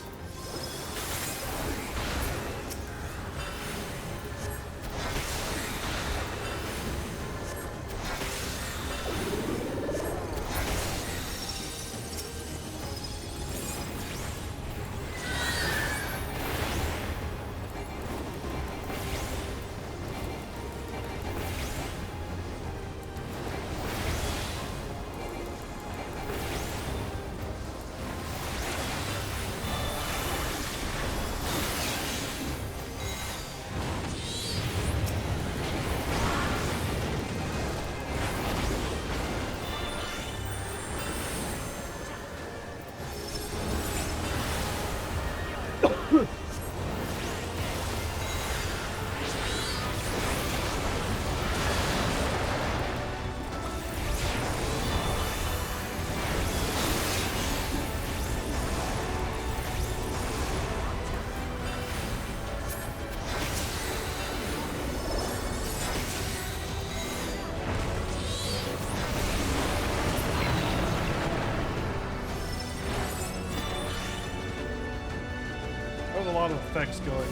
There's a lot of effects going on.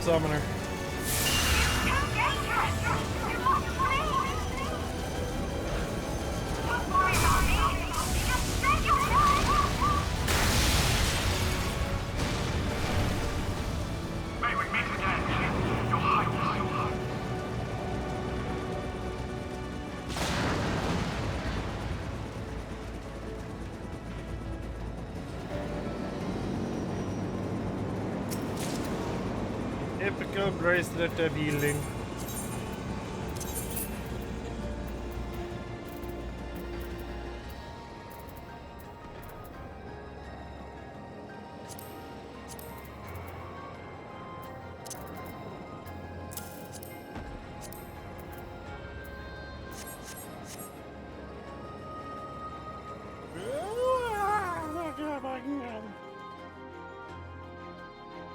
Summoner. Typical bracelet of healing.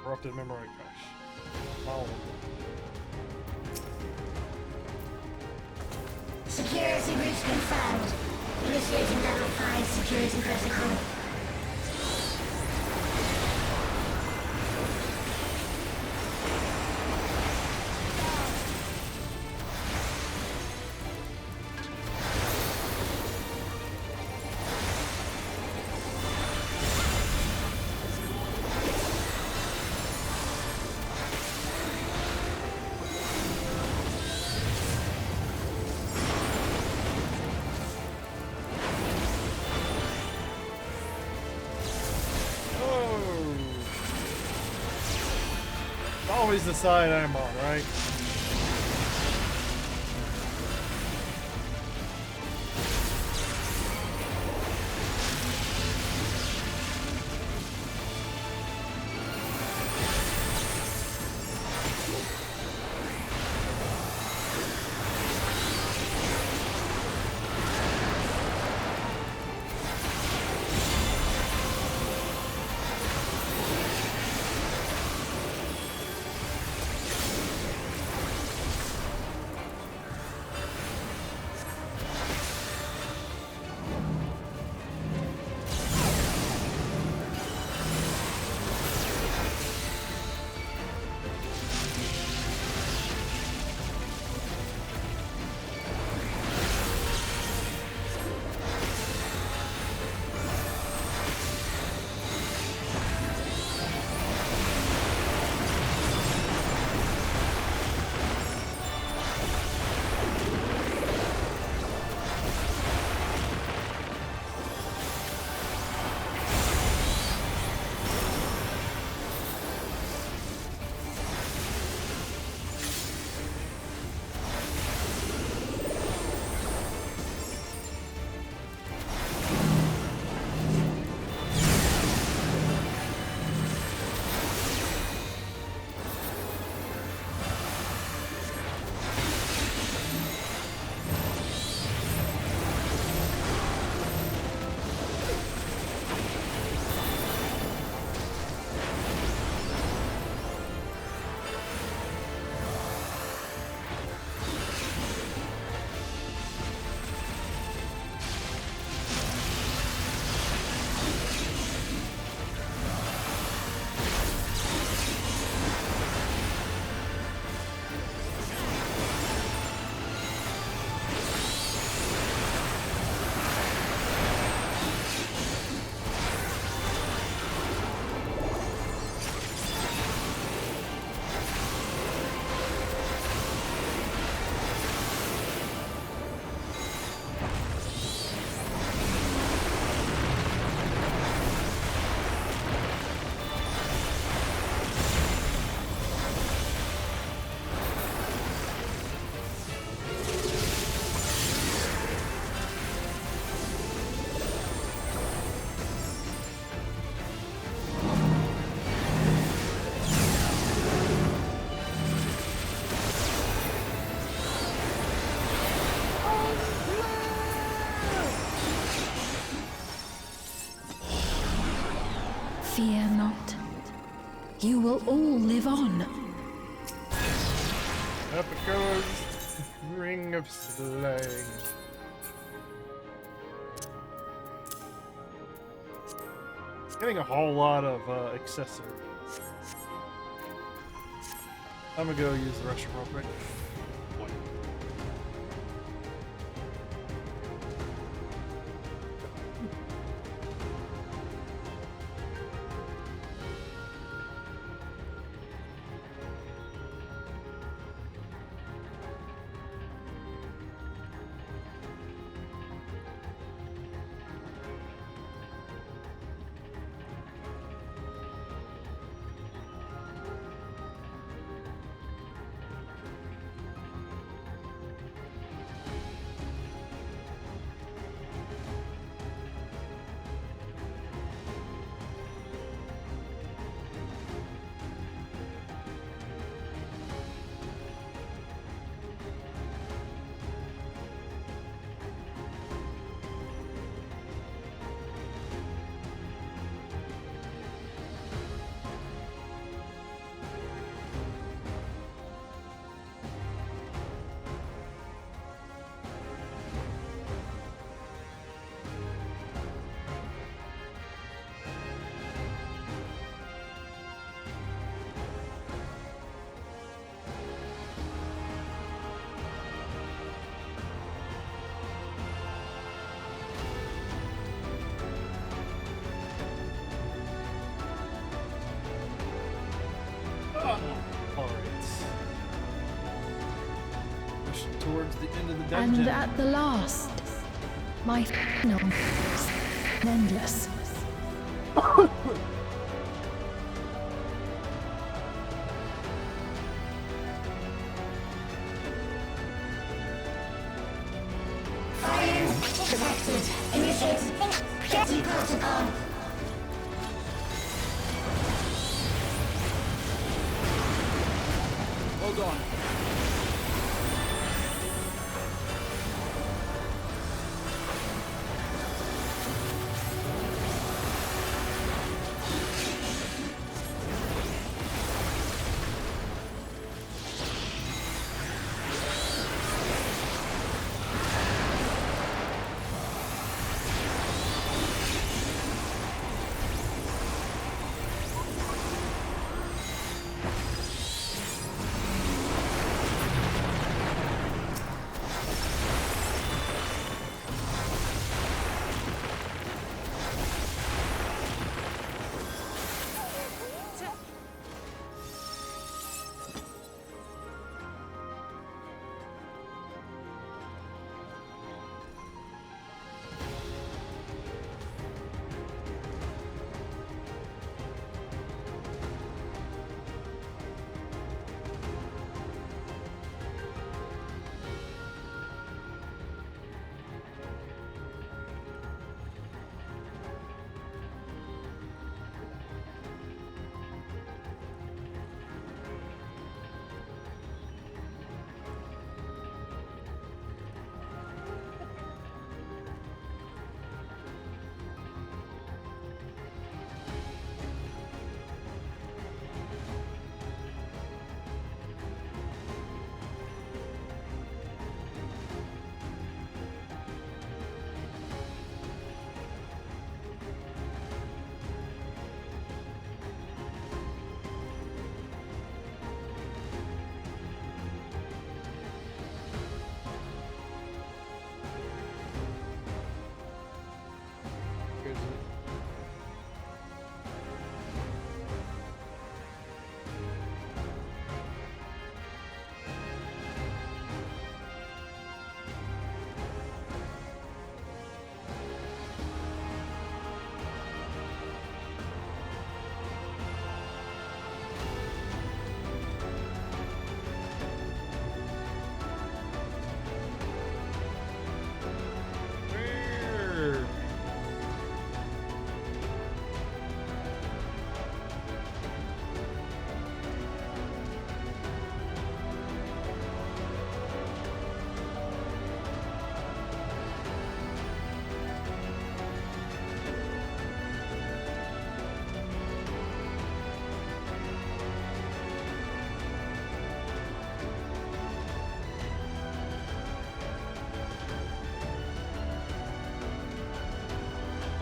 Corrupted memory cache. Oh. Security breach confirmed. Initiating level 5 security protocol. Always the side I'm on, right? you will all live on. Up it goes, ring of slag. Getting a whole lot of accessories. I'm gonna go use the restroom real quick. Towards the end of the dungeon. And at the last, my final endless. Fire detected. Initiate Getty protocol. Hold on.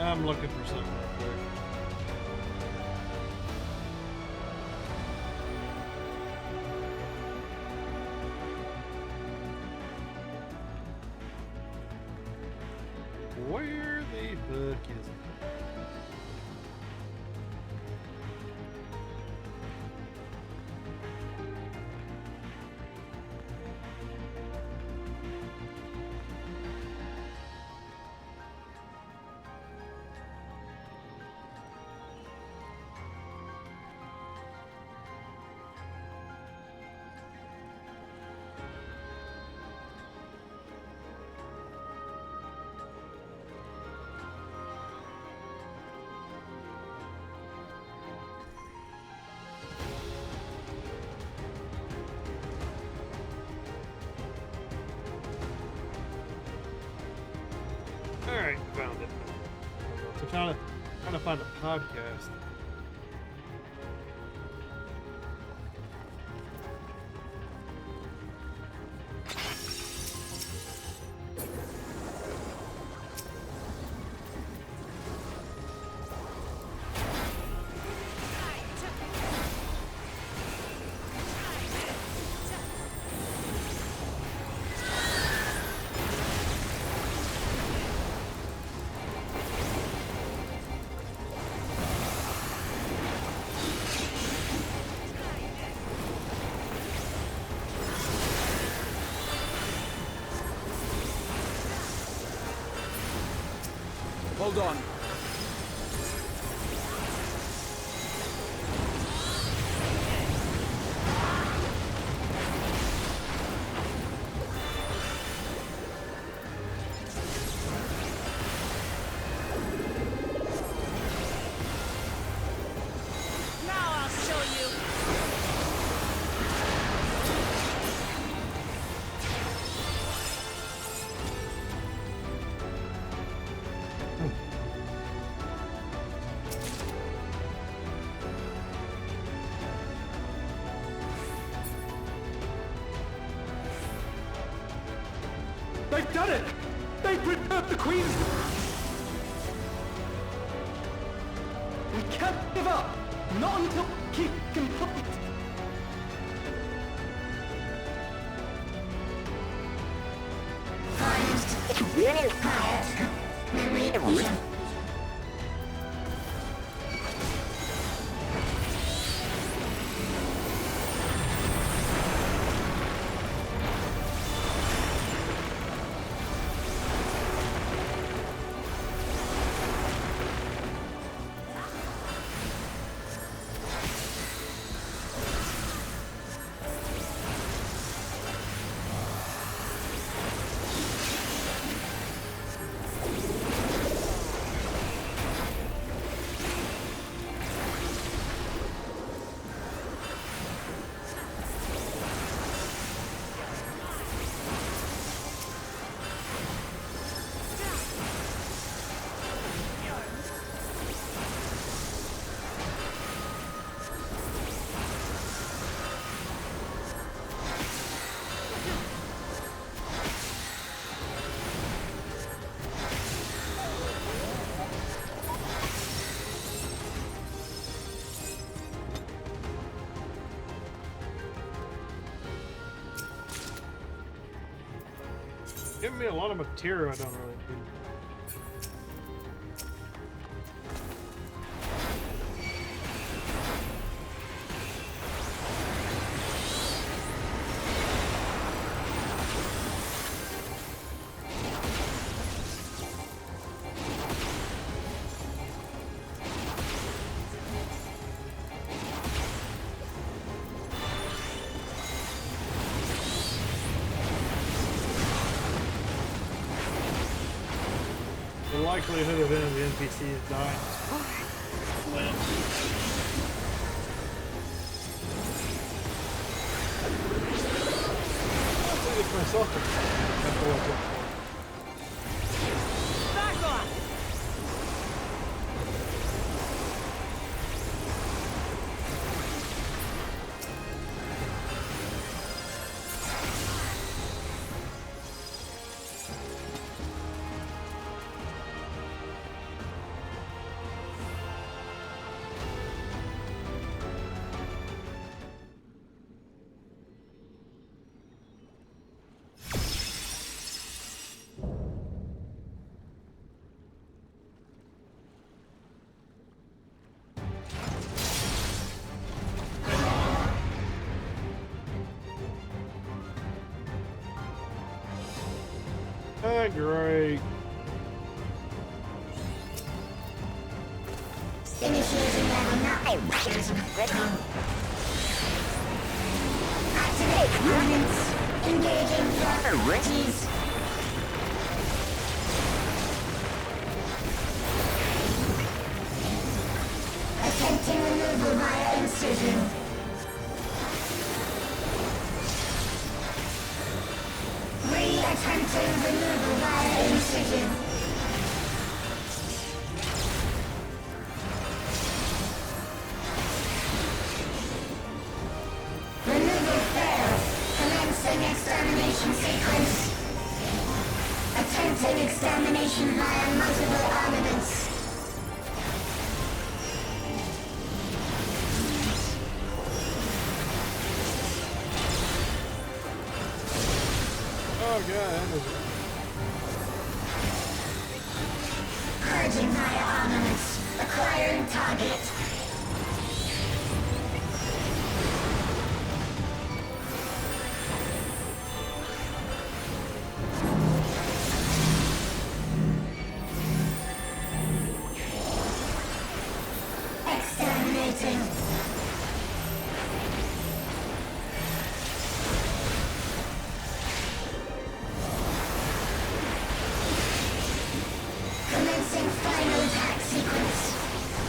I'm looking for something real quick. Where the fuck is it? Alright, found it. So trying to find a podcast. Hold on. Now I'll show you. They've done it! They've preserved the Queen! We can't give up! Not until we keep complete! Give me a lot of material I don't really need. The likelihood of any of the NPCs dying is pretty slim. I'll do this myself. That's all I look for. Back off! Great. Initiating level 9. Activate armaments. Engaging priorities. Attempting removal via incision. Attempting removal via incision. Removal failed. Commencing extermination sequence. Attempting extermination via multiple armaments. Oh god. Purging via armaments. Acquiring target. Exterminating. Commencing final attack sequence.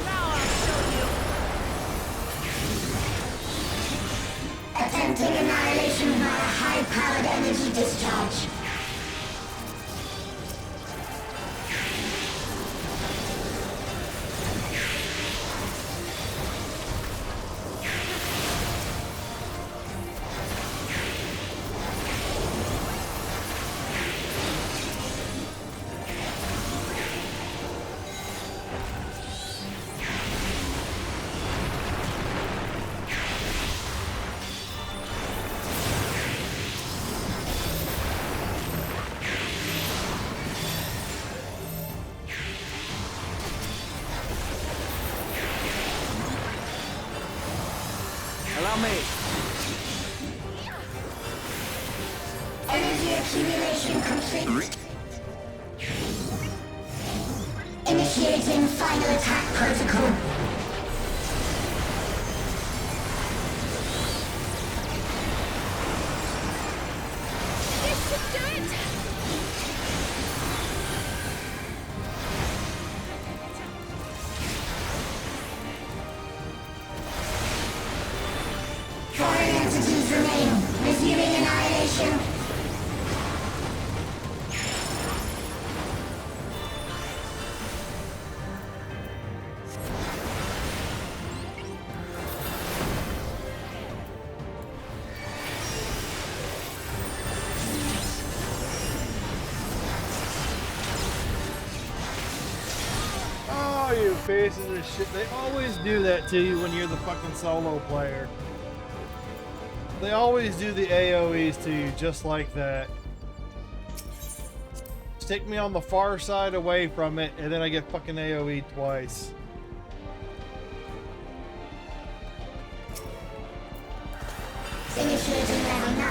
Now I'll show you. Attempting annihilation via high-powered energy discharge. Allow me. Energy accumulation complete. Initiating final attack protocol. This should do it! Foreign entities remain. Resuming annihilation. Oh, you pieces of shit. They always do that to you when you're the fucking solo player. They always do the AoEs to you just like that. Stick me on the far side away from it, and then I get fucking AoE twice. Initiating level 9.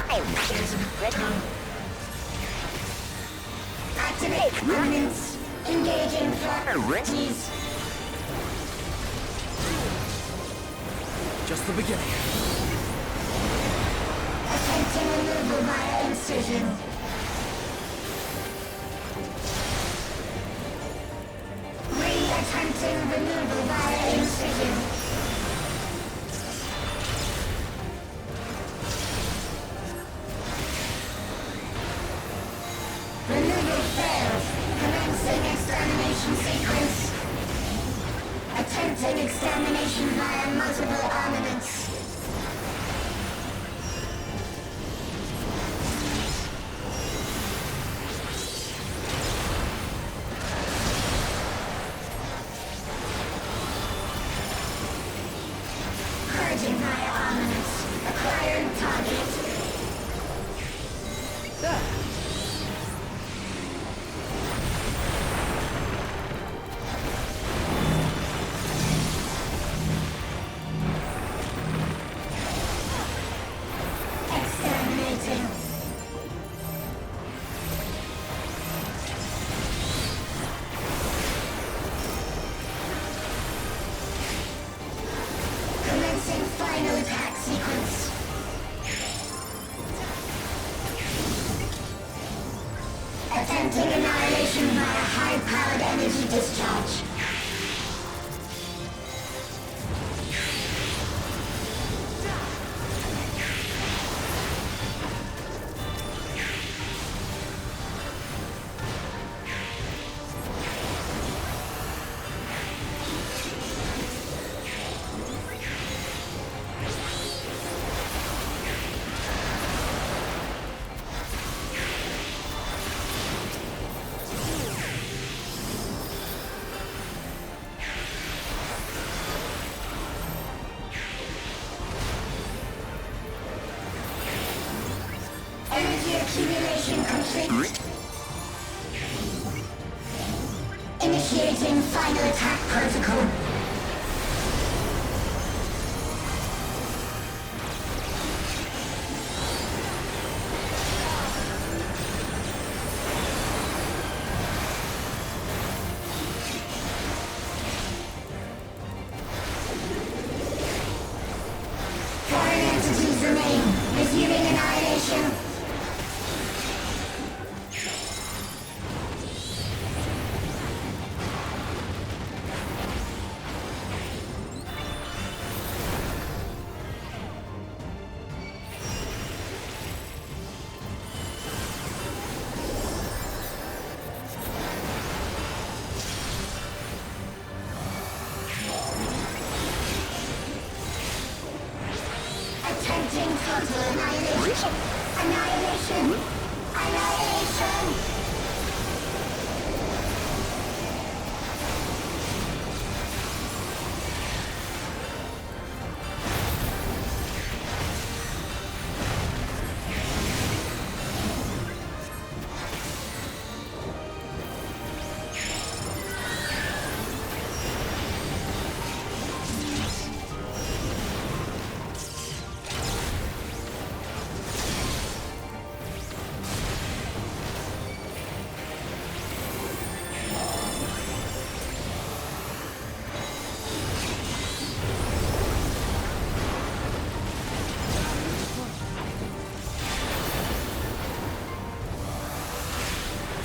Activate armaments. Engaging priorities. Just the beginning. Attempting removal via incision. Attempting removal via incision. Removal failed. Commencing extermination sequence. Attempting extermination via multiple armaments. Purging via armaments. Acquiring target. discharge. Energy accumulation complete. Initiating final attack protocol. Foreign entities remain. Resuming annihilation. Attempting total annihilation. Annihilation. Annihilation.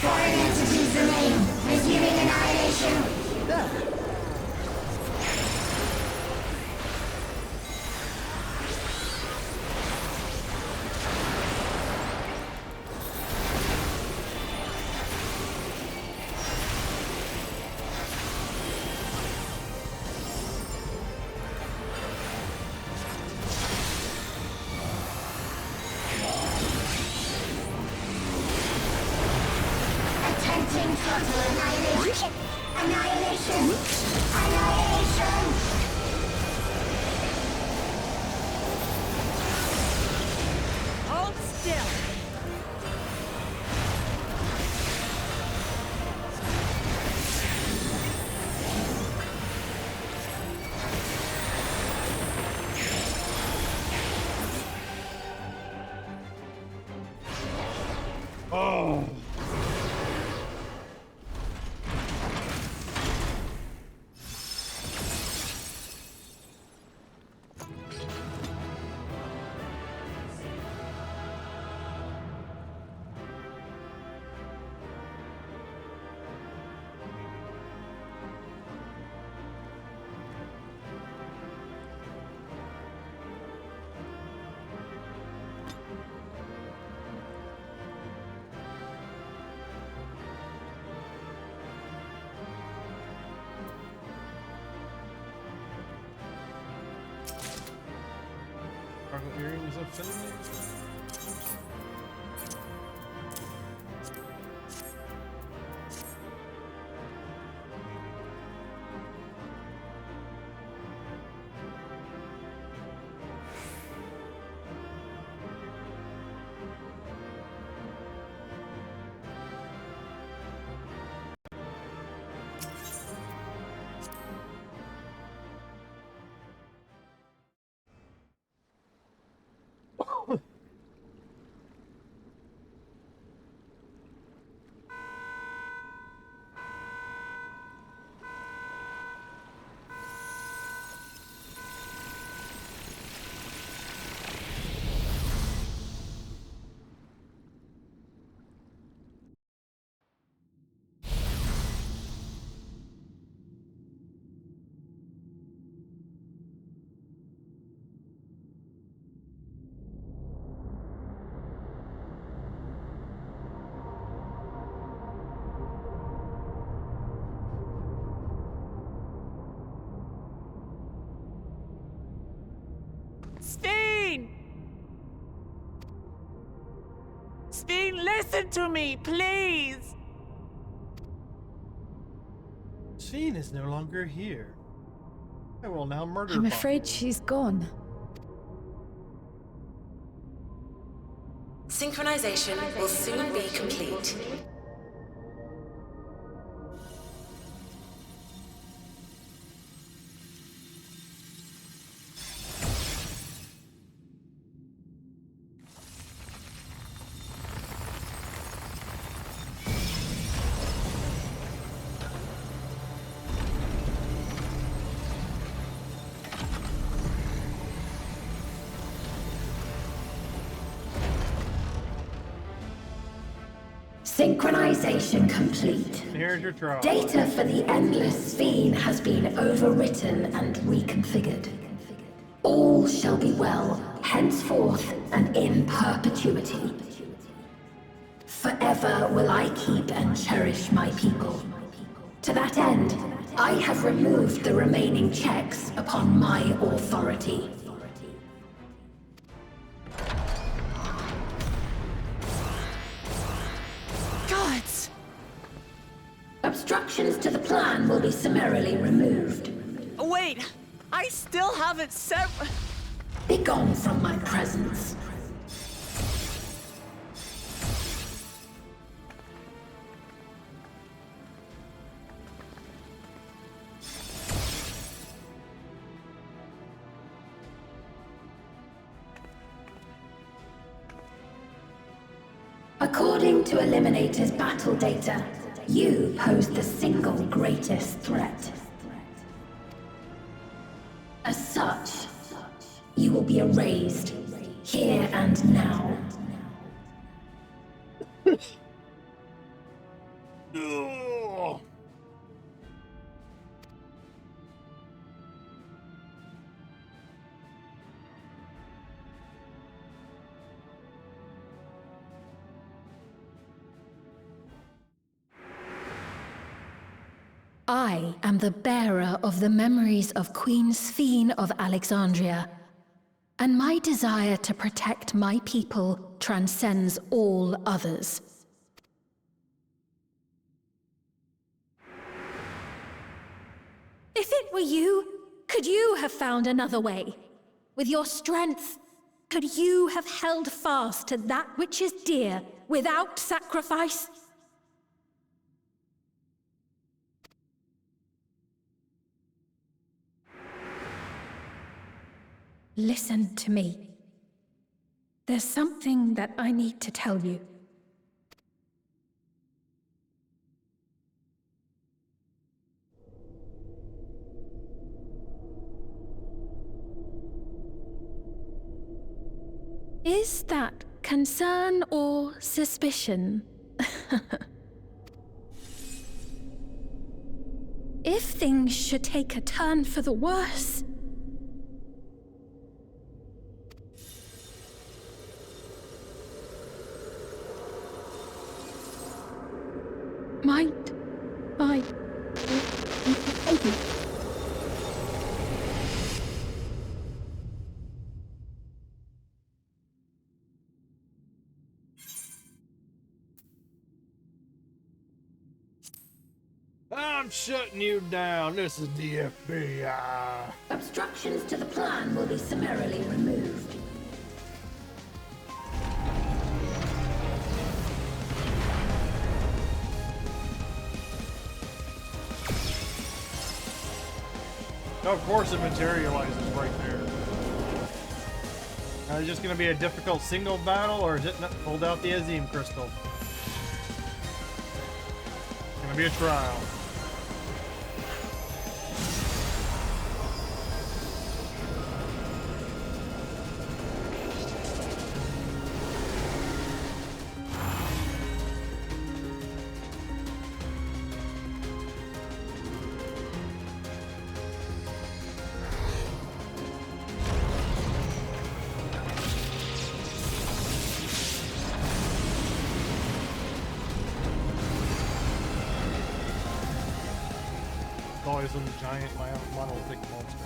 Foreign entities remain. Resuming annihilation. Attempting total annihilation. Annihilation. Annihilation. Hold still. Oh. Chocolate earrings offending you? Sphene, listen to me, please! Sphene is no longer here. I will now murder I'm Bob. afraid she's gone. Synchronization will soon be complete. Synchronization complete. Here's your trial. Data for the Endless Sphene has been overwritten and reconfigured. All shall be well, henceforth and in perpetuity. Forever will I keep and cherish my people. To that end, I have removed the remaining checks upon my authority. Gods! Obstructions to the plan will be summarily removed. Wait! I still haven't said... Begone from my presence. According to Eliminator's battle data, you pose the single greatest threat. As such, you will be erased, here and now. Ugh. I am the bearer of the memories of Queen Sphene of Alexandria, and my desire to protect my people transcends all others. If it were you, could you have found another way? With your strength, could you have held fast to that which is dear without sacrifice? Listen to me. There's something that I need to tell you. Is that concern or suspicion? If things should take a turn for the worse, might I... I'm shutting you down. This is the FBI. Obstructions to the plan will be summarily removed. Of course it materializes right there. Now, is it just going to be a difficult single battle, or is it not pulled out the Azim crystal? It's going to be a trial. Always some giant monolithic monster.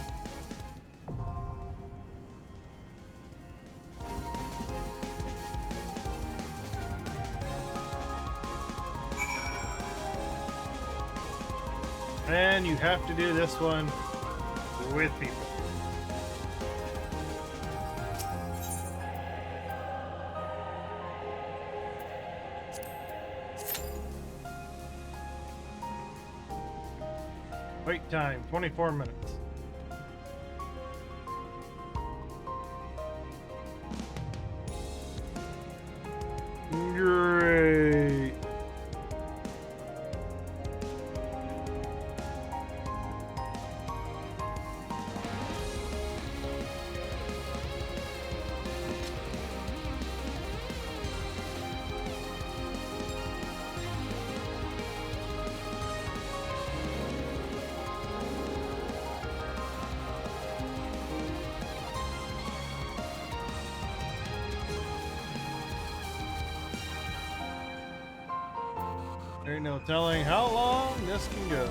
And you have to do this one with people. Wait time, 24 minutes. Great. There ain't no telling how long this can go.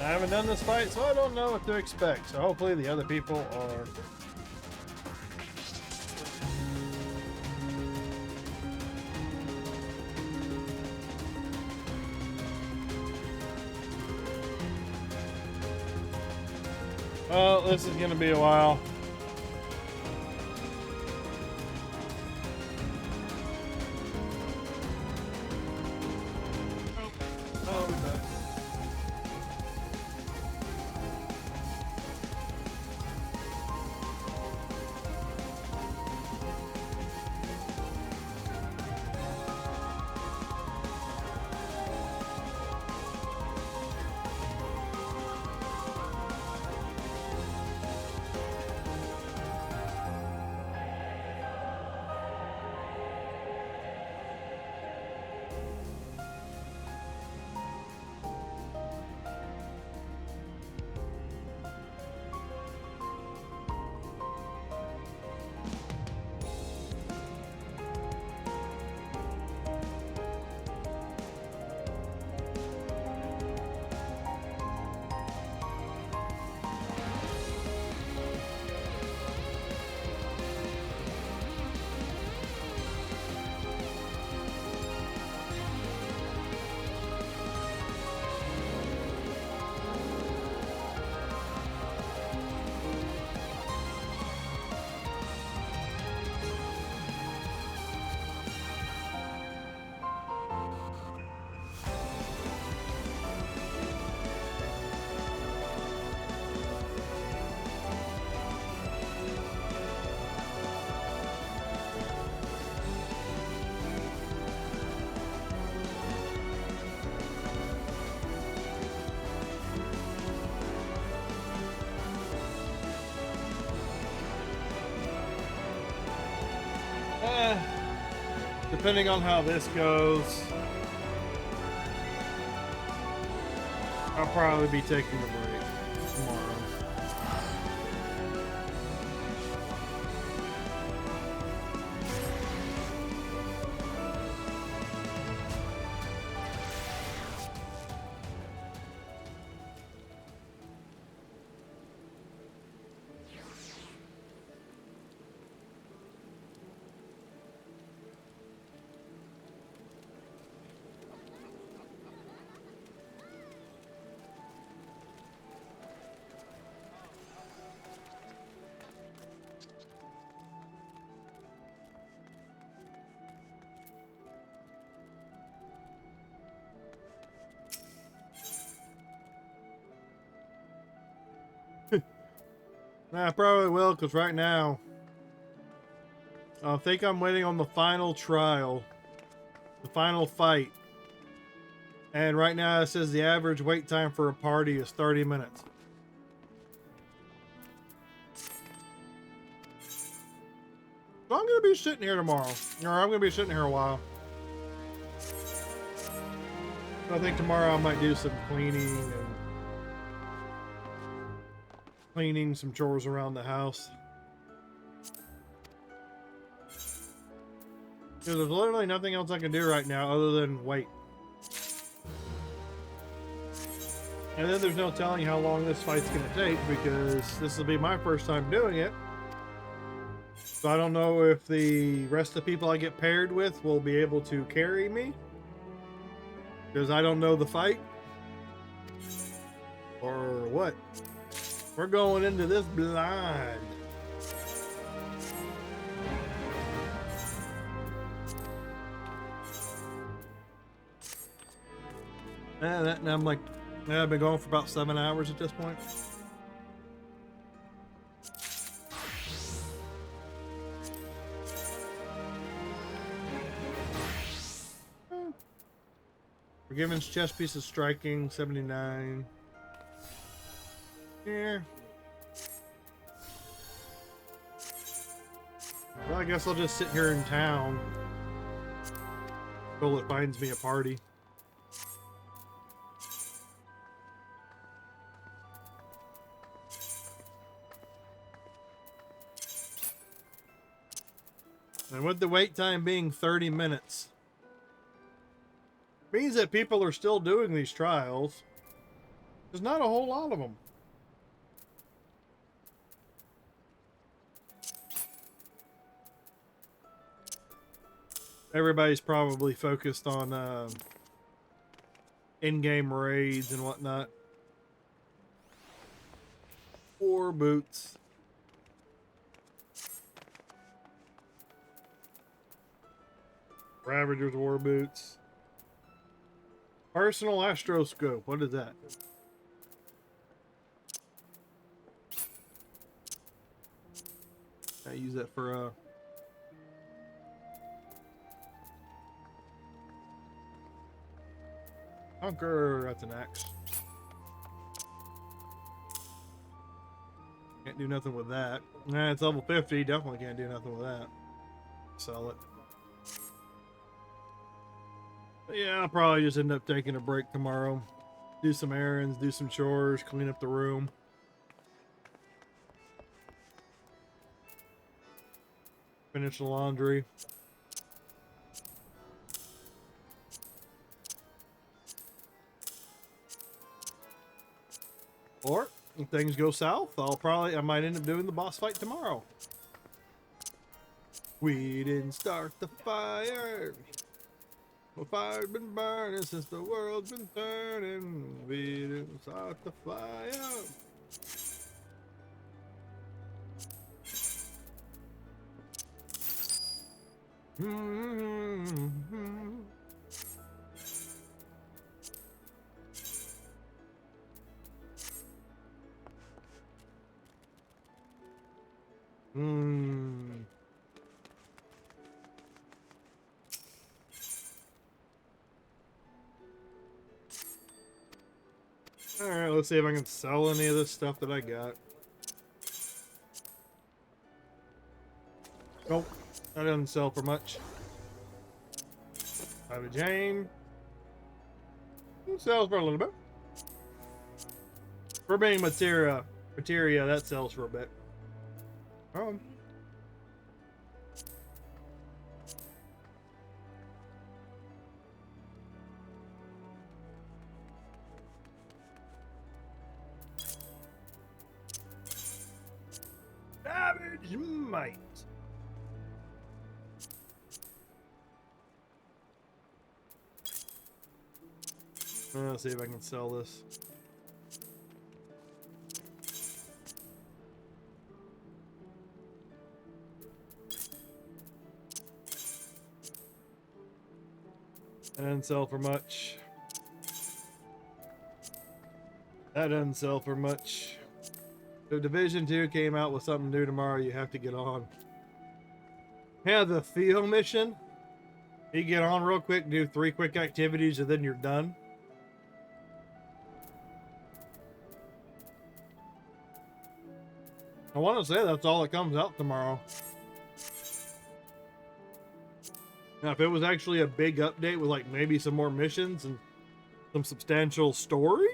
I haven't done this fight, so I don't know what to expect. So hopefully the other people are... Well, this is gonna be a while. Depending on how this goes. I'll probably be taking a break tomorrow. I probably will, because right now, I think I'm waiting on the final trial, the final fight. And right now it says the average wait time for a party is 30 minutes. So I'm going to be sitting here tomorrow, or I'm going to be sitting here a while. So I think tomorrow I might do some cleaning, some chores around the house. Because there's literally nothing else I can do right now other than wait. And then there's no telling how long this fight's going to take, because this will be my first time doing it. So I don't know if the rest of the people I get paired with will be able to carry me, because I don't know the fight. Or what? We're going into this blind. And I'm like, I've been going for about 7 hours at this point. Forgiven's chess piece is striking, 79. Yeah. Well, I guess I'll just sit here in town until it finds me a party. And with the wait time being 30 minutes, means that people are still doing these trials. There's not a whole lot of them. Everybody's probably focused on in-game raids and whatnot. 4 boots. Ravager's war boots. Personal astroscope. What is that? I use that for Conquer. That's an axe. Can't do nothing with that. Nah, it's level 50. Definitely can't do nothing with that. Sell it. Yeah, I'll probably just end up taking a break tomorrow. Do some errands, do some chores, clean up the room. Finish the laundry. Or, if things go south, I might end up doing the boss fight tomorrow. We didn't start the fire. The fire's been burning since the world's been turning. We didn't start the fire. Alright, let's see if I can sell any of this stuff that I got. Nope, that doesn't sell for much. Private Jane. It sells for a little bit. Verbatim materia that sells for a bit. Oh. Savage Might. Let's see if I can sell this. That doesn't sell for much. That doesn't sell for much. If Division 2 came out with something new tomorrow, you have to get on. Yeah, the Theo mission. You get on real quick, do 3 quick activities, and then you're done. I want to say that's all that comes out tomorrow. Now, if it was actually a big update with like maybe some more missions and some substantial story,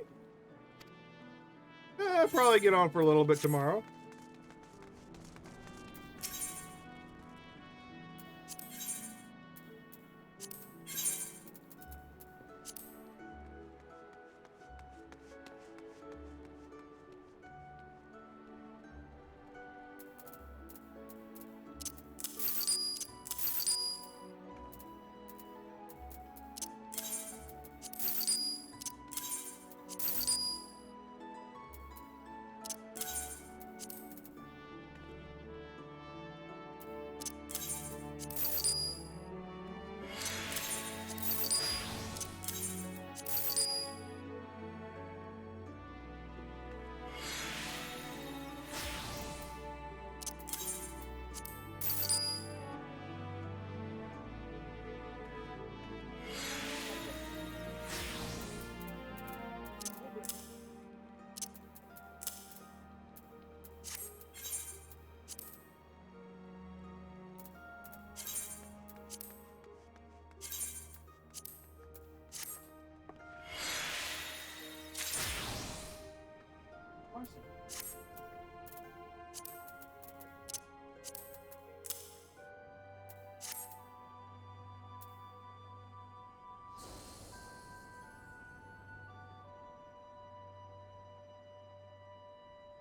I'd probably get on for a little bit tomorrow.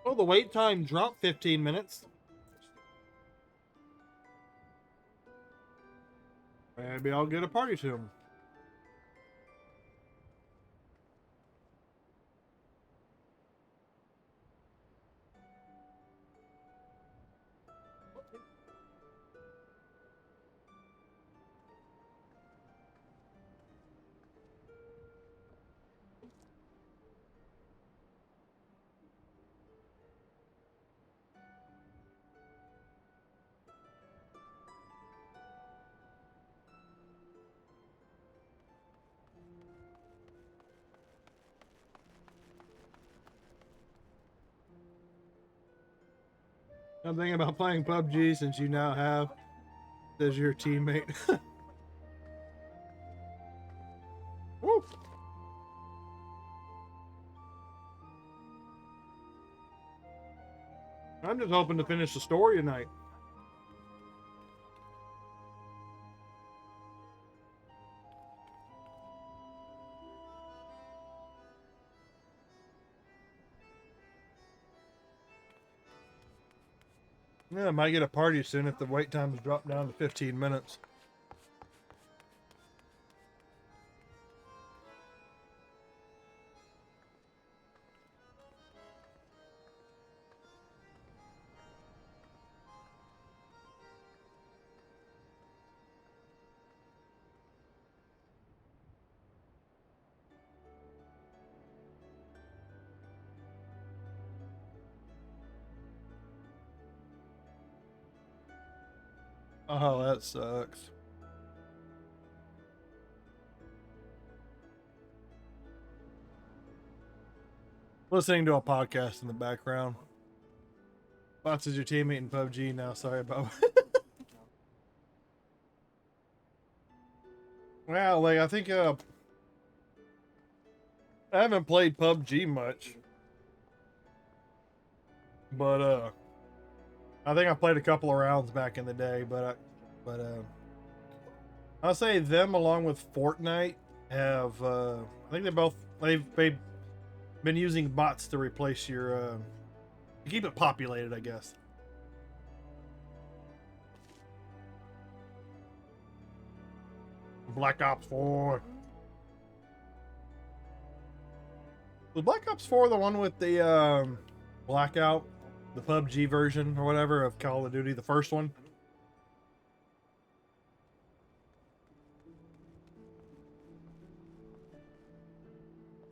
Oh, the wait time dropped 15 minutes. Maybe I'll get a party soon. I'm thinking about playing PUBG since you now have as your teammate. Woo. I'm just hoping to finish the story tonight. Yeah, I might get a party soon if the wait times drop down to 15 minutes. Oh, that sucks. Listening to a podcast in the background. Bots is your teammate in PUBG now. Sorry about Well, like, I think, I haven't played PUBG much. But I think I played a couple of rounds back in the day, I'll say them along with Fortnite have I think they've been using bots to replace your to keep it populated, I guess. Black Ops 4. Was Black Ops 4 the one with the blackout, the PUBG version or whatever of Call of Duty, the first one?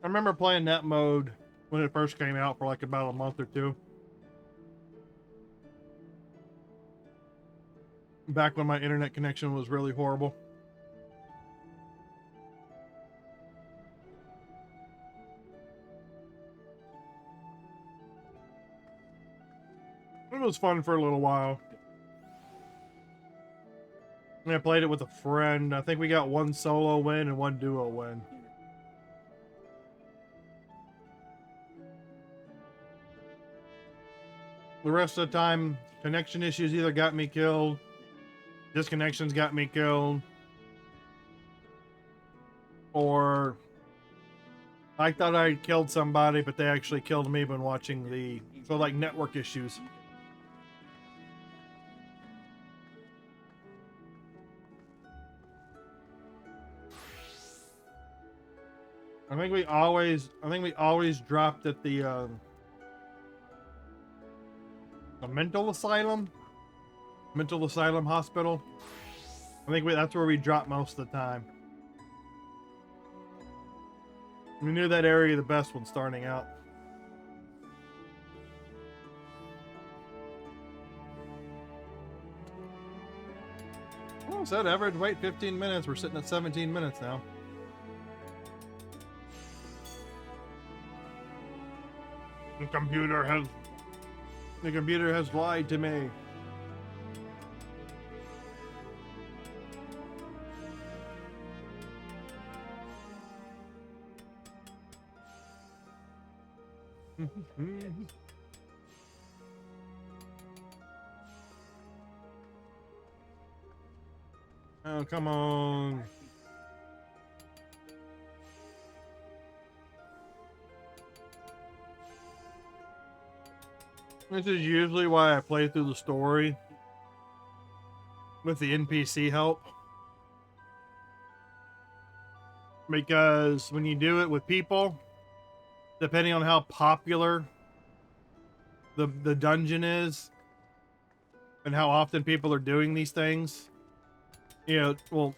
I remember playing that mode when it first came out for like about a month or two. Back when my internet connection was really horrible. It was fun for a little while. I played it with a friend. I think we got one solo win and one duo win. The rest of the time, connection issues either got me killed, disconnections got me killed, or I thought I killed somebody, but they actually killed me when watching so like network issues. I think we always dropped at the mental asylum hospital. I think that's where we dropped most of the time. We knew that area the best when starting out. Well, said average wait 15 minutes. We're sitting at 17 minutes now. The computer has lied to me. Oh, come on. This is usually why I play through the story with the NPC help. Because when you do it with people, depending on how popular the dungeon is and how often people are doing these things, will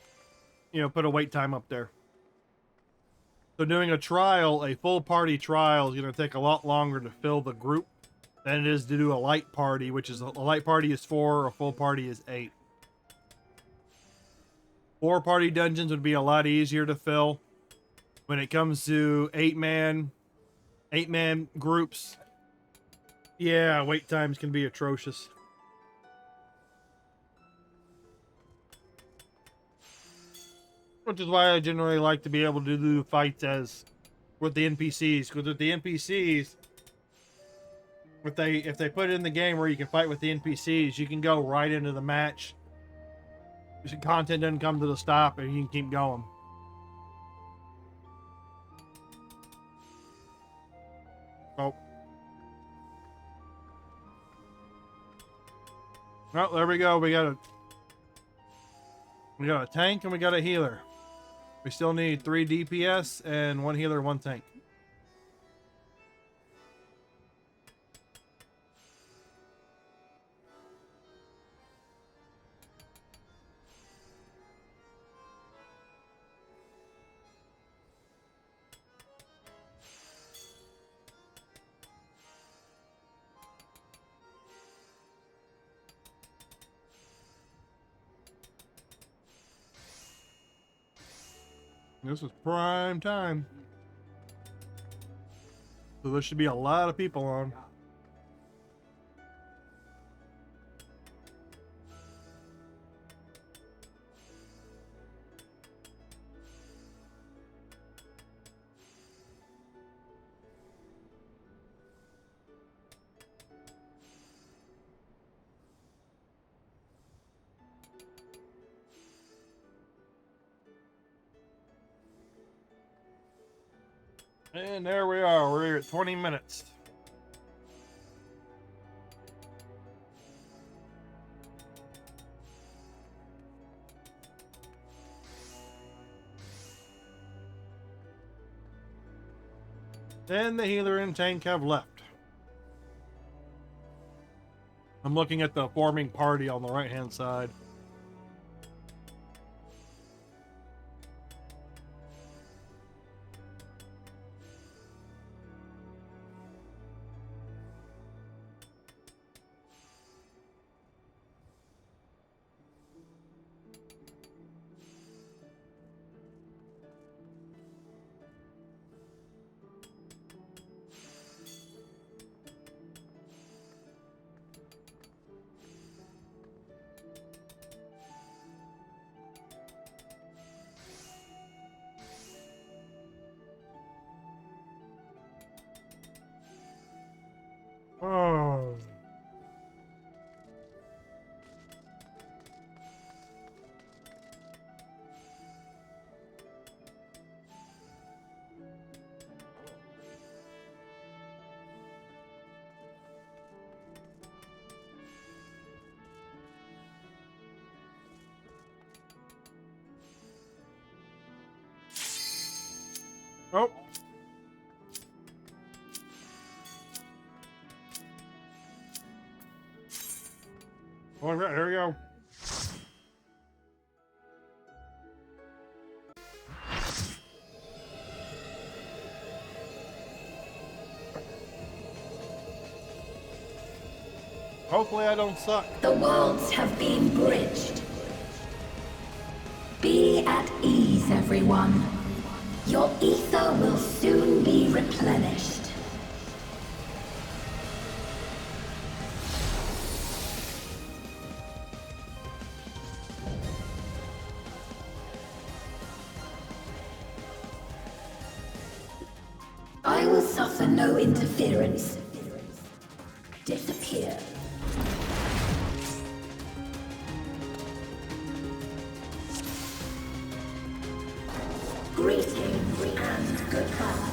put a wait time up there. So doing a full party trial is going to take a lot longer to fill the group than it is to do a light party, which is a light party is 4, a full party is 8. 4 party dungeons would be a lot easier to fill. When it comes to 8-man groups, yeah, wait times can be atrocious. Which is why I generally like to be able to do fights with the NPCs, because with the NPCs, if they put it in the game where you can fight with the NPCs, you can go right into the match. Content doesn't come to the stop, and you can keep going. Oh. Well, there we go. We got a tank and we got a healer. We still need 3 DPS and 1 healer, 1 tank. This is prime time. So there should be a lot of people on. And there we are. We're at 20 minutes. And the healer and tank have left. I'm looking at the forming party on the right-hand side. Oh. Oh. Oh, right, here we go. Hopefully I don't suck. The worlds have been bridged. Be at ease, everyone. Your ether will soon be replenished. I will suffer no interference. Disappear. Greetings and goodbye.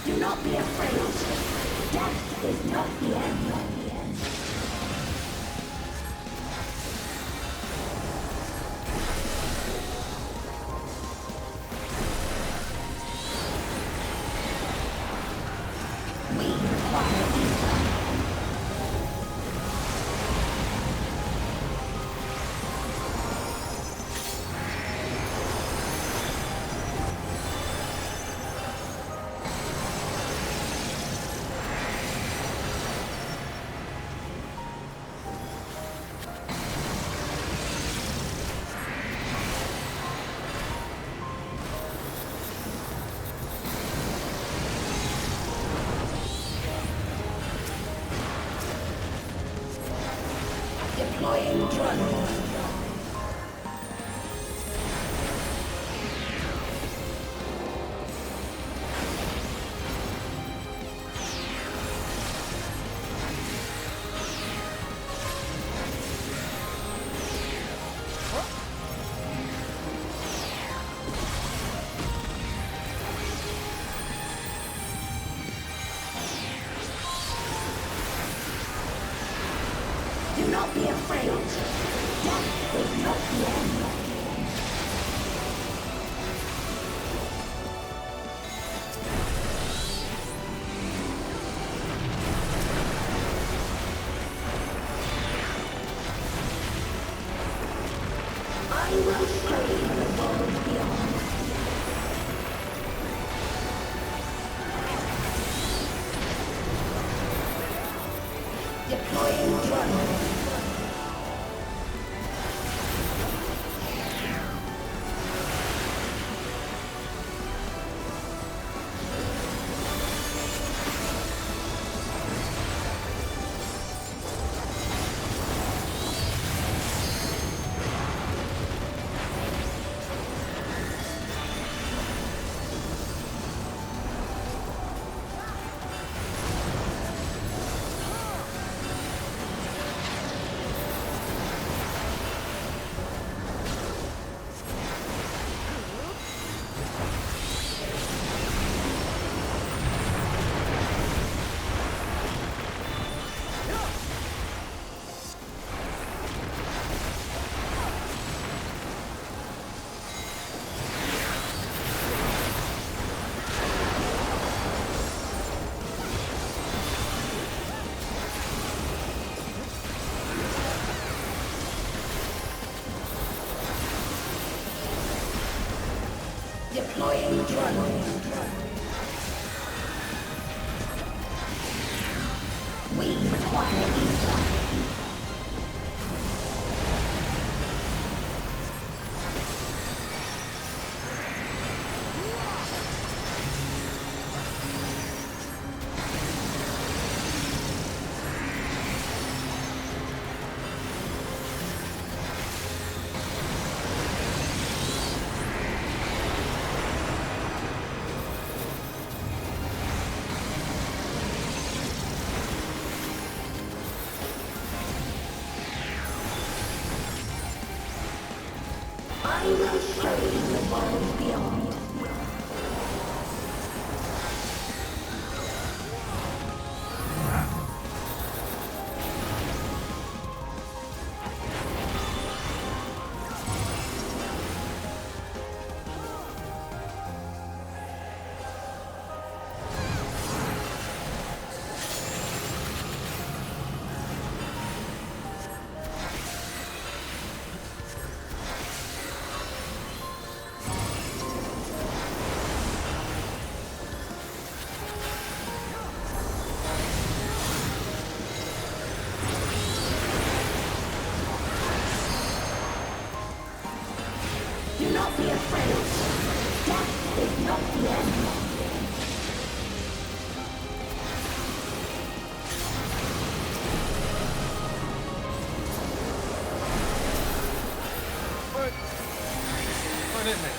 Do not be afraid. Death is not the end. Deploying drone. Do not be afraid. Death is not the end. I will show you the world beyond. Deploying drone. Deploying drone. We require ether. I will show you the world beyond. Do not be afraid. Death is not the end. What hit me?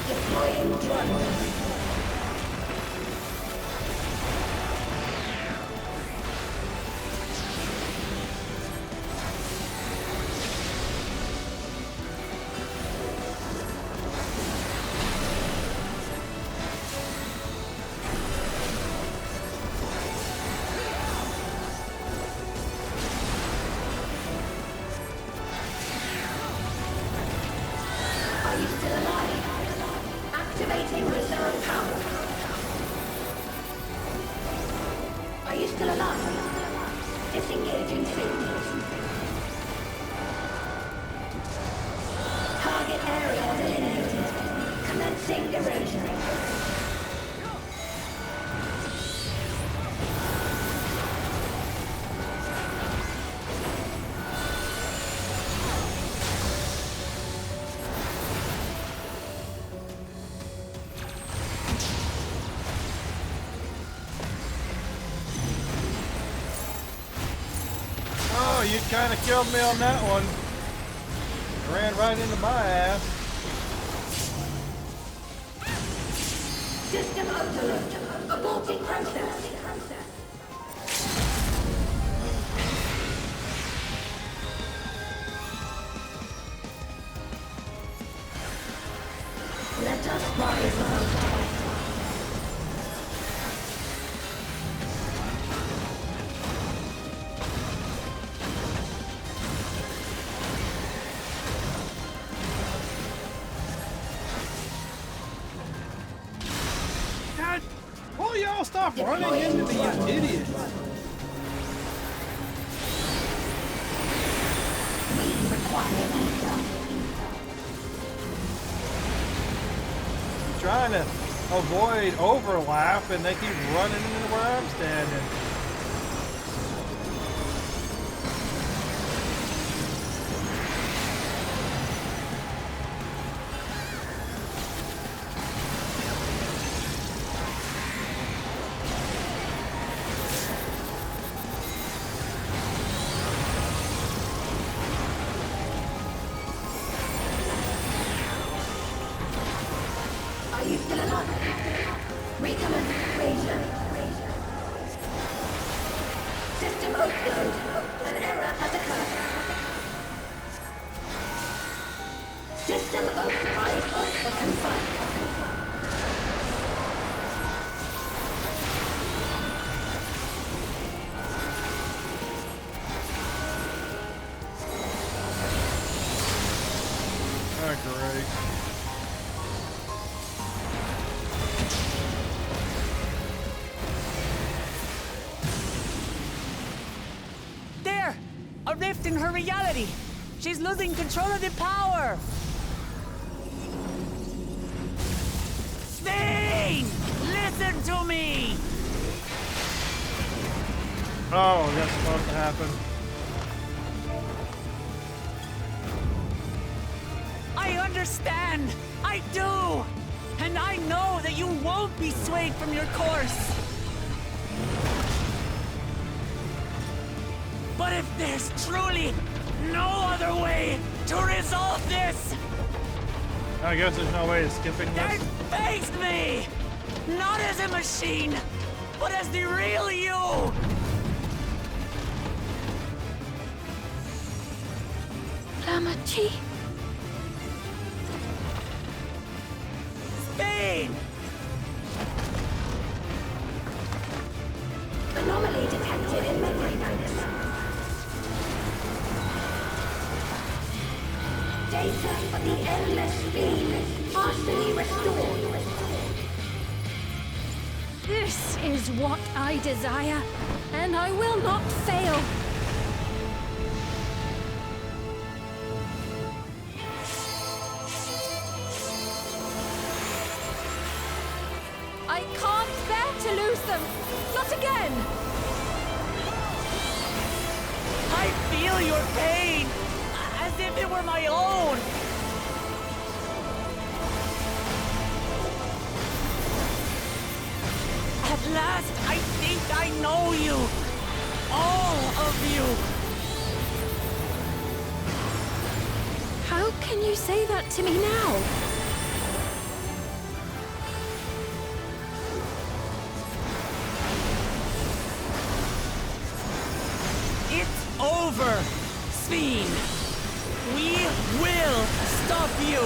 Deploying drone. Are you still alive? Activating reserve power. Are you still alive? Disengaging signals. Target area delineated. Commencing erosion. Oh, you kind of killed me on that one. Ran right into my ass. System overload. Aborting process. Let us rise above. God, will y'all stop running into me, you idiots? I'm trying to avoid overlap and they keep running into where I'm standing. Are you still alive? Recommend Razor. System overload. An error has occurred. System override confirmed. Oh, great. reality. She's losing control of the power. Stain! Listen to me! Oh, that's supposed to happen. I understand. I do. And I know that you won't be swayed from your course. But if there's truly no other way to resolve this, I guess there's no way of skipping then this. face me! Not as a machine, but as the real you! Lamati'y. Spain! Anomaly detected in memory banks. Data for the endless fiend partially restored. This is what I desire, and I will not fail. I can't bear to lose them! Not again! I feel your pain, as if it were my own. At last, I think I know you. All of you. How can you say that to me now? It's over, Sphene. We will stop you.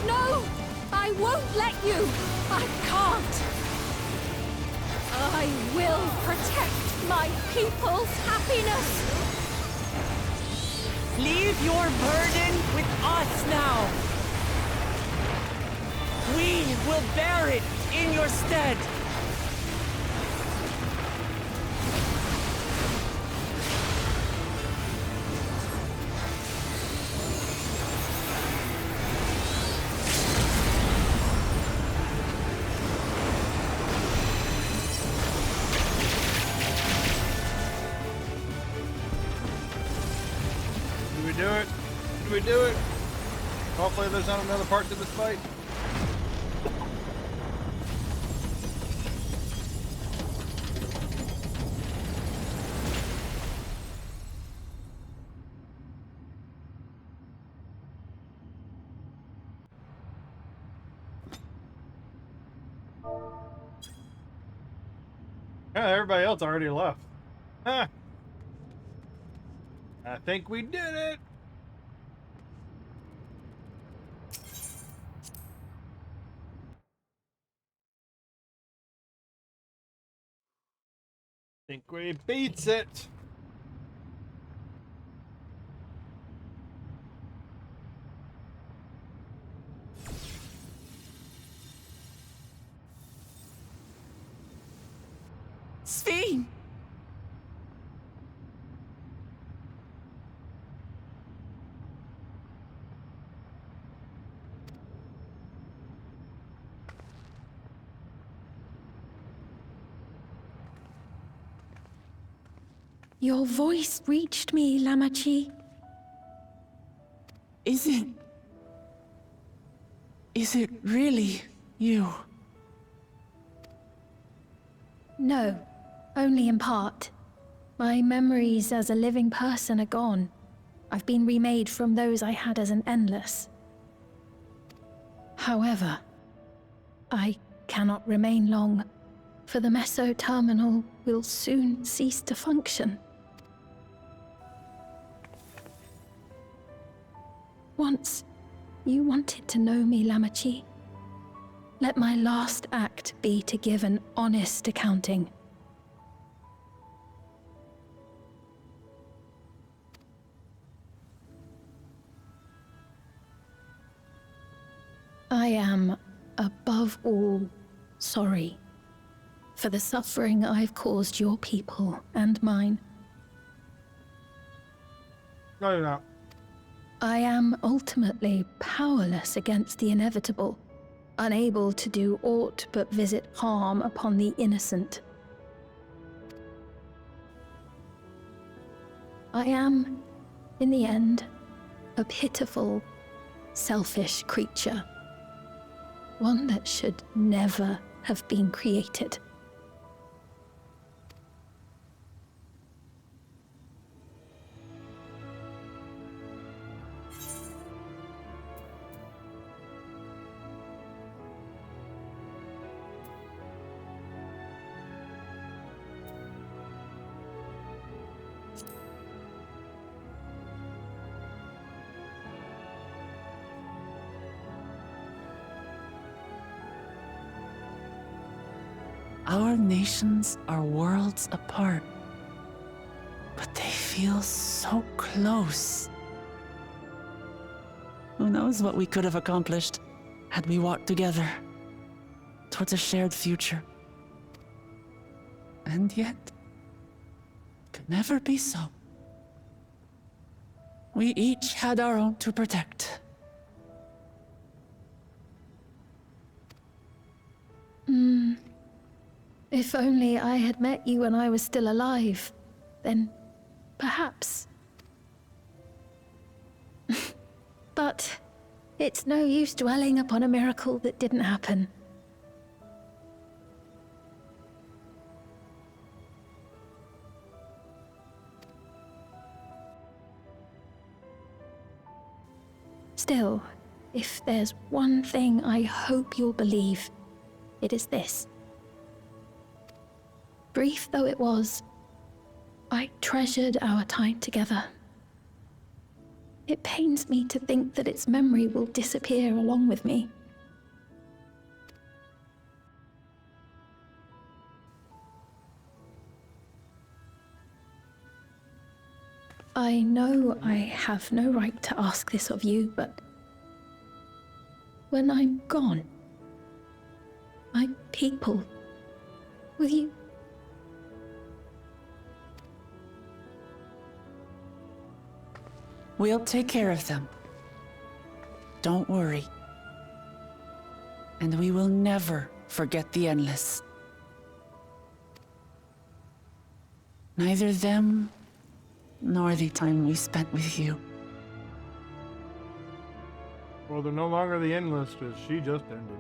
No! I won't let you! I can't! I will protect my people's happiness! Leave your burden with us now. We will bear it in your stead. Do it? Do we do it? Hopefully there's not another part to this fight. Yeah, everybody else already left. Huh. I think we did it. Think we beats it. Sphene! Your voice reached me, Lamati'y. Is it really you? No, only in part. My memories as a living person are gone. I've been remade from those I had as an endless. However, I cannot remain long, for the meso-terminal will soon cease to function. Once, you wanted to know me, Lamati'y. Let my last act be to give an honest accounting. I am, above all, sorry for the suffering I've caused your people and mine. No, you're not. I am ultimately powerless against the inevitable, unable to do aught but visit harm upon the innocent. I am, in the end, a pitiful, selfish creature. One that should never have been created. Our nations are worlds apart, but they feel so close. Who knows what we could have accomplished had we walked together towards a shared future. And yet, it could never be so. We each had our own to protect. If only I had met you when I was still alive, then perhaps. But it's no use dwelling upon a miracle that didn't happen. Still, if there's one thing I hope you'll believe, it is this. Brief though it was, I treasured our time together. It pains me to think that its memory will disappear along with me. I know I have no right to ask this of you, but when I'm gone, my people, will you? We'll take care of them. Don't worry. And we will never forget the Endless. Neither them, nor the time we spent with you. Well, they're no longer the Endless, because she just ended.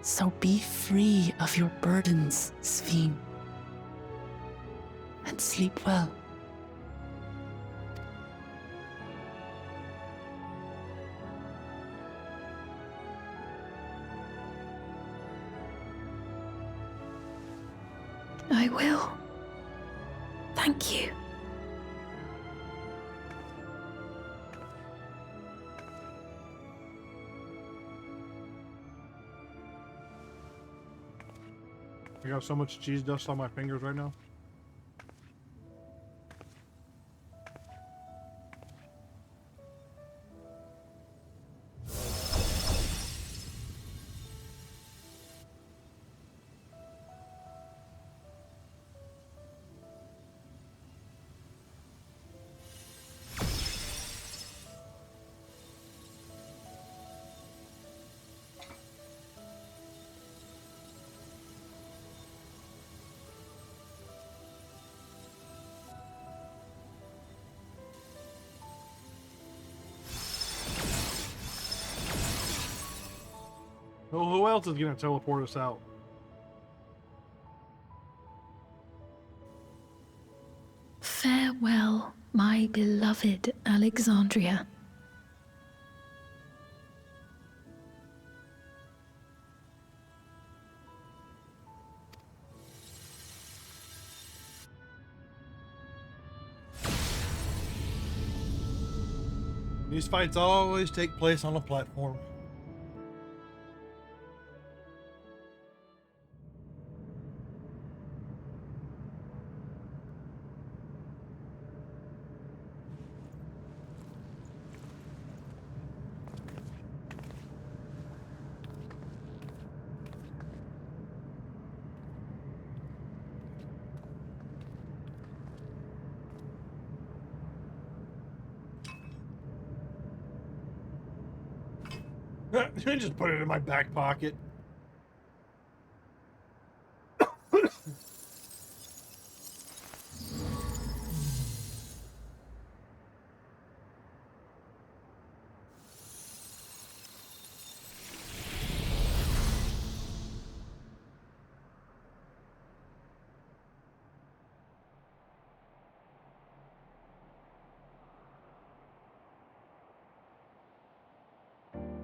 So be free of your burdens, Sphene. And sleep well. I will. Thank you. I got so much cheese dust on my fingers right now. Well, who else is gonna teleport us out? Farewell, my beloved Alexandria. These fights always take place on a platform. Just put it in my back pocket.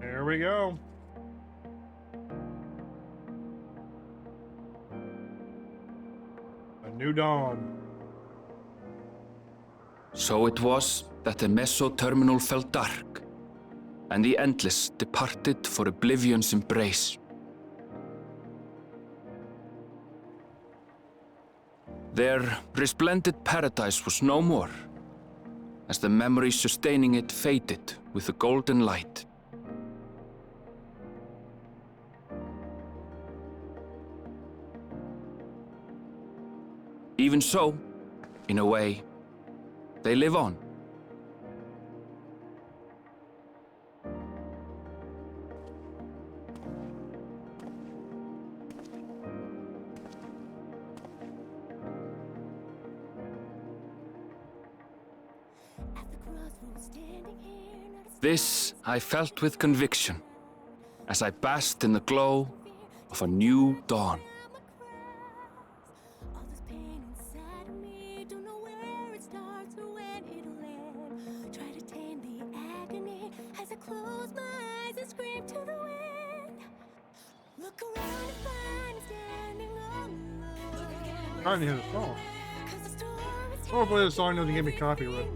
There we go. A new dawn. So it was that the Meso-terminal fell dark, and the Endless departed for oblivion's embrace. Their resplendent paradise was no more, as the memory sustaining it faded with the golden light. Even so, in a way, they live on. This I felt with conviction, as I basked in the glow of a new dawn. I didn't hear the song. Hopefully the song doesn't give me copyright.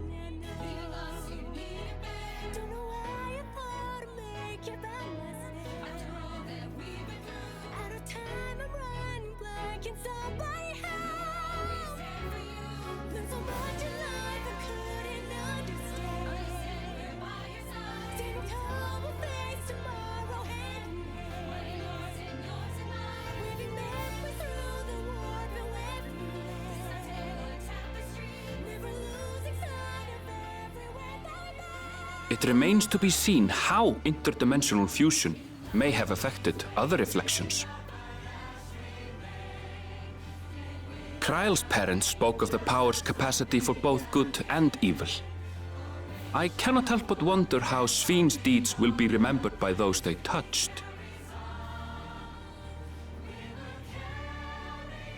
It remains to be seen how interdimensional fusion may have affected other reflections. Kryle's parents spoke of the power's capacity for both good and evil. I cannot help but wonder how Svin's deeds will be remembered by those they touched.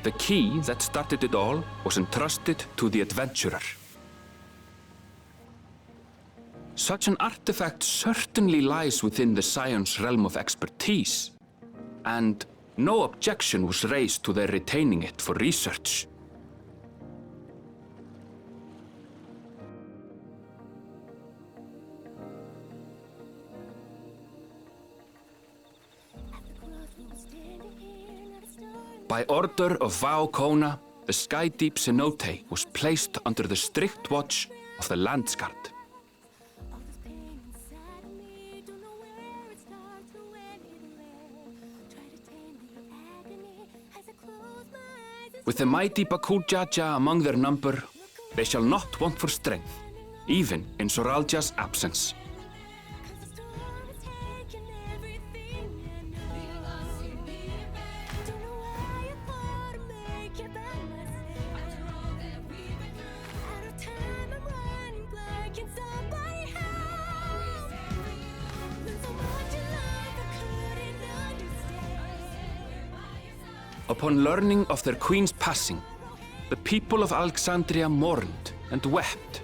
The key that started it all was entrusted to the adventurer. Such an artifact certainly lies within the Scion's realm of expertise, and no objection was raised to their retaining it for research. By order of Vao Kona, the Sky Deep cenote was placed under the strict watch of the Landsguard. With the mighty Bakul Jaja among their number, they shall not want for strength, even in Soralja's absence. Upon learning of their queen's passing, the people of Alexandria mourned and wept.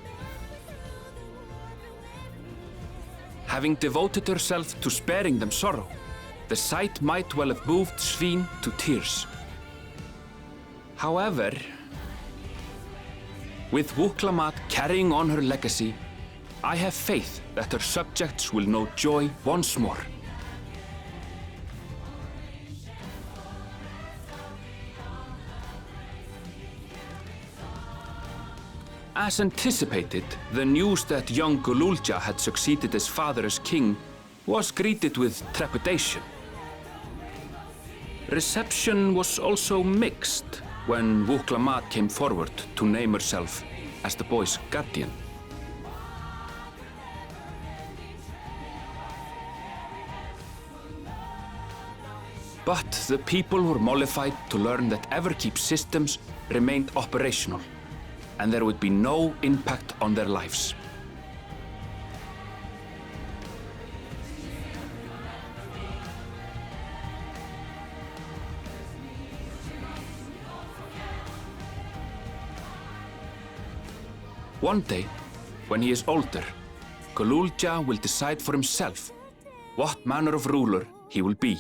Having devoted herself to sparing them sorrow, the sight might well have moved Svin to tears. However, with Lamati'y carrying on her legacy, I have faith that her subjects will know joy once more. As anticipated, the news that young Gululja had succeeded his father as king was greeted with trepidation. Reception was also mixed when Lamati'y came forward to name herself as the boy's guardian. But the people were mollified to learn that Everkeep systems remained operational, and there would be no impact on their lives. One day, when he is older, Kululja will decide for himself what manner of ruler he will be.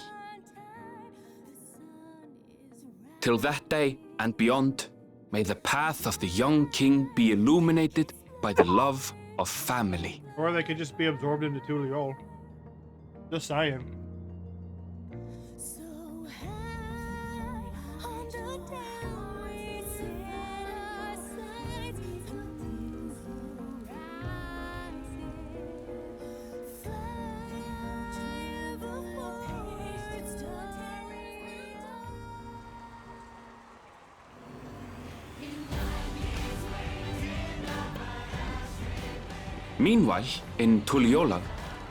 Till that day and beyond, may the path of the young king be illuminated by the love of family. Or they could just be absorbed into Tuliol. Just saying. Meanwhile, in Tuliyola,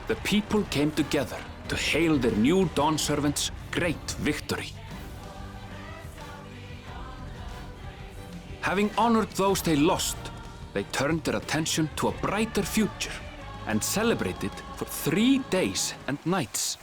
the people came together to hail their new Dawn Servant's great victory. Having honored those they lost, they turned their attention to a brighter future and celebrated for 3 days and nights.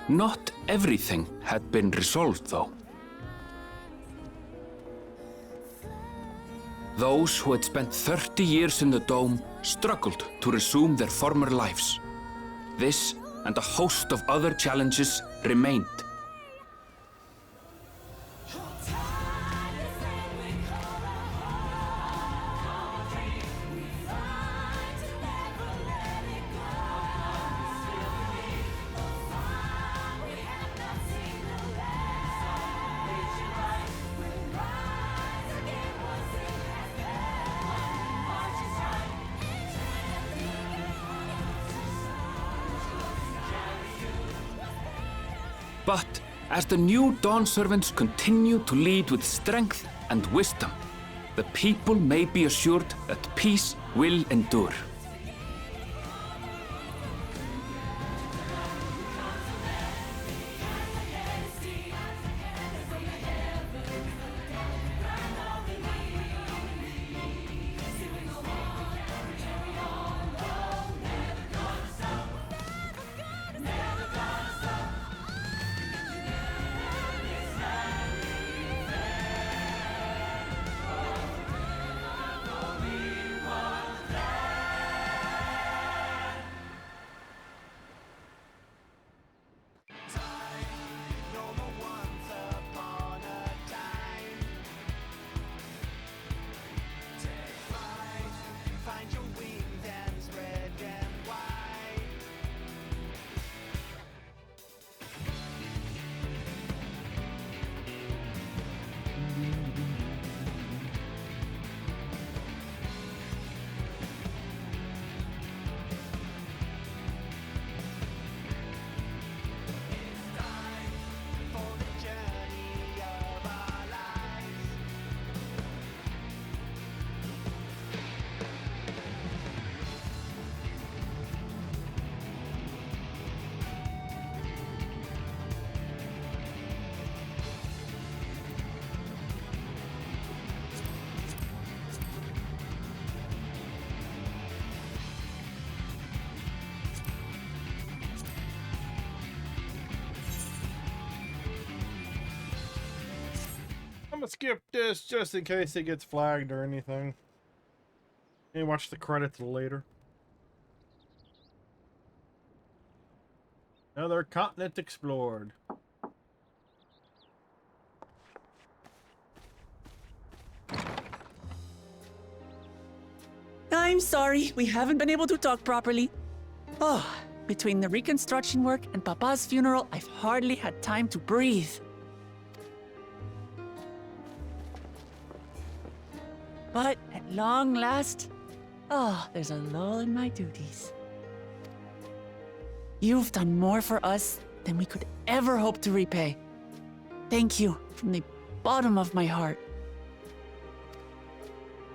Not everything had been resolved, though. Those who had spent 30 years in the Dome struggled to resume their former lives. This and a host of other challenges remained. But as the new Dawn Servants continue to lead with strength and wisdom, the people may be assured that peace will endure. gonna skip this just in case it gets flagged or anything. And watch the credits later. Another continent explored. I'm sorry, we haven't been able to talk properly. Oh, between the reconstruction work and Papa's funeral, I've hardly had time to breathe. But at long last, there's a lull in my duties. You've done more for us than we could ever hope to repay. Thank you from the bottom of my heart.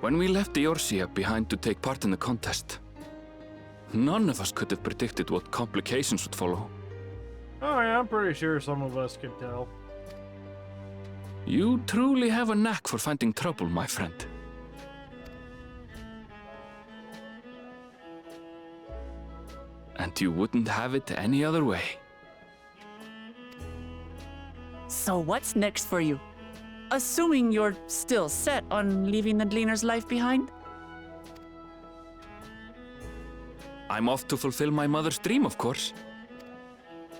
When we left the Eorzea behind to take part in the contest, none of us could have predicted what complications would follow. Oh yeah, I'm pretty sure some of us can tell. You truly have a knack for finding trouble, my friend. And you wouldn't have it any other way. So what's next for you? Assuming you're still set on leaving the Gleaner's life behind? I'm off to fulfill my mother's dream, of course.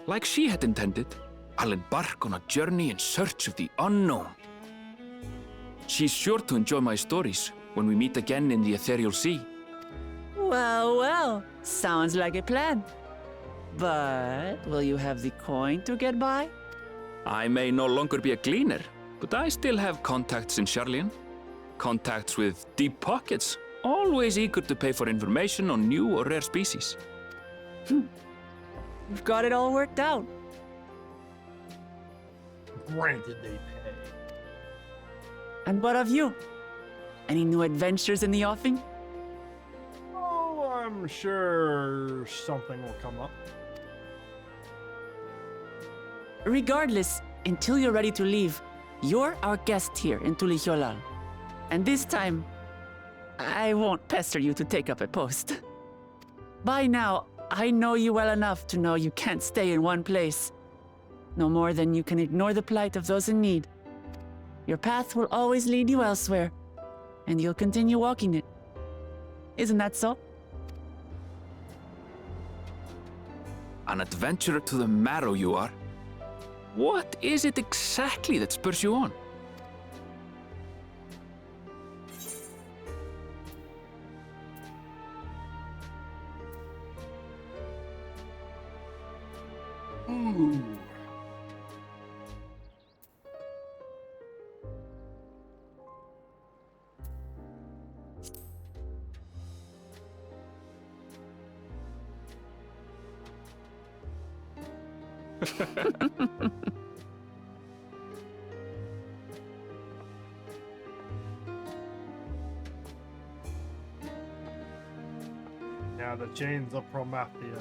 Like she had intended, I'll embark on a journey in search of the unknown. She's sure to enjoy my stories when we meet again in the ethereal sea. Well, well, sounds like a plan. But will you have the coin to get by? I may no longer be a gleaner, but I still have contacts in Sharlayan. Contacts with deep pockets, always eager to pay for information on new or rare species. You've got it all worked out. Granted they pay. And what of you? Any new adventures in the offing? Oh, I'm sure something will come up. Regardless, until you're ready to leave, you're our guest here in Tulihyolal. And this time, I won't pester you to take up a post. By now, I know you well enough to know you can't stay in one place. No more than you can ignore the plight of those in need. Your path will always lead you elsewhere, and you'll continue walking it. Isn't that so? An adventurer to the marrow you are. What is it exactly that spurs you on? Ooh. Now the chains of Lamati'y.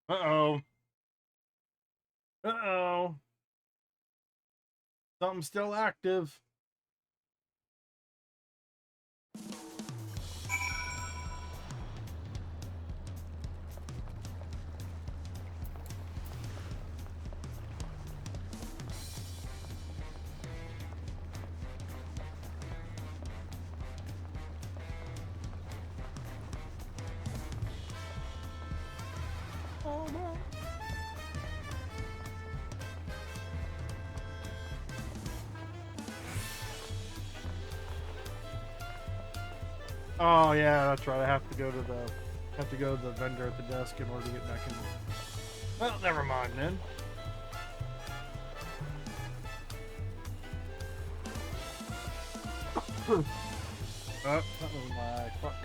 Uh-oh. Uh-oh. Something's still active. Oh yeah, that's right. I have to go to the vendor at the desk in order to get back in. Well, never mind then. Oh, that was my fuck.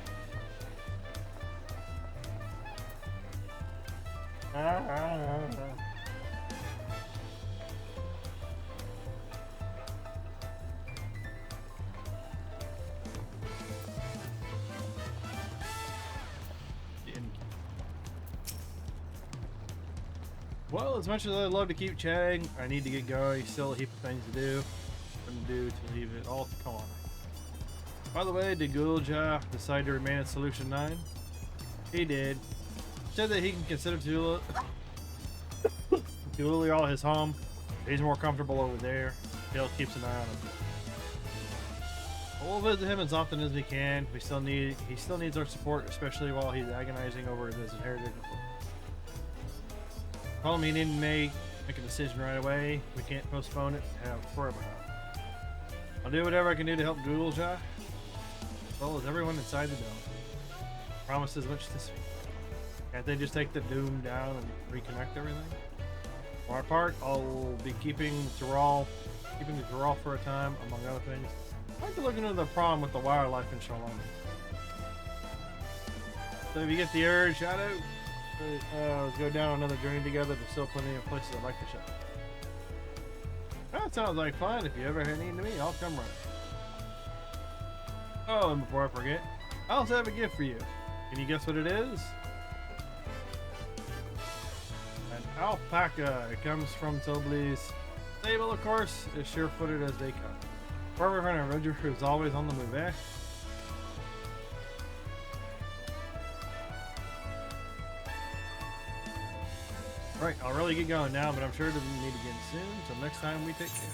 Well, as much as I'd love to keep chatting, I need to get going. Still a heap of things to do. Couldn't do to leave it all to Kona. By the way, did Gulja decide to remain at Solution 9? He did. said that he can consider Tulial his home. He's more comfortable over there. Dale keeps an eye on him. We'll visit him as often as we can. He still needs our support, especially while he's agonizing over his inherited. Call me in May. Make a decision right away. We can't postpone it forever. I'll do whatever I can do to help Google Ja, as well as everyone inside the dome. Promise as much this week. Can't they just take the Doom down and reconnect everything? For our part, I'll be keeping the Tyrol for a time, among other things. I like to look into the problem with the wildlife in Shalom. So if you get the urge, shout out. Let's go down another journey together. There's still plenty of places I'd like to show. That sounds like fun. If you ever need me, I'll come running. Oh, and before I forget, I also have a gift for you. Can you guess what it is? An alpaca. It comes from Tobli's stable, of course, as sure-footed as they come. Forever runner Roger is always on the move, eh? Right, I'll really get going now, but I'm sure to meet again soon. Till next time, we take care.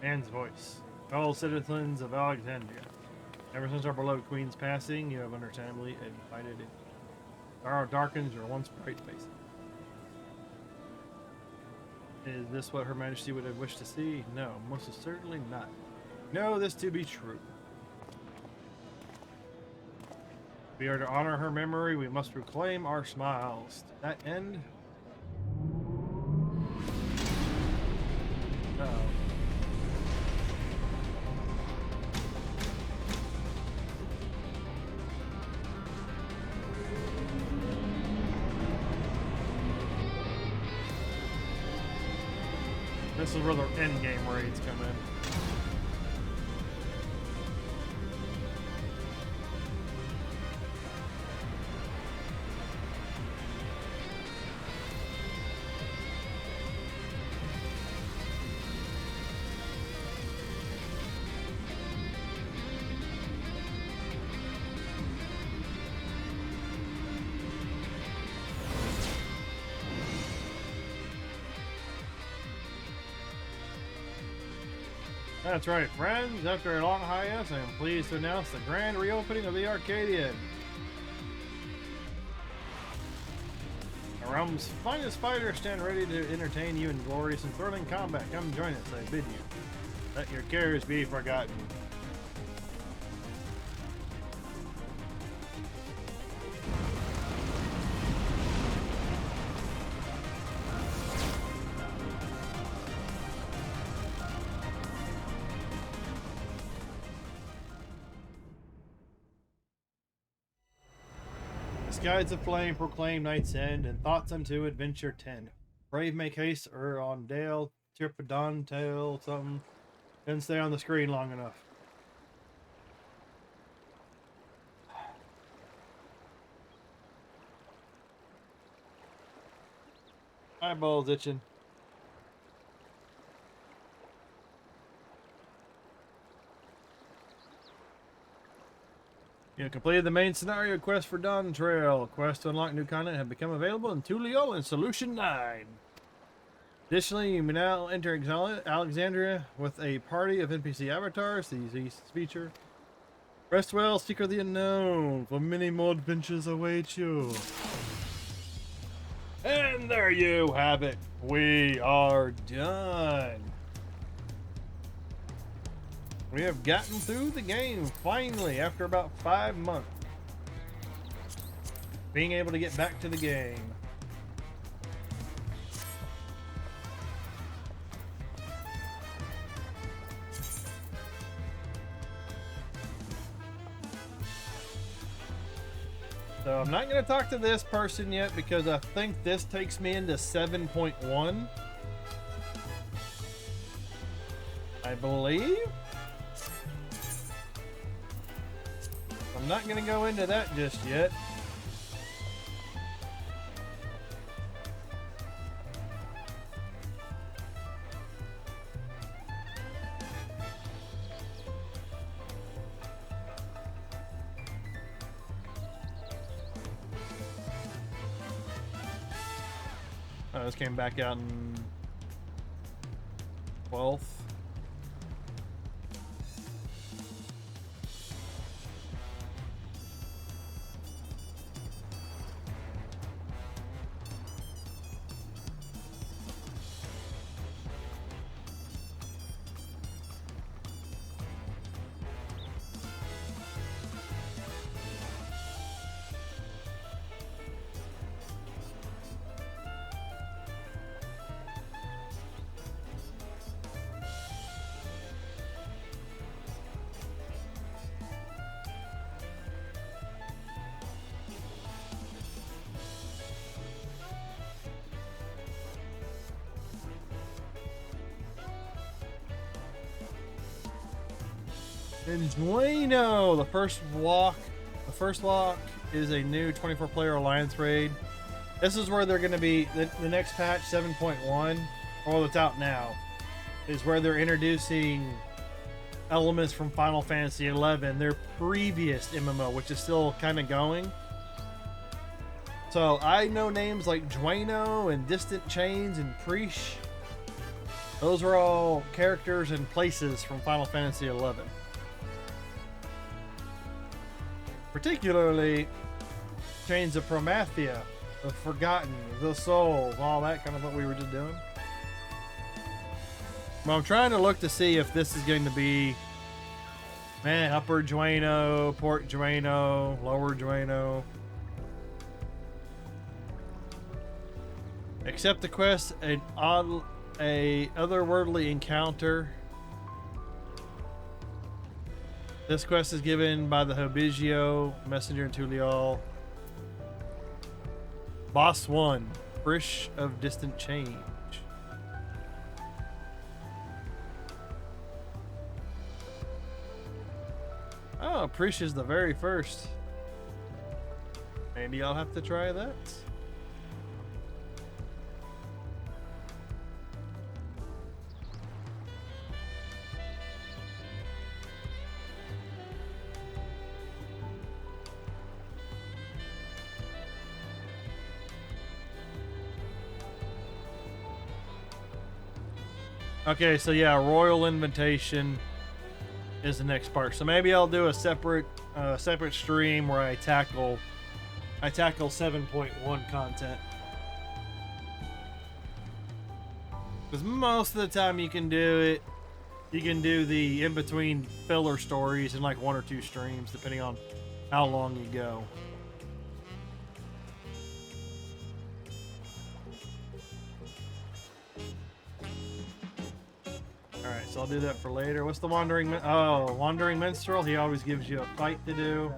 Man's voice. Fellow citizens of Alexandria. Ever since our beloved queen's passing, you have understandably invited it. Sorrow darkens your once bright faces. Is this what Her Majesty would have wished to see? No, most certainly not. Know this to be true. If we are to honor her memory, we must reclaim our smiles. To that end... Uh-oh. This is where the endgame raids come in. That's right, friends. After a long hiatus, I am pleased to announce the grand reopening of the Arcadian. The realm's finest fighters stand ready to entertain you in glorious and thrilling combat. Come join us, I bid you. Let your cares be forgotten. Skies of flame proclaim night's end, and thoughts unto adventure tend. Brave make haste, on Dale, Tirpadon, tail, something. Didn't stay on the screen long enough. Eyeballs itching. You have completed the main scenario quest for Dawn Trail. Quests to unlock new content have become available in Tulial and Solution 9. Additionally, you may now enter Alexandria with a party of NPC avatars. These feature. Rest well, seek the unknown, for many more adventures await you. And there you have it. We are done. We have gotten through the game, finally, after about 5 months. Being able to get back to the game. So I'm not going to talk to this person yet because I think this takes me into 7.1. I believe. I'm not going to go into that just yet. Oh, this came back out in 12th. And Dueno, the first walk is a new 24-player alliance raid. This is where they're going to be, the next patch 7.1, or it's out now, is where they're introducing elements from Final Fantasy XI, their previous MMO, which is still kind of going. So I know names like Dueno and Distant Chains and Preesh. Those are all characters and places from Final Fantasy XI. Particularly Chains of Promathia, the Forgotten, the Soul, all that kind of what we were just doing. Well, I'm trying to look to see if this is going to be, man, Upper Dueno, Port Dueno, Lower Dueno. Accept the quest, a otherworldly encounter. This quest is given by the Hobigio, Messenger in Tulial. Boss 1, Frish of Distant Change. Oh, Frish is the very first. Maybe I'll have to try that. Okay, so yeah, Royal Invitation is the next part. So maybe I'll do a separate stream where I tackle 7.1 content. Because most of the time you can do the in-between filler stories in like 1 or 2 streams, depending on how long you go. Alright, so I'll do that for later. What's the Wandering Minstrel. He always gives you a fight to do.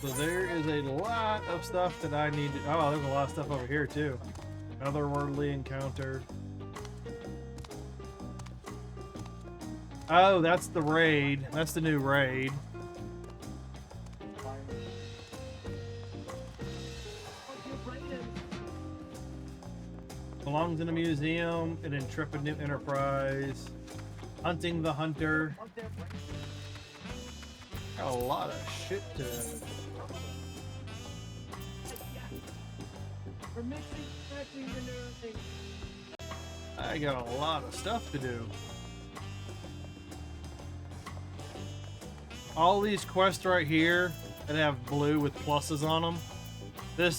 So there is a lot of stuff that I need to... Oh, there's a lot of stuff over here too. Otherworldly encounter. Oh, that's the raid. That's the new raid. Belongs in a museum, an intrepid new enterprise. Hunting the hunter. Got a lot of shit to... I got a lot of stuff to do. All these quests right here that have blue with pluses on them.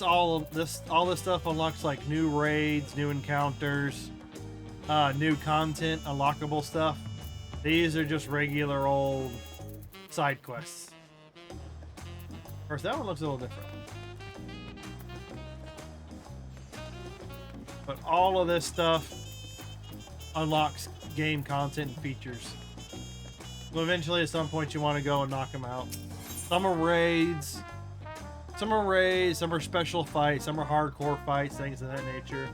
All this stuff unlocks like new raids, new encounters, new content, unlockable stuff. These are just regular old side quests. Of course, that one looks a little different. But all of this stuff unlocks game content and features. So eventually, at some point, you want to go and knock them out. Some are raids. Some are special fights, some are hardcore fights, things of that nature.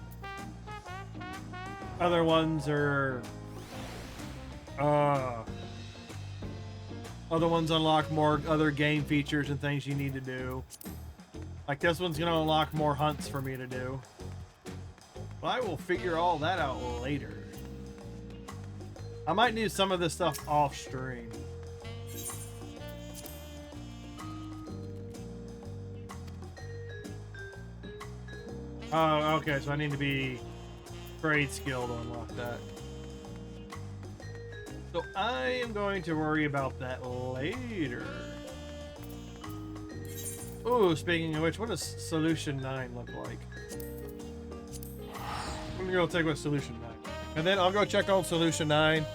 Other ones are other ones unlock more other game features and things you need to do. Like this one's gonna unlock more hunts for me to do. But I will figure all that out later. I might do some of this stuff off stream. Oh, okay, so I need to be trade skill to unlock that. So I am going to worry about that later. Ooh, speaking of which, what does Solution 9 look like? I'm gonna go take with Solution 9. And then I'll go check on Solution 9,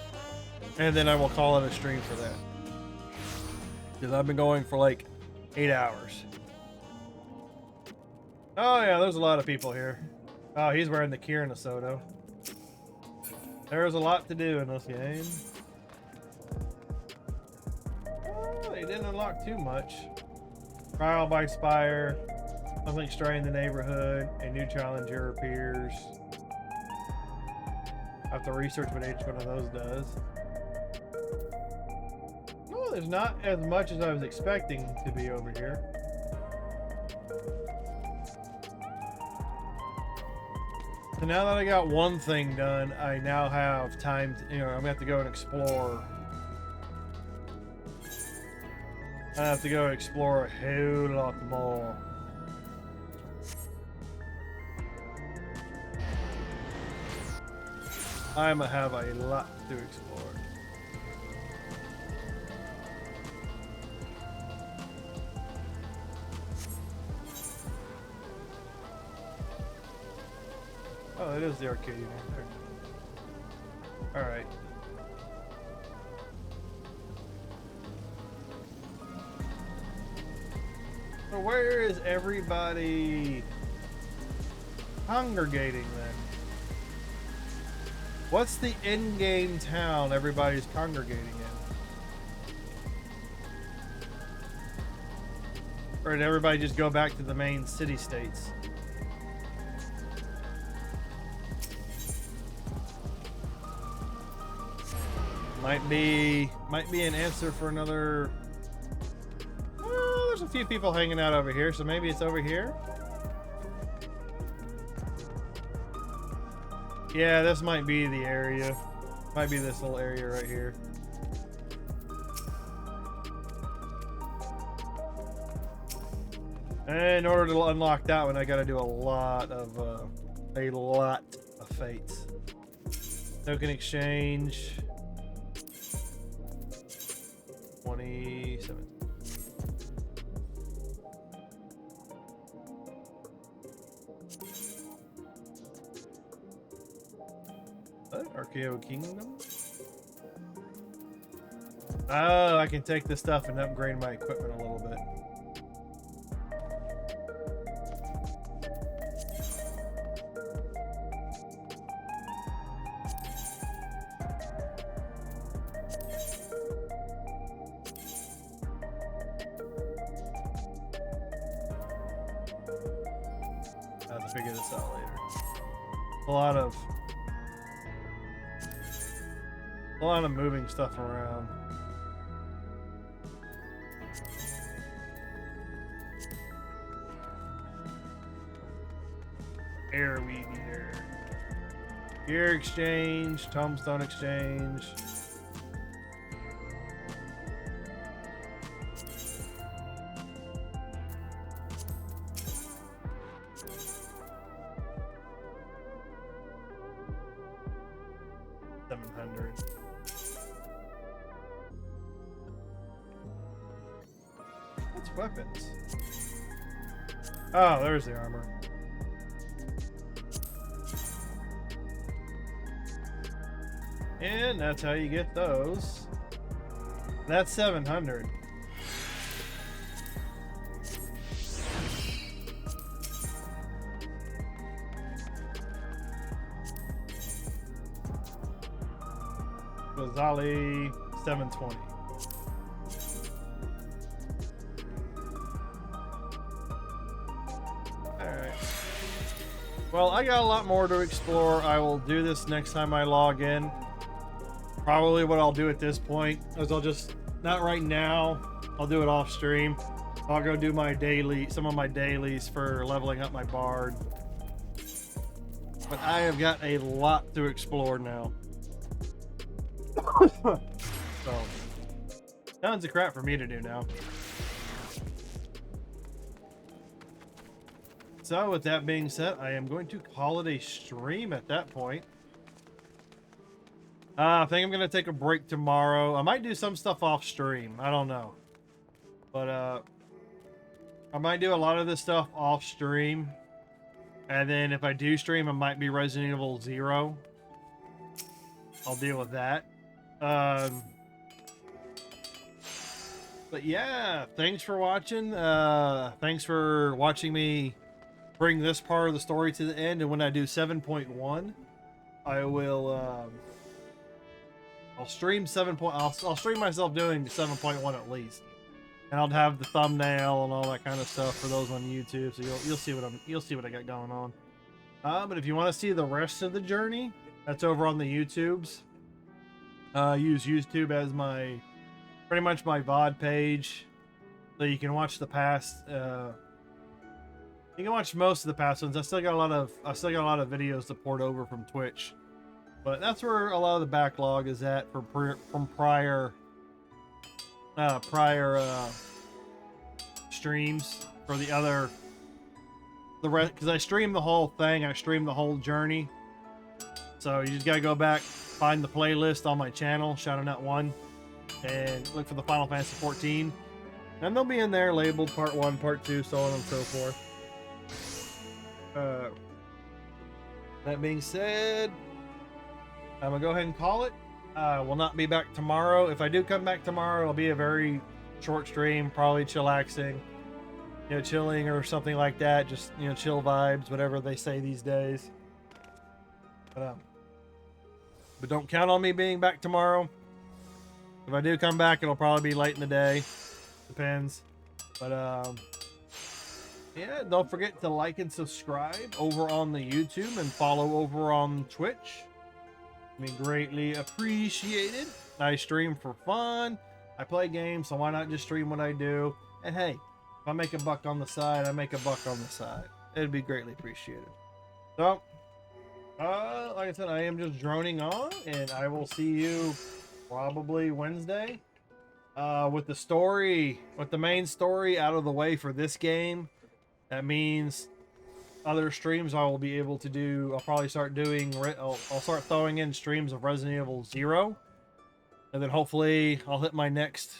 and then I will call it a stream for that. Because I've been going for like 8 hours. Oh yeah, there's a lot of people here. Oh, he's wearing the Kieran Soto. There's a lot to do in this game. Oh, they didn't unlock too much. Trial by Spire. Something stray in the neighborhood. A new challenger appears. I have to research what each one of those does. No, there's not as much as I was expecting to be over here. So now that I got one thing done, I now have time to, I'm gonna have to go and explore. I have to go explore a whole lot more. I'm gonna have a lot to explore. Oh, it is the arcade right there. Alright. So where is everybody congregating then? What's the in-game town everybody's congregating in? Or did everybody just go back to the main city-states? Might be an answer for another. Oh, there's a few people hanging out over here, so maybe it's over here. Yeah, this might be the area. Might be this little area right here. And in order to unlock that one, I got to do a lot of fates. Token exchange. 27. Archaeo Kingdom? Oh, I can take this stuff and upgrade my equipment a little bit. I have to figure this out later. A lot of moving stuff around. Air weaver. Gear exchange, tombstone exchange. Weapons. Oh, there's the armor. And that's how you get those. That's 700. Zali 720. Alright. Well, I got a lot more to explore. I will do this next time I log in. Probably what I'll do at this point is I'll just, not right now, I'll do it off stream. I'll go do my some of my dailies for leveling up my bard. But I have got a lot to explore now. So, tons of crap for me to do now. So with that being said, I am going to call it a stream at that point. I think I'm going to take a break tomorrow. I might do some stuff off stream. I don't know. But I might do a lot of this stuff off stream. And then if I do stream, it might be Resident Evil 0. I'll deal with that. But yeah, thanks for watching. Thanks for watching me bring this part of the story to the end. And when I do 7.1, I will I'll stream I'll stream myself doing 7.1 at least, and I'll have the thumbnail and all that kind of stuff for those on YouTube. So you'll see what I got going on. But if you want to see the rest of the journey, that's over on the YouTubes. Use YouTube as pretty much my VOD page, so you can watch the past. You can watch most of the past ones. I still got a lot of videos to port over from Twitch, but that's where a lot of the backlog is at from prior streams for the rest, because I streamed the whole thing. I streamed the whole journey, so you just gotta go back, find the playlist on my channel, Shouting Out 1, and look for the Final Fantasy 14, and they'll be in there labeled part 1, part 2, so on and so forth. That being said, I'm gonna go ahead and call it. Will not be back tomorrow. If I do come back tomorrow, it'll be a very short stream, probably chillaxing, chilling or something like that. Just chill vibes, whatever they say these days. But don't count on me being back tomorrow. If I do come back, it'll probably be late in the day. Depends. But yeah, don't forget to like and subscribe over on the YouTube and follow over on Twitch. Be greatly appreciated. I stream for fun. I play games, so why not just stream what I do? And hey, if I make a buck on the side, I make a buck on the side. It'd be greatly appreciated. So, like I said, I am just droning on, and I will see you probably Wednesday. With the main story out of the way for this game. That means other streams I will be able to do. I'll probably start doing. I'll start throwing in streams of Resident Evil 0, and then hopefully I'll hit my next.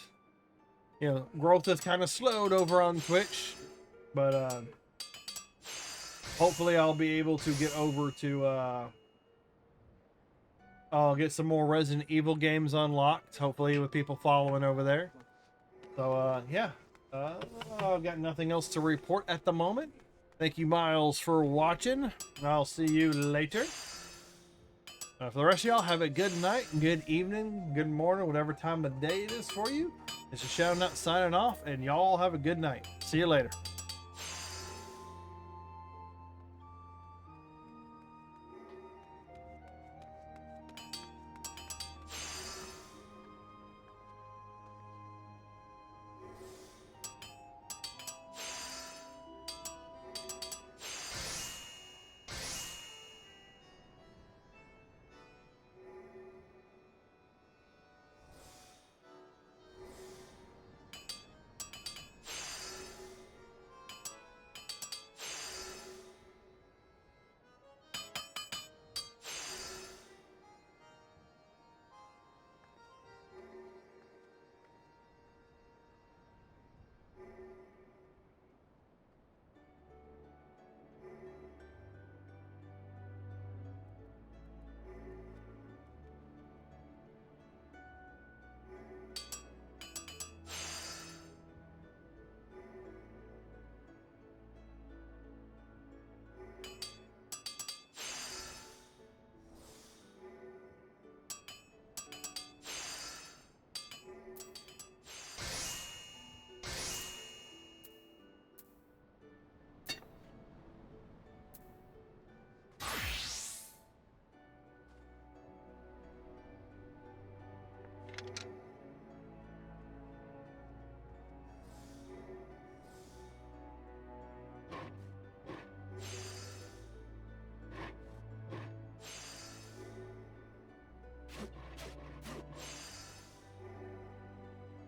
Growth has kind of slowed over on Twitch, but hopefully I'll be able to get over to. I'll get some more Resident Evil games unlocked. Hopefully with people following over there. So yeah. I've got nothing else to report at the moment. Thank you, Miles, for watching. I'll see you later. For the rest of y'all, have a good night, good evening, good morning, whatever time of day it is for you. It's a Shouting Out signing off, and y'all have a good night. See you later.